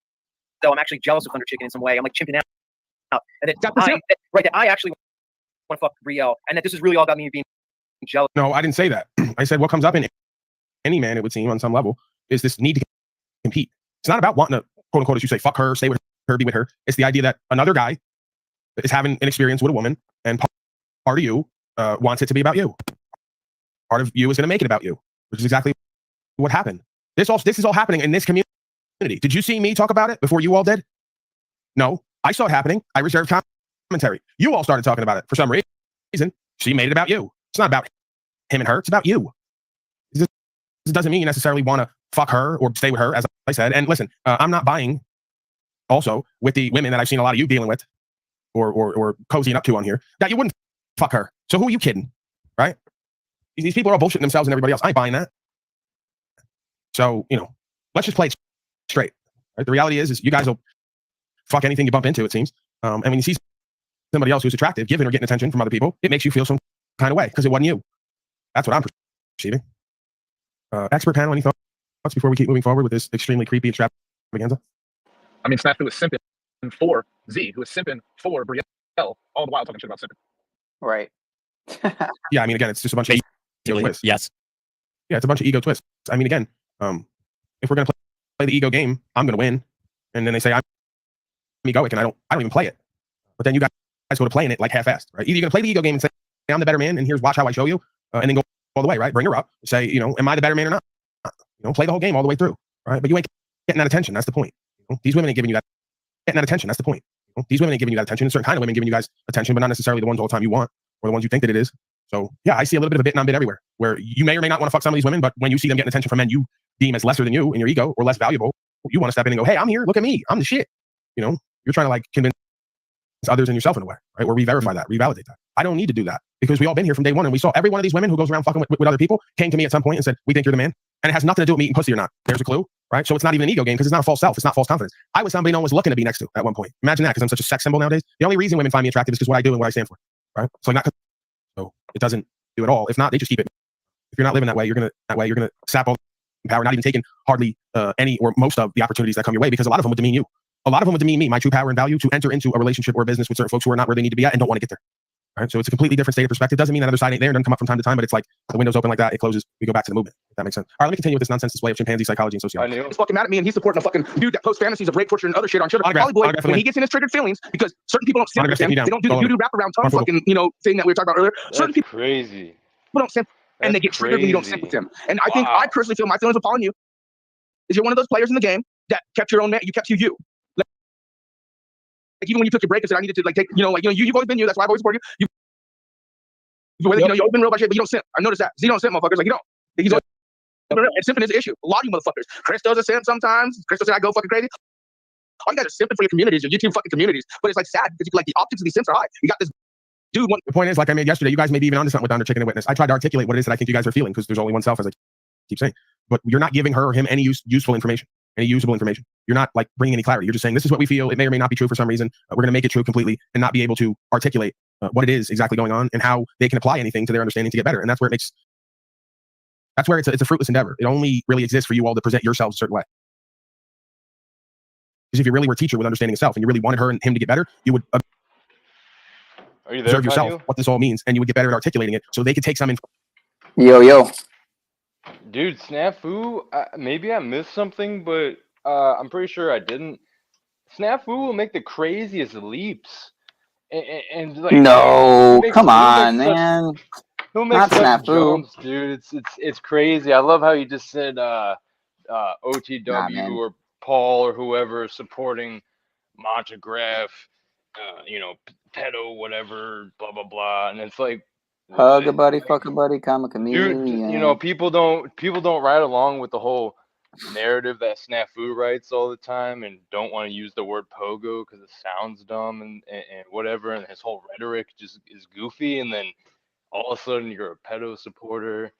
S20: though I'm actually jealous of Thunder Chicken in some way. I'm like chimping out. And that I actually want to fuck Brielle, and that this is really all about me being jealous.
S14: No, I didn't say that. I said what comes up in any man, it would seem, on some level, is this need to compete. It's not about wanting to, quote unquote, as you say, fuck her, stay with her, be with her. It's the idea that another guy is having an experience with a woman, and part of you wants it to be about you. Part of you is going to make it about you, which is exactly what happened. This is all happening in this community. Did you see me talk about it before you all did? No, I saw it happening. I reserved commentary. You all started talking about it for some reason. She made it about you. It's not about him and her. It's about you. This doesn't mean you necessarily want to fuck her or stay with her, as I said. And listen, I'm not buying also with the women that I've seen a lot of you dealing with or cozying up to on here that you wouldn't fuck her. So who are you kidding? Right? These people are all bullshitting themselves and everybody else. I ain't buying that. So, you know, let's just play it straight. Right? The reality is you guys will fuck anything you bump into, it seems. And when you see somebody else who's attractive, giving or getting attention from other people, it makes you feel some kind of way because it wasn't you. That's what I'm perceiving. Expert panel, any thoughts before we keep moving forward with this extremely creepy extravaganza?
S6: I mean, Snap, who was simping for Z, who was simping for Brielle, all the while talking shit about simping.
S4: Right.
S14: Yeah, I mean, again, it's just a bunch of ego twists.
S21: Yes.
S14: Yeah, it's a bunch of ego twists. I mean, again, if we're gonna play the ego game, I'm gonna win, and then they say I'm egoic, and I don't even play it. But then you guys go to playing it like half-assed, right? Either you're gonna play the ego game and say I'm the better man, and watch how I show you, and then go all the way, right? Bring her up, say, you know, am I the better man or not? You know, play the whole game all the way through, right? But you ain't getting that attention. That's the point. You know? These women ain't giving you that getting that attention. That's the point. You know? These women ain't giving you that attention. A certain kind of women giving you guys attention, but not necessarily the ones all the time you want or the ones you think that it is. So yeah, I see a little bit of a bit non-bit everywhere, where you may or may not want to fuck some of these women, but when you see them getting attention from men you deem as lesser than you in your ego or less valuable, you want to step in and go, hey, I'm here. Look at me. I'm the shit. You know, you're trying to like convince others and yourself in a way, right? Or re-verify that, revalidate that. I don't need to do that because we all been here from day one, and we saw every one of these women who goes around fucking with other people came to me at some point and said, we think you're the man. And it has nothing to do with me eating pussy or not. There's a clue, right? So it's not even an ego game because it's not a false self. It's not false confidence. I was somebody no one was looking to be next to at one point. Imagine that, because I'm such a sex symbol nowadays. The only reason women find me attractive is because what I do and what I stand for, right? So it doesn't do at all. If not, they just keep it. If you're not living that way, you're gonna sap all the power, not even taking hardly any or most of the opportunities that come your way, because a lot of them would demean you. A lot of them would demean me, my true power and value, to enter into a relationship or a business with certain folks who are not where they need to be at and don't want to get there.
S6: Right? So it's a completely different state of perspective. Doesn't mean another side ain't there and doesn't come up from time to time, but it's like the window's open like that, it closes, we go back to the movement. If that makes sense. All right, let me continue with this nonsense display of chimpanzee psychology and sociology. He's fucking mad at me and he's supporting a fucking dude that posts fantasies of rape, torture, and other shit on Twitter. Holly Boy, when he gets in his triggered feelings, because certain people don't simp with him, they don't do the doo-doo wraparound tongue fucking, thing that we were talking about earlier. Certain people
S18: crazy.
S6: don't simp and they get triggered when you don't simp with him. And I think I personally feel my feelings with Paul and you is you're one of those players in the game that kept your own man, you kept you. Like even when you took your break and said I needed to like take, you've always been you, that's why I've always supported you. You've always been real about shit, but you don't simp. I noticed that. So you don't simp, motherfuckers. Like you don't. He's always and simping is an issue. A lot of you motherfuckers. Chris does a simp sometimes. Chris does say I go fucking crazy. All you guys are simping for your communities, your YouTube fucking communities. But it's like sad because like the optics of these simps are high. You got this dude. The point is, like I made yesterday, you guys may be even onto something with Under Chicken and Witness. I tried to articulate what it is that I think you guys are feeling because there's only one self, as I keep saying. But you're not giving her or him any useful information, any usable information. You're not like bringing any clarity. You're just saying this is what we feel. It may or may not be true for some reason. We're going to make it true completely and not be able to articulate what it is exactly going on and how they can apply anything to their understanding to get better. And that's where it's a fruitless endeavor. It only really exists for you all to present yourselves a certain way. Because if you really were a teacher with understanding of self and you really wanted her and him to get better, you would
S18: Are you there,
S6: observe yourself what this all means, and you would get better at articulating it so they could take some
S4: Yo.
S18: Dude, Snafu, maybe I missed something, but I'm pretty sure I didn't. Snafu will make the craziest leaps. And like,
S4: no, come on, man.
S18: He'll make such jumps, dude. It's crazy. I love how you just said OTW or Paul or whoever supporting Montegraph, pedo, whatever, blah blah blah. And it's like
S4: hug a buddy, fuck a buddy, come a chameleon.
S18: Dude, people don't ride along with the whole narrative that Snafu writes all the time and don't want to use the word pogo because it sounds dumb and whatever, and his whole rhetoric just is goofy, and then all of a sudden you're a pedo supporter,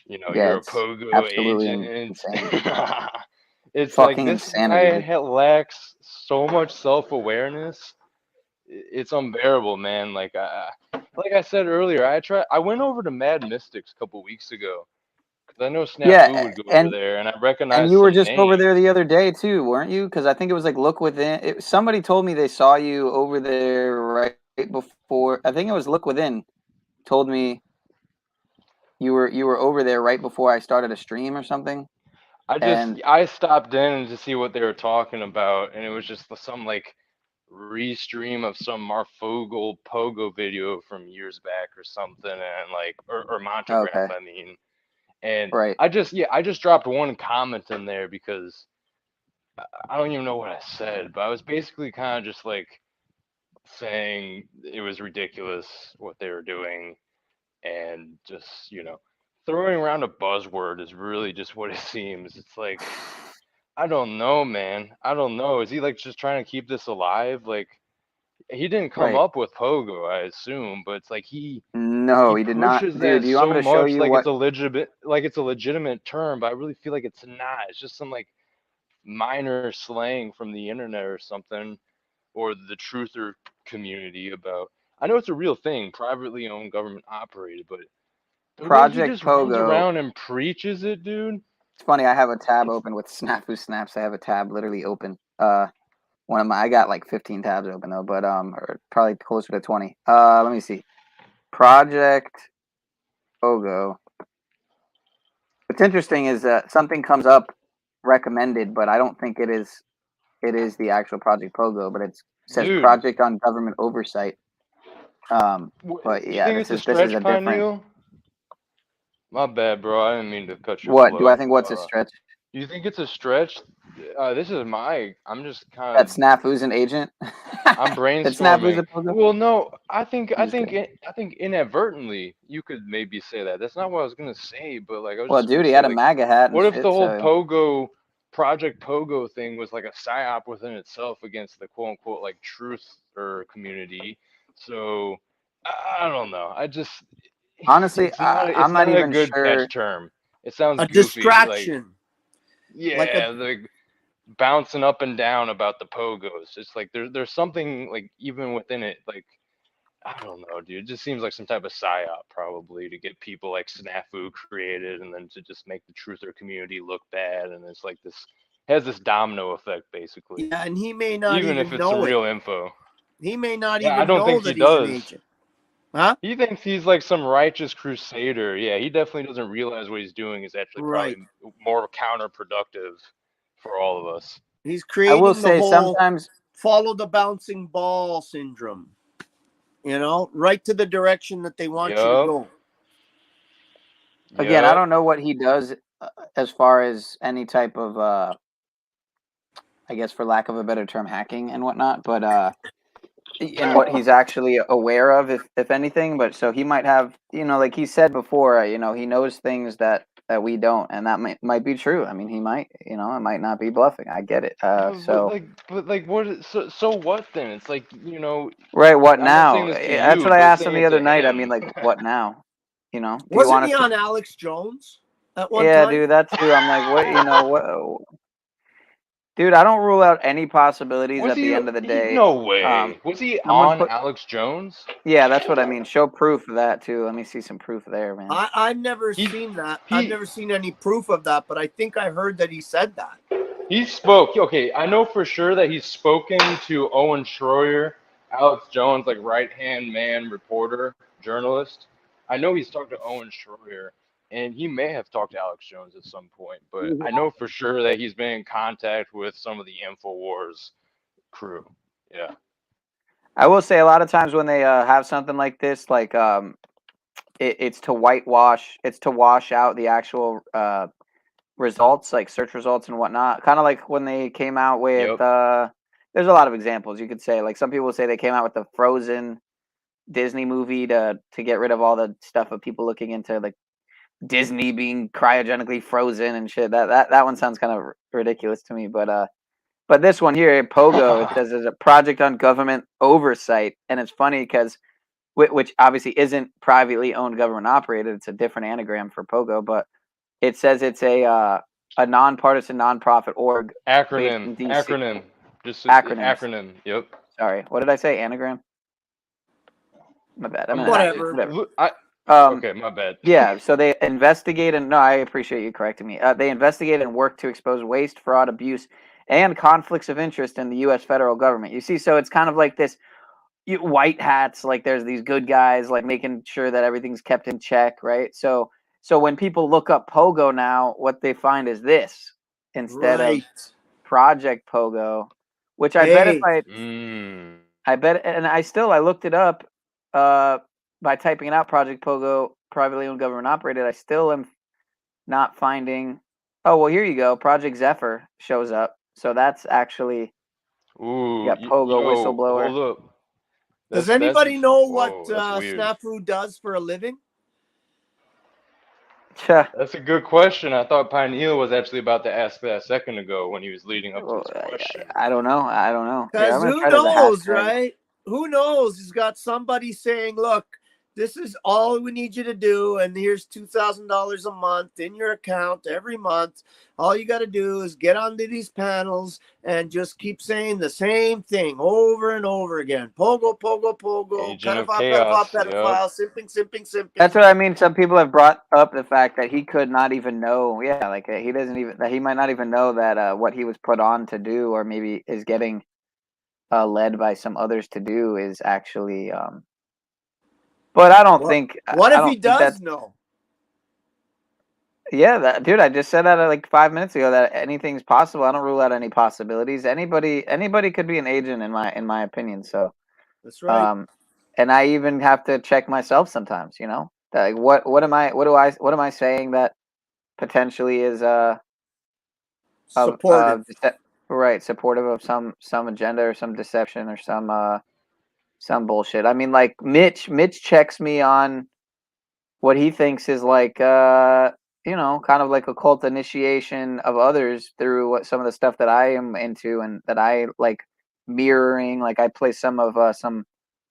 S18: you're a pogo agent, and it's like this guy lacks so much self-awareness. It's unbearable, man. Like I said earlier, I went over to Mad Mystics a couple weeks ago. I know Snafu would go over there, and I recognize.
S4: And you were just
S18: names.
S4: over there the other day too, weren't you? Because I think it was like Look Within. Somebody told me they saw you over there right before. I think it was Look Within. Told me you were over there right before I started a stream or something.
S18: I stopped in to see what they were talking about, and it was just some like restream of some Marfogle Pogo video from years back or something, and like or Montegraph, I mean. And I just dropped one comment in there because I don't even know what I said, but I was basically kind of just like saying it was ridiculous what they were doing, and just throwing around a buzzword is really just what it seems. It's like I don't know, man. I don't know. Is he like just trying to keep this alive? Like he didn't come up with pogo, I assume, but it's like he
S4: did not.
S18: Pushes
S4: Dude,
S18: that
S4: do you want me to show you
S18: like
S4: what?
S18: it's a legitimate term, but I really feel like it's not. It's just some like minor slang from the internet or something, or the truther community about. I know it's a real thing, privately owned, government operated, but the way he just runs around and preaches it, dude.
S4: It's funny. I have a tab open with Snafu Snaps. I have a tab literally open. I got like 15 tabs open though, but or probably closer to 20. Let me see. Project Pogo. What's interesting is that something comes up recommended, but I don't think it is the actual Project Pogo, but it says Project on Government Oversight. But yeah, this is a different.
S18: My bad, bro. I didn't mean to cut your
S4: What
S18: flow.
S4: do I think? What's a stretch?
S18: You think it's a stretch? This is I'm just kind
S4: of. That Snafu's an agent.
S18: I'm brainstorming. Well, no, I think inadvertently you could maybe say that. That's not what I was gonna say, but like I was.
S4: Well, dude, he had a MAGA hat.
S18: What if the whole Pogo Project Pogo thing was like a psyop within itself against the quote unquote like truther community? So I don't know. I just
S4: honestly,
S18: I'm not even a good catch term. It sounds
S17: a
S18: goofy,
S17: distraction.
S18: Like, like bouncing up and down about the pogos. It's like there's something like even within it, like I don't know, dude. It just seems like some type of psyop probably to get people like Snafu created and then to just make the truther community look bad, and it's like this has this domino effect basically.
S17: Yeah, and he may not
S18: even if it's
S17: know
S18: some real info.
S17: He may not
S18: I
S17: even
S18: don't
S17: know
S18: think
S17: that
S18: he
S17: he's
S18: does.
S17: an agent.
S3: Huh?
S18: He thinks he's like some righteous crusader. Yeah, he definitely doesn't realize what he's doing is actually
S3: Right.
S18: probably more counterproductive for all of us.
S3: He's
S4: I will
S3: creating the
S4: say
S3: whole
S4: sometimes
S3: follow the bouncing ball syndrome. You know, right to the direction that they want you to
S18: Yup.
S3: go.
S4: again, I
S18: Yup.
S4: don't know what he does as far as any type of I guess for lack of a better term, hacking and whatnot, but in what he's actually aware of, if anything. But so he might have, like he said before, he knows things that we don't, and that might be true. I mean, he might, it might not be bluffing. I get it.
S18: But like, what? So what then? It's like,
S4: Right, what
S18: I'm not saying
S4: now?
S18: this to
S4: That's
S18: you,
S4: what I
S18: but
S4: asked him
S18: saying
S4: the
S18: it
S4: other
S18: to
S4: night. I mean,
S18: him.
S4: like, what now? Do you
S3: Wasn't
S4: want
S3: he
S4: us to?
S3: on Alex Jones at one
S4: Yeah,
S3: time?
S4: dude, that too. I'm like, what? What? Dude, I don't rule out any possibilities.
S18: Was
S4: At the
S18: he?
S4: end of the day,
S18: No way. Was he
S4: someone
S18: on
S4: put.
S18: Alex Jones?
S4: Yeah, that's what I mean. Show proof of that too. Let me see some proof there, man.
S3: I've never seen that. I've never seen any proof of that, but I think I heard that he said that.
S18: He spoke. Okay, I know for sure that he's spoken to Owen Schroyer, Alex Jones, like right-hand man, reporter, journalist. I know he's talked to Owen Schroyer, and he may have talked to Alex Jones at some point, but I know for sure that he's been in contact with some of the InfoWars crew. Yeah.
S4: I will say a lot of times when they have something like this, like it's to whitewash, it's to wash out the actual results, like search results and whatnot. Kind of like when they came out with. There's a lot of examples you could say. Like some people say they came out with the Frozen Disney movie to get rid of all the stuff of people looking into like Disney being cryogenically frozen and shit. That one sounds kind of ridiculous to me, but this one here, Pogo, it says it's a project on government oversight, and it's funny because which obviously isn't privately owned, government operated. It's a different anagram for Pogo, but it says it's a nonpartisan nonprofit org based in DC.
S18: Acronym. Just
S4: Acronyms.
S18: acronym. Yep.
S4: Sorry, what did I say? Anagram. My bad. I meant
S3: Whatever.
S18: Okay, my bad.
S4: Yeah, so they investigate and no, I appreciate you correcting me. They investigate and work to expose waste, fraud, abuse, and conflicts of interest in the U.S. federal government. You see, so it's kind of like this white hats. Like there's these good guys, like making sure that everything's kept in check, right? So when people look up Pogo now, what they find is this instead of Project Pogo, which I bet if I bet, and I looked it up by typing it out, Project Pogo, privately owned, government operated. I still am not finding. Oh well, here you go. Project Zephyr shows up, so that's actually
S18: Ooh,
S4: Pogo whistleblower.
S18: Hold up.
S3: Does anybody know what
S18: that's weird.
S3: Snafu does for a living?
S18: That's a good question. I thought Pineal was actually about to ask that a second ago when he was leading up to his question.
S4: I don't know. I don't know.
S3: Because who knows, right? Who knows? He's got somebody saying, look, this is all we need you to do, and here's $2,000 a month in your account every month. All you got to do is get onto these panels and just keep saying the same thing over and over again. Pogo, pogo, pogo,
S18: Agent of
S3: pedophile,
S18: chaos.
S3: pedophile, simping, simping, simping.
S4: That's what I mean. Some people have brought up the fact that he could not even know. Yeah, like he doesn't even that he might not even know that what he was put on to do, or maybe is getting led by some others to do, is actually. But I don't think.
S3: What
S4: I
S3: if
S4: don't
S3: he
S4: think
S3: does know?
S4: Yeah, dude, I just said that like 5 minutes ago that anything's possible. I don't rule out any possibilities. Anybody could be an agent in my opinion. So
S3: that's right.
S4: And I even have to check myself sometimes. Like what am I saying that potentially is
S3: supportive,
S4: right? Supportive of some agenda or some deception or some bullshit. I mean, like Mitch checks me on what he thinks is like kind of like a cult initiation of others through what some of the stuff that I am into and that I like mirroring. Like I play some of some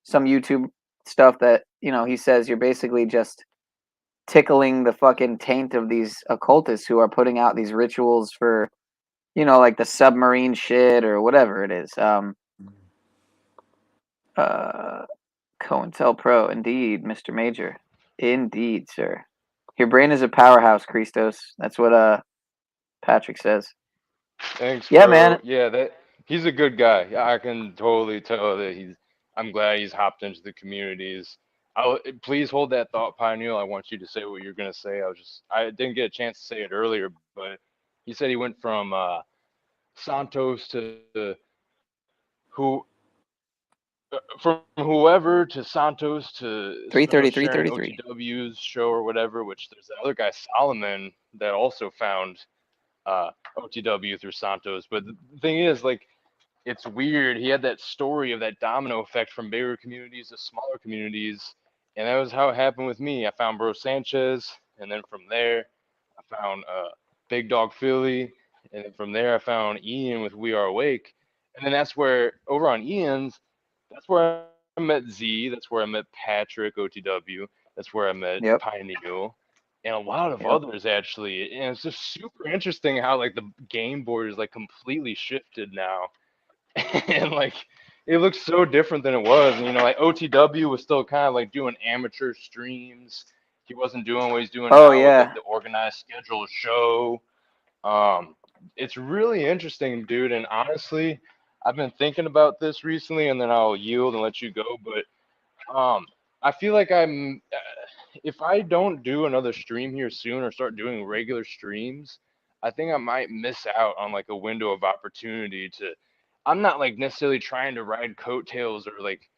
S4: YouTube stuff that he says you're basically just tickling the fucking taint of these occultists who are putting out these rituals for like the submarine shit or whatever it is. COINTELPRO, indeed, Mr. Major. Indeed, sir. Your brain is a powerhouse, Christos. That's what Patrick says.
S18: Thanks,
S4: yeah,
S18: bro.
S4: man.
S18: Yeah, he's a good guy. I can totally tell that I'm glad he's hopped into the communities. Please hold that thought, Pioneer. I want you to say what you're gonna say. I didn't get a chance to say it earlier, but he said he went from Santos to who from whoever to Santos to
S4: 330,
S18: sharing
S4: 333.
S18: OTW's show or whatever. Which there's the other guy Solomon that also found OTW through Santos. But the thing is, like, it's weird. He had that story of that domino effect from bigger communities to smaller communities, and that was how it happened with me. I found Bro Sanchez, and then from there, I found Big Dog Philly, and then from there, I found Ian with We Are Awake, and then that's where over on Ian's, that's where I met Z. That's where I met Patrick OTW. That's where I met
S4: Yep.
S18: Pioneer. And a lot of
S4: Yep.
S18: others actually, and it's just super interesting how like the game board is like completely shifted now and like it looks so different than it was. And, you know, like OTW was still kind of like doing amateur streams. He wasn't doing what he's doing
S4: Oh
S18: now with
S4: yeah.
S18: like the organized scheduled show. It's really interesting, dude. And honestly, I've been thinking about this recently, and then I'll yield and let you go. But I feel like if I don't do another stream here soon or start doing regular streams, I think I might miss out on like a window of opportunity to. I'm not like necessarily trying to ride coattails or like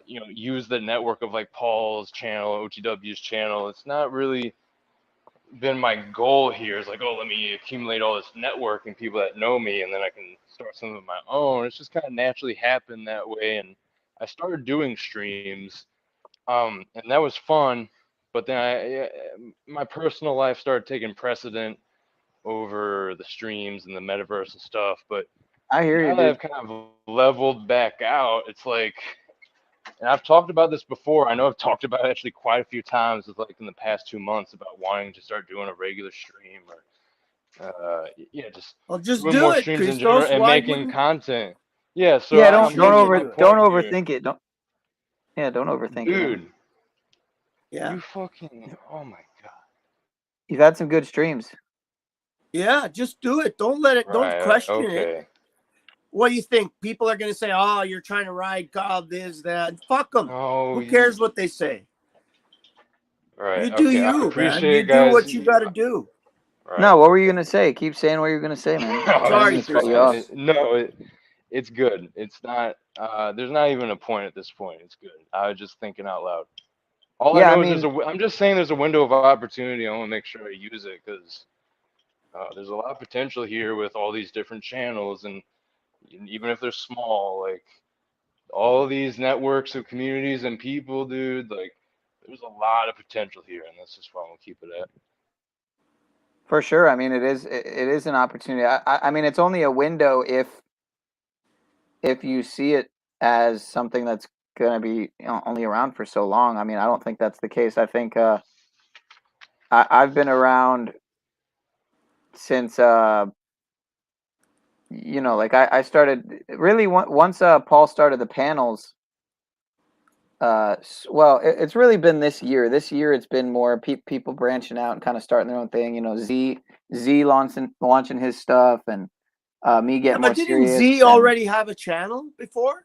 S18: you know, use the network of like Paul's channel, OTW's channel. It's not really been my goal here. It's like, oh, let me accumulate all this network and people that know me, and then I can start something of my own. It's just kind of naturally happened that way, and I started doing streams, and that was fun. But then my personal life started taking precedent over the streams and the metaverse and stuff. But
S4: I hear you,
S18: now that
S4: dude.
S18: I've kind of leveled back out, it's like, and I've talked about this before. I know I've talked about it actually quite a few times, like in the past 2 months, about wanting to start doing a regular stream or, yeah, just doing
S3: do
S18: more
S3: it,
S18: streams in general
S3: Christos.
S18: and
S3: Why
S18: making
S3: wouldn't?
S18: content. Yeah, so
S4: Yeah,
S18: I'm getting to the
S4: don't
S18: point here,
S4: overthink it. Don't overthink it, man.
S18: dude.
S3: Yeah.
S18: You fucking, oh my god.
S4: You've had some good streams.
S3: Yeah, just do it. Don't let it. Don't
S18: Right,
S3: question it.
S18: okay.
S3: What do you think? People are going to say, "Oh, you're trying to ride God, this, that." Fuck them.
S18: Oh,
S3: Who cares what they say?
S18: Right.
S3: You do
S18: Okay. I
S3: you, man.
S18: appreciate
S3: You
S18: it,
S3: do
S18: guys.
S3: what you got to do.
S18: Right.
S4: No, what were you gonna say? Keep saying what you're gonna say, man. I didn't
S3: Sorry,
S4: mean to cut you off.
S18: No, it's good. It's not. There's not even a point at this point. It's good. I was just thinking out loud. All I
S4: Yeah, I
S18: know is
S4: mean,
S18: I'm just saying there's a window of opportunity. I want to make sure I use it because there's a lot of potential here with all these different channels, and even if they're small, like all these networks of communities and people, dude, like there's a lot of potential here, and that's just why I'm gonna keep it at.
S4: for sure. I mean, it is an opportunity. I mean, it's only a window if you see it as something that's gonna be, you know, only around for so long. I mean, I don't think that's the case. I think I've been around since you know, like I started really once Paul started the panels. Well, it's really been this year. This year, it's been more people branching out and kind of starting their own thing. You know, Z launching his stuff, and me getting more
S3: But didn't
S4: serious.
S3: Z already have a channel before?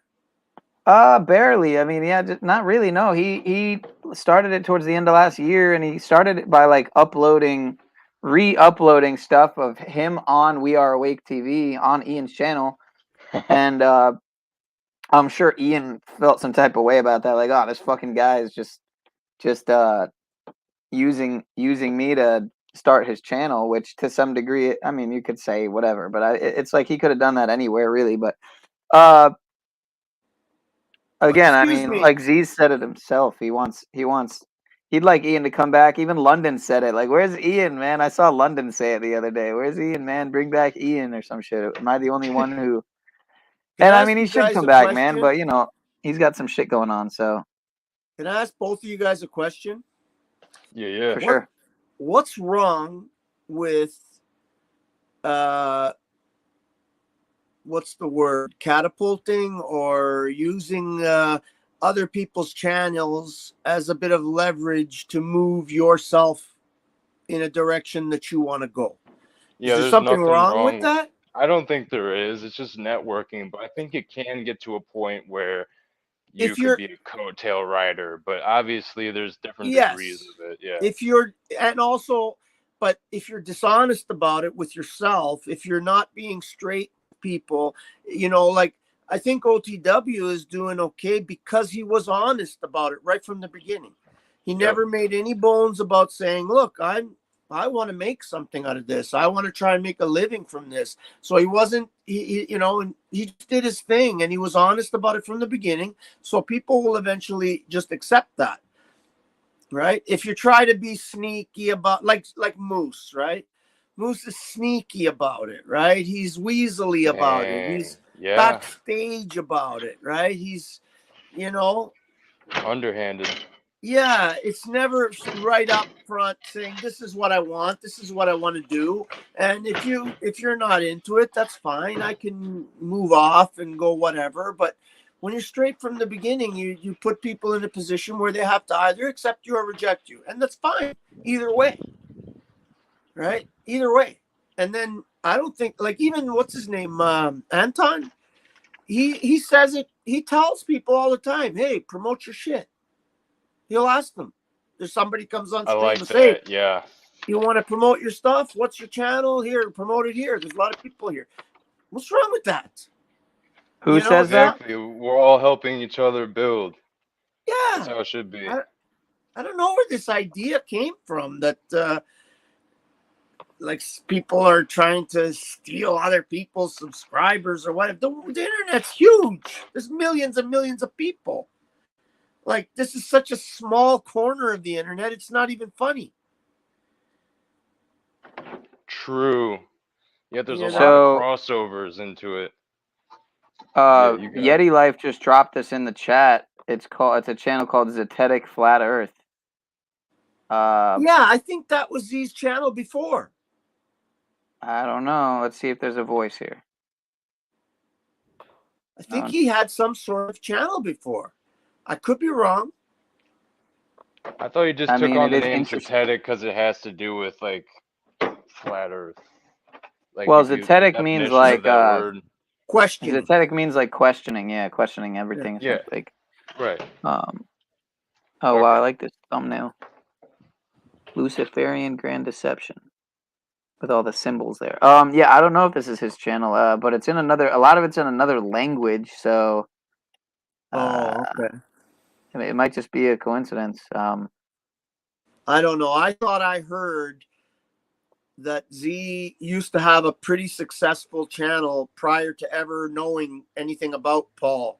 S4: Barely. I mean, yeah, not really. No, he started it towards the end of last year, and he started it by like re-uploading stuff of him on We Are Awake TV on Ian's channel, and I'm sure Ian felt some type of way about that. Like, oh, this fucking guy is just using me to start his channel, which to some degree, I mean, you could say whatever, but it's like he could have done that anywhere, really. But again, I
S3: Excuse
S4: mean,
S3: me.
S4: like Z said it himself. He'd like Ian to come back. Even London said it. Like, where's Ian, man? I saw London say it the other day. Where's Ian, man? Bring back Ian or some shit. Am I the only one who?
S3: Can
S4: And
S3: I
S4: I
S3: ask
S4: mean, he
S3: you
S4: should
S3: guys
S4: come
S3: a
S4: back, man.
S3: question?
S4: But you know, he's got some shit going on. So
S3: Can I ask both of you guys a question?
S18: Yeah.
S4: for sure.
S3: What's wrong with what's the word, catapulting or using other people's channels as a bit of leverage to move yourself in a direction that you want to go?
S18: Yeah,
S3: Is there
S18: there's
S3: something
S18: nothing
S3: wrong with
S18: wrong.
S3: that?
S18: I don't think there is. It's just networking, but I think it can get to a point where you
S3: if
S18: could
S3: you're
S18: be a coattail rider, but obviously there's different degrees
S3: yes,
S18: of it. Yeah.
S3: if you're and also, but if you're dishonest about it with yourself, if you're not being straight with people, like I think OTW is doing okay because he was honest about it right from the beginning. He never made any bones about saying, look, I want to make something out of this. I want to try and make a living from this. So he wasn't, and he just did his thing, and he was honest about it from the beginning. So people will eventually just accept that, right? If you try to be sneaky about, like Moose, right? Moose is sneaky about it, right? He's weaselly about it.
S18: Dang.
S3: He's
S18: Yeah.
S3: backstage about it, right? He's,
S18: Underhanded.
S3: yeah, it's never right up front saying this is what I want, this is what I want to do. And if you're not into it, that's fine. I can move off and go whatever. But when you're straight from the beginning, you put people in a position where they have to either accept you or reject you, and that's fine either way, right? Either way. And then I don't think, like, even what's his name, Anton, he says it. He tells people all the time, hey, promote your shit. He'll ask them. There's somebody comes on
S18: I
S3: stream
S18: like
S3: and say,
S18: that. Yeah.
S3: you want to promote your stuff? What's your channel? Here, promote it here. There's a lot of people here. What's wrong with that?
S4: Who says that?
S18: Exactly. We're all helping each other build.
S3: Yeah.
S18: That's how it should be.
S3: I don't know where this idea came from that like people are trying to steal other people's subscribers or whatever. The internet's huge. There's millions and millions of people. Like, this is such a small corner of the internet. It's not even funny.
S18: True. Yet there's a lot
S4: So-
S18: of crossovers into it. you got
S4: Yeti Life just dropped this in the chat. It's a channel called Zetetic Flat Earth.
S3: Yeah, I think that was Z's channel before.
S4: I don't know. Let's see if there's a voice here.
S3: I think he had some sort of channel before. I could be wrong.
S18: I thought you just
S4: I
S18: took
S4: mean,
S18: on
S4: it
S18: the
S4: is
S18: name
S4: interesting.
S18: Zetetic because it has to do with like flat Earth. Like,
S4: Well,
S18: if you- the
S4: Zetetic means
S18: definition
S4: like
S18: of that word.
S3: Question.
S4: Zetetic means like questioning. Yeah, questioning everything.
S18: Yeah.
S4: Like,
S18: Right.
S4: oh wow, I like this thumbnail. Luciferian Grand Deception. With all the symbols there. Yeah, I don't know if this is his channel, but it's in another. A lot of it's in another language, so.
S3: Okay.
S4: It might just be a coincidence.
S3: I don't know. I thought I heard that Z used to have a pretty successful channel prior to ever knowing anything about Paul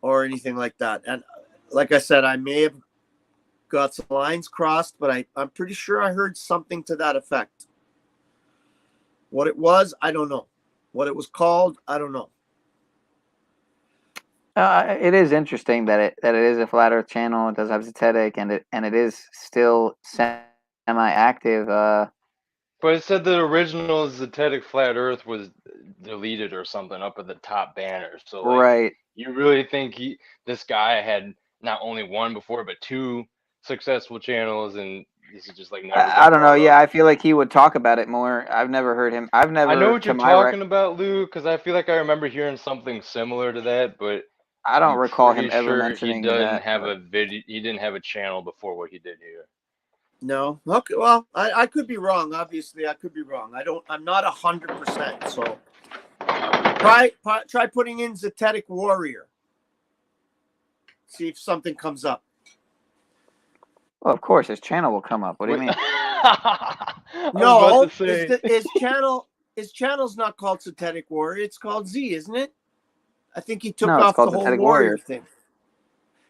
S3: or anything like that. And like I said, I may have got some lines crossed, but I'm pretty sure I heard something to that effect. What it was, I don't know. What it was called, I don't know.
S4: It is interesting that it is a flat Earth channel. It does have Zetetic, and it is still semi-active.
S18: But it said the original Zetetic Flat Earth was deleted or something up at the top banner. So, like,
S4: Right.
S18: you really think this guy had not only one before, but two successful channels, and this is just like never.
S4: I don't know. Yeah, I feel like he would talk about it more. I've never heard him. I've never.
S18: I know what
S4: to
S18: you're
S4: my
S18: talking about, Lou, because I feel like I remember hearing something similar to that, but
S4: I don't
S18: I'm
S4: recall him
S18: pretty
S4: ever
S18: sure
S4: mentioning
S18: he doesn't
S4: that.
S18: have a video. He didn't have a channel before what he did here.
S3: No. Okay. Well, I could be wrong. Obviously, I could be wrong. I'm not 100%. So try putting in Zetetic Warrior. See if something comes up.
S4: Well, of course, his channel will come up. What do you mean?
S3: No, his channel's not called Zetetic Warrior. It's called Z, isn't it? I think he took
S4: No, it's
S3: off the
S4: called
S3: whole
S4: Zetetic
S3: warrior
S4: Warrior.
S3: thing.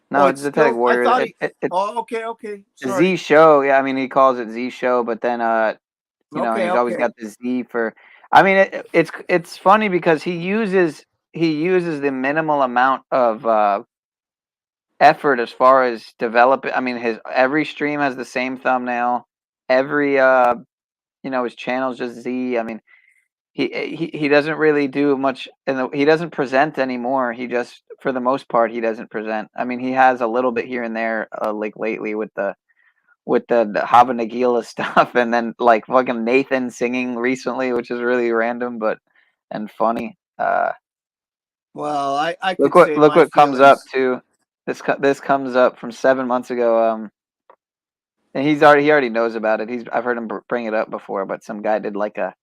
S4: No, it's Zetetic
S3: still,
S4: Warrior.
S3: I thought
S4: It-
S3: okay. Sorry.
S4: Z Show. Yeah, I mean, he calls it Z Show, but then
S3: Okay,
S4: he's always
S3: okay.
S4: got the Z for. I mean, it's funny because he uses the minimal amount of effort as far as developing. I mean, every stream has the same thumbnail. Every his channel's just Z. I mean, he doesn't really do much, and he doesn't present anymore. He just, for the most part, he doesn't present. I mean, he has a little bit here and there, like lately with the Hava Nagila stuff, and then like fucking Nathan singing recently, which is really random and funny.
S3: Well, I
S4: Look
S3: could say
S4: what
S3: my
S4: comes up
S3: feelings.
S4: too. This comes up from 7 months ago. And he already knows about it. I've heard him bring it up before. But some guy did like a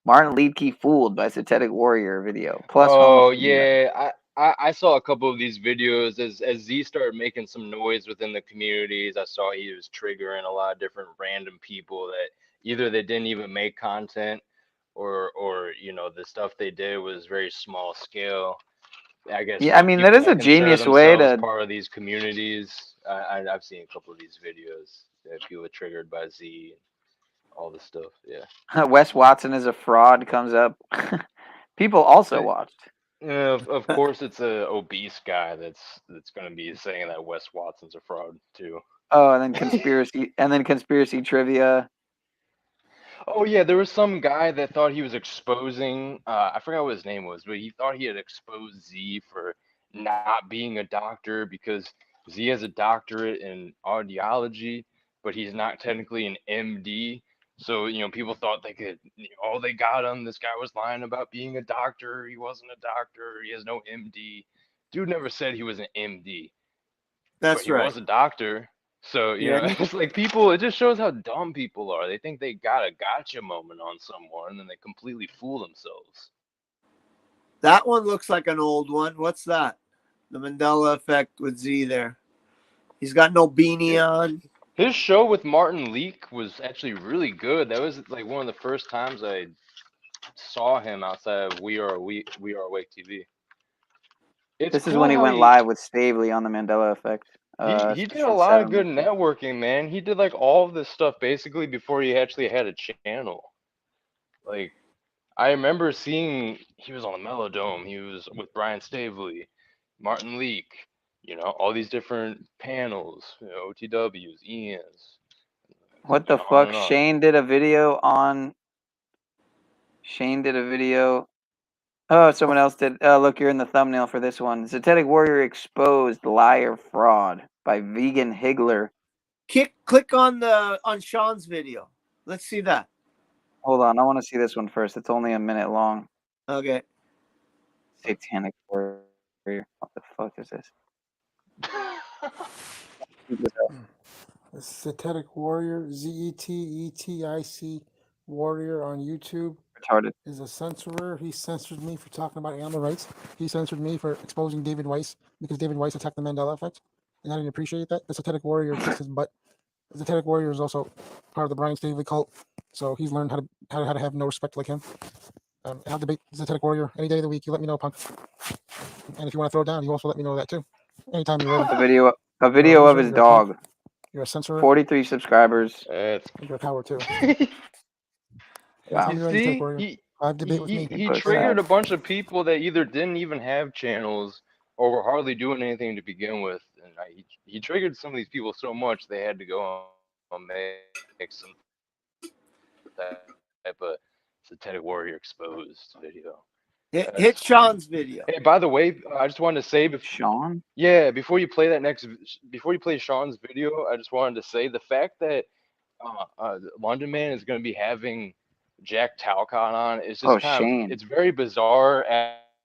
S4: Martin Leedke fooled by Synthetic Warrior video plus
S18: Oh
S4: homophobia.
S18: yeah, I saw a couple of these videos as Z started making some noise within the communities. I saw he was triggering a lot of different random people that either they didn't even make content or you know the stuff they did was very small scale. I guess
S4: Yeah, I mean that
S18: people
S4: is a
S18: that consider
S4: genius way
S18: themselves
S4: to.
S18: part of these communities. I've seen a couple of these videos that people are triggered by Z and all this stuff. Yeah.
S4: Wes Watson is a fraud comes up. People also watched.
S18: Yeah, of course, it's a obese guy that's going to be saying that Wes Watson's a fraud too.
S4: Oh, and then conspiracy trivia.
S18: Oh yeah, there was some guy that thought he was exposing. I forgot what his name was, but he thought he had exposed Z for not being a doctor because Z has a doctorate in audiology, but he's not technically an MD. So you know, people thought they could. Oh, they got him. This guy was lying about being a doctor. He wasn't a doctor. He has no MD. Dude never said he was an MD, but
S3: That's
S18: he
S3: right.
S18: was a doctor. So, you
S3: Yeah,
S18: know, it's like people, it just shows how dumb people are. They think they got a gotcha moment on someone and they completely fool themselves.
S3: that one looks like an old one. What's that? The Mandela effect with Z there. He's got no beanie on.
S18: His show with Martin Leake was actually really good. That was like one of the first times I saw him outside of We Are Awake TV. It's
S4: This is
S18: cool
S4: when he
S18: how
S4: went live with Stavely on the Mandela Effect.
S18: he
S4: It's
S18: did a
S4: from
S18: lot of
S4: 7
S18: good
S4: months ago.
S18: networking, man. He did like all of this stuff basically before he actually had a channel. Like I remember seeing he was on the Melodome. He was with Brian Stavely, Martin Leake, you know, all these different panels, you know, OTWs, Ian's,
S4: What
S18: you
S4: the
S18: know, on
S4: fuck?
S18: and on.
S4: Shane did a video on. Shane did a video. Oh, someone else did. Look, you're in the thumbnail for this one. Synthetic Warrior exposed liar fraud by Vegan Higgler.
S3: Click on Sean's video. Let's see that.
S4: Hold on, I want to see this one first. It's only a minute long.
S3: Okay.
S4: Satanic Warrior. What the fuck is this?
S1: Synthetic Warrior, ZETETIC Warrior on YouTube.
S4: Retarded.
S1: Is a censorer. He censored me for talking about animal rights. He censored me for exposing David Weiss because David Weiss attacked the Mandela Effect. And I didn't appreciate that. The Synthetic Warrior kissed his butt. The Synthetic Warrior is also part of the Brian Stavely cult. So he's learned how to have no respect like him. I'll debate the Synthetic Warrior any day of the week. You let me know, punk. And if you want to throw it down, you also let me know that too. Anytime you're ready.
S4: A video of his dog.
S1: You're a censorer.
S4: 43 subscribers.
S1: You're a coward too.
S4: Wow.
S18: You see, he
S4: Puts
S18: triggered
S4: that.
S18: a bunch of people that either didn't even have channels or were hardly doing anything to begin with. And he triggered some of these people so much they had to go and make some type of Synthetic Warrior exposed video.
S3: Hit Sean's video.
S18: Hey, by the way, I just wanted to say
S4: Sean?
S18: Yeah, before you play Sean's video, I just wanted to say the fact that London Man is going to be having Jack Talcott on is just
S4: Shane.
S18: it's very bizarre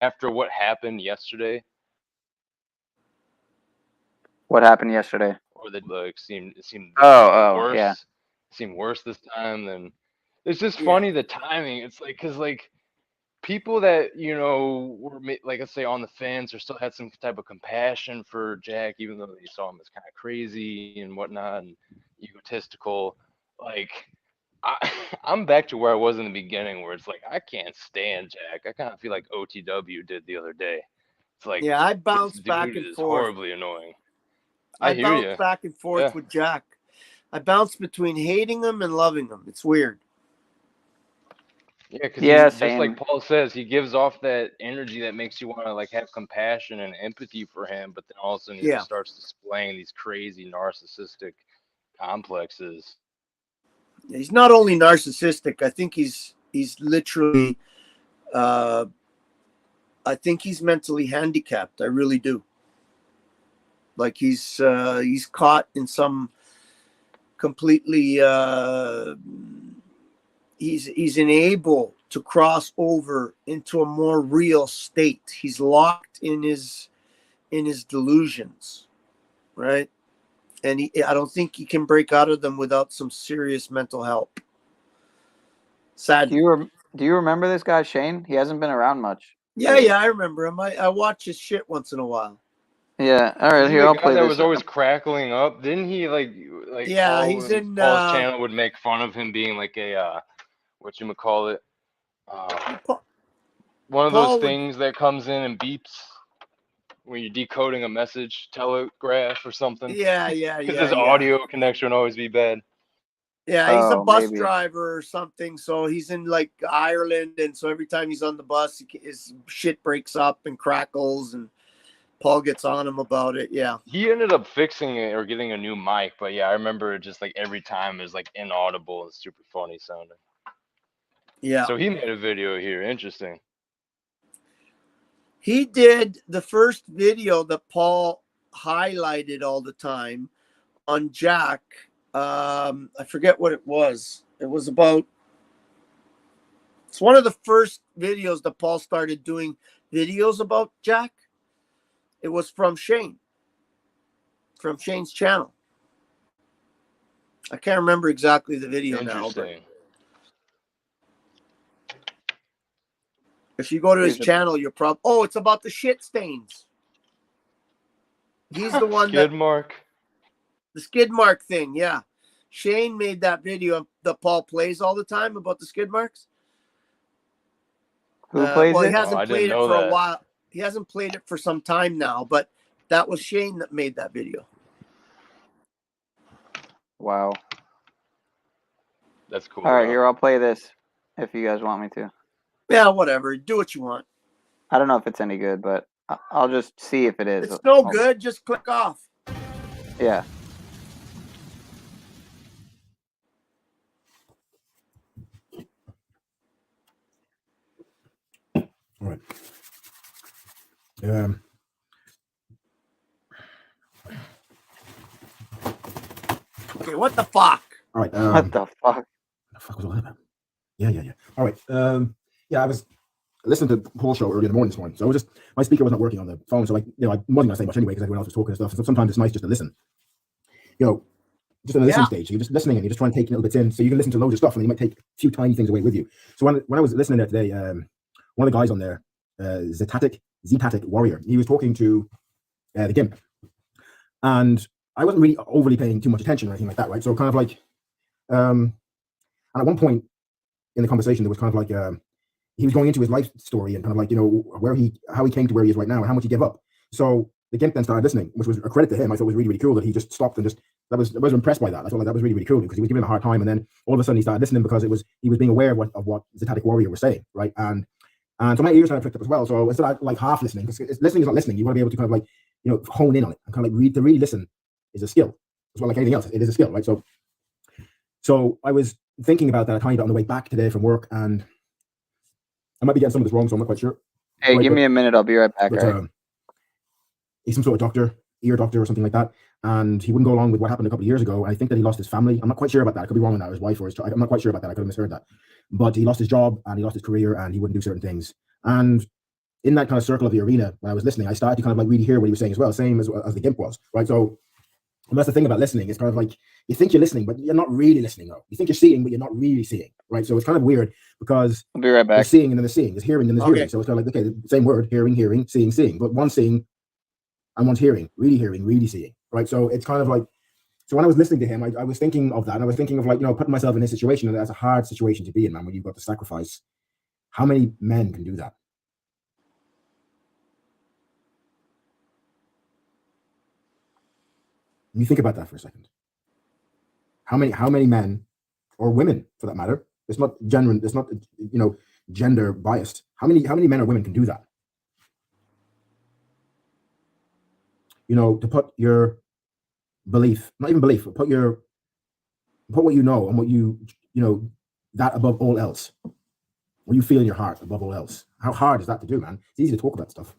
S18: after what happened yesterday.
S4: What happened yesterday?
S18: Or that like seemed
S4: Oh,
S18: worse.
S4: yeah.
S18: Seemed worse this time than. It's just funny the timing. It's like because like people that you know were like let's say on the fence or still had some type of compassion for Jack, even though they saw him as kind of crazy and whatnot and egotistical. Like I'm back to where I was in the beginning, where it's like I can't stand Jack. I kind of feel like OTW did the other day. It's like
S3: Yeah, I
S18: this
S3: bounce back
S18: dude
S3: and
S18: is
S3: forth.
S18: horribly annoying.
S3: I
S18: hear
S3: bounce
S18: you.
S3: back and forth with Jack. I bounce between hating him and loving him. It's weird.
S18: Yeah, because just
S4: same.
S18: like Paul says, he gives off that energy that makes you want to like have compassion and empathy for him, but then all of a sudden he just starts displaying these crazy narcissistic complexes.
S3: He's not only narcissistic. I think he's literally. I think he's mentally handicapped. I really do. Like he's caught in some completely. He's to cross over into a more real state. He's locked in his delusions, right? And I don't think he can break out of them without some serious mental help. Sadly.
S4: Do you remember this guy, Shane? He hasn't been around much.
S3: Yeah, I remember him. I watch his shit once in a while.
S4: Yeah, all right,
S16: Isn't
S4: here,
S16: the
S4: I'll
S16: guy
S4: play
S16: that
S4: this.
S16: was always crackling up? Didn't he like
S3: Yeah,
S16: Paul,
S3: he's in
S16: Paul's channel would make fun of him being like a whatchamacallit? One of those things that comes in and beeps when you're decoding a message, telegraph or something.
S3: Yeah.
S16: Because his audio connection would always be bad.
S3: Yeah, he's a bus driver or something. So he's in like Ireland, and so every time he's on the bus, his shit breaks up and crackles, and Paul gets on him about it. Yeah.
S16: He ended up fixing it or getting a new mic, but yeah, I remember just like every time it was like inaudible and super funny sounding.
S3: Yeah.
S16: So he made a video here. Interesting.
S3: He did the first video that Paul highlighted all the time on Jack. I forget what it was. It was about. It's one of the first videos that Paul started doing videos about Jack. It was from Shane. From Shane's channel. I can't remember exactly the video now, but if you go to his channel, you're probably. Oh, it's about the shit stains. He's the one
S16: Skid mark.
S3: The skid mark thing, yeah. Shane made that video that Paul plays all the time about the skid marks.
S4: Who plays
S3: well,
S4: it?
S3: He hasn't
S16: I
S3: played
S16: didn't
S3: it
S16: know
S3: for
S16: that.
S3: a while. He hasn't played it for some time now, but that was Shane that made that video.
S4: Wow.
S16: That's cool.
S4: All right, here, I'll play this if you guys want me to.
S3: Yeah, whatever. Do what you want.
S4: I don't know if it's any good, but I'll just see if it is.
S3: It's no good. Just click off.
S4: Yeah.
S7: All right.
S3: Okay, what the fuck?
S7: All right.
S4: What the fuck?
S7: What the fuck was all that about? Yeah. All right. Yeah, I was listening to the whole show early in the morning this morning. So I was just, my speaker wasn't working on the phone. So I wasn't going to say much anyway because everyone else was talking and stuff. So sometimes it's nice just to listen. Just in the listening stage. So you're just listening and you're just trying to take little bits in. So you can listen to loads of stuff and you might take a few tiny things away with you. So when I was listening there today, one of the guys on there, Zetatic Warrior, he was talking to the GIMP. And I wasn't really overly paying too much attention or anything like that, right? So kind of like, and at one point in the conversation, there was kind of like, he was going into his life story and kind of like, how he came to where he is right now and how much he gave up. So the GIMP then started listening, which was a credit to him. I thought it was really, really cool that he just stopped and I was impressed by that. I thought that was really, really cool because he was giving him a hard time. And then all of a sudden he started listening because he was being aware of what Zetatic Warrior was saying, right? And so my ears kind of picked up as well. So instead of like half listening, because listening is not listening. You want to be able to kind of like, hone in on it and kind of like to really listen is a skill. As well, like anything else, it is a skill, right? So I was thinking about that a tiny bit on the way back today from work, and I might be getting some of this wrong, so I'm not quite sure.
S4: Hey, give me a minute. I'll be right back. Right?
S7: He's some sort of ear doctor or something like that, and he wouldn't go along with what happened a couple of years ago. I think that he lost his family. I'm not quite sure about that. I could be wrong on that. His wife or his child. I'm not quite sure about that. I could have misheard that. But he lost his job and he lost his career and he wouldn't do certain things. And in that kind of circle of the arena, when I was listening, I started to kind of like really hear what he was saying as well, same as the GIMP was, right? So that's the thing about listening. It's kind of like you think you're listening, but you're not really listening. Though you think you're seeing, but you're not really seeing, right? So it's kind of weird because
S4: I'll be right back.
S7: There's seeing and then there's seeing. There's hearing and there's hearing. So it's kind of like okay, the same word, hearing, seeing, but one's seeing and one's hearing, really seeing, right? So it's kind of like. So when I was listening to him, I was thinking of that, and I was thinking of like putting myself in his situation, and that's a hard situation to be in, man. When you've got to sacrifice, how many men can do that? You think about that for a second. How many men or women, for that matter? It's not gender biased. How many men or women can do that? To put your belief, not even belief, but put what you know and what that above all else. What you feel in your heart above all else. How hard is that to do, man? It's easy to talk about stuff.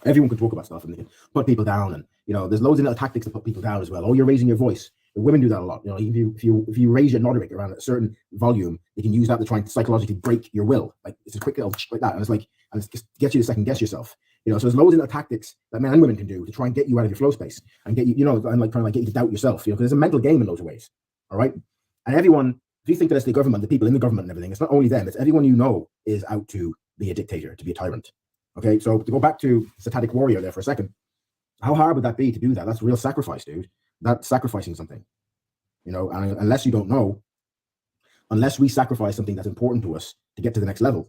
S7: Everyone can talk about stuff and they can put people down, and there's loads of little tactics to put people down as well. Oh, you're raising your voice. Women do that a lot. You know, if you raise your noderic around a certain volume, they can use that to try and psychologically break your will. Like it's a quick little like that, and it just gets you to second guess yourself. You know, so there's loads of tactics that men and women can do to try and get you out of your flow space and get you, you know, and like trying to get you to doubt yourself. You know, because there's a mental game in loads of ways. All right, and everyone, if you think that it's the government, the people in the government and everything, it's not only them. It's everyone you know is out to be a dictator, to be a tyrant. Okay, so to go back to Satanic Warrior there for a second, how hard would that be to do that? That's real sacrifice, dude. That's sacrificing something. You know, and unless you don't know, unless we sacrifice something that's important to us to get to the next level,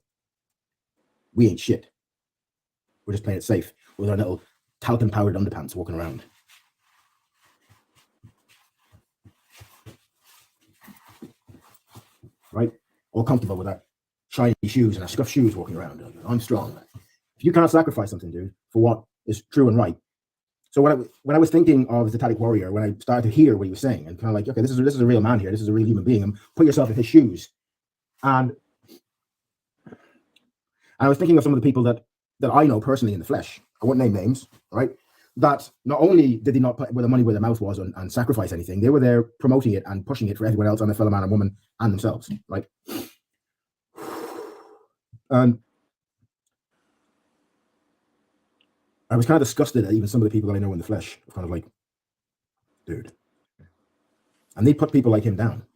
S7: we ain't shit. We're just playing it safe with our little talcum powdered underpants walking around. Right? All comfortable with our shiny shoes and our scuffed shoes walking around. I'm strong. If you can't sacrifice something, dude, for what is true and right. So when I was thinking of the Satanic Warrior, when I started to hear what he was saying, and kind of like, okay, this is a real man here. This is a real human being. And put yourself in his shoes. And I was thinking of some of the people that I know personally in the flesh. I won't name names, right? That not only did they not put where the money where their mouth was and sacrifice anything, they were there promoting it and pushing it for everyone else and their fellow man and woman and themselves, right? And I was kind of disgusted at even some of the people that I know in the flesh. Kind of like, dude. And they put people like him down.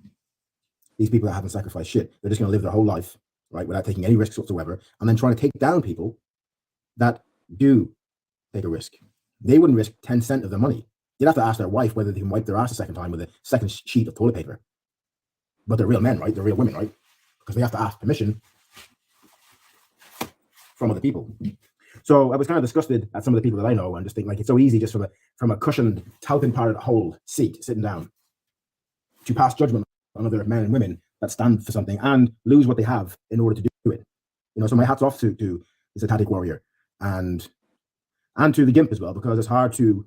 S7: These people that haven't sacrificed shit, they're just going to live their whole life, right, without taking any risks whatsoever, and then trying to take down people that do take a risk. They wouldn't risk 10 cents of their money. They'd have to ask their wife whether they can wipe their ass a second time with a second sheet of toilet paper. But they're real men, right? They're real women, right? Because they have to ask permission from other people. So I was kind of disgusted at some of the people that I know and just think like it's so easy just from a cushioned, talcum powdered hold seat sitting down to pass judgment on other men and women that stand for something and lose what they have in order to do it. You know, so my hat's off to the Satanic Warrior and to the Gimp as well, because it's hard to,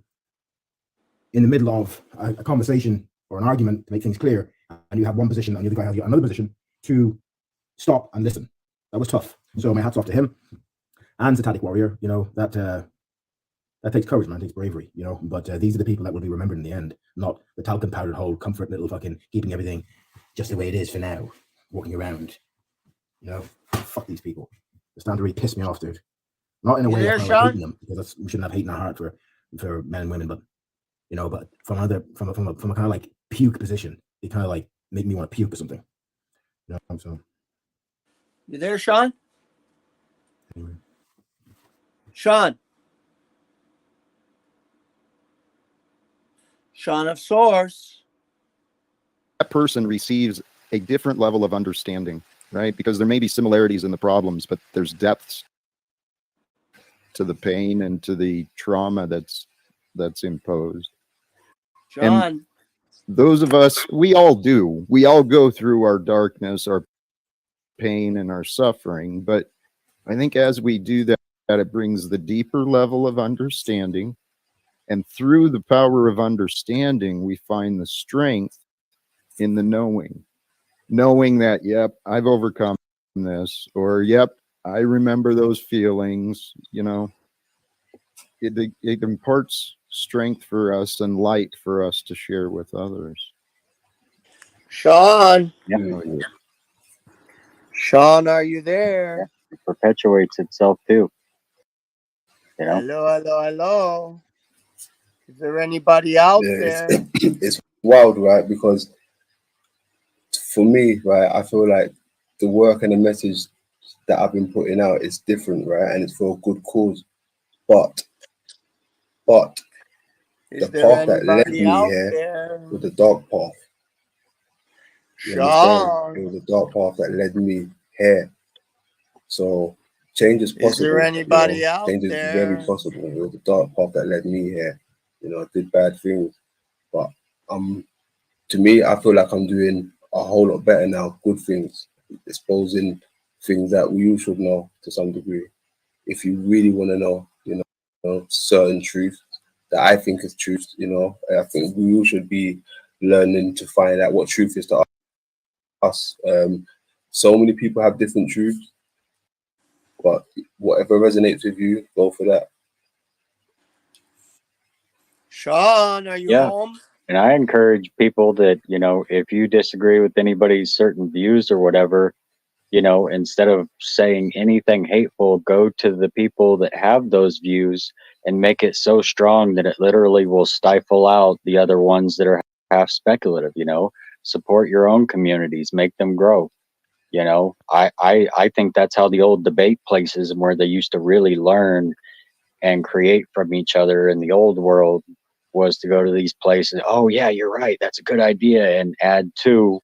S7: in the middle of a conversation or an argument, to make things clear, and you have one position and the other guy has another position, to stop and listen. That was tough. So my hat's off to him and Satanic Warrior. You know, that takes courage, man. It takes bravery, you know. But these are the people that will be remembered in the end, not the talcum powdered whole comfort little fucking keeping everything just the way it is for now, walking around. You know, fuck these people. They're starting to really piss me off, dude. Not in a way
S3: there,
S7: of like hating them, because we shouldn't have hate in our heart for men and women, but you know, but from a kind of like puke position, they kind of like make me want to puke or something. You know, so
S3: you there, Sean?
S7: Anyway.
S3: Sean of Source.
S8: That person receives a different level of understanding, right? Because there may be similarities in the problems, but there's depths to the pain and to the trauma that's imposed.
S3: John.
S8: And those of us, we all go through our darkness, our pain, and our suffering. But I think as we do that, it brings the deeper level of understanding. And through the power of understanding, we find the strength in the knowing that, yep, I've overcome this, or yep, I remember those feelings. You know, it imparts strength for us and light for us to share with others.
S3: Sean.
S13: Yeah.
S3: Sean, are you there?
S13: It perpetuates itself too. You know?
S3: Hello. Is there anybody out there?
S22: It's wild, right? Because for me, right, I feel like the work and the message that I've been putting out is different, right? And it's for a good cause. But
S3: Is
S22: the
S3: there
S22: path that led
S3: anybody
S22: me
S3: out
S22: here
S3: there?
S22: was the dark path. You understand? It
S3: Sean.
S22: was the dark path that led me here. So change is possible.
S3: Is there anybody out
S22: change is
S3: there?
S22: very possible. It was the dark path that led me here. You know, I did bad things. But to me, I feel like I'm doing a whole lot better now. Good things, exposing things that we all should know to some degree. If you really want to know, you know, certain truth that I think is truth, you know, I think we all should be learning to find out what truth is to us. So many people have different truths, but whatever resonates with you, go for that.
S3: Sean, are you home?
S13: And I encourage people that, you know, if you disagree with anybody's certain views or whatever, you know, instead of saying anything hateful, go to the people that have those views and make it so strong that it literally will stifle out the other ones that are half speculative, you know. Support your own communities, make them grow. You know, I think that's how the old debate places where they used to really learn and create from each other in the old world was to go to these places. Oh yeah, you're right. That's a good idea. And add to,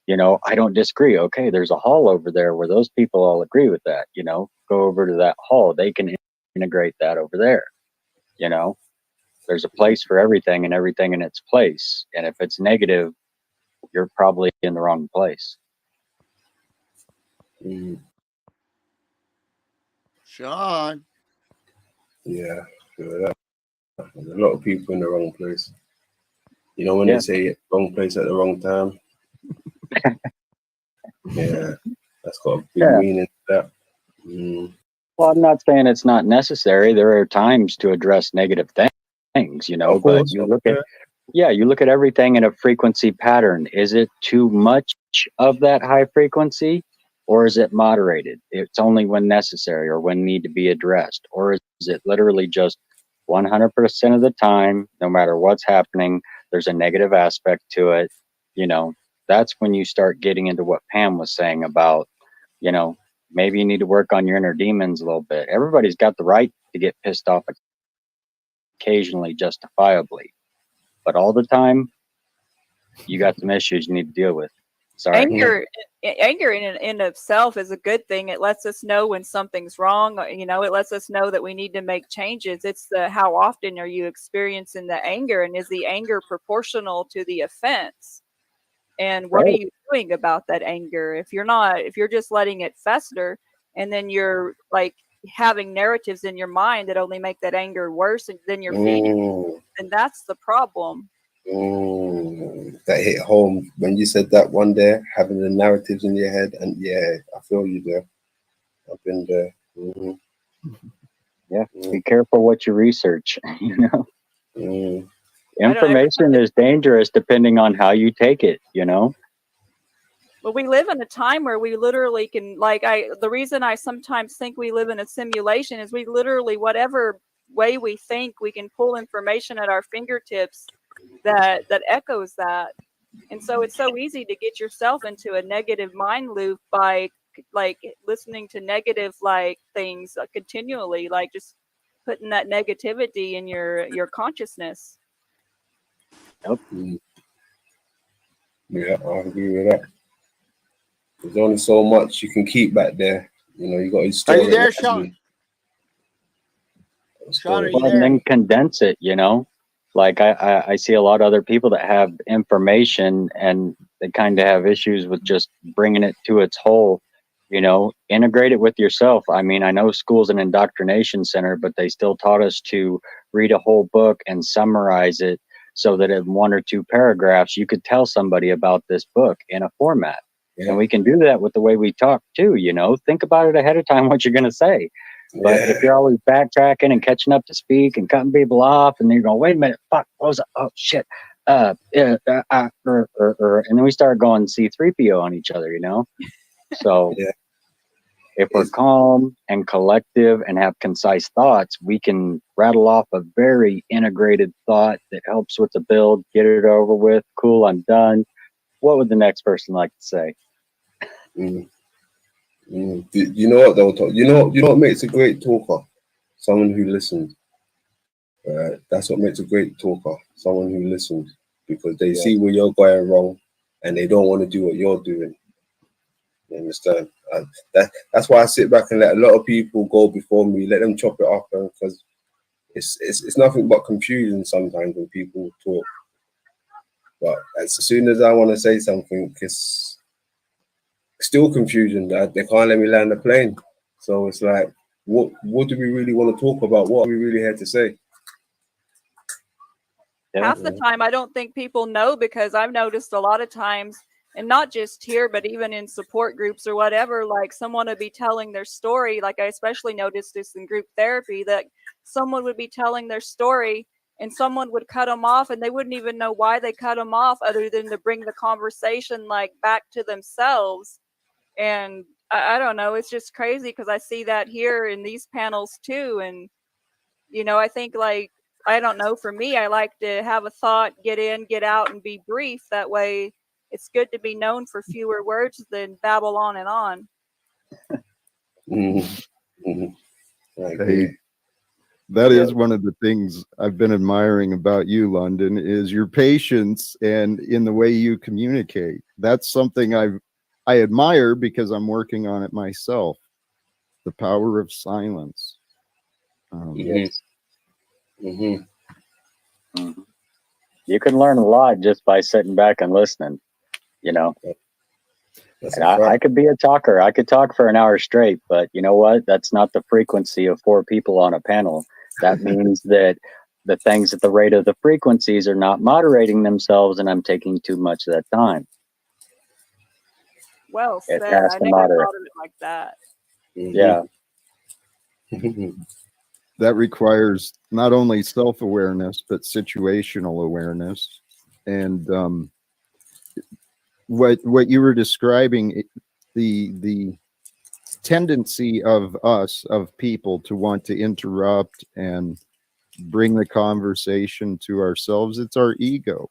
S13: you know, I don't disagree. Okay, there's a hall over there where those people all agree with that. You know, go over to that hall. They can integrate that over there. You know, there's a place for everything and everything in its place. And if it's negative, you're probably in the wrong place.
S3: Sean.
S22: Yeah, sure that. There's a lot of people in the wrong place. You know when
S13: Yeah.
S22: they say wrong place at the wrong time? Yeah, that's got a big
S13: Yeah.
S22: meaning to that. Mm.
S13: Well, I'm not saying it's not necessary. There are times to address negative things, you know,
S22: Of
S13: but
S22: course,
S13: you look at, yeah, you look at everything in a frequency pattern. Is it too much of that high frequency, or is it moderated? It's only when necessary or when need to be addressed, or is it literally just 100% of the time, no matter what's happening, there's a negative aspect to it. You know, that's when you start getting into what Pam was saying about, you know, maybe you need to work on your inner demons a little bit. Everybody's got the right to get pissed off occasionally, justifiably, but all the time, you got some issues you need to deal with. Sorry.
S9: Anger in itself is a good thing. It lets us know when something's wrong. You know, it lets us know that we need to make changes. It's the how often are you experiencing the anger, and is the anger proportional to the offense? And what are
S13: Right.
S9: you doing about that anger? If you're just letting it fester, and then you're like having narratives in your mind that only make that anger worse, and then you're feeding, and that's the problem.
S22: That hit home when you said that one day, having the narratives in your head, and yeah, I feel you there. I've been there.
S13: Yeah, be careful what you research. You know,
S22: Mm.
S13: information is dangerous depending on how you take it. You know.
S9: Well, we live in a time where we literally can, the reason I sometimes think we live in a simulation is we literally, whatever way we think, we can pull information at our fingertips that echoes that. And so it's so easy to get yourself into a negative mind loop by like listening to negative things continually, like just putting that negativity in your consciousness.
S13: Yep.
S22: Yeah, I agree with that. There's only so much you can keep back there. You know, you got to store
S3: Are you
S22: it
S3: there,
S22: wisely.
S3: Sean? Sean, are you
S13: Well, and
S3: there?
S13: then condense it. You know, like I see a lot of other people that have information and they kind of have issues with just bringing it to its whole. You know, integrate it with yourself. I mean, I know school's an indoctrination center, but they still taught us to read a whole book and summarize it so that in 1 or 2 paragraphs, you could tell somebody about this book in a format.
S22: Yeah.
S13: And we can do that with the way we talk too. You know, think about it ahead of time, what you're going to say. But if you're always backtracking and catching up to speak and cutting people off, and then you're going, wait a minute, fuck, what was it? Oh shit. And then we start going C3PO on each other, you know? So if we're calm and collective and have concise thoughts, we can rattle off a very integrated thought that helps with the build, get it over with. Cool, I'm done. What would the next person like to say?
S22: You know what though? You know what makes a great talker? Someone who listens. That's what makes a great talker. Someone who listens, because they see where you're going wrong, and they don't want to do what you're doing. You understand? That's why I sit back and let a lot of people go before me. Let them chop it up, because it's nothing but confusion sometimes when people talk. But as soon as I want to say something, it's still confusion. That they can't let me land the plane. So it's like, what do we really want to talk about? What are we really here to say?
S9: Half the time, I don't think people know, because I've noticed a lot of times, and not just here, but even in support groups or whatever, like someone would be telling their story. Like I especially noticed this in group therapy, that someone would be telling their story and someone would cut them off and they wouldn't even know why they cut them off other than to bring the conversation like back to themselves. And I don't know, it's just crazy because I see that here in these panels too. And you know, I think like, I don't know, for me, I like to have a thought, get in, get out, and be brief. That way it's good to be known for fewer words than babble on and on.
S22: I agree.
S8: Hey, that is one of the things I've been admiring about you, London, is your patience and in the way you communicate. That's something I admire because I'm working on it myself. The power of silence.
S13: Yes. You can learn a lot just by sitting back and listening, you know. And I could be a talker. I could talk for an hour straight, but you know what? That's not the frequency of 4 people on a panel. That means that the things at the rate of the frequencies are not moderating themselves, and I'm taking too much of that time.
S9: Well
S13: It
S9: said.
S13: has
S9: I
S13: to
S9: never
S13: moderate.
S9: thought of it like that.
S13: Yeah.
S8: That requires not only self-awareness but situational awareness. And what you were describing, the tendency of people to want to interrupt and bring the conversation to ourselves, it's our ego.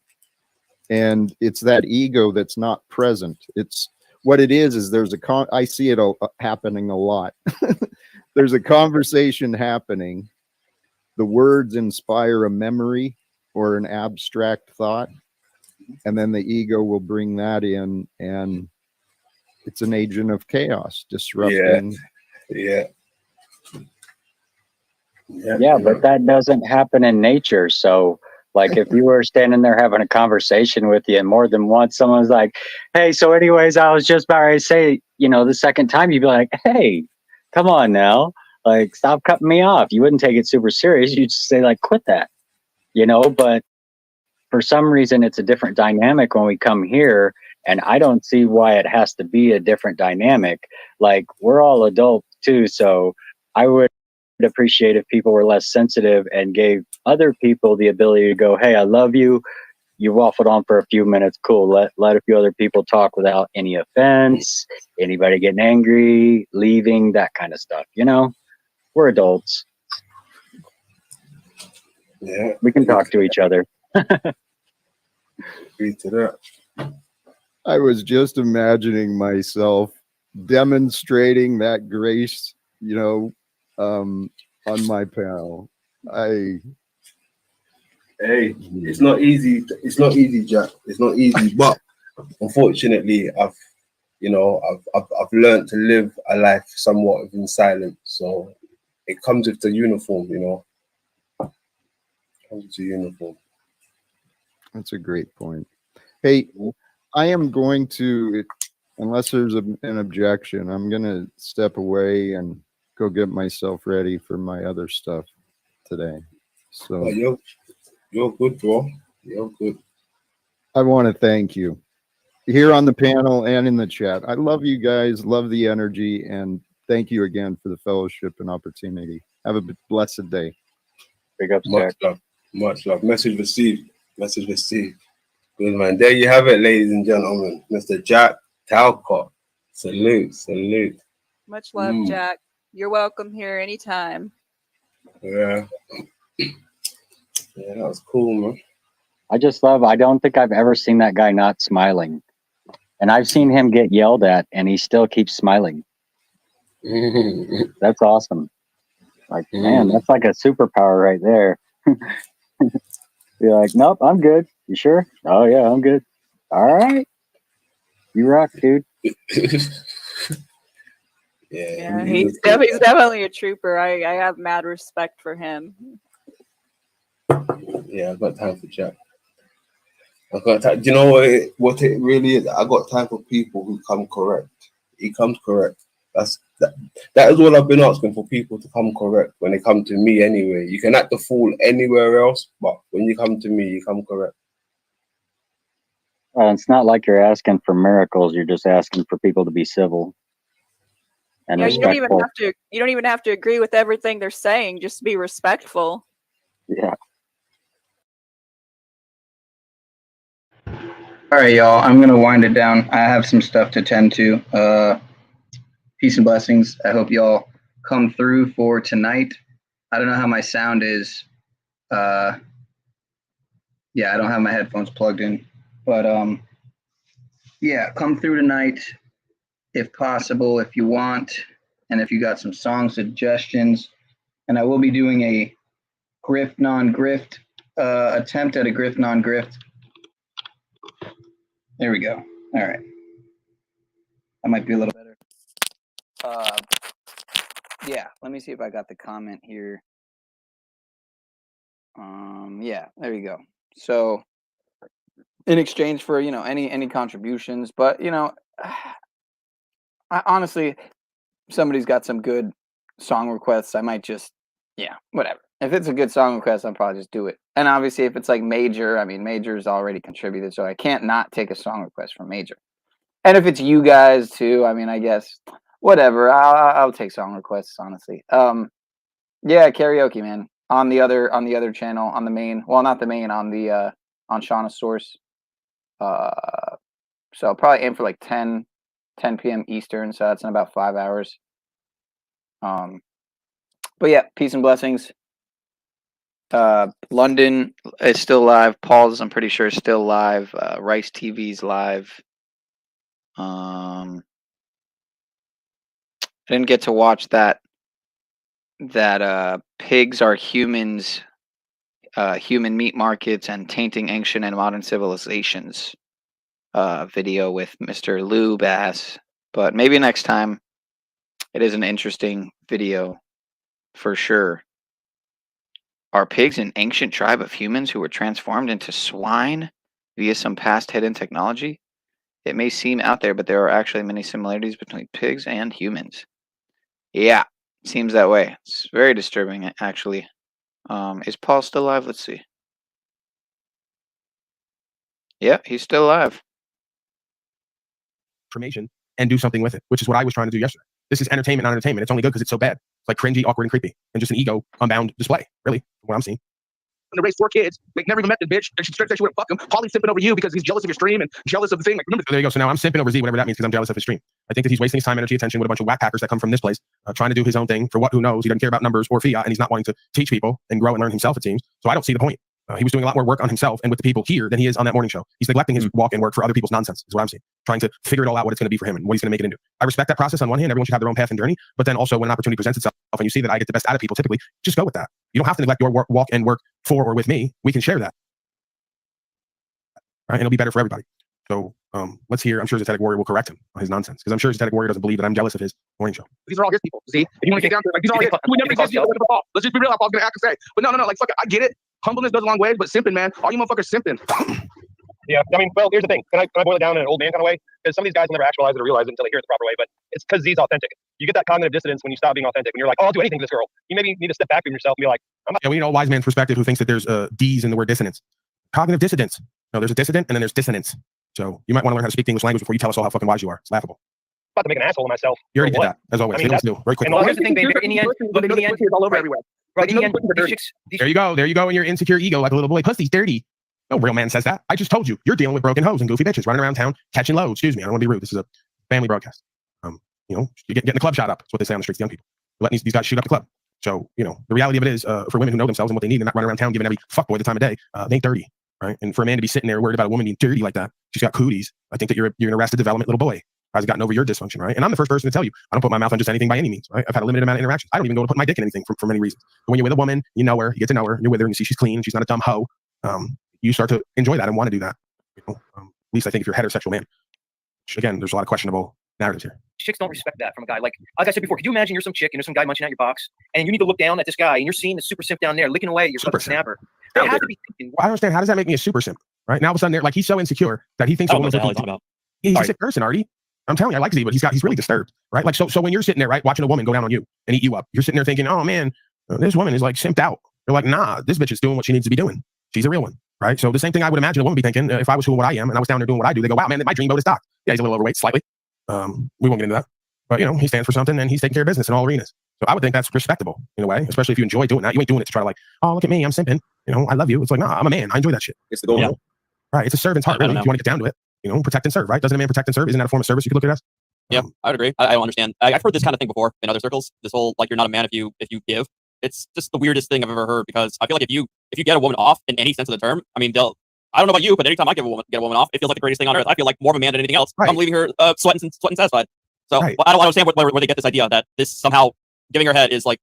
S8: And it's that ego that's not present. It's what it is there's I see it happening a lot. There's a conversation happening. The words inspire a memory or an abstract thought, and then the ego will bring that in, and it's an agent of chaos, disrupting.
S22: Yeah,
S13: but that doesn't happen in nature. So like if you were standing there having a conversation with you and more than once someone's like, hey, so anyways, I was just about to say, you know, the second time you'd be like, hey, come on now, like stop cutting me off. You wouldn't take it super serious. You'd just say like, quit that, you know. But for some reason it's a different dynamic when we come here, and I don't see why it has to be a different dynamic. Like we're all adults too, so I would appreciate if people were less sensitive and gave other people the ability to go, hey, I love you, you waffled on for a few minutes, cool, let a few other people talk without any offense, anybody getting angry, leaving, that kind of stuff, you know. We're adults.
S22: Yeah,
S13: we can talk to each other.
S22: Agree to that.
S8: I was just imagining myself demonstrating that grace, you know, on my panel.
S22: Hey, it's not easy. It's not easy, Jack. It's not easy. But unfortunately, I've learned to live a life somewhat in silence. So it comes with the uniform, you know. It comes with the uniform.
S8: That's a great point. Hey, I am going to, unless there's an objection, I'm going to step away and go get myself ready for my other stuff today. So
S22: you're good, bro. You're good.
S8: I want to thank you here on the panel and in the chat. I love you guys, love the energy, and thank you again for the fellowship and opportunity. Have a blessed day.
S13: Big ups,
S22: Much love. Much love. Message received. Message received. Good, man. There you have it, ladies and gentlemen. Mr. Jack Talcott. Salute. Salute.
S9: Much love, Jack. You're welcome here anytime.
S22: Yeah. Yeah, that was cool, man.
S13: I just love, I don't think I've ever seen that guy not smiling. And I've seen him get yelled at and he still keeps smiling. That's awesome. Like, man, that's like a superpower right there. You're like, nope, I'm good. You sure? Oh yeah, I'm good. All right. You rock, dude.
S9: Yeah, he's definitely a trooper. I have mad respect for him.
S22: Yeah, I've got time for Jack. I've got time. Do you know what it really is? I got time for people who come correct. He comes correct. That is all I've been asking for, people to come correct when they come to me anyway. You can act the fool anywhere else, but when you come to me, you come correct.
S13: It's not like you're asking for miracles. You're just asking for people to be civil and
S9: Yeah,
S13: respectful.
S9: you don't even have to agree with everything they're saying. Just be respectful.
S13: Yeah.
S4: All right, y'all. I'm gonna wind it down. I have some stuff to tend to. Peace and blessings. I hope y'all come through for tonight. I don't know how my sound is. Yeah, I don't have my headphones plugged in, but yeah, come through tonight if possible, if you want, and if you got some song suggestions. And I will be doing a grift non-grift attempt at a grift non-grift. There we go. All right. That might be a little better. Yeah, let me see if I got the comment here. Yeah, there you go. So in exchange for, any contributions, but I honestly, somebody's got some good song requests, I might just, whatever. If it's a good song request, I'll probably just do it. And obviously if it's like Major, I mean, Major's already contributed, so I can't not take a song request from Major. And if it's you guys too, I mean, I guess whatever. I'll take song requests, honestly. Yeah, karaoke, man. On the other channel, on the main. Well, not the main, on the on Shauna's Source. So I'll probably aim for like 10 p.m. Eastern, so that's in about 5 hours. But yeah, peace and blessings. London is still live. Paul's, I'm pretty sure, is still live. Rice TV's live. I didn't get to watch that pigs are humans, human meat markets and tainting ancient and modern civilizations video with Mr. Lou Bass, but maybe next time. It is an interesting video for sure. Are pigs an ancient tribe of humans who were transformed into swine via some past hidden technology? It may seem out there, but there are actually many similarities between pigs and humans. Yeah, seems that way. It's very disturbing, actually. Is Paul still alive? Let's see. Yeah, he's still alive.
S6: Information and do something with it, which is what I was trying to do yesterday. This is entertainment, not entertainment. It's only good because it's so bad. It's like cringy, awkward, and creepy, and just an ego unbound display, really, from what I'm seeing.
S20: To raise 4 kids. Like, never even met the bitch. And she said she would fuck him. Paulie's simping over you because he's jealous of your stream and jealous of the thing. Like, remember,
S6: There you go. So now I'm simping over Z, whatever that means, because I'm jealous of his stream. I think that he's wasting his time, energy, attention with a bunch of whack packers that come from this place, trying to do his own thing for who knows. He doesn't care about numbers or fiat, and he's not wanting to teach people and grow and learn himself, it seems. So I don't see the point. He was doing a lot more work on himself and with the people here than he is on that morning show. He's neglecting his walk and work for other people's nonsense, is what I'm seeing. Trying to figure it all out, what it's going to be for him and what he's going to make it into. I respect that process on one hand. Everyone should have their own path and journey. But then also when an opportunity presents itself and you see that I get the best out of people, typically, just go with that. You don't have to neglect your walk and work for or with me. We can share that. Right? And it'll be better for everybody. So let's hear. I'm sure Zetetic Warrior will correct him on his nonsense. Because I'm sure Zetetic Warrior doesn't believe that I'm jealous of his morning show.
S20: these are all his people. See, if you want to get down to it, like, these are all his. We never exist. Let's just be real. Paul's going to have to say. But no. Like, fuck it. I get it. Humbleness goes a long way, but simping, man. All you motherfuckers simping.
S6: Yeah, I mean, well, here's the thing. Can I boil it down in an old man kind of way? Because some of these guys will never actualize it or realize it until they hear it the proper way. But it's because Z's authentic. You get that cognitive dissonance when you stop being authentic. When you're like, oh, I'll do anything to this girl. You maybe need to step back from yourself and be like, yeah, we need a wise man's perspective who thinks that there's D's in the word dissonance. Cognitive dissonance. No, there's a dissident and then there's dissonance. So you might want to learn how to speak the English language before you tell us all how fucking wise you are. It's laughable.
S20: About to make an asshole of myself.
S6: You already did that, as always. I mean, let's do very quickly.
S20: And here's the thing, baby. In the end, look, in the end,
S6: all over everywhere.
S20: Right, in the end, these chicks.
S6: There you go. In your insecure ego, like a little boy. Pussy's dirty. No real man says that. I just told you. You're dealing with broken hoes and goofy bitches running around town catching loads. Excuse me. I don't want to be rude. This is a family broadcast. You getting the club shot up. That's what they say on the streets, young people. Letting these guys shoot up the club. So, the reality of it is, for women who know themselves and what they need and not run around town giving every fuckboy the time of day, they ain't dirty, right? And for a man to be sitting there worried about a woman being dirty like that, she's got cooties. I think that you're an arrested development little boy. Has gotten over your dysfunction, right? And I'm the first person to tell you, I don't put my mouth on just anything by any means, right? I've had a limited amount of interactions. I don't even go to put my dick in anything for many reasons. But when you're with a woman, you know her, you get to know her, you're with her, and you see she's clean, she's not a dumb hoe. You start to enjoy that and want to do that. At least I think if you're a heterosexual man. Again, there's a lot of questionable narratives here.
S20: Chicks don't respect that from a guy. Like I said before, could you imagine you're some chick and there's some guy munching out your box, and you need to look down at this guy, and you're seeing the super simp down there licking away at your fucking snapper. They have to be thinking,
S6: I don't understand. How does that make me a super simp? Right now, all of a sudden, he's so insecure that he thinks a woman's looking. He's a sick person, Artie. I'm telling you, I like Z, but he's really disturbed, right? Like, so when you're sitting there, right, watching a woman go down on you and eat you up, you're sitting there thinking, oh man, this woman is like simped out. You're like, nah, this bitch is doing what she needs to be doing. She's a real one, right? So the same thing I would imagine a woman be thinking if I was what I am and I was down there doing what I do. They go, wow, man, my dream boat is docked. Yeah, he's a little overweight, slightly. We won't get into that, but he stands for something and he's taking care of business in all arenas. So I would think that's respectable in a way, especially if you enjoy doing that. You ain't doing it to try to like, oh, look at me, I'm simping. I love you. It's like, nah, I'm a man. I enjoy that shit.
S22: It's the goal.
S6: Right. It's a servant's heart, really. If you want to get down to it. You know, protect and serve, right? Doesn't a man protect and serve? Isn't that a form of service you could look at it as?
S21: Yeah, I would agree. I don't understand. I've heard this kind of thing before in other circles. This whole like you're not a man if you give. It's just the weirdest thing I've ever heard because I feel like if you get a woman off in any sense of the term, I mean, I don't know about you, but anytime I get a woman off, it feels like the greatest thing on earth. I feel like more of a man than anything else.
S6: Right.
S21: I'm leaving her sweating and satisfied. So
S6: Right.
S21: I don't understand where they get this idea that this somehow giving her head is like,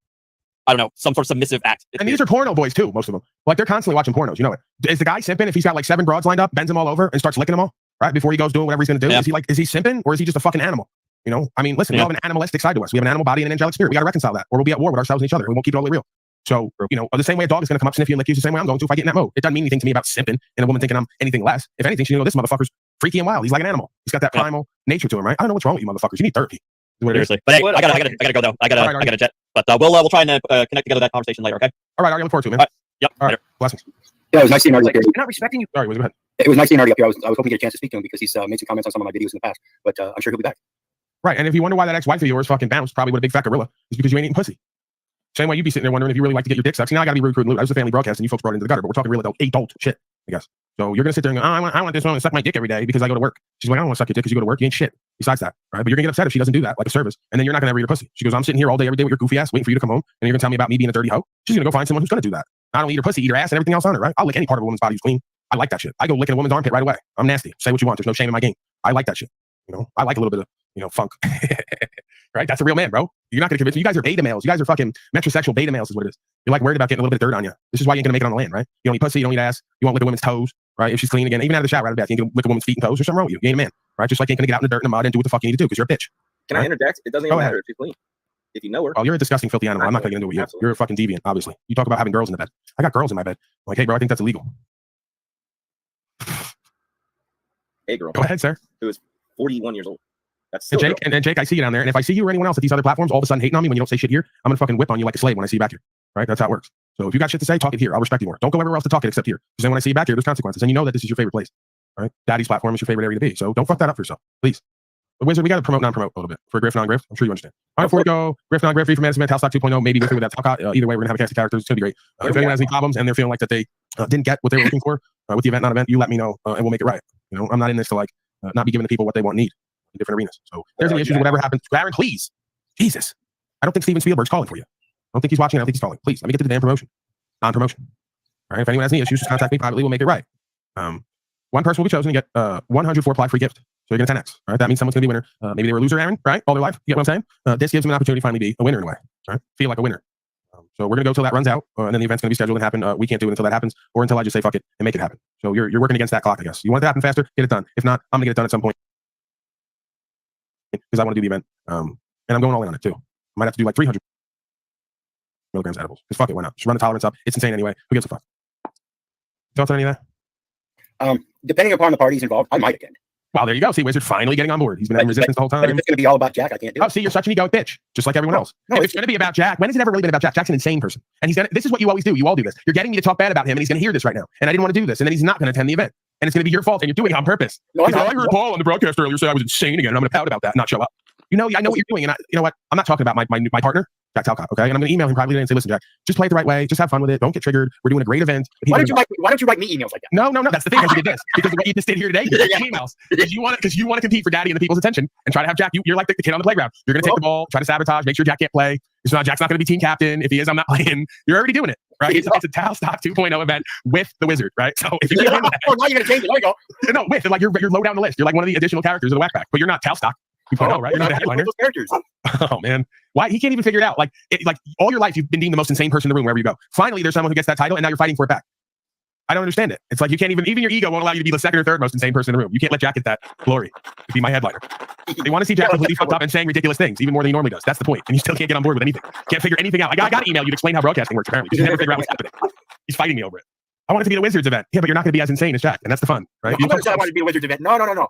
S21: I don't know, some sort of submissive act.
S6: And these are porno boys too, most of them. Like they're constantly watching pornos. You know it. Is the guy simping if he's got like 7 broads lined up, bends them all over, and starts licking them all right before he goes doing whatever he's going to do?
S21: Yeah.
S6: Is he simping or is he just a fucking animal? You know, I mean, listen, we all have an animalistic side to us. We have an animal body and an angelic spirit. We got to reconcile that, or we'll be at war with ourselves and each other. We won't keep it all the way real. So, you know, the same way a dog is going to come up, sniff you, and lick you, is the same way I'm going to if I get in that mode. It doesn't mean anything to me about simping and a woman thinking I'm anything less. If anything, she this motherfucker's freaky and wild. He's like an animal. He's got that primal nature to him, right? I don't know what's wrong with you motherfuckers. You need therapy.
S21: Seriously. But hey, I gotta go though. I gotta jet. But we'll try and connect together that conversation later. Okay.
S6: All right. I look forward to it, man.
S21: All right. Yep.
S6: All right. Blessings.
S20: Yeah, it was nice seeing Artie up here. They're not respecting you.
S6: Sorry, go ahead.
S20: It was nice seeing Artie up here. I was hoping to get a chance to speak to him because he's made some comments on some of my videos in the past, but I'm sure he'll be back.
S6: Right. And if you wonder why that ex-wife of yours fucking bounced, probably with a big fat gorilla, is because you ain't eating pussy. Same way you'd be sitting there wondering if you really like to get your dick sucked. See, now I gotta be rude, crude, and lewd. I was a family broadcast and you folks brought it into the gutter, but we're talking real adult shit, I guess. So you're gonna sit there and go, oh, I want this woman to suck my dick every day because I go to work. She's like, I don't want to suck your dick because you go to work. You ain't shit. Besides that, right? But you're gonna get upset if she doesn't do that, like a service, and then you're not gonna ever eat her pussy. She goes, I'm sitting here all day, every day with your goofy ass, waiting for you to come home, and you're gonna tell me about me being a dirty hoe. She's gonna go find someone who's gonna do that. Not only eat her pussy, eat her ass and everything else on her, right? I'll lick any part of a woman's body who's clean. I like that shit. I go licking a woman's armpit right away. I'm nasty. Say what you want. There's no shame in my game. I like that shit. You know, I like a little bit of, you know, funk. Right? That's a real man, bro. You're not gonna convince me. You guys are beta males. You guys are fucking metrosexual beta males is what it is. You're like worried about getting a little bit of dirt on you. This is why you ain't gonna make it on the land, right? You don't eat pussy, you don't eat ass, you won't lick a woman's toes, right? If she's clean again, even out of the shower, out of the bath, you ain't gonna lick a woman's feet and toes. There's something wrong with you. You ain't a man, right? Just like you ain't gonna get out in the dirt and the mud and do what the fuck you need to do because you're a bitch.
S20: Can I interject? It doesn't even matter if she's clean. If you know her.
S6: Oh, you're a disgusting, filthy animal. I'm not gonna get into it with you. You're a fucking deviant, obviously. You talk about having girls in the bed. I got girls in my bed. I'm like, hey, bro, I think that's illegal.
S20: Hey, girl.
S6: Go ahead, sir.
S20: Who is 41 years old. That's
S6: And
S20: still
S6: Jake, and Jake, I see you down there. And if I see you or anyone else at these other platforms all of a sudden hating on me when you don't say shit here, I'm gonna fucking whip on you like a slave when I see you back here. Right? That's how it works. So if you got shit to say, talk it here. I'll respect you more. Don't go everywhere else to talk it except here. Because then when I see you back here, there's consequences. And you know that this is your favorite place. Right? Daddy's platform is your favorite area to be. So don't fuck that up for yourself, please. But Wizard, we got to promote, non-promote a little bit for Griff, non-Griff. I'm sure you understand. All right, before we go, Griff, non-Griff, free from Madison, Talstock 2.0, maybe with or without Talcott. Either way, we're gonna have a cast of characters. It's gonna be great. If anyone has any problems and they're feeling like that they didn't get what they were looking for with the event, non-event, you let me know and we'll make it right. You know, I'm not in this to like not be giving the people what they want and need in different arenas. So if there's any issues, whatever happens, Aaron, please, Jesus, I don't think Steven Spielberg's calling for you. I don't think he's watching. I don't think he's calling. Please let me get to the damn promotion, non-promotion. All right. If anyone has any issues, just contact me privately. We'll make it right. One person will be chosen to get 104 ply free gift. So you're gonna 10x. All right. That means someone's gonna be a winner. Maybe they were a loser, Aaron, right? All their life. You get what I'm saying? This gives them an opportunity to finally be a winner in a way. All right. Feel like a winner. So we're gonna go till that runs out, and then the event's gonna be scheduled and happen. We can't do it until that happens, or until I just say fuck it and make it happen. So you're working against that clock, I guess. You want it to happen faster, get it done. If not, I'm gonna get it done at some point because I want to do the event. And I'm going all in on it too. I might have to do like 300 milligrams edibles. Because fuck it, why not? Just run the tolerance up. It's insane anyway. Who gives a fuck? Thoughts on any of that?
S20: Depending upon the parties involved, I might attend.
S6: Well, there you go. See, Wizard finally getting on board. He's been having resistance the whole time.
S20: But if it's going to be all about Jack, I can't do it.
S6: Oh, see, you're such an egoic bitch, just like everyone else. No, if it's going to be about Jack, when has it ever really been about Jack? Jack's an insane person. And he's gonna, this is what you always do. You all do this. You're getting me to talk bad about him, and he's going to hear this right now. And I didn't want to do this. And then he's not going to attend the event. And it's going to be your fault, and you're doing it on purpose. No, I heard Paul on the broadcast earlier say I was insane again, and I'm going to pout about that and not show up. You know, I know what you're doing, and you know what? I'm not talking about my partner, Jack Talcott, okay? And I'm going to email him privately today and say, listen, Jack, just play it the right way. Just have fun with it. Don't get triggered. We're doing a great event.
S20: Why don't you write me emails like that?
S6: No. That's the thing. You did this because what you just did here today, you're emails because you want to compete for Daddy and the people's attention and try to have Jack. You're like the kid on the playground. You're going to take the ball, try to sabotage, make sure Jack can't play. It's not Jack's not going to be team captain. If he is, I'm not playing. You're already doing it, right? It's a Talstock 2.0 event with the Wizard, right? So if you get that,
S20: now you're going to change it. There you go.
S6: No, with like you're low down the list. You're like one of the additional characters of the Whackback, but you're not Talstock. Right? You're not a headliner.
S20: Characters.
S6: Oh man, why he can't even figure it out? Like all your life you've been deemed the most insane person in the room wherever you go. Finally, there's someone who gets that title, and now you're fighting for it back. I don't understand it. It's like you can't even your ego won't allow you to be the second or third most insane person in the room. You can't let Jack get that glory to be my headliner. They want to see Jack completely fucked up and saying ridiculous things, even more than he normally does. That's the point. And you still can't get on board with anything. Can't figure anything out. I got to email you to explain how broadcasting works. Apparently, you never figure out what's happening. He's fighting me over it. I want it to be the Wizards event. Yeah, but you're not going to be as insane as Jack, and that's the fun, right?
S20: I never said I wanted to be a Wizards event. No.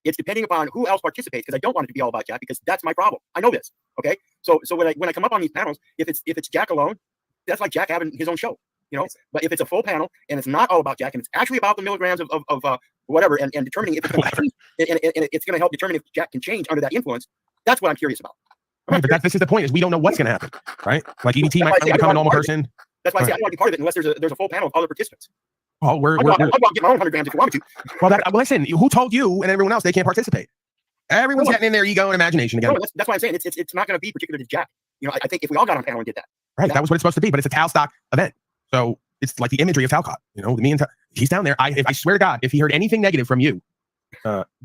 S20: It's depending upon who else participates, because I don't want it to be all about Jack, because that's my problem. I know this. Okay. So when I come up on these panels, if it's Jack alone, that's like Jack having his own show, you know. But if it's a full panel and it's not all about Jack and it's actually about the milligrams of whatever and determining if it's going to change, and it's going to help determine if Jack can change under that influence, that's what I'm curious about.
S6: Right, but this is the point: is we don't know what's going to happen, right? Like EBT might become a normal person.
S20: That's why I say I don't want to be part of it unless there's a full panel of other participants.
S14: Oh, we're
S7: I'll get my own 100 grams if you want me to.
S14: well. Listen, who told you and everyone else they can't participate? Everyone's getting in their ego and imagination again.
S7: No, that's why I'm saying it's not going to be particular to Jack. You know, I think if we all got on panel and did that,
S14: Right, that was what it's supposed to be, but it's a Tal stock event, so it's like the imagery of Talcott. You know, me and he's down there. I swear to God, if he heard anything negative from you,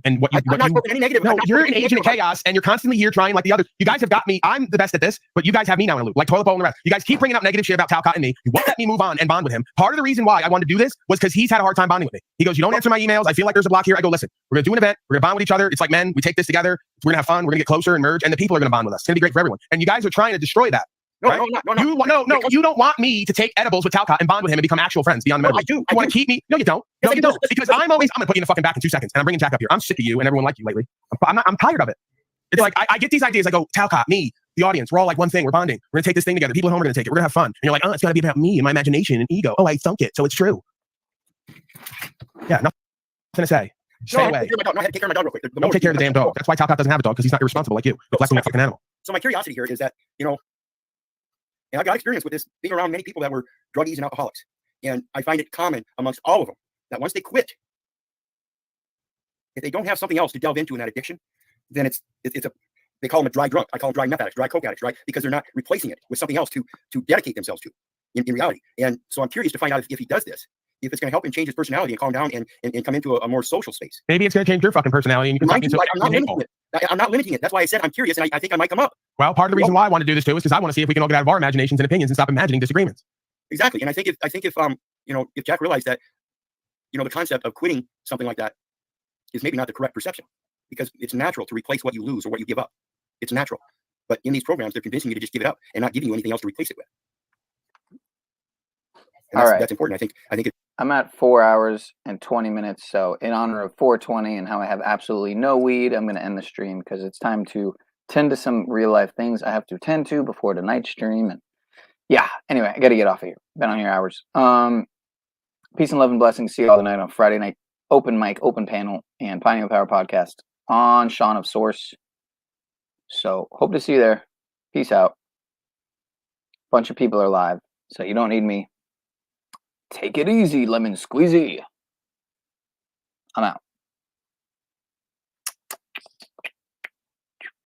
S14: and what you,
S7: I'm not spoken any negative.
S14: no,
S7: I'm not
S14: you're
S7: spoken
S14: an
S7: any
S14: agent of
S7: negative.
S14: chaos, and you're constantly here trying like the others. You guys have got me. I'm the best at this, but you guys have me now in a loop, like toilet bowl and the rest. You guys keep bringing up negative shit about Talcott and me. You won't let me move on and bond with him. Part of the reason why I wanted to do this was because he's had a hard time bonding with me. He goes, "You don't answer my emails. I feel like there's a block here." I go, "Listen, we're gonna do an event. We're gonna bond with each other. It's like men. We take this together. We're gonna have fun. We're gonna get closer and merge, and the people are gonna bond with us. It's gonna be great for everyone." And you guys are trying to destroy that.
S7: No,
S14: right?
S7: no.
S14: You don't want me to take edibles with Talcott and bond with him and become actual friends beyond the
S7: No,
S14: metaverse.
S7: I do.
S14: You want to keep me? No, you don't.
S7: Yes,
S14: No,
S7: I
S14: you
S7: do.
S14: don't. Because I'm gonna put you in the fucking back in 2 seconds, and I'm bringing Jack up here. I'm sick of you and everyone like you lately. I'm tired of it. It's like I get these ideas. I go, Talcott, me, the audience, we're all like one thing. We're bonding. We're gonna take this thing together. People at home are gonna take it. We're gonna have fun. And you're like, oh, it's gotta be about me and my imagination and ego. Oh, I thunk it, so it's true. Yeah, nothing to say. Stay
S7: No,
S14: away.
S7: I had to take care of my dog real quick.
S14: Don't take care of the damn dog. That's why Talcott doesn't have a dog, because he's not irresponsible like you. Neglecting that fucking animal.
S7: So my curiosity here is that, you know, and I've got experience with this being around many people that were druggies and alcoholics. And I find it common amongst all of them that once they quit, if they don't have something else to delve into in that addiction, then it's they call them a dry drunk. I call them dry meth addicts, dry coke addicts, right? Because they're not replacing it with something else to dedicate themselves to in reality. And so I'm curious to find out if he does this, if it's going to help him change his personality and calm down and come into a more social space.
S14: Maybe it's gonna change your fucking personality and you can
S7: Mind
S14: fucking
S7: you, I'm not limiting it. I'm not limiting it. That's why I said I'm curious, and I think I might come up.
S14: Well, part of the reason why I want to do this too is because I want to see if we can all get out of our imaginations and opinions and stop imagining disagreements.
S7: Exactly. And I think if you know, if Jack realized that, you know, the concept of quitting something like that is maybe not the correct perception, because it's natural to replace what you lose or what you give up. It's natural. But in these programs, they're convincing you to just give it up and not giving you anything else to replace it with. And
S4: All right.
S7: that's important. I think
S4: I'm at 4 hours and 20 minutes. So in honor of 420 and how I have absolutely no weed, I'm going to end the stream because it's time to tend to some real life things I have to tend to before tonight's stream. And yeah, anyway, I got to get off of here. Been on here hours. Peace and love and blessings. See you all tonight on Friday night. Open mic, open panel, and Pioneer Power podcast on Shaun of Source. So hope to see you there. Peace out. Bunch of people are live, so you don't need me. Take it easy, lemon squeezy. I'm out.